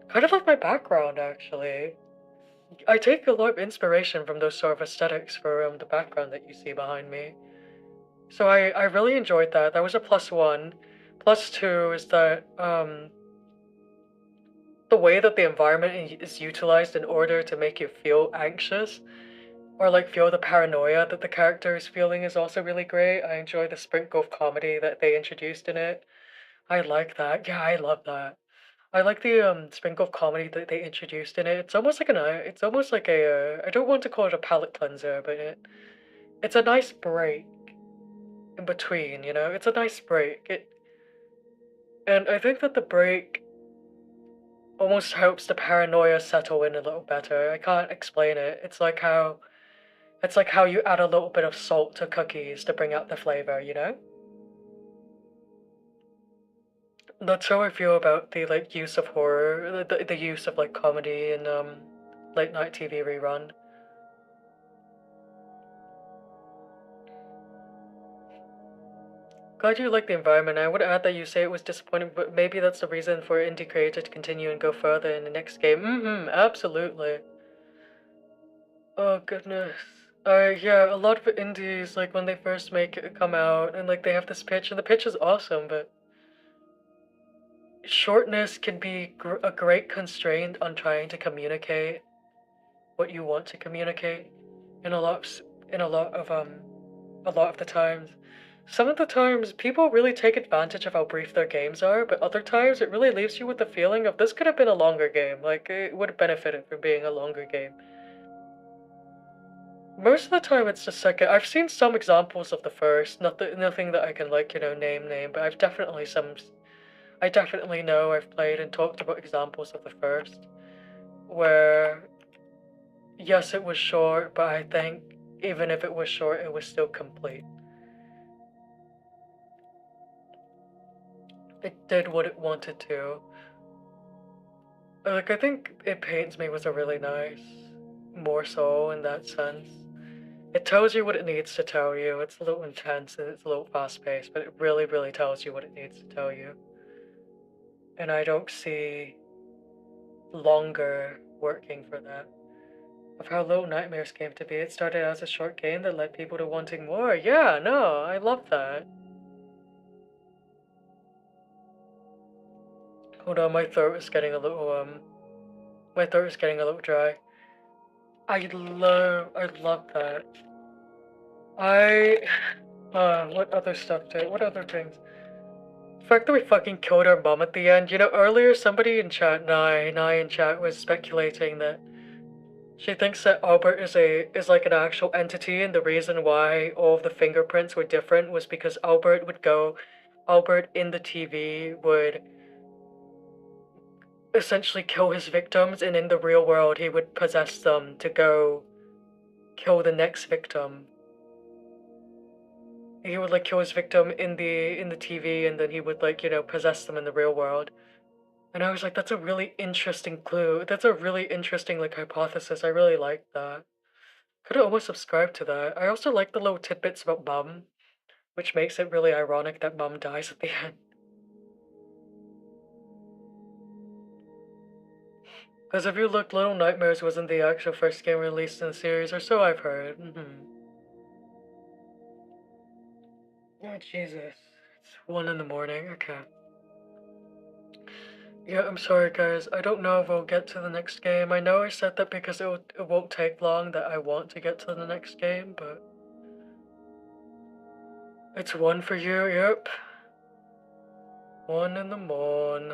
Kind of like my background, actually. I take a lot of inspiration from those sort of aesthetics for the background that you see behind me. So I really enjoyed that. That was a +1. +2 is that the way that the environment is utilized in order to make you feel anxious, or like feel the paranoia that the character is feeling, is also really great. I enjoy the sprinkle of comedy that they introduced in it. I like that. Yeah, I love that. I like the sprinkle of comedy that they introduced in it. It's almost like a I don't want to call it a palate cleanser, but it's a nice break in between, you know? It's a nice break. And I think that the break almost helps the paranoia settle in a little better. I can't explain it. It's like how you add a little bit of salt to cookies to bring out the flavor, you know? That's how I feel about the like use of horror, the use of like comedy in late night TV rerun. Glad you like the environment. I would add that you say it was disappointing, but maybe that's the reason for indie creator to continue and go further in the next game. Absolutely. Oh goodness. Yeah, a lot of indies, like when they first come out, and like they have this pitch, and the pitch is awesome, but shortness can be a great constraint on trying to communicate what you want to communicate in a lot a lot of the times. Some of the times people really take advantage of how brief their games are, but other times it really leaves you with the feeling of this could have been a longer game. Like it would have benefited from being a longer game. Most of the time it's the second. I've seen some examples of the first, nothing that I can like, you know, name, but I definitely know I've played and talked about examples of the first where yes, it was short, but I think even if it was short, it was still complete. It did what it wanted to. Like, I think It Paints Me was a really nice morsel in that sense. It tells you what it needs to tell you. It's a little intense and it's a little fast-paced, but it really, really tells you what it needs to tell you. And I don't see longer working for that. Of how Little Nightmares came to be, it started as a short game that led people to wanting more. Yeah, no, I love that. Hold on, my throat is getting a little dry. I love that. What other stuff did? What other things? The fact that we fucking killed our mom at the end. You know, earlier somebody in chat, Nye in chat, was speculating that she thinks that Albert is like an actual entity, and the reason why all of the fingerprints were different was because Albert in the TV would essentially kill his victims, and in the real world he would possess them to go kill the next victim. He would like kill his victim in the TV, and then he would like, you know, possess them in the real world. And I was like, that's a really interesting clue. That's a really interesting like hypothesis. I really like that. Could have almost subscribed to that. I also like the little tidbits about Mum, which makes it really ironic that Mum dies at the end. Because if you look, Little Nightmares wasn't the actual first game released in the series, or so I've heard. Oh, Jesus. It's 1 in the morning, okay. Yeah, I'm sorry guys, I don't know if I'll get to the next game. I know I said that because it won't take long that I want to get to the next game, but... It's 1 for you, yep. 1 in the morn.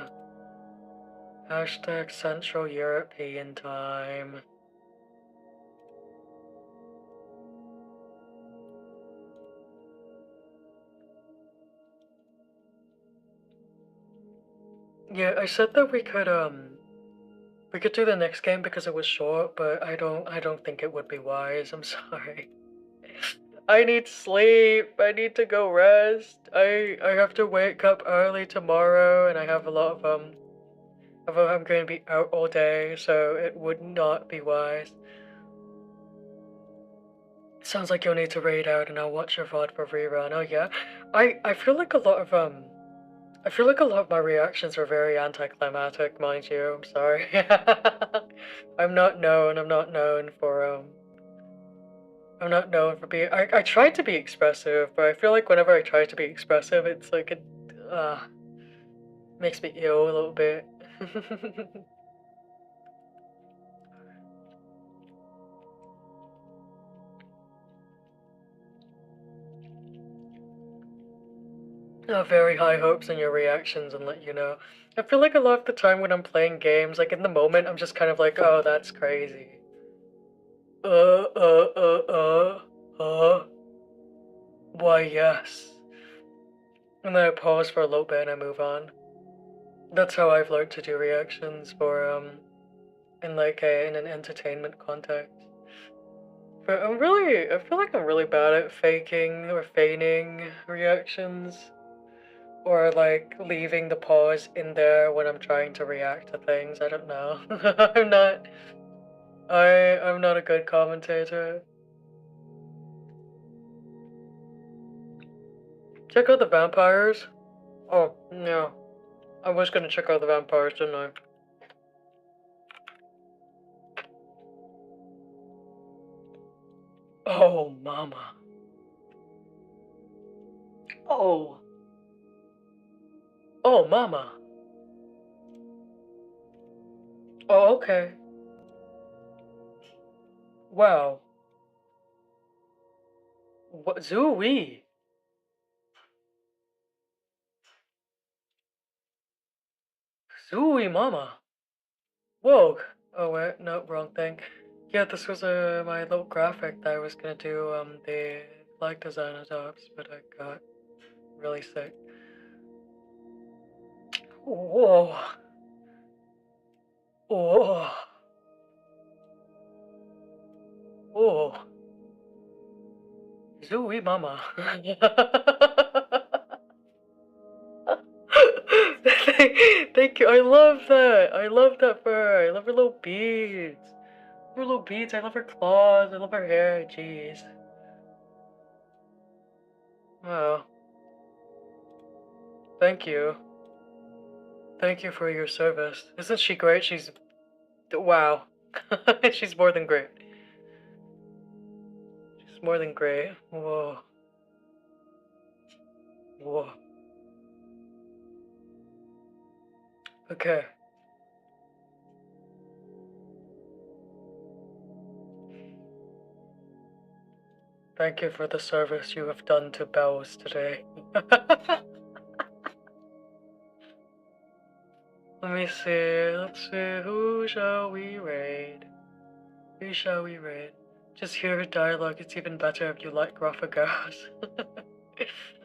Hashtag Central European time. Yeah, I said that we could do the next game because it was short, but I don't think it would be wise. I'm sorry. I need sleep. I need to go rest. I have to wake up early tomorrow, and I have a lot of I'm going to be out all day, so it would not be wise. Sounds like you'll need to raid out, and I'll watch your VOD for rerun. Oh yeah, I feel like a lot of I feel like a lot of my reactions are very anticlimactic, mind you. I'm sorry. I'm not known for being. I try to be expressive, but I feel like whenever I try to be expressive, it's like it makes me ill a little bit. I have very high hopes in your reactions and let you know. I feel like a lot of the time when I'm playing games, like in the moment, I'm just kind of like, oh, that's crazy. Uh, uh, uh, uh. Why, yes. And then I pause for a little bit and I move on. That's how I've learned to do reactions for, in an entertainment context. But I feel like I'm really bad at faking or feigning reactions. Or like leaving the pause in there when I'm trying to react to things. I don't know. I'm not a good commentator. Check out the vampires. Oh, yeah. I was gonna check out the vampires, didn't I? Oh, mama. Oh. Oh, mama. Oh, okay. Wow. What? Zooey. Zooey, mama. Whoa. Oh, wait. No, wrong thing. Yeah, this was my little graphic that I was gonna do the flag design adopts, but I got really sick. Whoa. Whoa. Whoa. Zooey mama. Thank you. I love that. I love that for her. I love her little beads. Her little beads. I love her claws. I love her hair. Jeez. Oh. Thank you. Thank you for your service. Isn't she great? She's... Wow. She's more than great. She's more than great. Whoa. Whoa. Okay. Thank you for the service you have done to bells today. Let me see, let's see, who shall we raid? Who shall we raid? Just hear her dialogue, it's even better if you like rougher girls.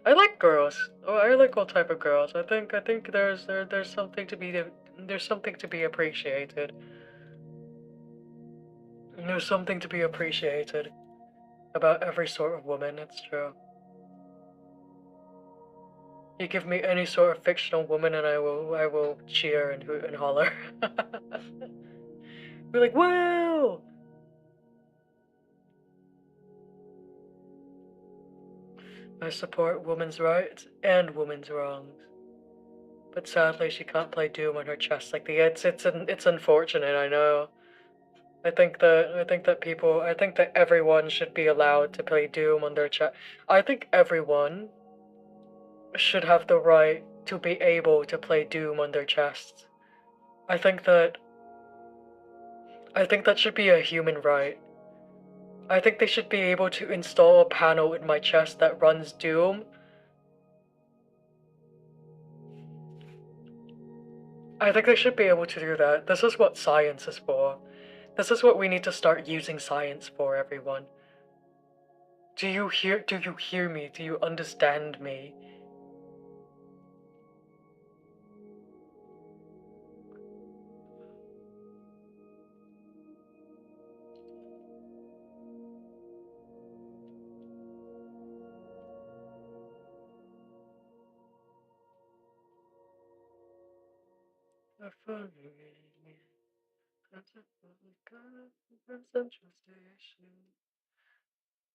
I like girls. Oh, I like all type of girls. I think there's something to be appreciated. There's something to be appreciated about every sort of woman, it's true. You give me any sort of fictional woman and I will cheer and hoot and holler. Be like, woo! I support women's rights and women's wrongs. but sadly she can't play Doom on her chest. Like it's unfortunate, I know. I think that everyone should be allowed to play Doom on their chest. I think everyone should have the right to be able to play Doom on their chests. I think that should be a human right. I think they should be able to install a panel in my chest that runs Doom. I think they should be able to do that. This is what science is for. This is what we need to start using science for, everyone. Do you hear me? Do you understand me?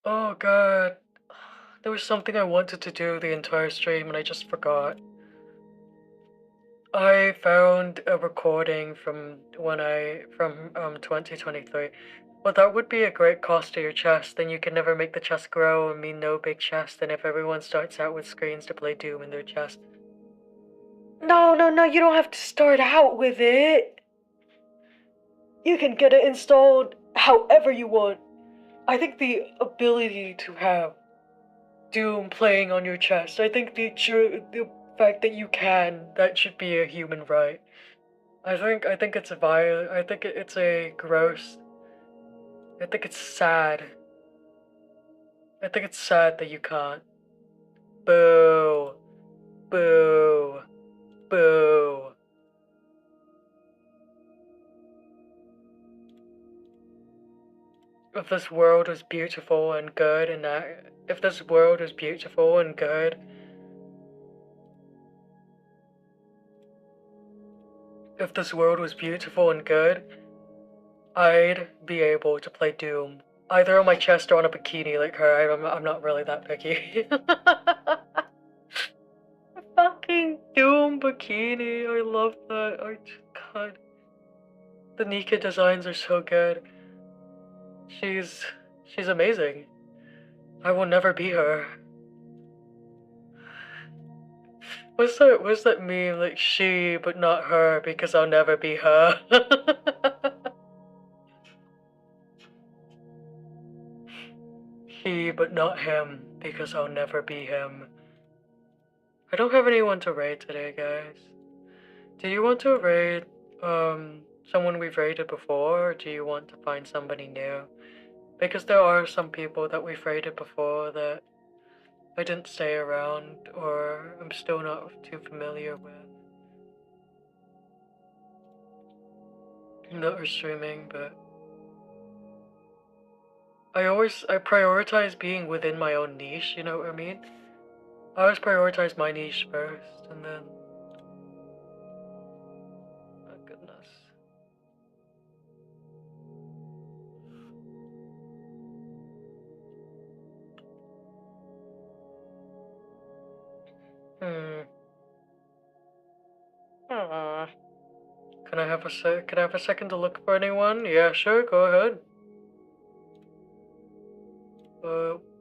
Oh god. There was something I wanted to do the entire stream and I just forgot. I found a recording from 2023. Well, that would be a great cost to your chest, then you can never make the chest grow and mean no big chest, and if everyone starts out with screens to play Doom in their chest. No, you don't have to start out with it. You can get it installed however you want. I think the ability to have Doom playing on your chest, I think the fact that you can, that should be a human right. I think it's a I think it's a gross. I think it's sad. I think it's sad that you can't. Boo. Boo. Boo. If this world was beautiful and good and if this world was beautiful and good, if this world was beautiful and good, I'd be able to play Doom. Either on my chest or on a bikini like her. I'm not really that picky. Fucking Doom bikini. I love that. God. The Nika designs are so good. She's amazing. I will never be her. What's that meme, like she but not her because I'll never be her? He but not him because I'll never be him. I don't have anyone to raid today, guys. Do you want to raid someone we've raided before, or do you want to find somebody new? Because there are some people that we've raided before that I didn't stay around or I'm still not too familiar with. That are streaming, but I prioritize being within my own niche, you know what I mean? I always prioritize my niche first, and then... Oh goodness. Can I have a second to look for anyone? Yeah, sure, go ahead.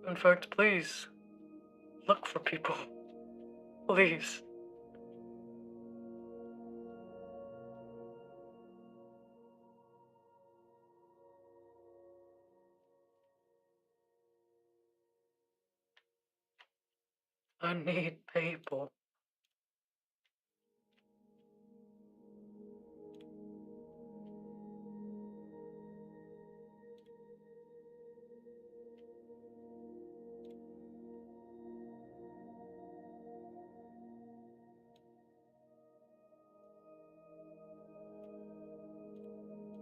In fact, please. Look for people. Please. I need people.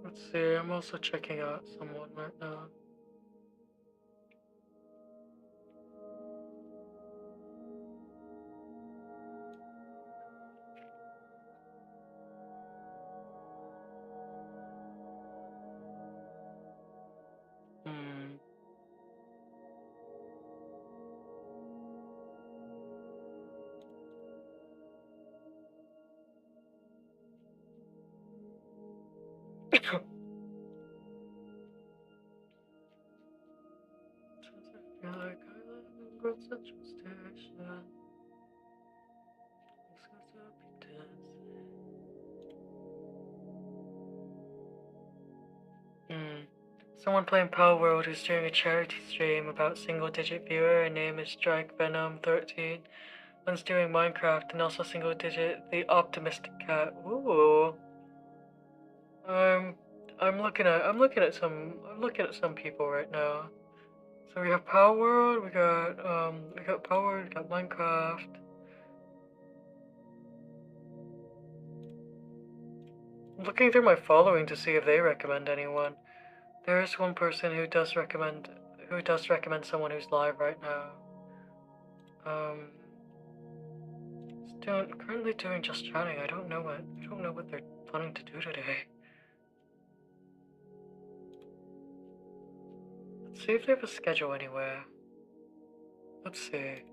Let's see, I'm also checking out someone right now. Central Station. Someone playing Power World who's doing a charity stream about single digit viewer. Her name is Strike Venom 13. One's doing Minecraft and also single digit The Optimistic Cat. Ooh. I'm looking at some people right now. So we have Power World, we got Power World, we got Minecraft. I'm looking through my following to see if they recommend anyone. There is one person who does recommend someone who's live right now. Currently doing just chatting. I don't know what they're planning to do today. Let's see if they have a schedule anywhere. Let's see.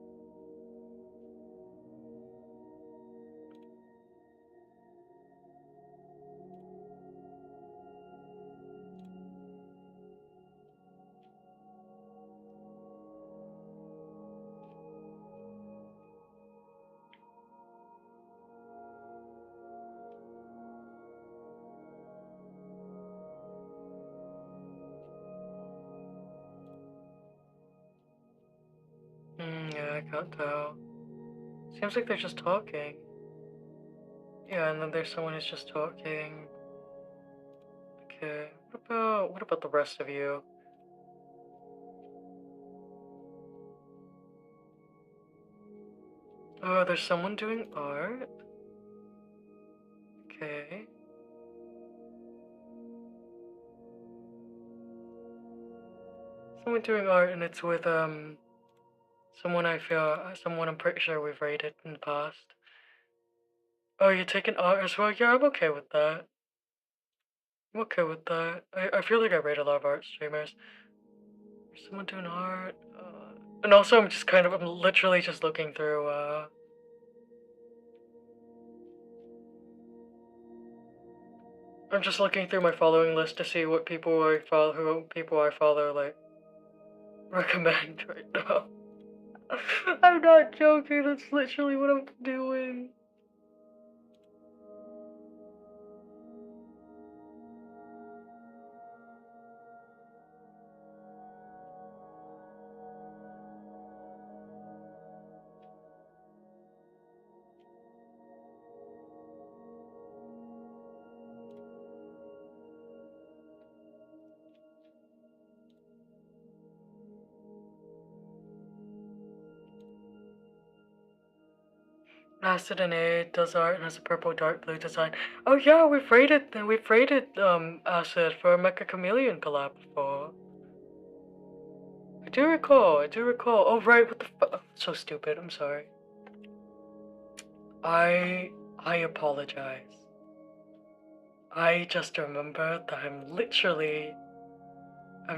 Yeah, I can't tell. Seems like they're just talking. Yeah, and then there's someone who's just talking. Okay, what about the rest of you? Oh, there's someone doing art. Okay. Someone doing art, and it's with someone I'm pretty sure we've rated in the past. Oh, you're taking art as well? Yeah, I'm okay with that. I'm okay with that. I feel like I rate a lot of art streamers. There's someone doing art. And also I'm literally just looking through, I'm just looking through my following list to see what people I follow, like, recommend right now. I'm not joking, that's literally what I'm doing. Acid and A does art and has a purple dark blue design. Oh yeah, we've rated Acid for a Mecha Chameleon collab before. I do recall. Oh right, what the fuck? So stupid, I'm sorry. I apologize. I just remembered that I'm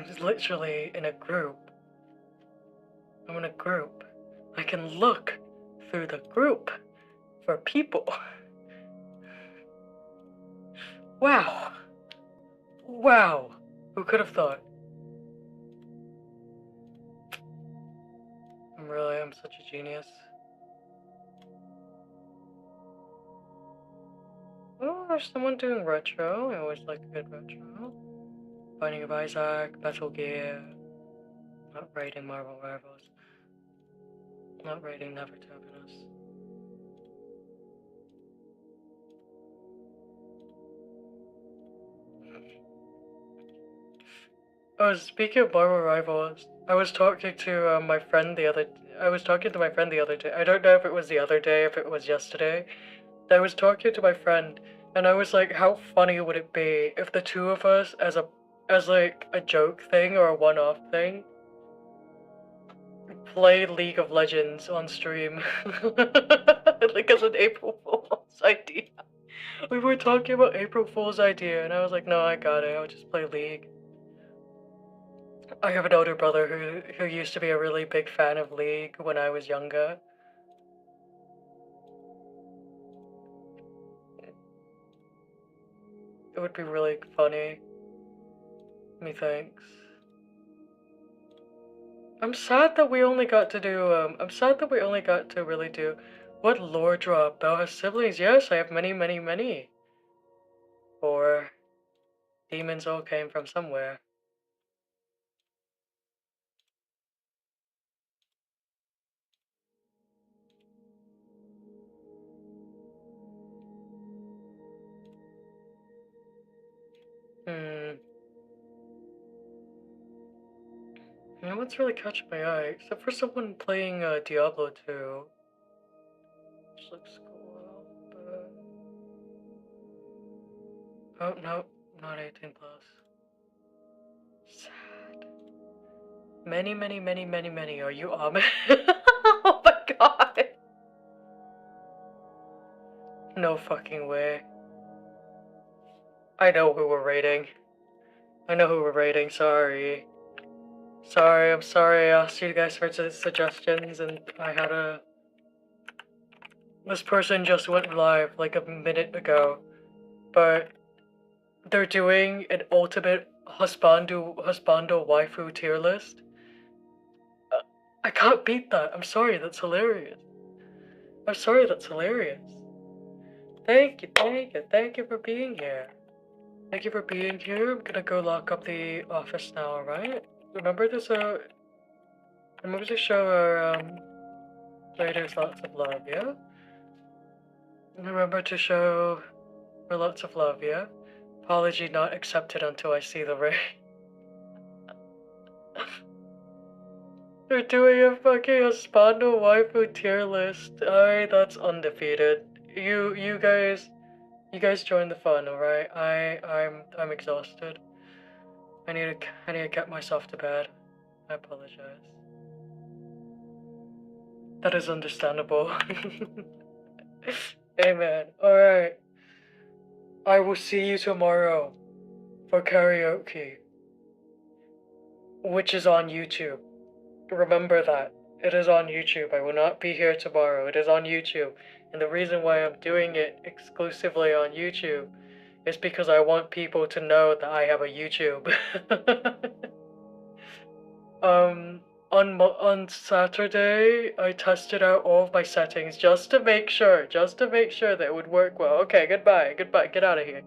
just literally in a group. I'm in a group. I can look through the group for people. Wow. Wow. Who could have thought? I'm such a genius. Oh, there's someone doing retro. I always like a good retro. Binding of Isaac, Metal Gear. Not rating Marvel Rivals. Not rating Never to Happiness. Oh, speaking of Marvel Rivals, I was talking to my friend the other day. I don't know if it was the other day, if it was yesterday. I was talking to my friend, and I was like, how funny would it be if the two of us, as like a joke thing or a one-off thing, play League of Legends on stream, like as an April Fool's idea. We were talking about April Fool's idea, and I was like, no, I got it. I'll just play League. I have an older brother who used to be a really big fan of League when I was younger. It would be really funny. Methinks. I'm sad that we only got to do, I'm sad that we only got to really do... What lore drop? Belle has siblings? Yes, I have many, many, many. Or... demons all came from somewhere. No one's really catching my eye, except for someone playing Diablo 2. Which looks cool, but... Oh, no, not 18 plus. Sad. Many, many, many, many, many. Are you Amish? Oh my god! No fucking way. I know who we're raiding. I know who we're raiding, sorry. Sorry, I'm sorry I asked you guys for suggestions and I had a... This person just went live like a minute ago, but they're doing an ultimate husbando waifu tier list. I can't beat that. I'm sorry, that's hilarious. I'm sorry, that's hilarious. Thank you for being here. Thank you for being here. I'm gonna go lock up the office now, alright? Remember to show our raiders lots of love, yeah? Remember to show her lots of love, yeah? Apology not accepted until I see the raid. They're doing a fucking Espando waifu tier list. Alright, that's undefeated. You guys join the fun, alright? I'm exhausted. I need to get myself to bed. I apologize. That is understandable. Amen. Alright. I will see you tomorrow for karaoke, which is on YouTube. Remember that. It is on YouTube. I will not be here tomorrow. It is on YouTube. And the reason why I'm doing it exclusively on YouTube is because I want people to know that I have a YouTube. On Saturday, I tested out all of my settings just to make sure that it would work well. Okay, goodbye, get out of here.